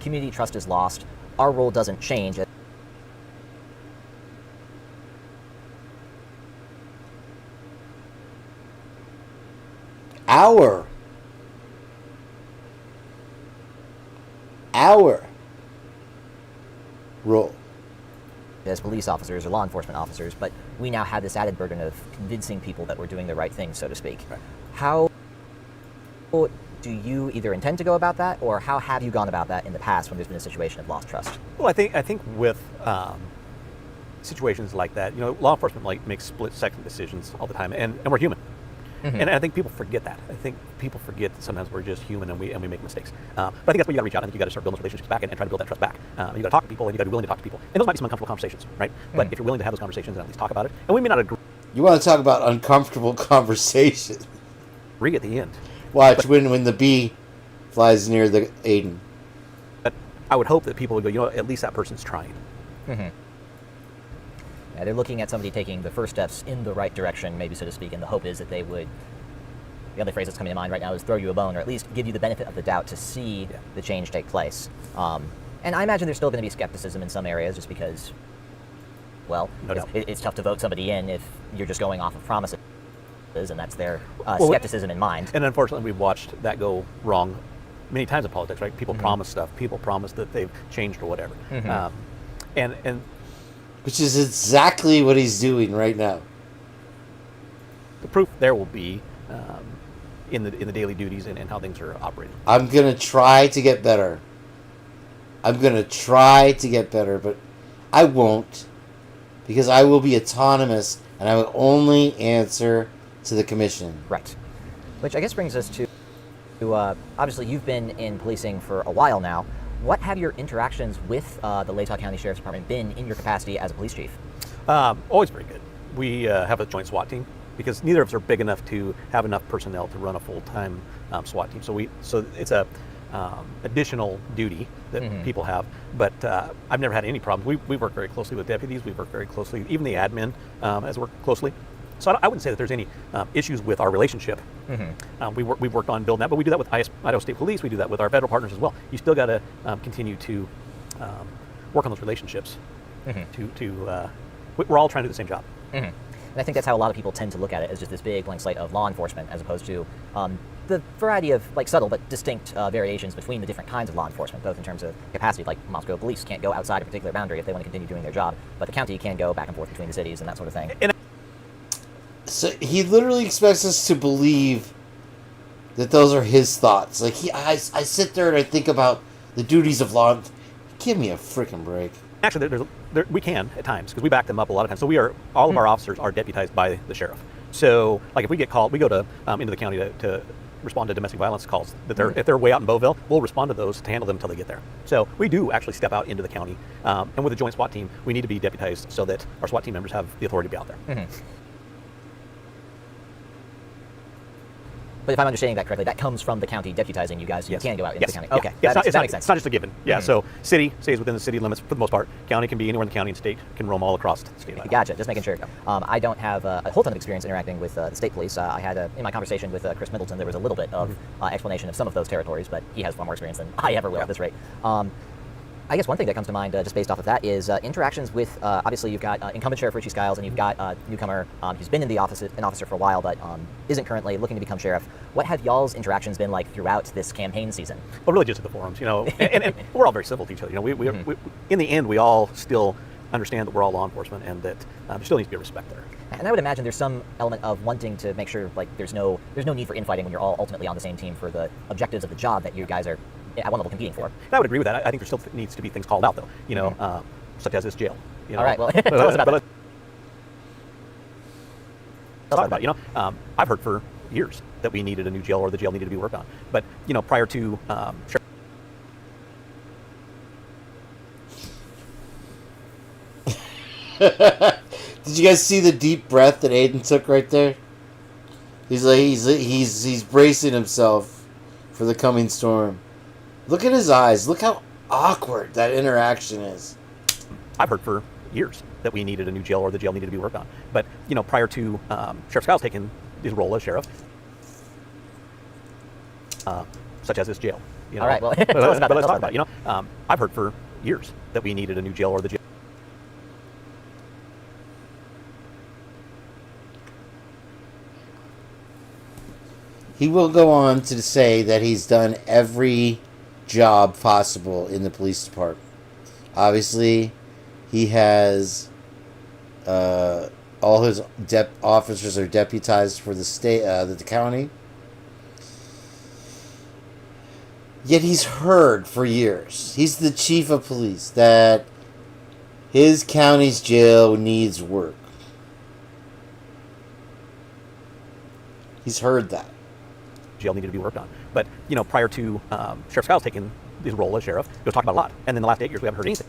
Community trust is lost. Our role doesn't change. Our role as police officers or law enforcement officers, but we now have this added burden of convincing people that we're doing the right thing, so to speak. Right. How do you either intend to go about that, or how have you gone about that in the past when there's been a situation of lost trust? Well, I think with situations like that, law enforcement makes split-second decisions all the time, and we're human. Mm-hmm. And I think people forget that. I think people forget that sometimes we're just human and we make mistakes. But I think that's where you got to reach out. I think you got to start building those relationships back and try to build that trust back. You got to talk to people, and you got to be willing to talk to people. And those might be some uncomfortable conversations, right? Mm-hmm. But if you're willing to have those conversations and at least talk about it, and we may not agree. You want to talk about uncomfortable conversations? Agree at the end. Watch when the bee flies near the Aiden. But I would hope that people would go, at least that person's trying. Mm-hmm. Yeah, they're looking at somebody taking the first steps in the right direction, maybe so to speak, and the hope is that they would, the other phrase that's coming to mind right now is throw you a bone, or at least give you the benefit of the doubt to see the change take place. And I imagine there's still going to be skepticism in some areas just because, well, it's tough to vote somebody in if you're just going off of promises, and that's their skepticism in mind. And unfortunately, we've watched that go wrong many times in politics, right? People promise stuff. People promise that they've changed or whatever. Mm-hmm. And which is exactly what he's doing right now. The proof there will be in the daily duties and how things are operating. I'm gonna try to get better. But I won't, because I will be autonomous and I will only answer to the commission. Right. Which I guess brings us to obviously you've been in policing for a while now. What have your interactions with the Latah County Sheriff's Department been in your capacity as a police chief? Always very good. We have a joint SWAT team because neither of us are big enough to have enough personnel to run a full-time SWAT team. So it's a additional duty that people have. But I've never had any problems. We work very closely with deputies. We work very closely, even the admin has worked closely. So I wouldn't say that there's any issues with our relationship. Mm-hmm. We've worked on building that, but we do that with Idaho State Police. We do that with our federal partners as well. You still got to continue to work on those relationships. We're all trying to do the same job. Mm-hmm. And I think that's how a lot of people tend to look at it, as just this big blank slate of law enforcement, as opposed to the variety of subtle but distinct variations between the different kinds of law enforcement, both in terms of capacity. Like Moscow police can't go outside a particular boundary if they want to continue doing their job, but the county can go back and forth between the cities and that sort of thing. So he literally expects us to believe that those are his thoughts. Like I sit there and I think about the duties of law. Give me a freaking break. Actually, we can at times because we back them up a lot of times. So all of our officers are deputized by the sheriff. So like if we get called, we go to into the county to respond to domestic violence calls. If they're way out in Beauville, we'll respond to those to handle them until they get there. So we do actually step out into the county. And with a joint SWAT team, we need to be deputized so that our SWAT team members have the authority to be out there. Mm-hmm. But if I'm understanding that correctly, that comes from the county deputizing you guys, so you can go out into the county. Okay, Yeah, that it's makes sense. not just a given. Yeah, so city stays within the city limits for the most part. County can be anywhere in the county, and state can roam all across the state of Idaho. Gotcha, just making sure. I don't have a whole ton of experience interacting with the state police. I had, in my conversation with Chris Middleton, there was a little bit of explanation of some of those territories, but he has far more experience than I ever will at this rate. I guess one thing that comes to mind just based off of that is interactions with, obviously you've got incumbent Sheriff Richie Skiles, and you've got newcomer who's been in the office, an officer for a while, but isn't currently looking to become sheriff. What have y'all's interactions been like throughout this camping season? Well, really just at the forums, and we're all very civil to each other. We in the end, we all still understand that we're all law enforcement, and that there still needs to be respect there. And I would imagine there's some element of wanting to make sure like there's no need for infighting when you're all ultimately on the same team for the objectives of the job that you guys are at one level competing for. And I would agree with that. I think there still needs to be things called out, though. Such as this jail. All right, well, tell us about that. Talk about it. I've heard for years that we needed a new jail or the jail needed to be worked on. But prior to Did you guys see the deep breath that Aiden took right there? He's bracing himself for the coming storm. Look at his eyes. Look how awkward that interaction is. I've heard for years that we needed a new jail or the jail needed to be worked on. But prior to Sheriff Skiles taking his role as sheriff, such as this jail. All right, well, tell us about let's talk about it. I've heard for years that we needed a new jail or the jail. He will go on to say that he's done every job possible in the police department. Obviously, he has all his officers are deputized for the state, the county. Yet he's heard for years, he's the chief of police, that his county's jail needs work. He's heard that. Jail needed to be worked on. But, prior to Sheriff Skiles taking his role as sheriff, he was talking about a lot. And in the last 8 years, we haven't heard anything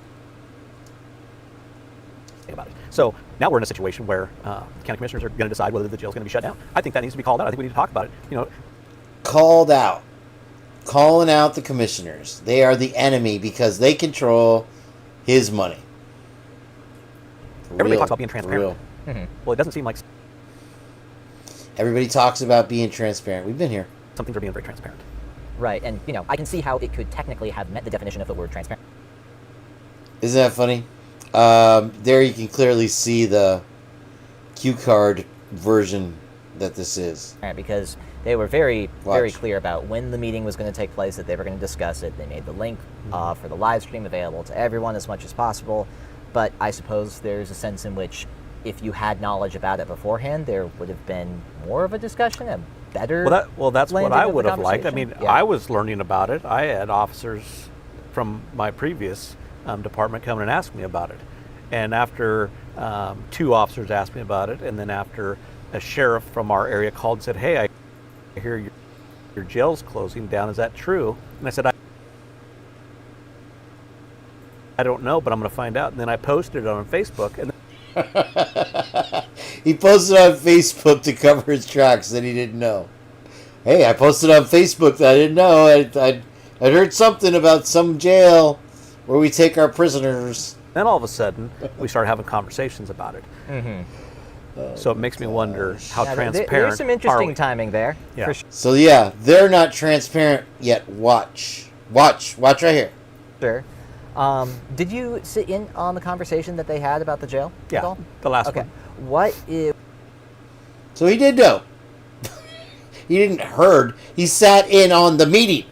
about it. So now we're in a situation where county commissioners are going to decide whether the jail is going to be shut down. I think that needs to be called out. I think we need to talk about it. Called out. Calling out the commissioners. They are the enemy because they control his money. Everybody talks about being transparent. Well, it doesn't seem like... Everybody talks about being transparent. We've been here. Some things are being very transparent. Right, and I can see how it could technically have met the definition of the word transparent. Isn't that funny? There you can clearly see the cue card version that this is. Right, because they were very clear about when the meeting was going to take place, that they were going to discuss it. They made the link for the live stream available to everyone as much as possible. But I suppose there's a sense in which if you had knowledge about it beforehand, there would have been more of a discussion, a better. Well, that's what I would have liked. I mean, yeah. I was learning about it. I had officers from my previous department come and ask me about it. And after 2 officers asked me about it, and then after a sheriff from our area called and said, "Hey, I hear your jail's closing down. Is that true?" And I said, I don't know, but I'm going to find out. And then I posted it on Facebook. And he posted on Facebook to cover his tracks that he didn't know. Hey, I posted on Facebook that I didn't know. I'd heard something about some jail where we take our prisoners. Then all of a sudden, we started having conversations about it. So it makes me wonder how transparent there's some interesting are we? timing there. Yeah. So yeah, they're not transparent yet. Watch right here. Sure. Did you sit in on the conversation that they had about the jail? Yeah, at all? the last okay. one. What is... So he did know. He didn't heard. He sat in on the meeting.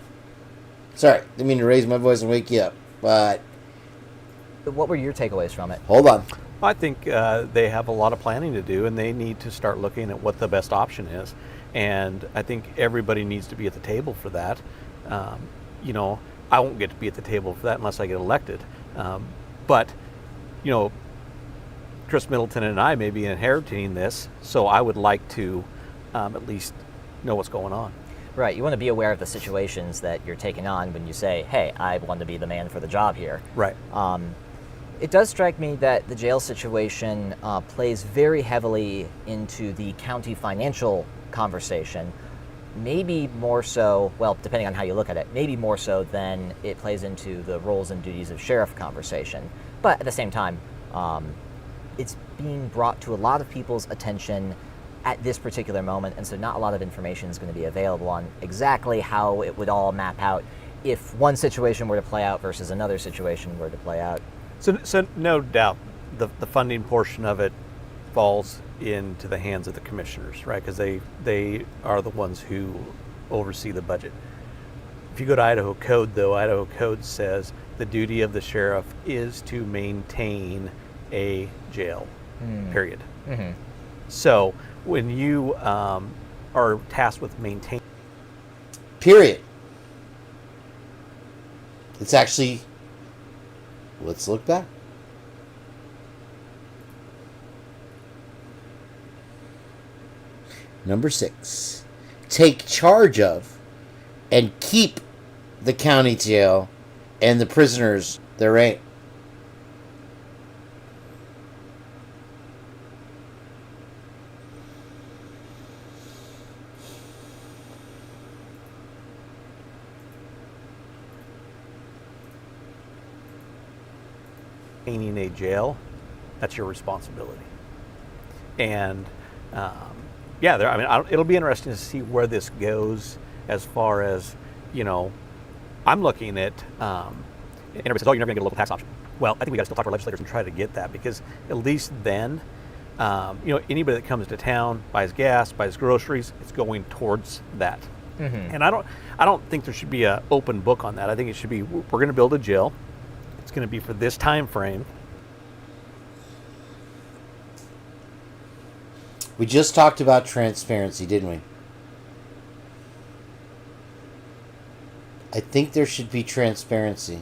Sorry, didn't mean to raise my voice and wake you up, but... What were your takeaways from it? Hold on. I think they have a lot of planning to do, and they need to start looking at what the best option is. And I think everybody needs to be at the table for that. I won't get to be at the table for that unless I get elected. But Chris Middleton and I may be inheriting this, so I would like to at least know what's going on. Right, you want to be aware of the situations that you're taking on when you say, hey, I want to be the man for the job here. Right. It does strike me that the jail situation plays very heavily into the county financial conversation. maybe more so, well, depending on how you look at it, maybe more so than it plays into the roles and duties of sheriff conversation. But at the same time, it's being brought to a lot of people's attention at this particular moment, and so not a lot of information is going to be available on exactly how it would all map out if one situation were to play out versus another situation were to play out. So no doubt, the funding portion of it falls into the hands of the commissioners, right? Because they are the ones who oversee the budget. If you go to Idaho Code, though, Idaho Code says the duty of the sheriff is to maintain a jail, period. Mm-hmm. So when you are tasked with maintaining... Period. It's actually... Let's look back. Number 6. Take charge of and keep the county jail and the prisoners therein. Maintaining a jail, that's your responsibility. And yeah, it'll be interesting to see where this goes as far as, I'm looking at, and everybody says, oh, you're never going to get a local tax option. Well, I think we got to still talk to our legislators and try to get that, because at least then, anybody that comes to town, buys gas, buys groceries, it's going towards that. Mm-hmm. And I don't think there should be an open book on that. I think it should be, we're going to build a jail. It's going to be for this time frame. We just talked about transparency, didn't we? I think there should be transparency.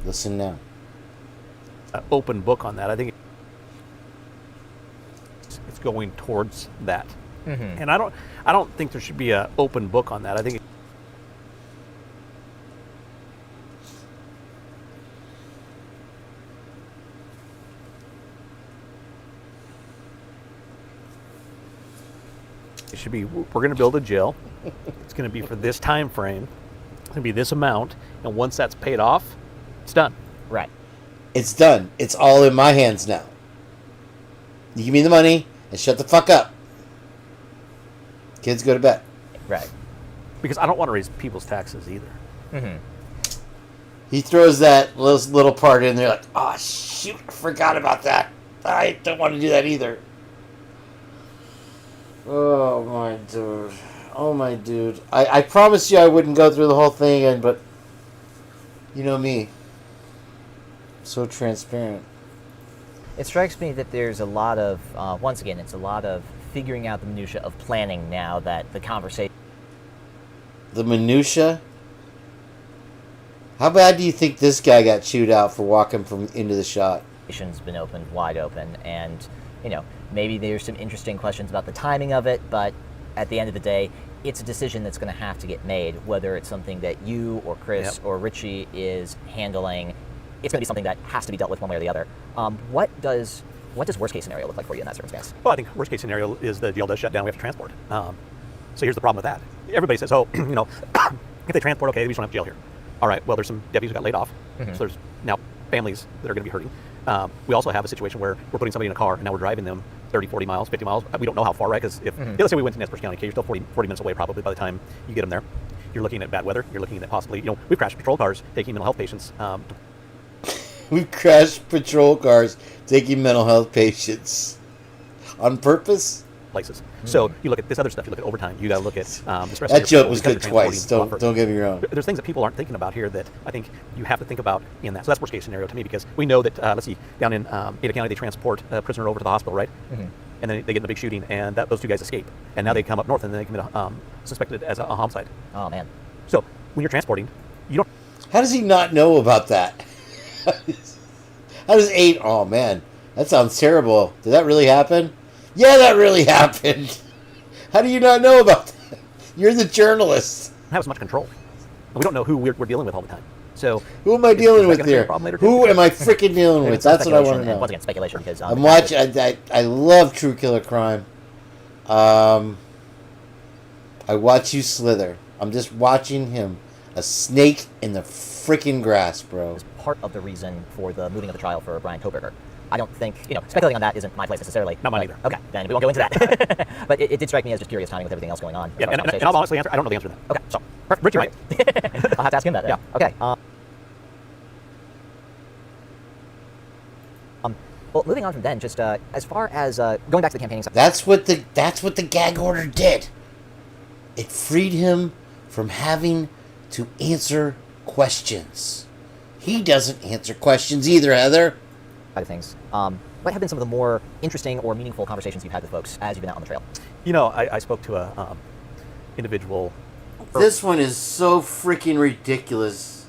Listen now. Open book on that. I think it's going towards that. Mm-hmm. And I don't think there should be an open book on that. I think it should be, we're going to build a jail. It's going to be for this time frame. It's going to be this amount, and once that's paid off, it's done. Right. It's done. It's all in my hands now. You give me the money and shut the fuck up. Kids go to bed. Right. Because I don't want to raise people's taxes either. Mm-hmm. He throws that little part in there like, oh, shoot, I forgot about that. I don't want to do that either. Oh, my dude. Oh, my dude. I promised you I wouldn't go through the whole thing again, but you know me. So transparent. It strikes me that there's a lot of, once again, it's a lot of figuring out the minutia of planning now that the conversation... The minutia? How bad do you think this guy got chewed out for walking from into the shot? ...has been opened wide open, and, maybe there's some interesting questions about the timing of it, but at the end of the day, it's a decision that's going to have to get made, whether it's something that you or Chris or Richie is handling. It's going to be something that has to be dealt with one way or the other. What does worst case scenario look like for you in that circumstance? Well, I think worst case scenario is the jail does shut down. We have to transport. So here's the problem with that. Everybody says, oh, if they transport, okay, we just don't have jail here. All right, well, there's some deputies who got laid off. Mm-hmm. So there's now families that are going to be hurting. We also have a situation where we're putting somebody in a car and now we're driving them 30, 40 miles, 50 miles. We don't know how far, right? Because if let's say we went to Nez Perce County, okay, you're still 40 minutes away probably by the time you get them there. You're looking at bad weather. You're looking at possibly, we've crashed patrol cars taking mental health patients. We've crashed patrol cars taking mental health patients on purpose. Places. So you look at this other stuff. You look at overtime. You got to look at the stress. That joke was good twice. Don't get me wrong. There's things that people aren't thinking about here that I think you have to think about in that. So that's worst case scenario to me, because we know that let's see, down in Ada County they transport a prisoner over to the hospital, right? Mm-hmm. And then they get in a big shooting, and those two guys escape. And now they come up north and then they commit suspected as a homicide. Oh man. So when you're transporting, you don't. How does he not know about that? How does 8? Oh man, that sounds terrible. Did that really happen? Yeah, that really happened. How do you not know about that? You're the journalist. Have as much control. We don't know who we're dealing with all the time. So who am I dealing with gonna be a here? problem later, Who too? am I freaking dealing Maybe with? it's some That's what I want to speculation, and know. once again, speculation because I'm watching. I love True Killer Crime. I watch you slither. I'm just watching him, a snake in the freaking grass, bro. part of the reason for the moving of the trial for Brian Koberger. I don't think, speculating on that isn't my place necessarily. Not mine either. Okay, then we won't go into that. But it did strike me as just curious timing with everything else going on. Yeah, and I'll honestly answer. I don't know the answer to that. Okay, so Rich, you're right. I'll have to ask him that then. Yeah. Okay. Well, moving on from then, just as far as going back to the campaigning side. That's what the gag order did. It freed him from having to answer questions. He doesn't answer questions either, Heather. Side of things. What have been some of the more interesting or meaningful conversations you've had with folks as you've been out on the trail? I spoke to a individual. This one is so freaking ridiculous.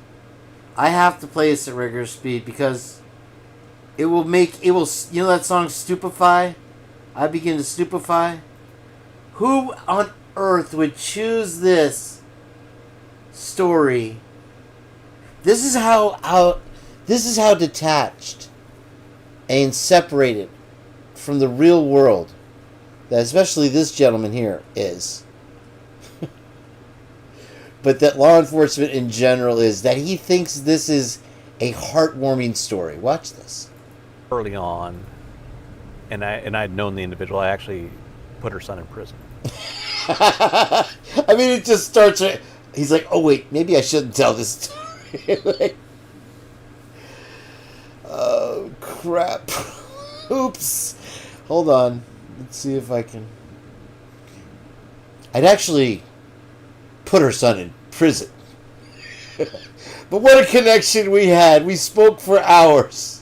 I have to play this at regular speed because it will, you know that song Stupefy? I begin to stupefy. Who on earth would choose this story? This is how detached and separated from the real world that especially this gentleman here is. But that law enforcement in general is, that he thinks this is a heartwarming story. Watch this. Early on, and I'd known the individual. I actually put her son in prison. I mean, it just starts. He's like, "Oh wait, maybe I shouldn't tell this story." Like, oh crap! Oops. Hold on. Let's see if I can. I'd actually put her son in prison. But what a connection we had. We spoke for hours.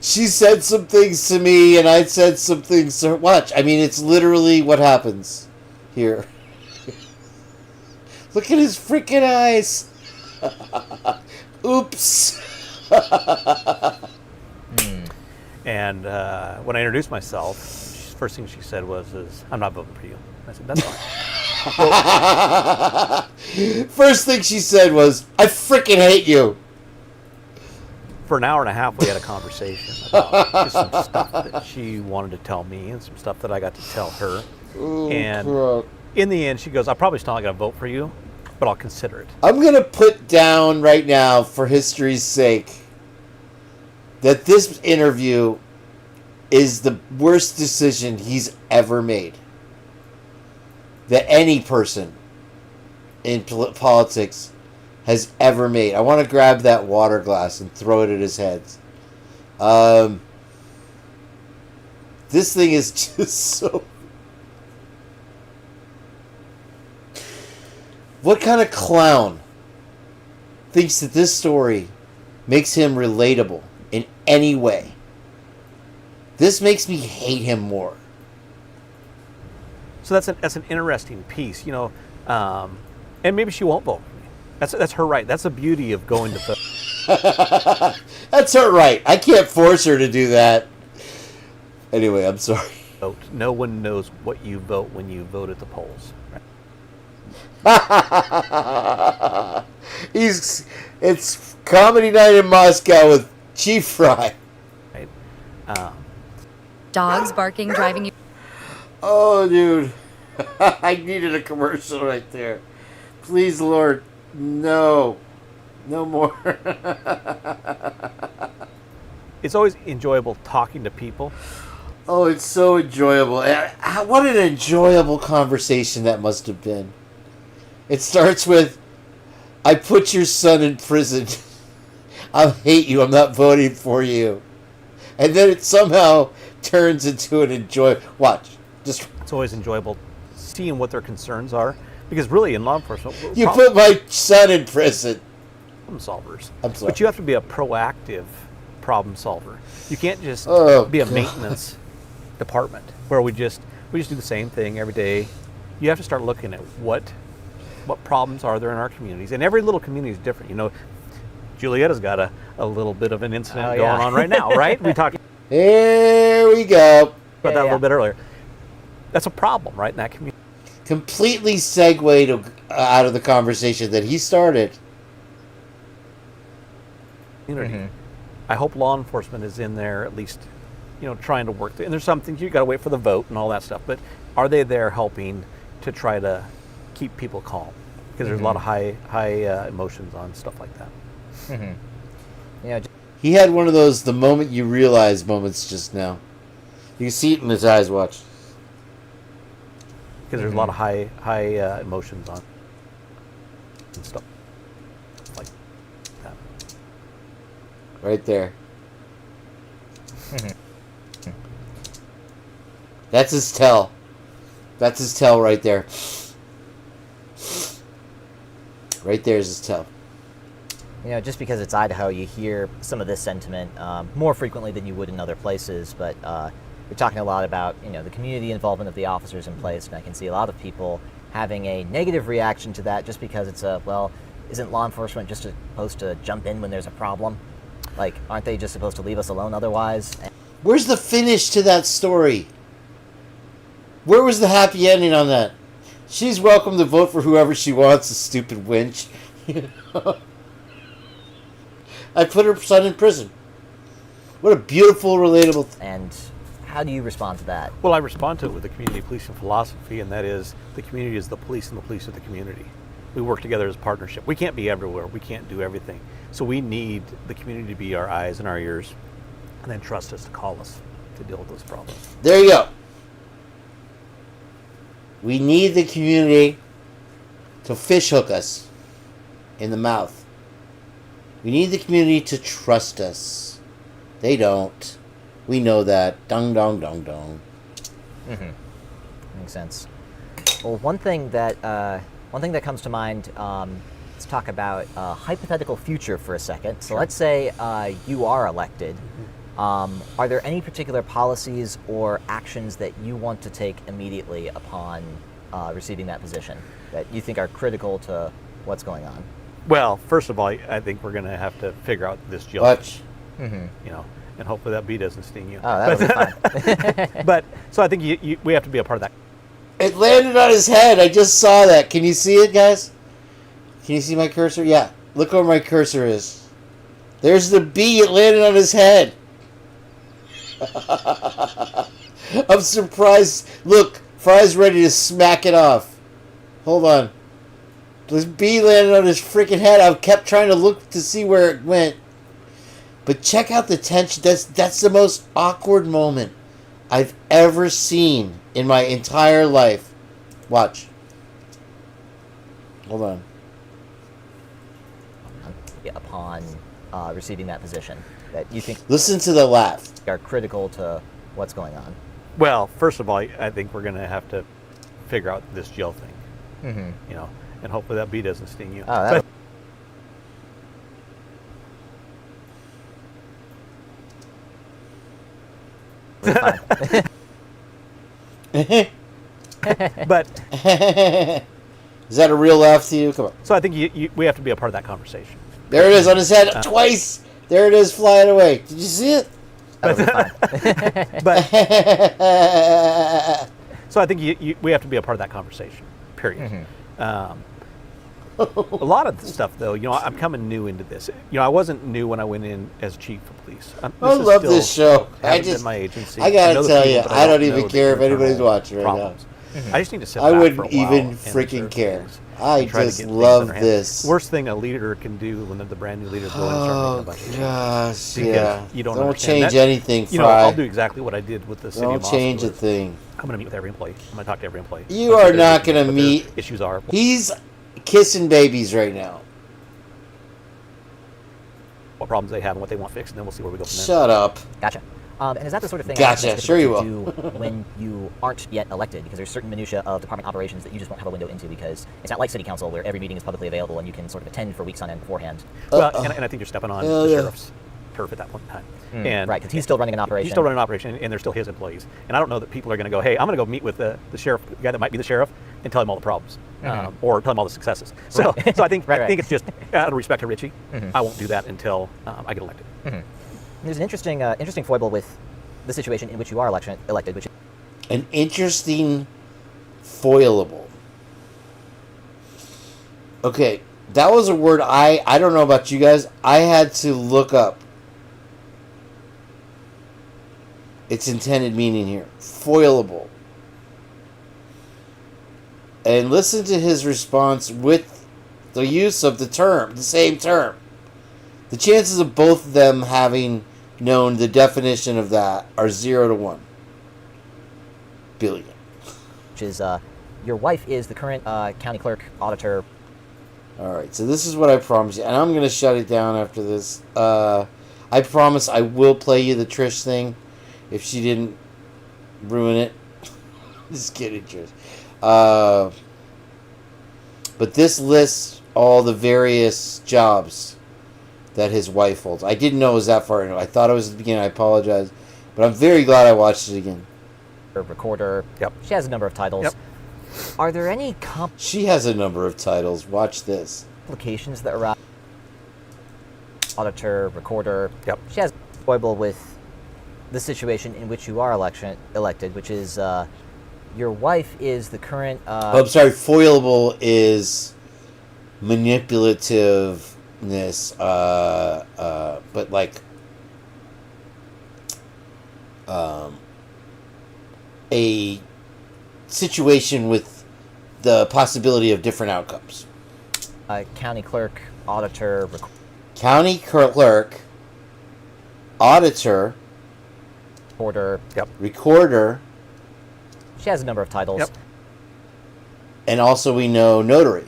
She said some things to me, and I said some things to her. Watch. I mean, it's literally what happens here. Look at his freaking eyes. Oops. And when I introduced myself, first thing she said was, "I'm not voting for you." I said, "That's fine." First thing she said was, "I freaking hate you." For an hour and a half, we had a conversation about just some stuff that she wanted to tell me and some stuff that I got to tell her. Oh, and crap. In the end, she goes, "I'm probably still not going to vote for you, but I'll consider it." I'm going to put down right now, for history's sake, that this interview is the worst decision he's ever made. That any person in politics has ever made. I want to grab that water glass and throw it at his head. This thing is just so... What kind of clown thinks that this story makes him relatable in any way? This makes me hate him more. So that's an interesting piece, and maybe she won't vote for me. That's her right. That's the beauty of going to vote. That's her right. I can't force her to do that. Anyway, I'm sorry. No one knows what you vote when you vote at the polls. It's comedy night in Moscow with Chief Fry. Right. Dogs barking, driving you. Oh, dude. I needed a commercial right there. Please, Lord, no. No more. It's always enjoyable talking to people. Oh, it's so enjoyable. What an enjoyable conversation that must have been. It starts with, "I put your son in prison. I hate you. I'm not voting for you." And then it somehow turns into an watch. It's always enjoyable seeing what their concerns are, because really in law enforcement, you put my son in prison. Problem solvers. I'm sorry. But you have to be a proactive problem solver. You can't just be a maintenance department where we just do the same thing every day. You have to start looking at what problems are there in our communities, and every little community is different. Julietta's got a little bit of an incident going on right now, right? We talked. Here we go. About that a little bit earlier. That's a problem, right, in that community. completely segued out of the conversation that he started. I hope law enforcement is in there at least, trying to work. And there's some things you got to wait for the vote and all that stuff. But are they there helping to try to keep people calm? Because there's a lot of high emotions on stuff like that. He had one of those the moment you realize moments just now. You can see it in his eyes. Watch. Because there's a lot of high emotions on and stuff like that. Right there. That's his tell. That's his tell right there. Right there is his tell. Just because it's Idaho, you hear some of this sentiment more frequently than you would in other places, but we're talking a lot about, the community involvement of the officers in place, and I can see a lot of people having a negative reaction to that just because it's isn't law enforcement just supposed to jump in when there's a problem? Like, aren't they just supposed to leave us alone otherwise? Where's the finish to that story? Where was the happy ending on that? She's welcome to vote for whoever she wants, a stupid wench. I put her son in prison. What a beautiful, relatable And how do you respond to that? Well, I respond to it with the community policing philosophy, and that is the community is the police and the police are the community. We work together as a partnership. We can't be everywhere. We can't do everything. So we need the community to be our eyes and our ears, and then trust us to call us to deal with those problems. There you go. We need the community to fish hook us in the mouth. We need the community to trust us. They don't. We know that. Dong, dong, dong, dong. Makes sense. Well, one thing that comes to mind, let's talk about a hypothetical future for a second. So let's say you are elected. Are there any particular policies or actions that you want to take immediately upon receiving that position that you think are critical to what's going on? Well, first of all, I think we're going to have to figure out this jail. Watch. And hopefully that bee doesn't sting you. Oh, that would be fine. But so I think we have to be a part of that. It landed on his head. I just saw that. Can you see it, guys? Can you see my cursor? Yeah. Look where my cursor is. There's the bee. It landed on his head. I'm surprised. Look, Fry's ready to smack it off. Hold on. This bee landed on his freaking head. I kept trying to look to see where it went. But check out the tension. That's the most awkward moment I've ever seen in my entire life. Watch. Hold on. Upon receiving that position that you think Listen to the laugh. are critical to what's going on. Well, first of all, I think we're going to have to figure out this jail thing. And hopefully that bee doesn't sting you. Oh, that But is that a real laugh to you? Come on. So I think we have to be a part of that conversation. There it is on his head twice. There it is flying away. Did you see it? But so I think we have to be a part of that conversation. Period. A lot of the stuff, though, I'm coming new into this. I wasn't new when I went in as chief of police. I love this show. I just my agency. I gotta tell you, people, I don't even know care if the anybody's internal watching right problems. now. I just need to sit I back wouldn't for a while even and freaking observe care. things I and try to just get things love under hand. this. Worst thing a leader can do when the brand new leaders go in and start making a bunch of changes. Gosh, Because yeah. you don't Don't understand change that. anything, Fry. Fry. I'll do exactly what I did with the city of Don't Moscow. change a thing. I'm going to meet with every employee. I'm going to talk to every employee. You What are their not issues- going to what their meet. issues are. He's kissing babies right now. What problems they have and what they want fixed, and then we'll see where we go from there. Shut up. Gotcha. And is that the sort of thing Gotcha. that's Sure you difficult will. to do when you aren't yet elected? Because there's certain minutiae of department operations that you just won't have a window into because it's not like city council where every meeting is publicly available and you can sort of attend for weeks on end beforehand. Well, and I think you're stepping on the sheriff's turf at that point in time. And right, because he's still running an operation. He's still running an operation, and they're still his employees. And I don't know that people are going to go, hey, I'm going to go meet with the sheriff, the guy that might be the sheriff, and tell him all the problems, or tell him all the successes. So, so I think think it's just out of respect to Richie. I won't do that until I get elected. There's an interesting foible with the situation in which you are elected, which An interesting foilable. Okay, that was a word I don't know about you guys. I had to look up its intended meaning here. Foilable. And listen to his response with the use of the term, the same term. The chances of both of them having known the definition of that are 0 to 1 billion. Which is, your wife is the current county clerk, auditor. Alright, so this is what I promise you. And I'm going to shut it down after this. I promise I will play you the Trish thing if she didn't ruin it. Just kidding, Trish. But this lists all the various jobs that his wife holds. I didn't know it was that far into it. I thought it was at the beginning. I apologize. But I'm very glad I watched it again. Recorder. Yep. She has a number of titles. Yep. Are there any She has a number of titles. Watch this. complications that arise? Auditor, recorder. Yep. She has a foible with the situation in which you are elected, which is your wife is the current... I'm sorry. Foilable is manipulativeness, but like a situation with the possibility of different outcomes. County clerk, auditor, County clerk, auditor, recorder. Yep. Recorder. She has a number of titles. Yep. And also we know notary.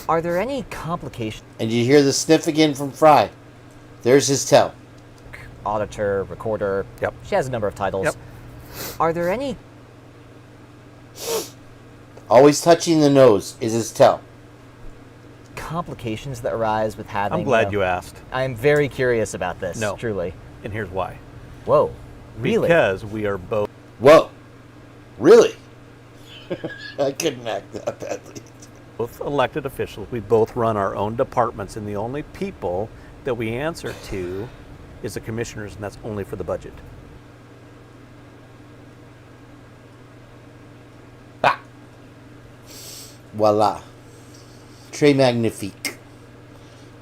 Are there any complications? And you hear the sniff again from Fry. There's his tell. Auditor, recorder. Yep. She has a number of titles. Yep. Are there any Always touching the nose is his tell. complications that arise with having... I'm glad you asked. I'm very curious about this, No. truly. And here's why. Whoa. Really? Because we are both... Whoa. Really? I couldn't act that badly. Both elected officials. We both run our own departments, and the only people that we answer to is the commissioners, and that's only for the budget. Voila. Très magnifique.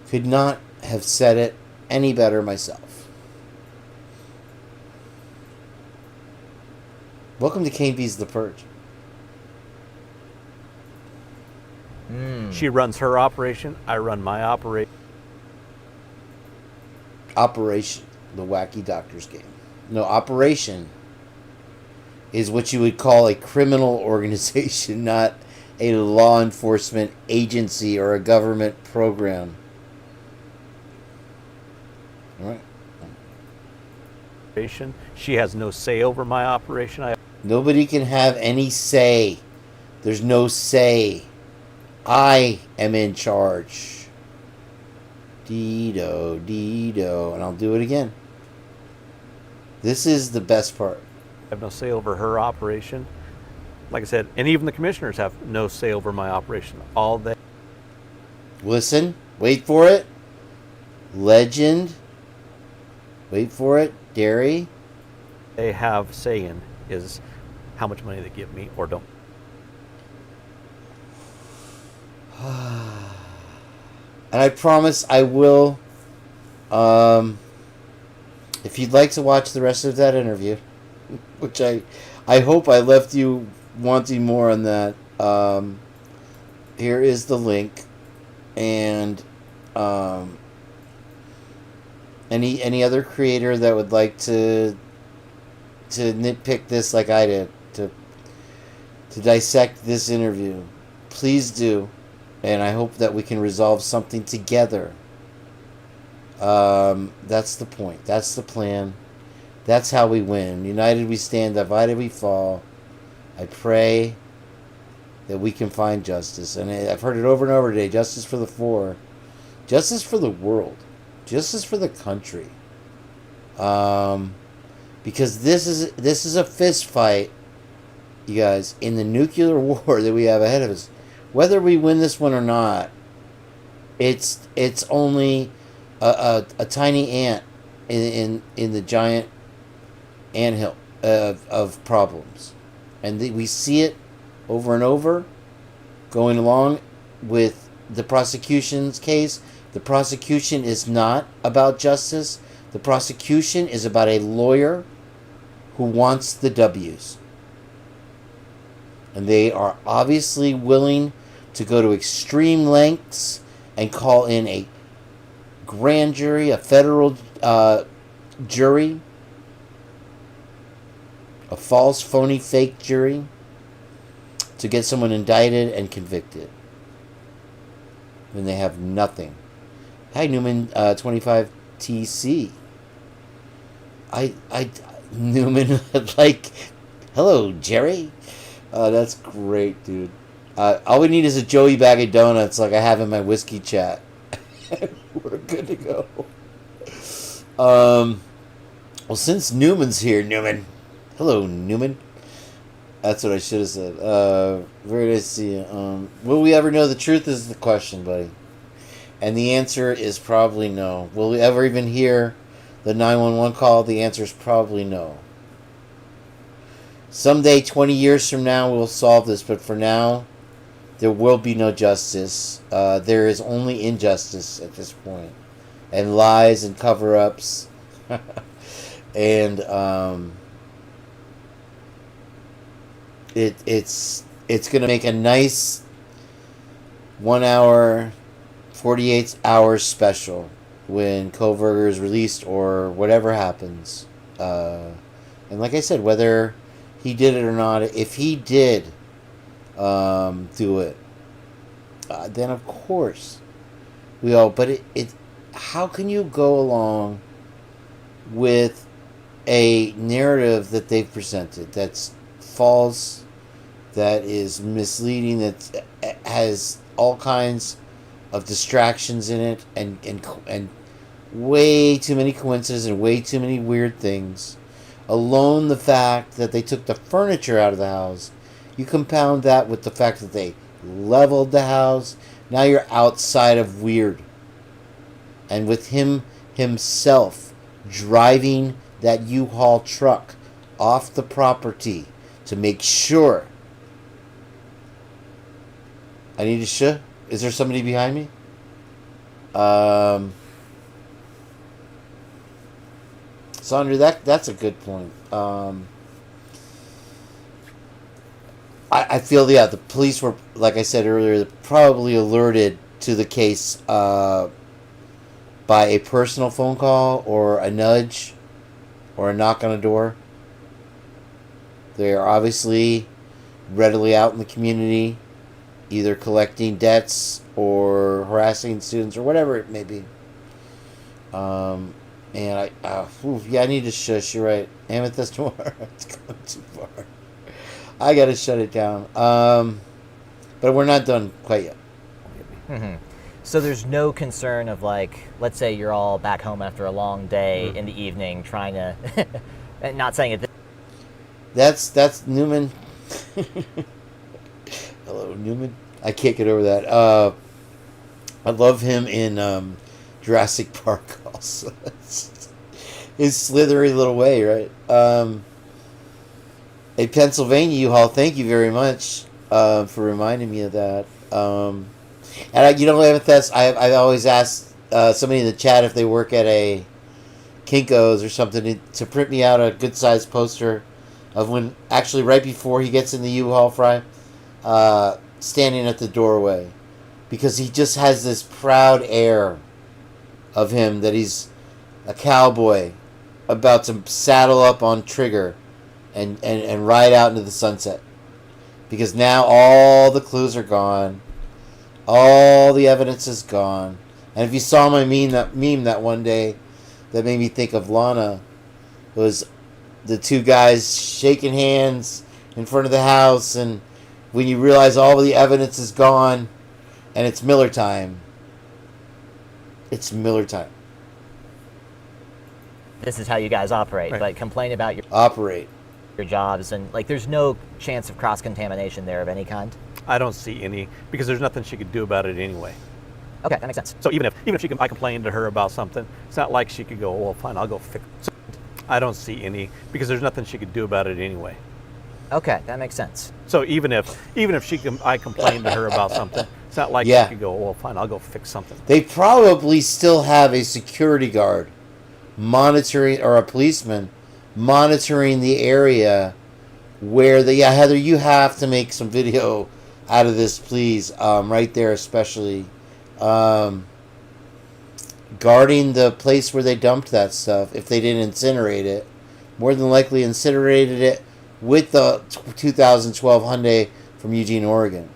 Could not have said it any better myself. Welcome to KaneB's The Purge. She runs her operation. I run my operation. Operation. The Wacky Doctor's Game. No, Operation is what you would call a criminal organization, not a law enforcement agency or a government program. All right. She has no say over my operation. Nobody can have any say. There's no say. I am in charge. Dido, Dido. And I'll do it again. This is the best part. I have no say over her operation. Like I said, and even the commissioners have no say over my operation. All they... Listen. Wait for it. Legend. Wait for it. Dairy. They have say in is how much money they give me or don't. And I promise I will, if you'd like to watch the rest of that interview, which I hope I left you wanting more on that, here is the link. And any other creator that would like to nitpick this like I did, to dissect this interview, please do. And I hope that we can resolve something together. That's the point. That's the plan. That's how we win. United we stand, divided we fall. I pray that we can find justice. And I've heard it over and over today. Justice for the poor. Justice for the world. Justice for the country. Because this is a fist fight, you guys, in the nuclear war that we have ahead of us. Whether we win this one or not, it's only a tiny ant in the giant anthill of problems, and we see it over and over, going along with the prosecution's case. The prosecution is not about justice. The prosecution is about a lawyer who wants the W's. And they are obviously willing to go to extreme lengths and call in a grand jury, a federal jury, a false, phony, fake jury, to get someone indicted and convicted when they have nothing. Hi, Newman, 25TC. Newman, like, hello, Jerry. That's great, dude. All we need is a Joey bag of donuts like I have in my whiskey chat. We're good to go. Well, since Newman's here, Newman. Hello, Newman. That's what I should have said. Very nice to see you. Will we ever know the truth is the question, buddy. And the answer is probably no. Will we ever even hear the 911 call? The answer is probably no. Someday, 20 years from now, we'll solve this. But for now, there will be no justice. There is only injustice at this point. And lies and cover-ups. And it's going to make a nice 1 hour, 48 hours special when Kohberger is released or whatever happens. And like I said, whether he did it or not, if he did do it, then of course we all. But how can you go along with a narrative that they've presented that's false, that is misleading, that has all kinds of distractions in it, and way too many coincidences and way too many weird things? Alone the fact that they took the furniture out of the house, you compound that with the fact that they leveled the house, now you're outside of weird. And with himself driving that U-Haul truck off the property to make sure. I need to Is there somebody behind me? Sandra, that's a good point. I feel, the police were, like I said earlier, probably alerted to the case by a personal phone call or a nudge or a knock on a door. They are obviously readily out in the community, either collecting debts or harassing students or whatever it may be. And I need to shush. You're right. Amethyst Noir. It's going too far. I gotta shut it down. But we're not done quite yet. Mm-hmm. So there's no concern of, like, let's say you're all back home after a long day in the evening, trying to, not saying it. That's Newman. Hello, Newman. I can't get over that. I love him in Jurassic Park also. His slithery little way, right? A Pennsylvania U-Haul, thank you very much for reminding me of that. And I've always asked somebody in the chat if they work at a Kinko's or something to print me out a good-sized poster of when, actually right before he gets in the U-Haul, Fry, standing at the doorway. Because he just has this proud air of him that he's a cowboy about to saddle up on Trigger and ride out into the sunset. Because now all the clues are gone. All the evidence is gone. And if you saw my meme that one day that made me think of Lana, was the two guys shaking hands in front of the house, and when you realize all the evidence is gone and it's Miller time. It's Miller time. This is how you guys operate, Right. but complain about your jobs, and like there's no chance of cross-contamination there of any kind? I don't see any, because there's nothing she could do about it anyway. Okay, that makes sense. So even if I complained to her about something, it's not like she could go, well, fine, I'll go fix it. I don't see any, because there's nothing she could do about it anyway. Okay, that makes sense. So even if I complained to her about something, it's not like Yeah. she could go, well, fine, I'll go fix something. They probably still have a security guard monitoring, or a policeman monitoring the area where Heather, you have to make some video out of this, please. Right there, especially guarding the place where they dumped that stuff. If they didn't incinerate it, more than likely incinerated it with the 2012 Hyundai from Eugene, Oregon.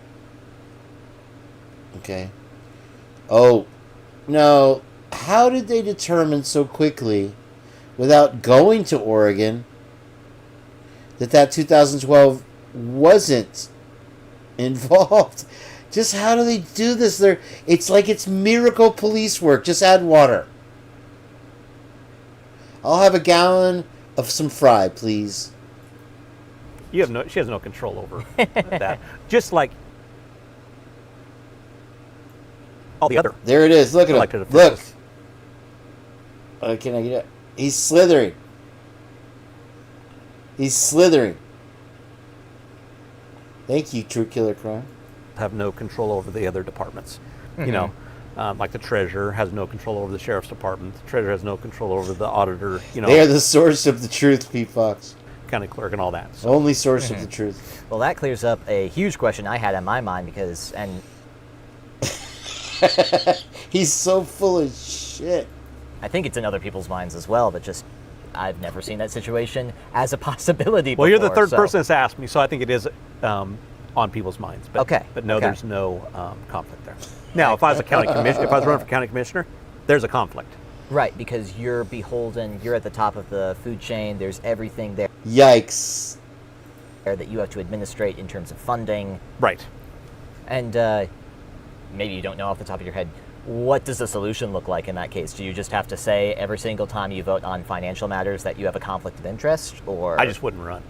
Okay. Oh, no. How did they determine so quickly, without going to Oregon, that 2012 wasn't involved? Just how do they do this? It's like it's miracle police work. Just add water. I'll have a gallon of some fry, please. She has no control over that. Just like all the other. There it is. Look at elected him. officials. Look. Can I get it? He's slithering. He's slithering. Thank you, True Killer Crime. Have no control over the other departments. Mhm. You know, like the treasurer has no control over the sheriff's department. The treasurer has no control over the auditor. You know, They are the source of the truth, Pete Fox. county clerk and all that. So. Only source of the truth. Well, that clears up a huge question I had in my mind because, and he's so full of shit. I think it's in other people's minds as well, but just I've never seen that situation as a possibility Well, you're the before, third so- person that's asked me, so I think it is on people's minds. But, Okay, But no, okay. there's no conflict there. Now, if I was a county commissioner, if I was running for county commissioner, there's a conflict. Right, because you're beholden, you're at the top of the food chain, there's everything there. Yikes. That you have to administrate in terms of funding. Right. And maybe you don't know off the top of your head, what does the solution look like in that case? Do you just have to say every single time you vote on financial matters that you have a conflict of interest, or I just wouldn't run.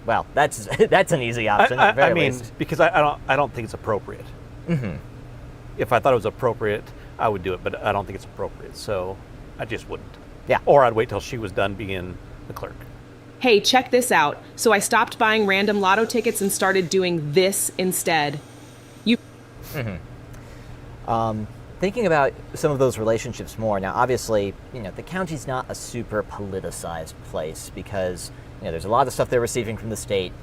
Well, that's an easy option. at the very I mean, least. because I don't think it's appropriate. Mhm. If I thought it was appropriate, I would do it, but I don't think it's appropriate, so I just wouldn't. Yeah. Or I'd wait till she was done being the clerk. Hey, check this out. So I stopped buying random lotto tickets and started doing this instead. Thinking about some of those relationships more now, obviously, the county's not a super politicized place because there's a lot of stuff they're receiving from the state.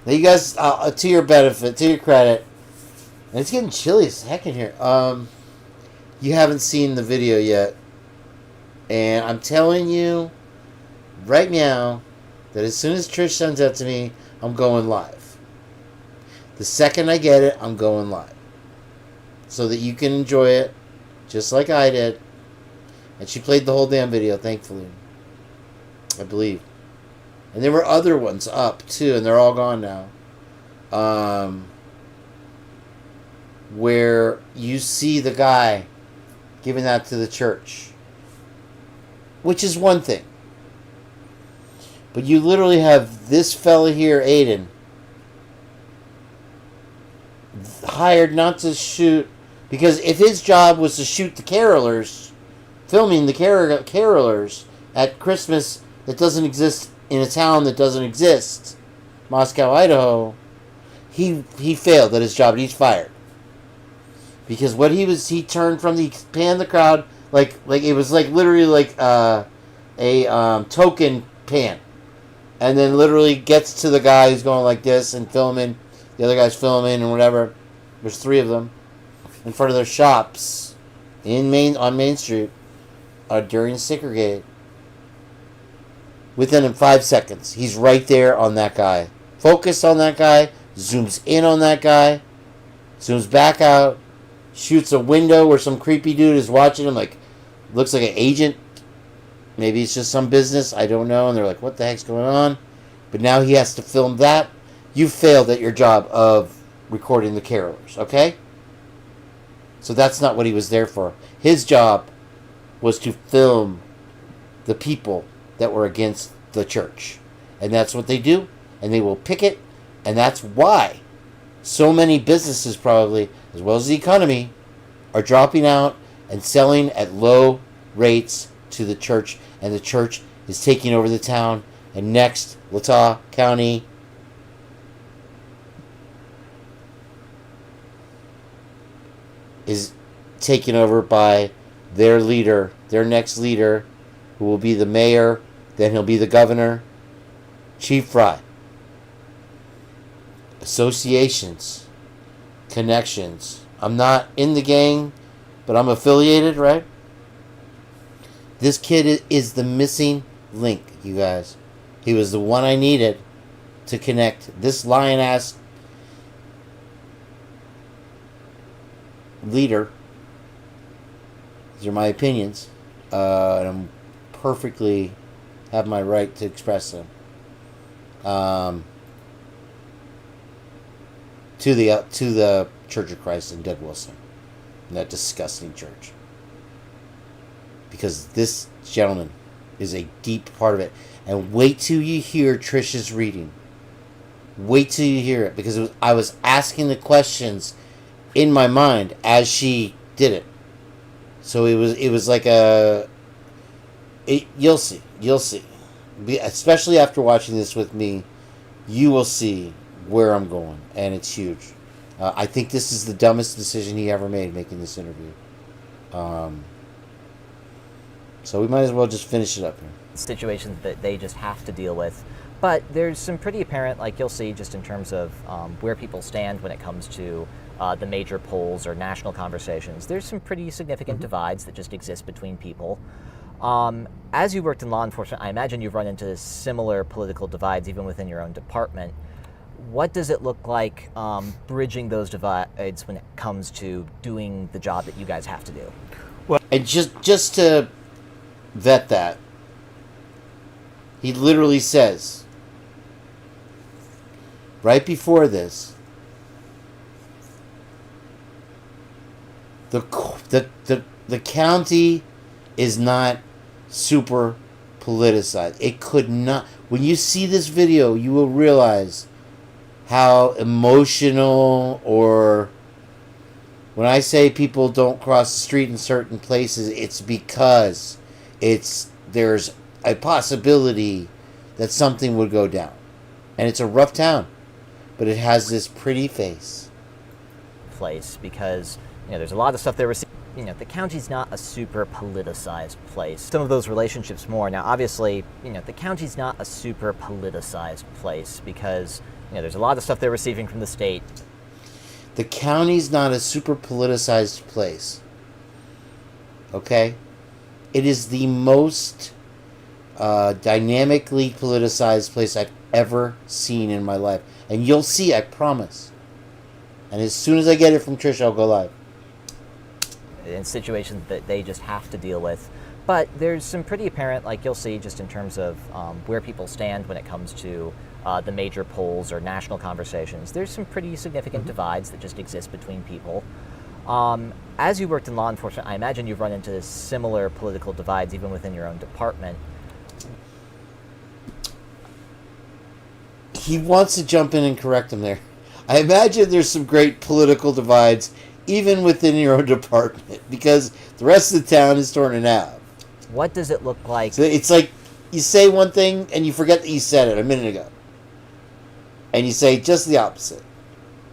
Now, you guys, to your benefit, to your credit, and it's getting chilly as heck in here. You haven't seen the video yet, and I'm telling you right now that as soon as Trish sends that to me, I'm going live. The second I get it, I'm going live, so that you can enjoy it, just like I did. And she played the whole damn video, thankfully, I believe. And there were other ones up too, and they're all gone now. Where you see the guy giving that to the church, which is one thing. But you literally have this fella here, Aiden, hired not to shoot, because if his job was to shoot the carolers, filming the carolers at Christmas that doesn't exist in a town that doesn't exist, Moscow, Idaho, he failed at his job and he's fired. Because what he turned from he panned the crowd like it was like literally like a token pan, and then literally gets to the guy who's going like this and filming, the other guy's filming and whatever. There's three of them in front of their shops on Main Street during Stickergate. Within 5 seconds, he's right there on that guy. Focused on that guy, zooms in on that guy, zooms back out, shoots a window where some creepy dude is watching him, like, looks like an agent. Maybe it's just some business, I don't know. And they're like, what the heck's going on? But now he has to film that. You failed at your job of recording the carolers, okay? So that's not what he was there for. His job was to film the people that were against the church. And that's what they do. And they will picket. And that's why so many businesses probably, as well as the economy, are dropping out and selling at low rates to the church, and the church is taking over the town. And next, Latah County is taken over by their leader, their next leader, who will be the mayor, then he'll be the governor, Chief Fry. Associations, connections. I'm not in the gang, but I'm affiliated, right? This kid is the missing link, you guys. He was the one I needed to connect this lion-ass leader. These are my opinions, and I'm perfectly have my right to express them. To the Church of Christ in Doug Wilson, that disgusting church. Because this gentleman is a deep part of it. And wait till you hear Trish's reading. Wait till you hear it, because I was asking the questions in my mind as she did it. So it was like you'll see, especially after watching this with me, you will see where I'm going, and it's huge. I think this is the dumbest decision he ever made, making this interview. So we might as well just finish it up here. Situations that they just have to deal with. But there's some pretty apparent, like you'll see just in terms of where people stand when it comes to the major polls or national conversations. There's some pretty significant divides that just exist between people. As you worked in law enforcement, I imagine you've run into similar political divides even within your own department. What does it look like bridging those divides when it comes to doing the job that you guys have to do? Well, and just to vet that, he literally says, right before this, the county is not super politicized. It could not. When you see this video, you will realize how emotional, or when I say people don't cross the street in certain places, it's because there's a possibility that something would go down. And it's a rough town, but it has this pretty face. Because there's a lot of stuff they were seeing. The county's not a super politicized place. Some of those relationships more. Now, obviously, the county's not a super politicized place because there's a lot of stuff they're receiving from the state. The county's not a super politicized place. Okay? It is the most dynamically politicized place I've ever seen in my life. And you'll see, I promise. And as soon as I get it from Trish, I'll go live. In situations that they just have to deal with. But there's some pretty apparent, like you'll see just in terms of where people stand when it comes to the major polls or national conversations. There's some pretty significant divides that just exist between people. As you worked in law enforcement, I imagine you've run into similar political divides even within your own department. He wants to jump in and correct him there. I imagine there's some great political divides even within your own department, because the rest of the town is torn in half. What does it look like? So it's like you say one thing and you forget that you said it a minute ago. And you say just the opposite.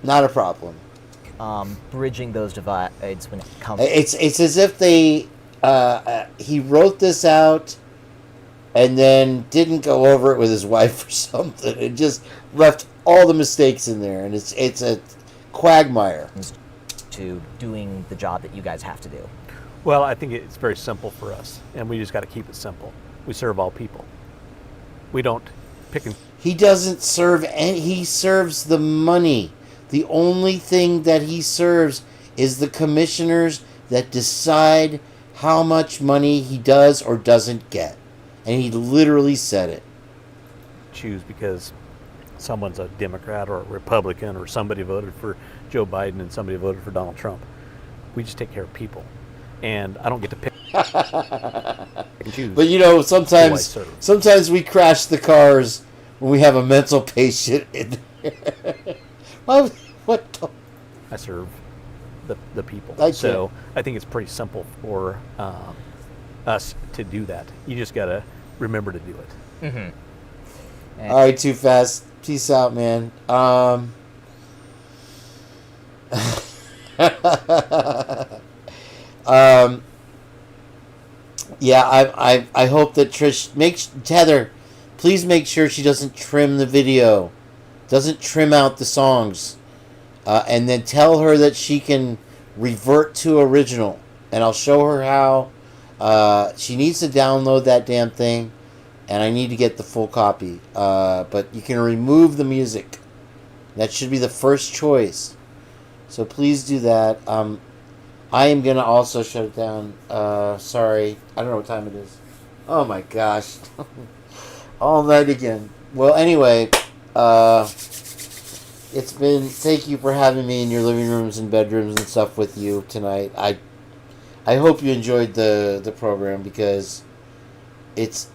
Not a problem. Bridging those divides when it comes... It's as if they... he wrote this out and then didn't go over it with his wife or something. It just left all the mistakes in there. And it's a quagmire. To doing the job that you guys have to do. Well, I think it's very simple for us, and we just got to keep it simple. We serve all people. We don't pick and... He doesn't serve any... He serves the money. The only thing that he serves is the commissioners that decide how much money he does or doesn't get. And he literally said it. Choose because someone's a Democrat or a Republican, or somebody voted for Joe Biden and somebody voted for Donald Trump. We just take care of people. And I don't get to pick and choose. But sometimes we crash the cars when we have a mental patient in there. What? I serve the people. I So I think it's pretty simple for us to do that. You just got to remember to do it. Mm-hmm. All right, Too Fast. Peace out, man. Yeah, I hope that Trish Heather, please make sure she doesn't trim the video, doesn't trim out the songs, and then tell her that she can revert to original, and I'll show her how. She needs to download that damn thing, and I need to get the full copy. But you can remove the music. That should be the first choice. So please do that. I am going to also shut it down. Sorry. I don't know what time it is. Oh my gosh. All night again. Well, anyway, it's been... Thank you for having me in your living rooms and bedrooms and stuff with you tonight. I hope you enjoyed the program, because it's...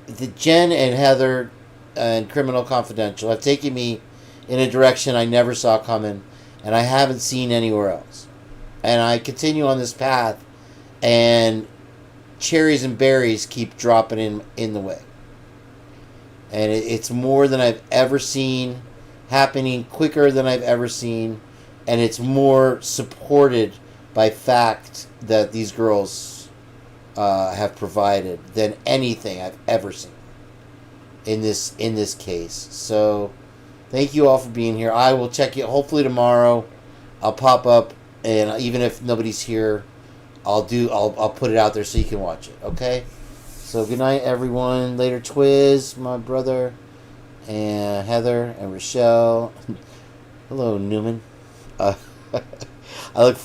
The Jenn and Heather and Criminal Confidential have taken me in a direction I never saw coming, and I haven't seen anywhere else. And I continue on this path, and cherries and berries keep dropping in the way. And it's more than I've ever seen, happening quicker than I've ever seen, and it's more supported by fact that these girls have provided than anything I've ever seen in this case. So thank you all for being here. I will check you hopefully tomorrow. I'll pop up, and even if nobody's here, I'll put it out there so you can watch it. Okay? So good night, everyone. Later, Twiz, my brother, and Heather and Rochelle. Hello, Newman. I look forward